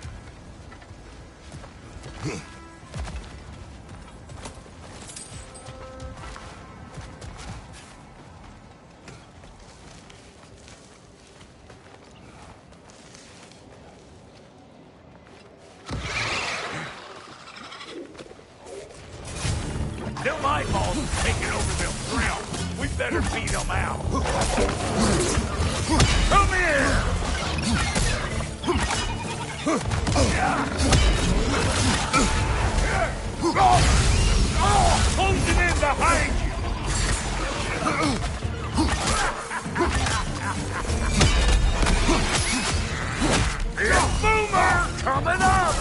Them eyeballs are taking over them ground. We better beat them out. Come here! Closing in behind you! It's Boomer coming up!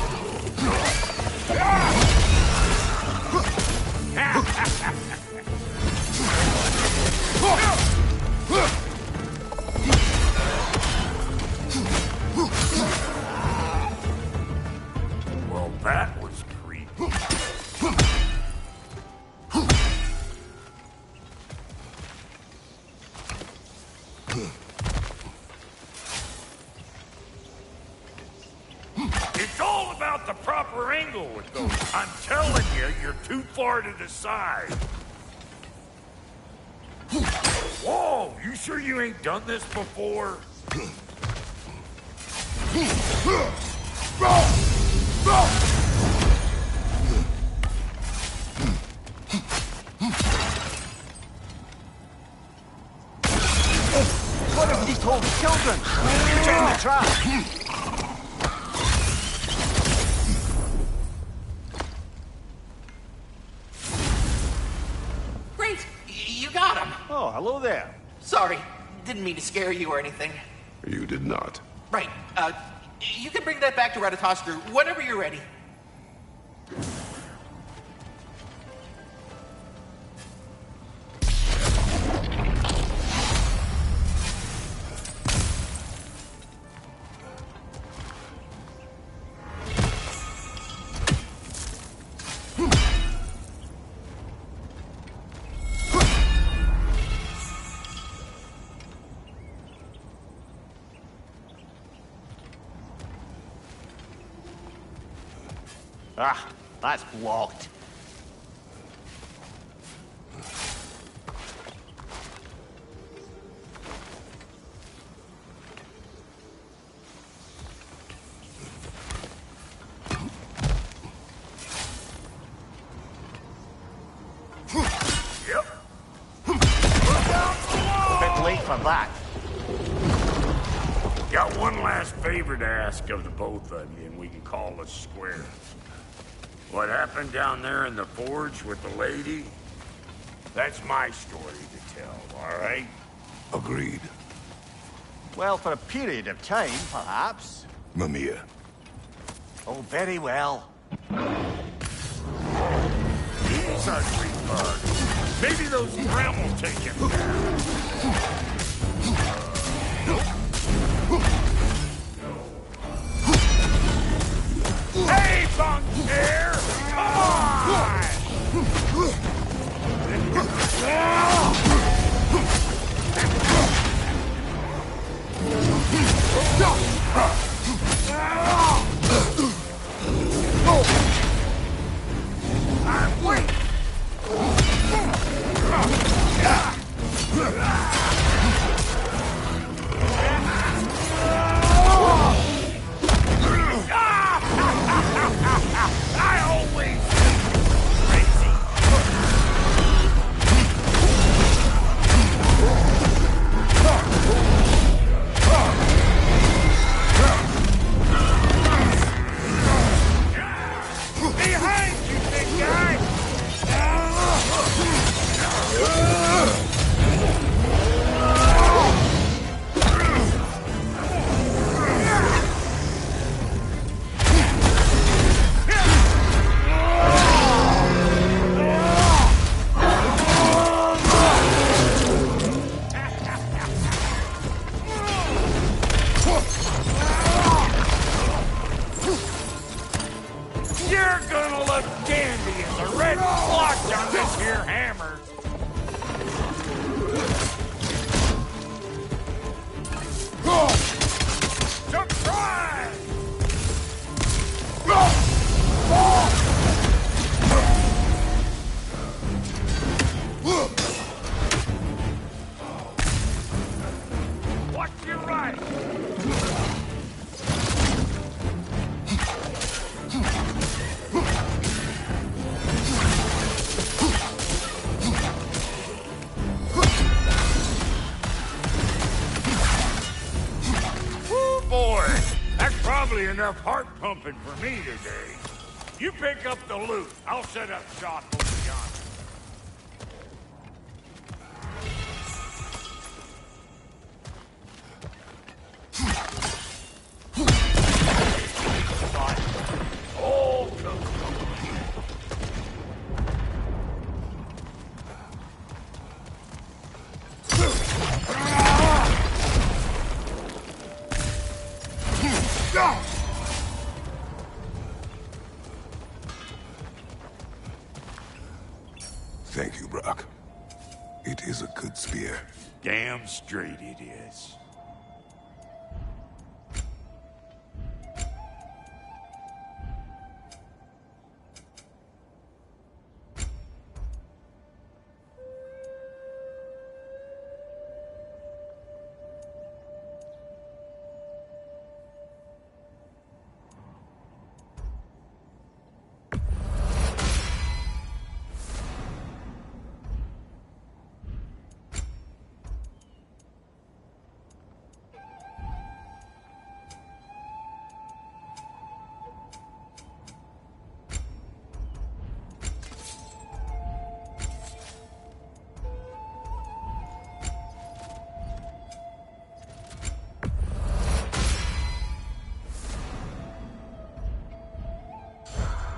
Well, that was creepy. It's all about the proper angle with those. I'm telling you, you're too far to the side. Whoa, you sure you ain't done this before? What if these told children? Return the trap. Great! You got him! Oh, hello there. Sorry, didn't mean to scare you or anything. You did not. Right, you can bring that back to Ratatoskru whenever you're ready. Ah, that's blocked. Bit late for that. Got one last favor to ask of the both of you, and we can call us square. What happened down there in the forge with the lady? That's my story to tell, all right? Agreed. Well, for a period of time, perhaps. Mamiya. Oh, very well. He's ugly bug. Maybe those Graham will take him down. Hey, bunk chair! Come on! I'm weak! I always crazy. Behind you, big guy! You're gonna look dandy as a red splotch on this here hammer. Surprise! Watch your right. Woo, boy! That's probably enough heart pumping for me today. You pick up the loot. I'll set up shop over yonder. Oh, Thank you, Brock. It is a good spear. damn straight it is.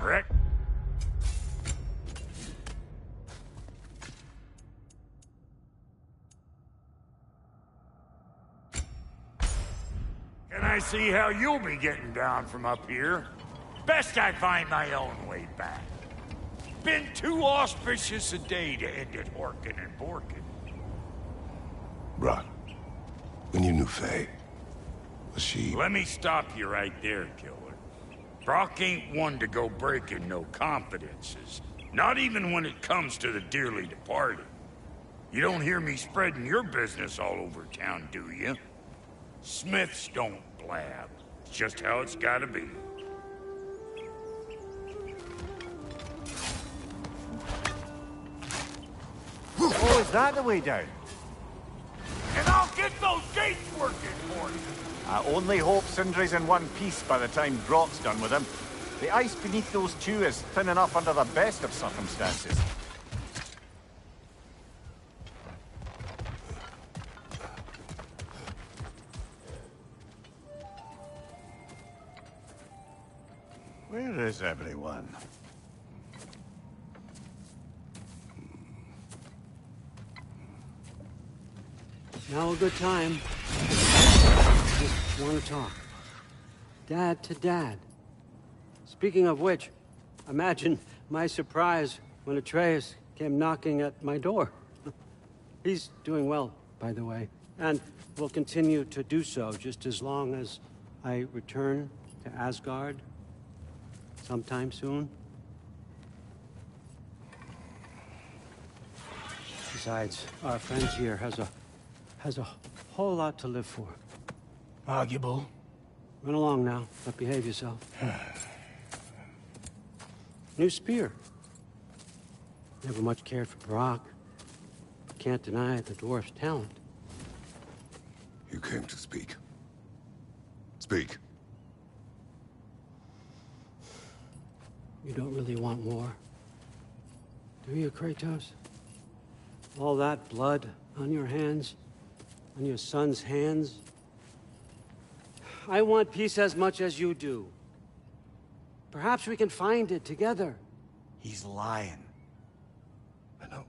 Rick? Can I see how you'll be getting down from up here? Best I find my own way back. Been too auspicious a day to end it horkin' and borkin'. Brock, when you knew Faye, was she... Let me stop you right there, killer. Brock ain't one to go breaking no confidences. Not even when it comes to the dearly departed. You don't hear me spreading your business all over town, do you? Smiths don't blab. It's just how it's gotta be. Oh, is that the way down? And I'll get those gates working for you! I only hope Sindri's in one piece by the time Brock's done with him. The ice beneath those two is thin enough under the best of circumstances. Where is everyone? Now a good time. Just want to talk. Dad to Dad. Speaking of which, imagine my surprise when Atreus came knocking at my door. He's doing well, by the way, and will continue to do so just as long as I return to Asgard sometime soon. Besides, our friend here has a whole lot to live for. Arguable. Run along now, but behave yourself. New spear. Never much cared for Brock. Can't deny the dwarf's talent. You came to speak. Speak. You don't really want war, do you, Kratos? All that blood on your hands, on your son's hands. I want peace as much as you do. Perhaps we can find it together. He's lying. I know.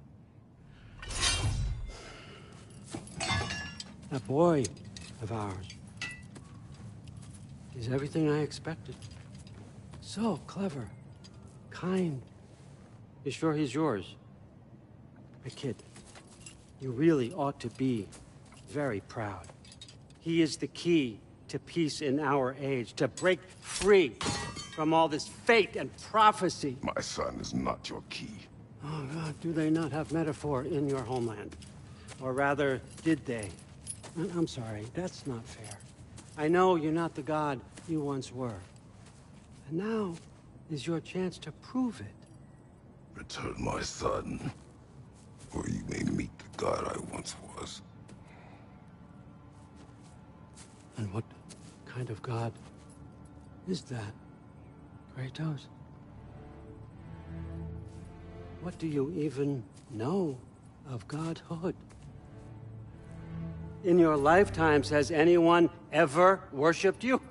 That boy of ours. He's everything I expected. So clever. Kind. You sure he's yours? A kid. You really ought to be very proud. He is the key to peace in our age, to break free from all this fate and prophecy. My son is not your key. Oh, God, do they not have metaphor in your homeland? Or rather, did they? I'm sorry, that's not fair. I know you're not the god you once were. And now is your chance to prove it. Return my son, or you may meet the god I once was. And what kind of god is that, Kratos? What do you even know of godhood? In your lifetimes, has anyone ever worshipped you?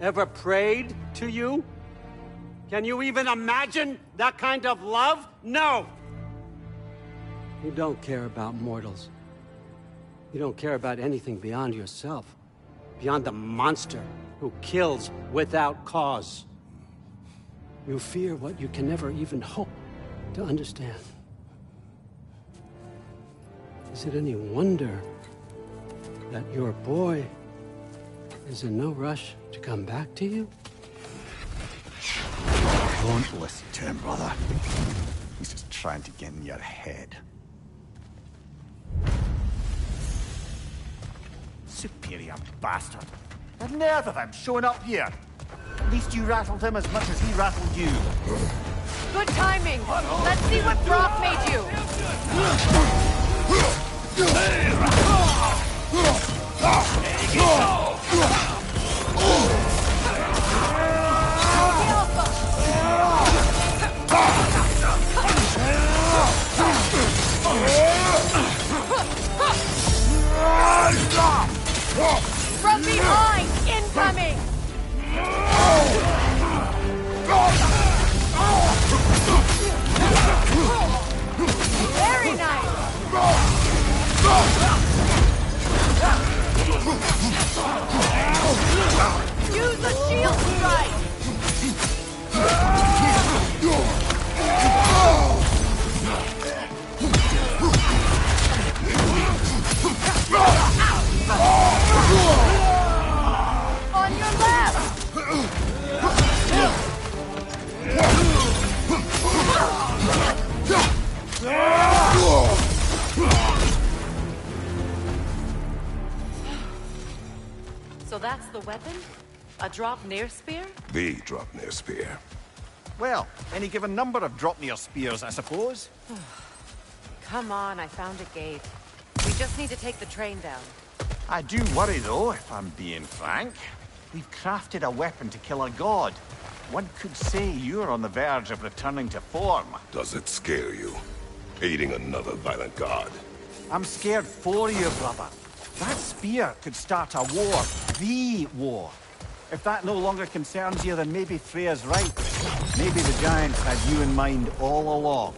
Ever prayed to you? Can you even imagine that kind of love? No! You don't care about mortals. You don't care about anything beyond yourself. Beyond the monster who kills without cause. You fear what you can never even hope to understand. Is it any wonder that your boy is in no rush to come back to you? Don't listen to him, brother. He's just trying to get in your head. Superior bastard. The nerve of him showing up here. At least you rattled him as much as he rattled you. Good timing. Let's see what Brock made you. From behind! Incoming! Very nice! the weapon? A Draupnir spear? The Draupnir spear. Well, any given number of Draupnir spears, I suppose. Come on, I found a gate. We just need to take the train down. I do worry, though, if I'm being frank. We've crafted a weapon to kill a god. One could say you're on the verge of returning to form. Does it scare you? Aiding another violent god? I'm scared for you, brother. That spear could start a war. The war. If that no longer concerns you, then maybe Freya's right. Maybe the Giants had you in mind all along.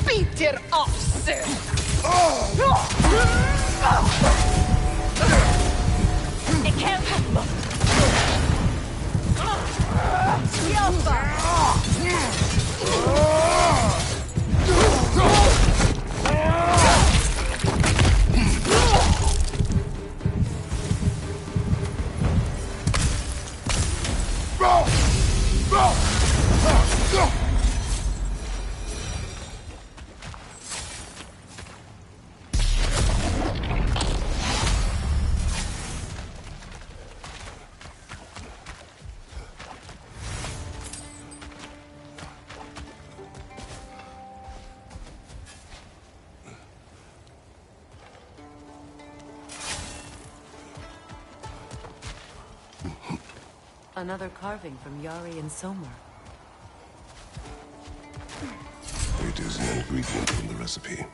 Beat it off, sir! It can't come. Another carving from Yari and Somar. It is an ingredient from the recipe.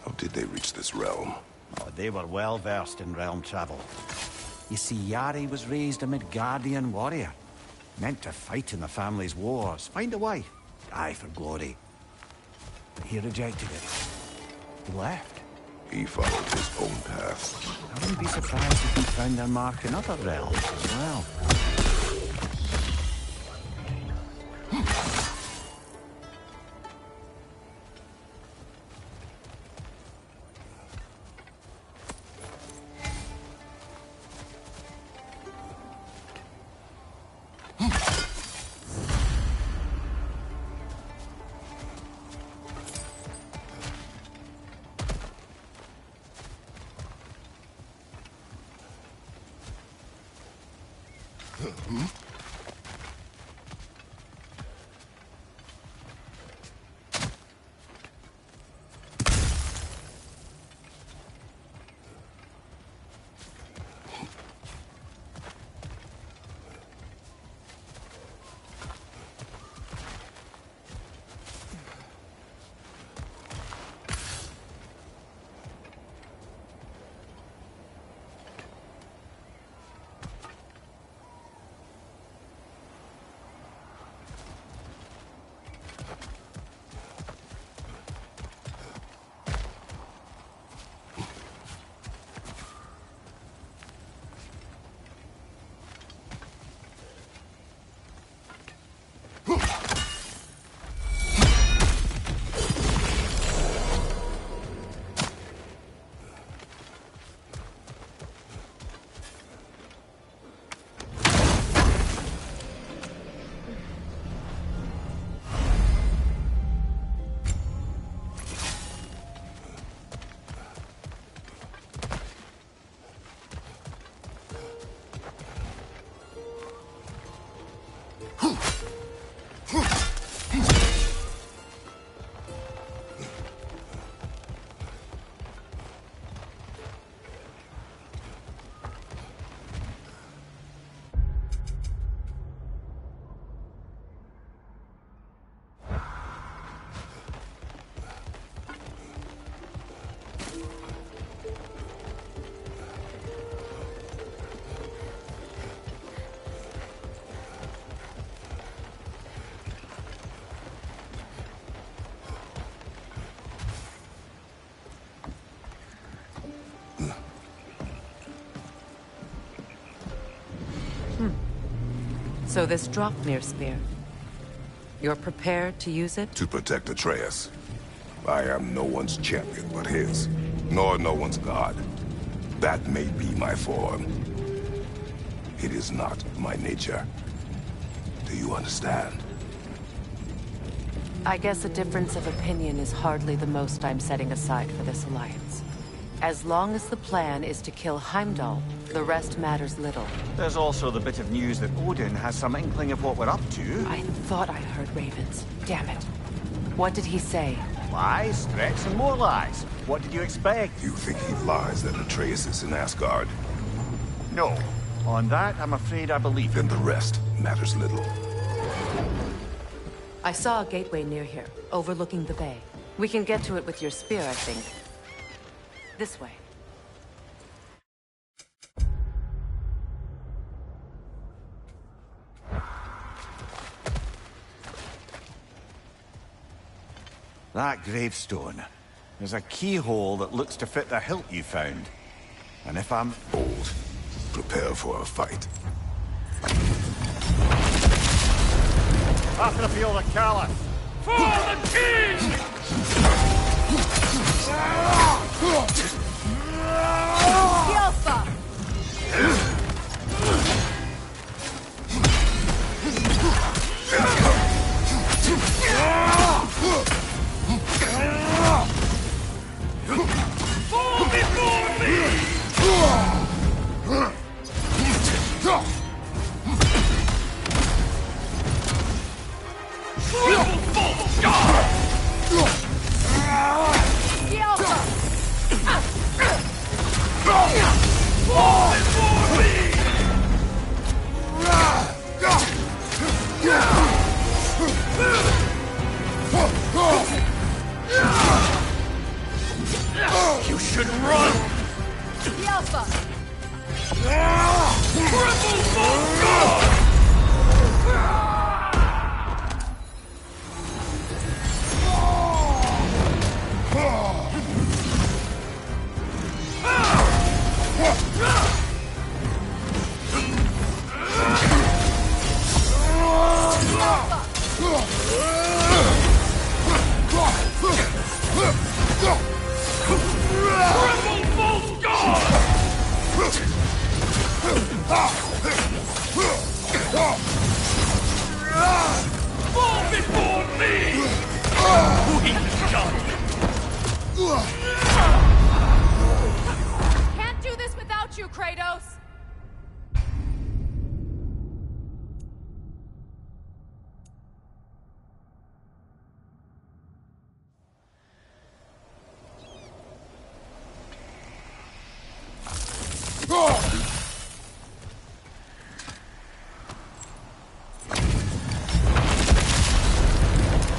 How did they reach this realm? Oh, they were well versed in realm travel. You see, Yari was raised a Midgardian warrior. Meant to fight in the family's wars, find a wife, die for glory. But he rejected it. He left. He followed his own path. I wouldn't be surprised if he found their mark in other realms as well. So this Dropmere spear. You're prepared to use it? To protect Atreus. I am no one's champion but his, nor no one's god. That may be my form. It is not my nature. Do you understand? I guess a difference of opinion is hardly the most I'm setting aside for this alliance. As long as the plan is to kill Heimdall, the rest matters little. There's also the bit of news that Odin has some inkling of what we're up to. I thought I heard ravens. Damn it. What did he say? Lies, threats, and more lies. What did you expect? You think he lies that Atreus is in Asgard? No. On that, I'm afraid I believe Then him. the rest matters little. I saw a gateway near here, overlooking the bay. We can get to it with your spear, I think. This way. That gravestone. There's a keyhole that looks to fit the hilt you found. And if I'm... Old, prepare for a fight. After the field of Callus! For the king! Yelfa! Fall before me! Triple full guard! Yelfa! Fall before me! You should run! Yelfa! Triple full guard! Fall before me! Weak gun! Can't do this without you, Kratos!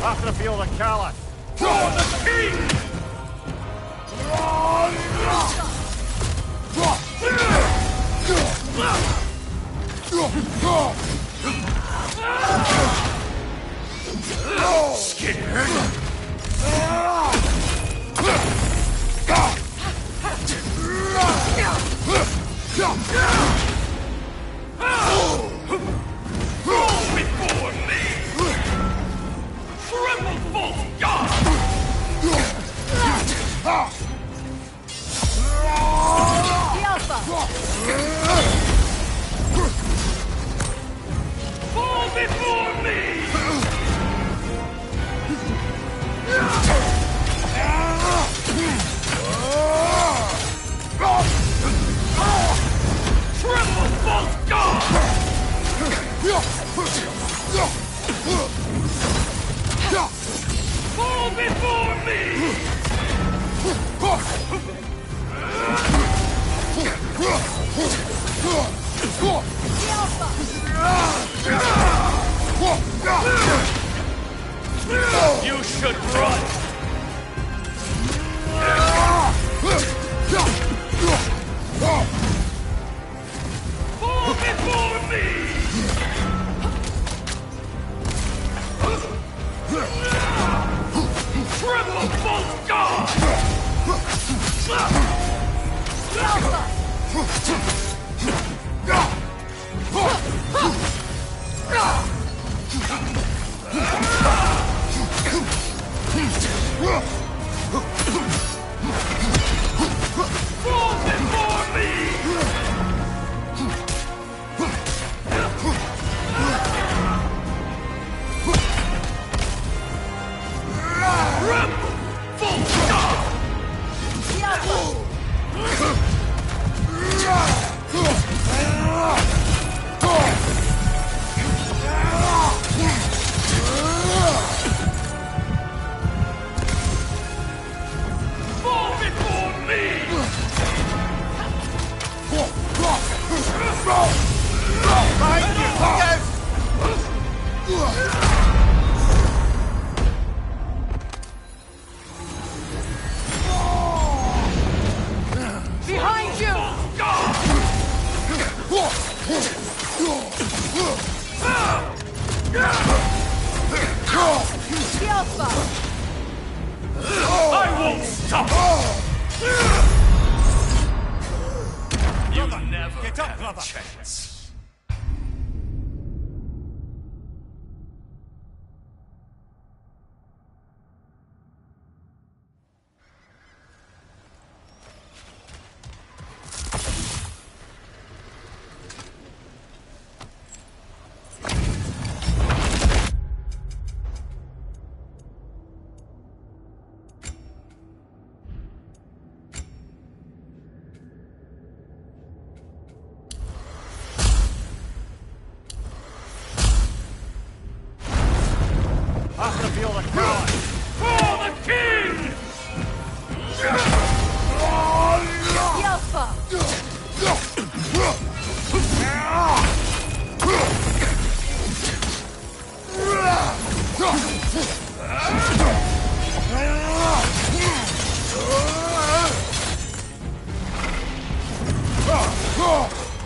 After the field of Callus! For the king! Fall before me! Triple full guard! Yelfa! Fall before me! Triple full guard! Fall before me! You should run! Fall before me! Triple full guard! Behind you! The Alpha! I won't stop! You never Get up, have brother. a chance. After feel the crowd. For the king! The Alpha!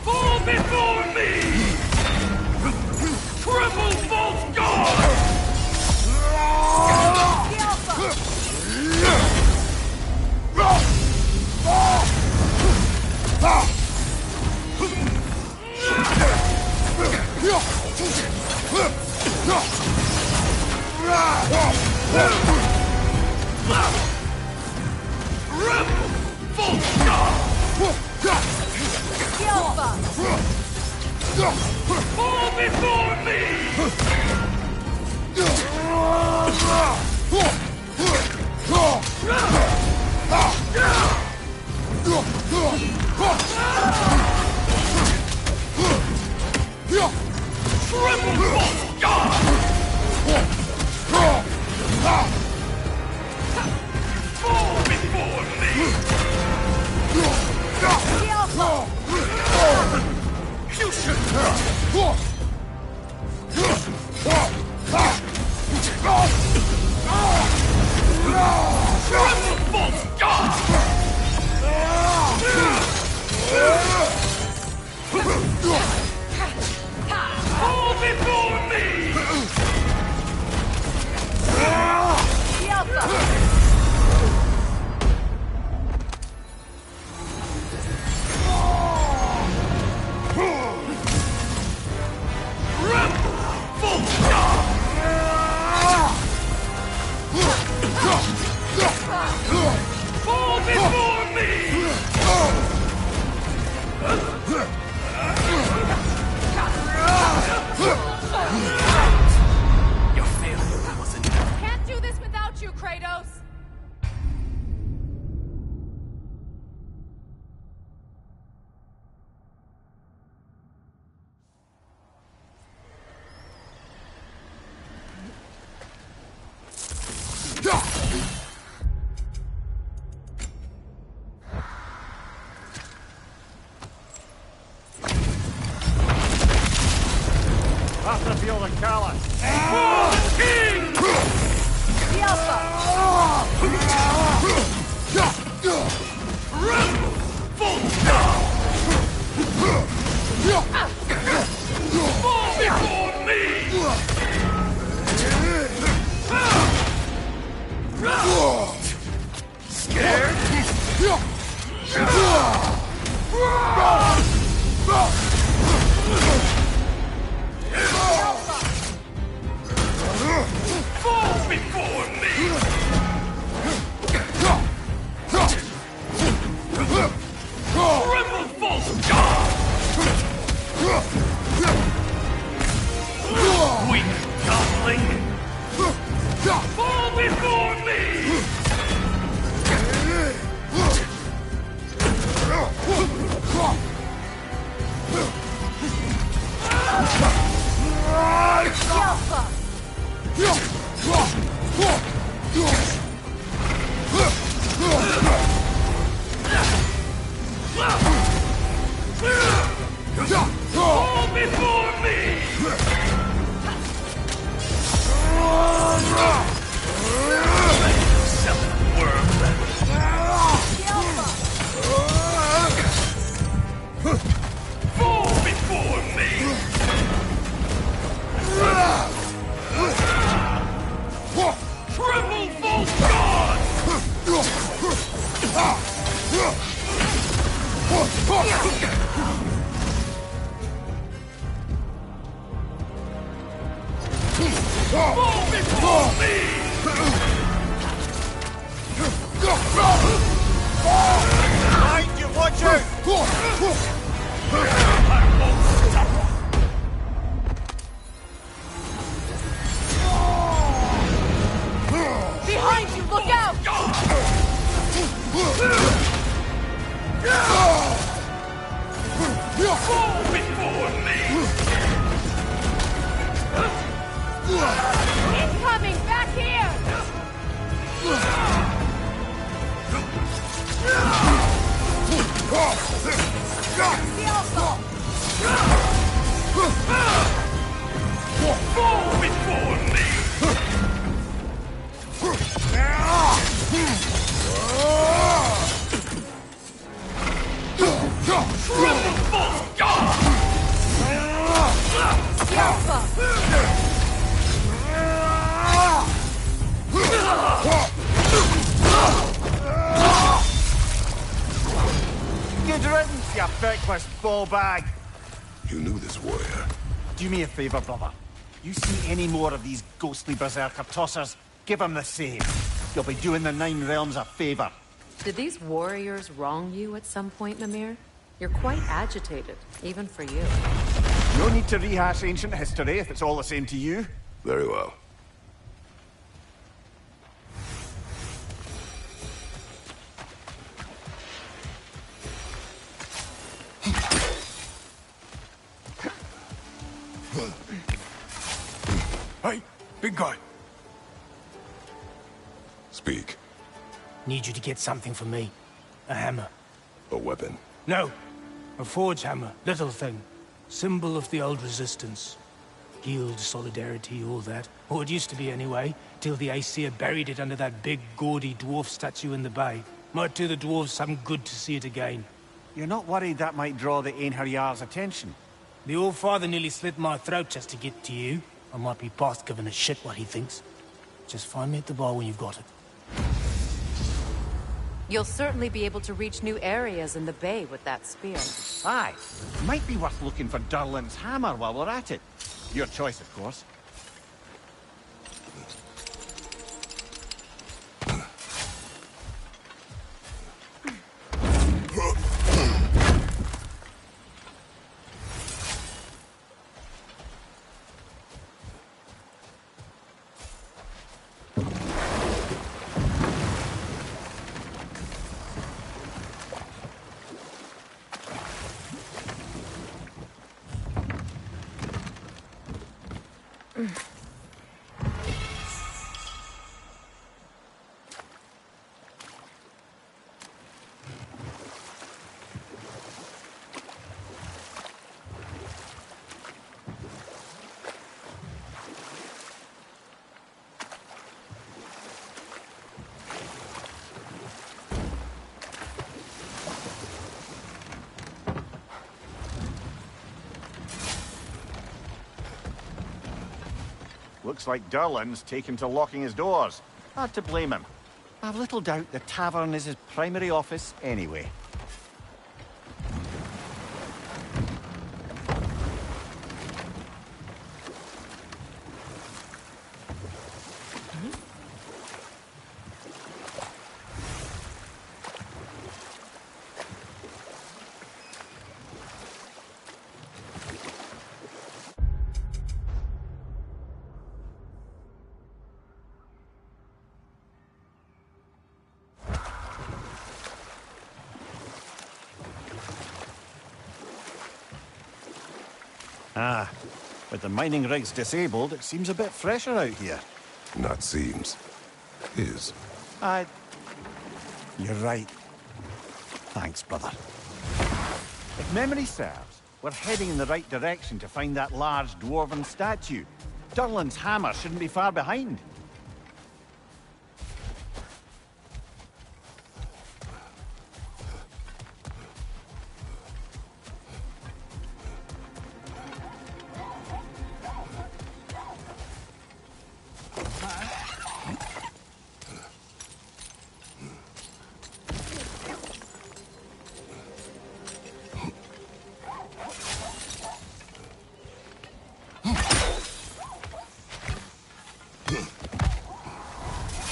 Fall before me! Triple false god! The Alpha! Rebel false god! The Alpha! Fall before me! Triple false god! Fall before me! The Alpha! You should Triple false god! Fall before me! The Alpha! Rebel false god! Fall before me! Your failure was enough. Can't do this without you, Kratos! After feel the callous. For the king! The Alpha! Rebel false god! Fall before me! Scared? Fall before me! Fall before me! Triple false god! Fall before me! Behind you, watch out! Behind you, look out! Fall before me! He's coming back here! The elbow! Fall before me! Triple false god! Good riddance, you feckless ball bag! You knew this warrior. Do me a favour, brother. You see any more of these ghostly berserker tossers, give them the same. You'll be doing the Nine Realms a favour. Did these warriors wrong you at some point, Mimir? You're quite agitated, even for you. No need to rehash ancient history if it's all the same to you. Very well. Hey, big guy. Speak. Need you to get something for me. A hammer. A weapon. No. A forge hammer. Little thing. Symbol of the old resistance. Guild, solidarity, all that. Or it used to be anyway, till the Aesir buried it under that big, gaudy dwarf statue in the bay. Might do the dwarves some good to see it again. You're not worried that might draw the Einherjar's attention? The old father nearly slit my throat just to get to you. I might be past giving a shit what he thinks. Just find me at the bar when you've got it. You'll certainly be able to reach new areas in the bay with that spear. Aye. Might be worth looking for Durlin's hammer while we're at it. Your choice, of course. Looks like Durlin's taken to locking his doors. Hard to blame him. I've little doubt the tavern is his primary office anyway. Ah, With the mining rigs disabled, it seems a bit fresher out here. Not seems. Is. You're right. Thanks, brother. If memory serves, we're heading in the right direction to find that large dwarven statue. Durlin's hammer shouldn't be far behind.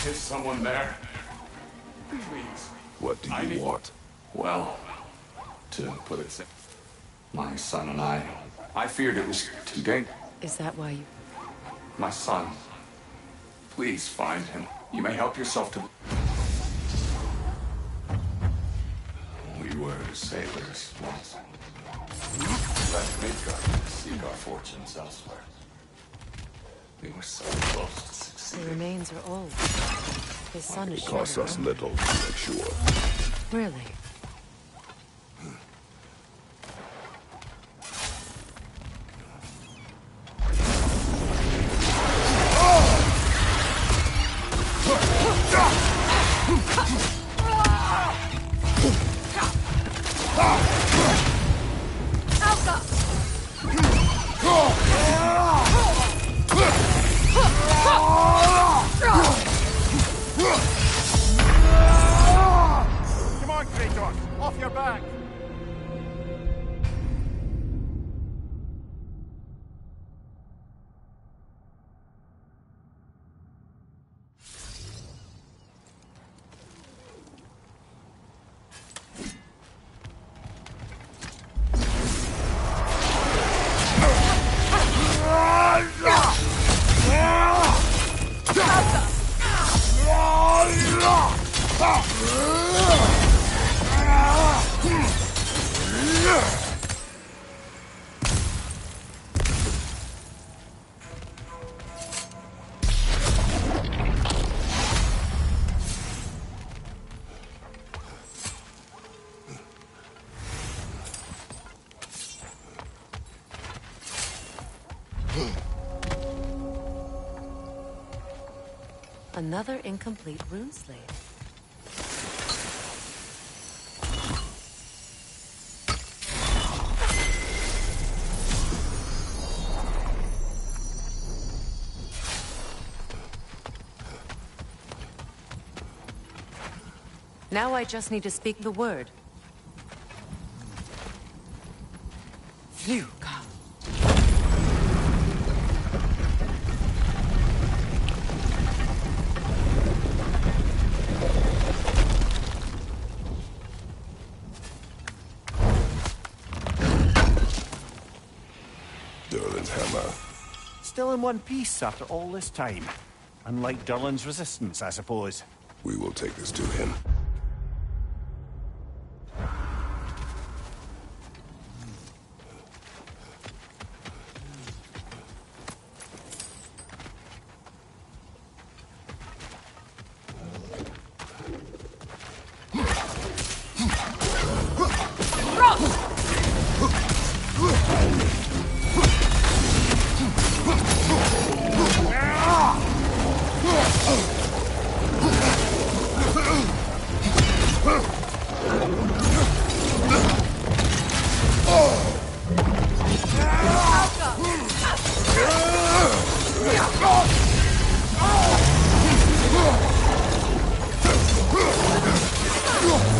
Is someone there? Please. What do you want? Well, to put it simply, my son and I feared it was too dangerous. Is that why you... My son. Please find him. You may help yourself to... We were sailors once. Left Midgard to seek our fortunes elsewhere. We were so close to The succeeding. remains are old. His son is It costs us little to make sure. Really? Come on, Kratos! Off your back! Another incomplete rune slate. Now I just need to speak the word. Phew. Durlin's hammer. Still in one piece after all this time. Unlike Durlin's resistance, I suppose. We will take this to him.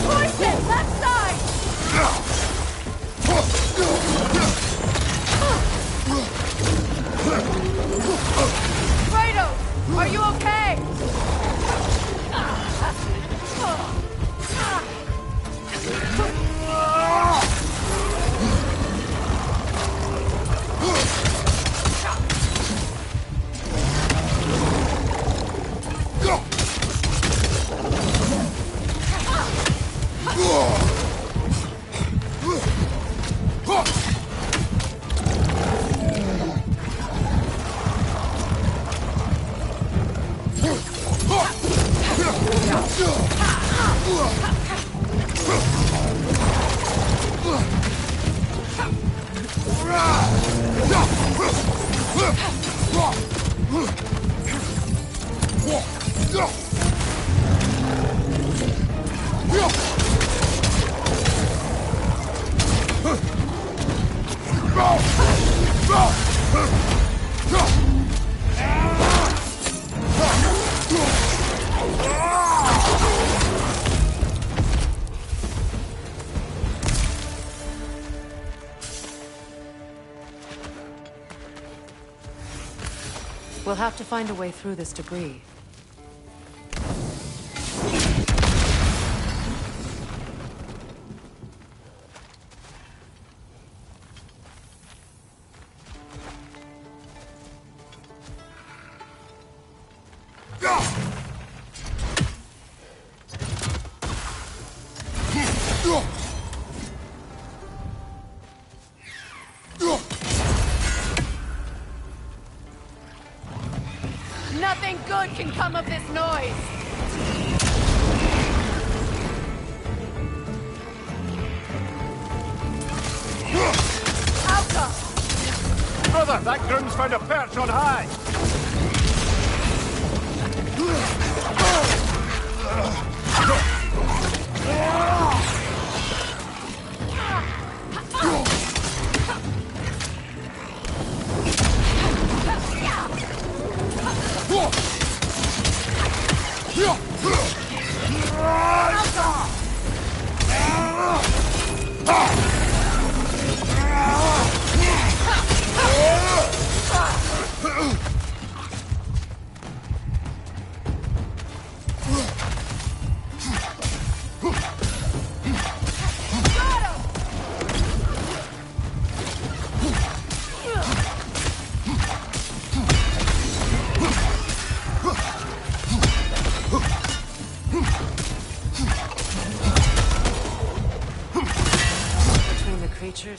Poison! Left side! Kratos! Are you okay? We'll have to find a way through this debris. Nothing good can come of this noise! Alka! Brother, that groom's found a perch on high!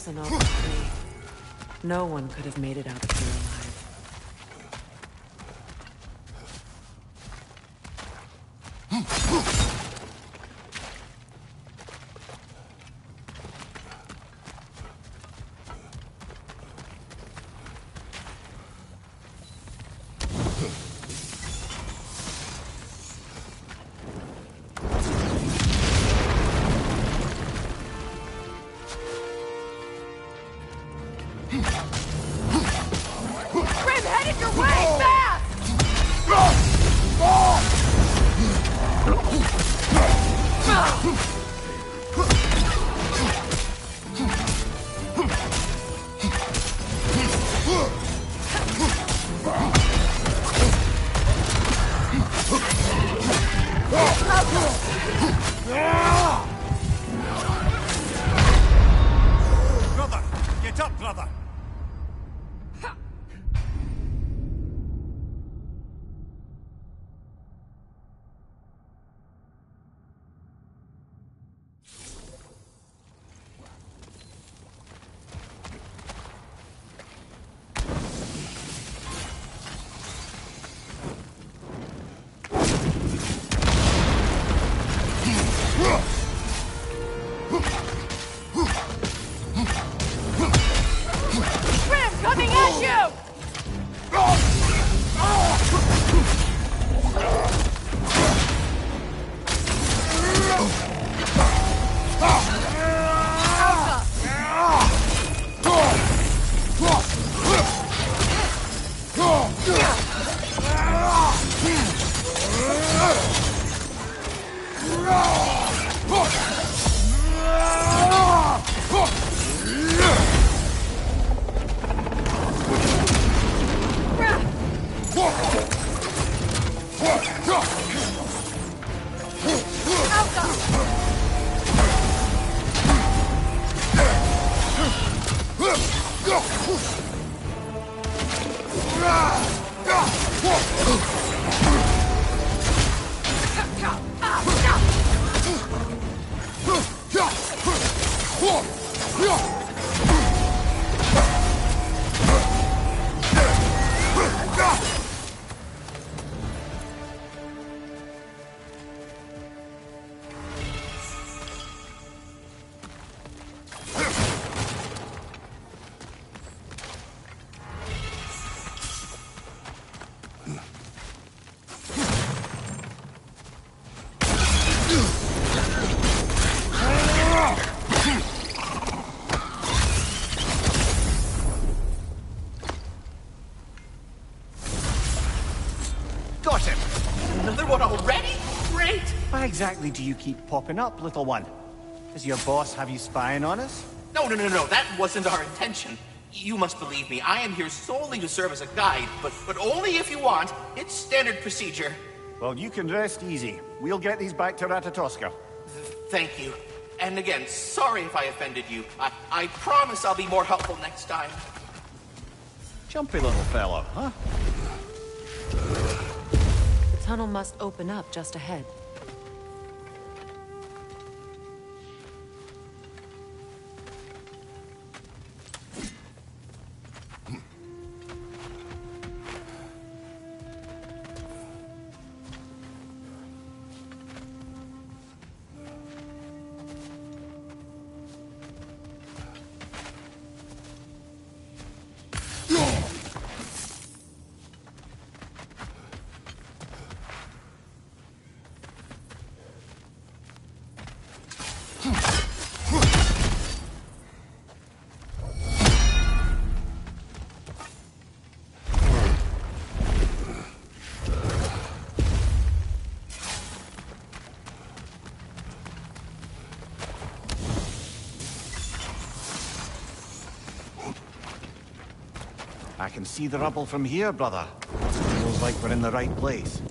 And all the three. No one could have made it out of here alive. Brother! Get up, brother! Coming at you! Got him! Another one already? Great! Why exactly do you keep popping up, little one? Does your boss have you spying on us? No, that wasn't our intention. You must believe me, I am here solely to serve as a guide, but only if you want. It's standard procedure. Well, you can rest easy. We'll get these back to Ratatoska. Thank you. And again, sorry if I offended you. I promise I'll be more helpful next time. Jumpy little fellow, huh? The tunnel must open up just ahead. I can see the rubble from here, brother. Feels like we're in the right place.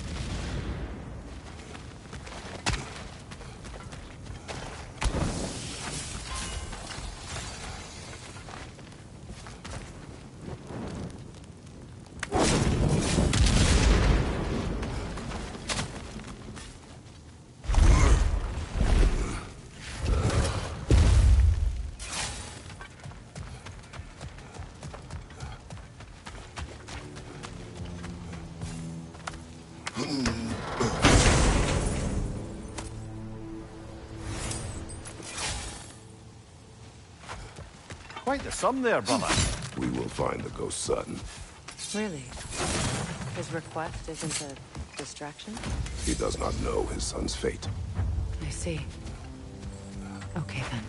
Quite the sum there, brother. We will find the ghost son. Really? His request isn't a distraction? He does not know his son's fate. I see. Okay, then.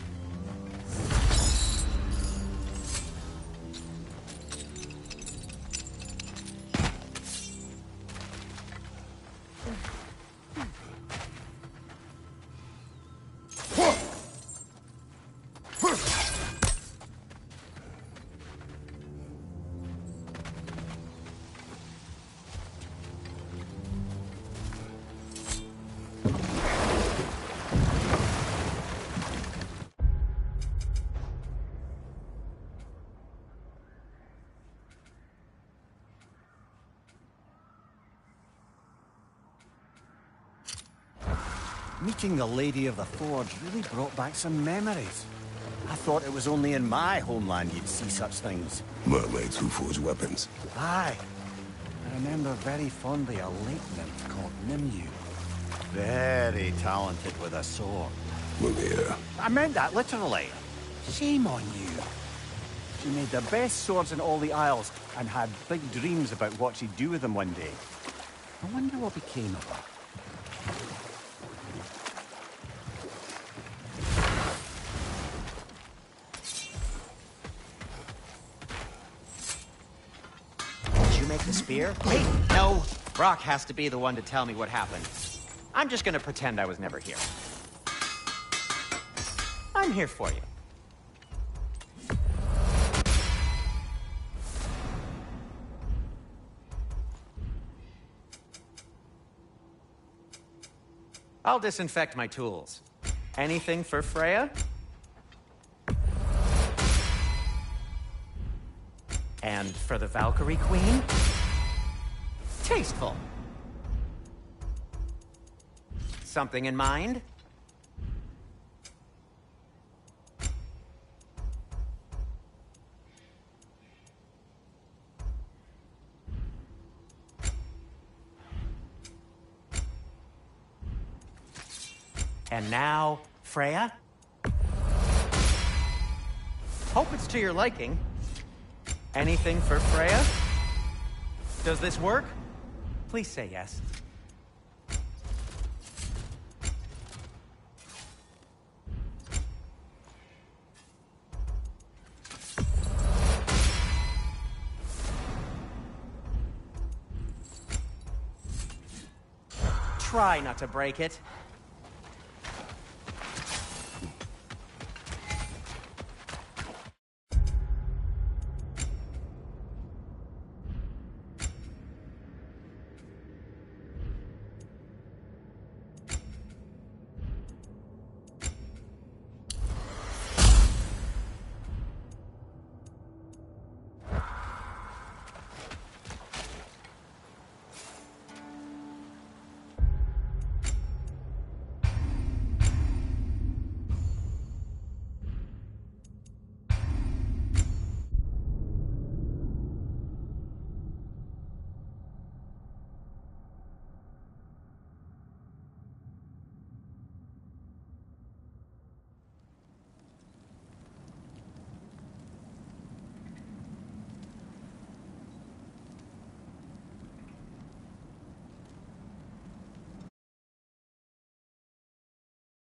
Meeting the Lady of the Forge really brought back some memories. I thought it was only in my homeland you'd see such things. Mermaids who forge weapons. Aye. I remember very fondly a lake nymph called Nimue. Very talented with a sword. Mimir. I meant that literally. Shame on you. She made the best swords in all the Isles and had big dreams about what she'd do with them one day. I wonder what became of her. Make the spear? Wait, no. Brock has to be the one to tell me what happened. I'm just gonna pretend I was never here. I'm here for you. I'll disinfect my tools. Anything for Freya? And for the Valkyrie Queen? Tasteful. Something in mind? And now, Freya? Hope it's to your liking. Anything for Freya? Does this work? Please say yes. Try not to break it.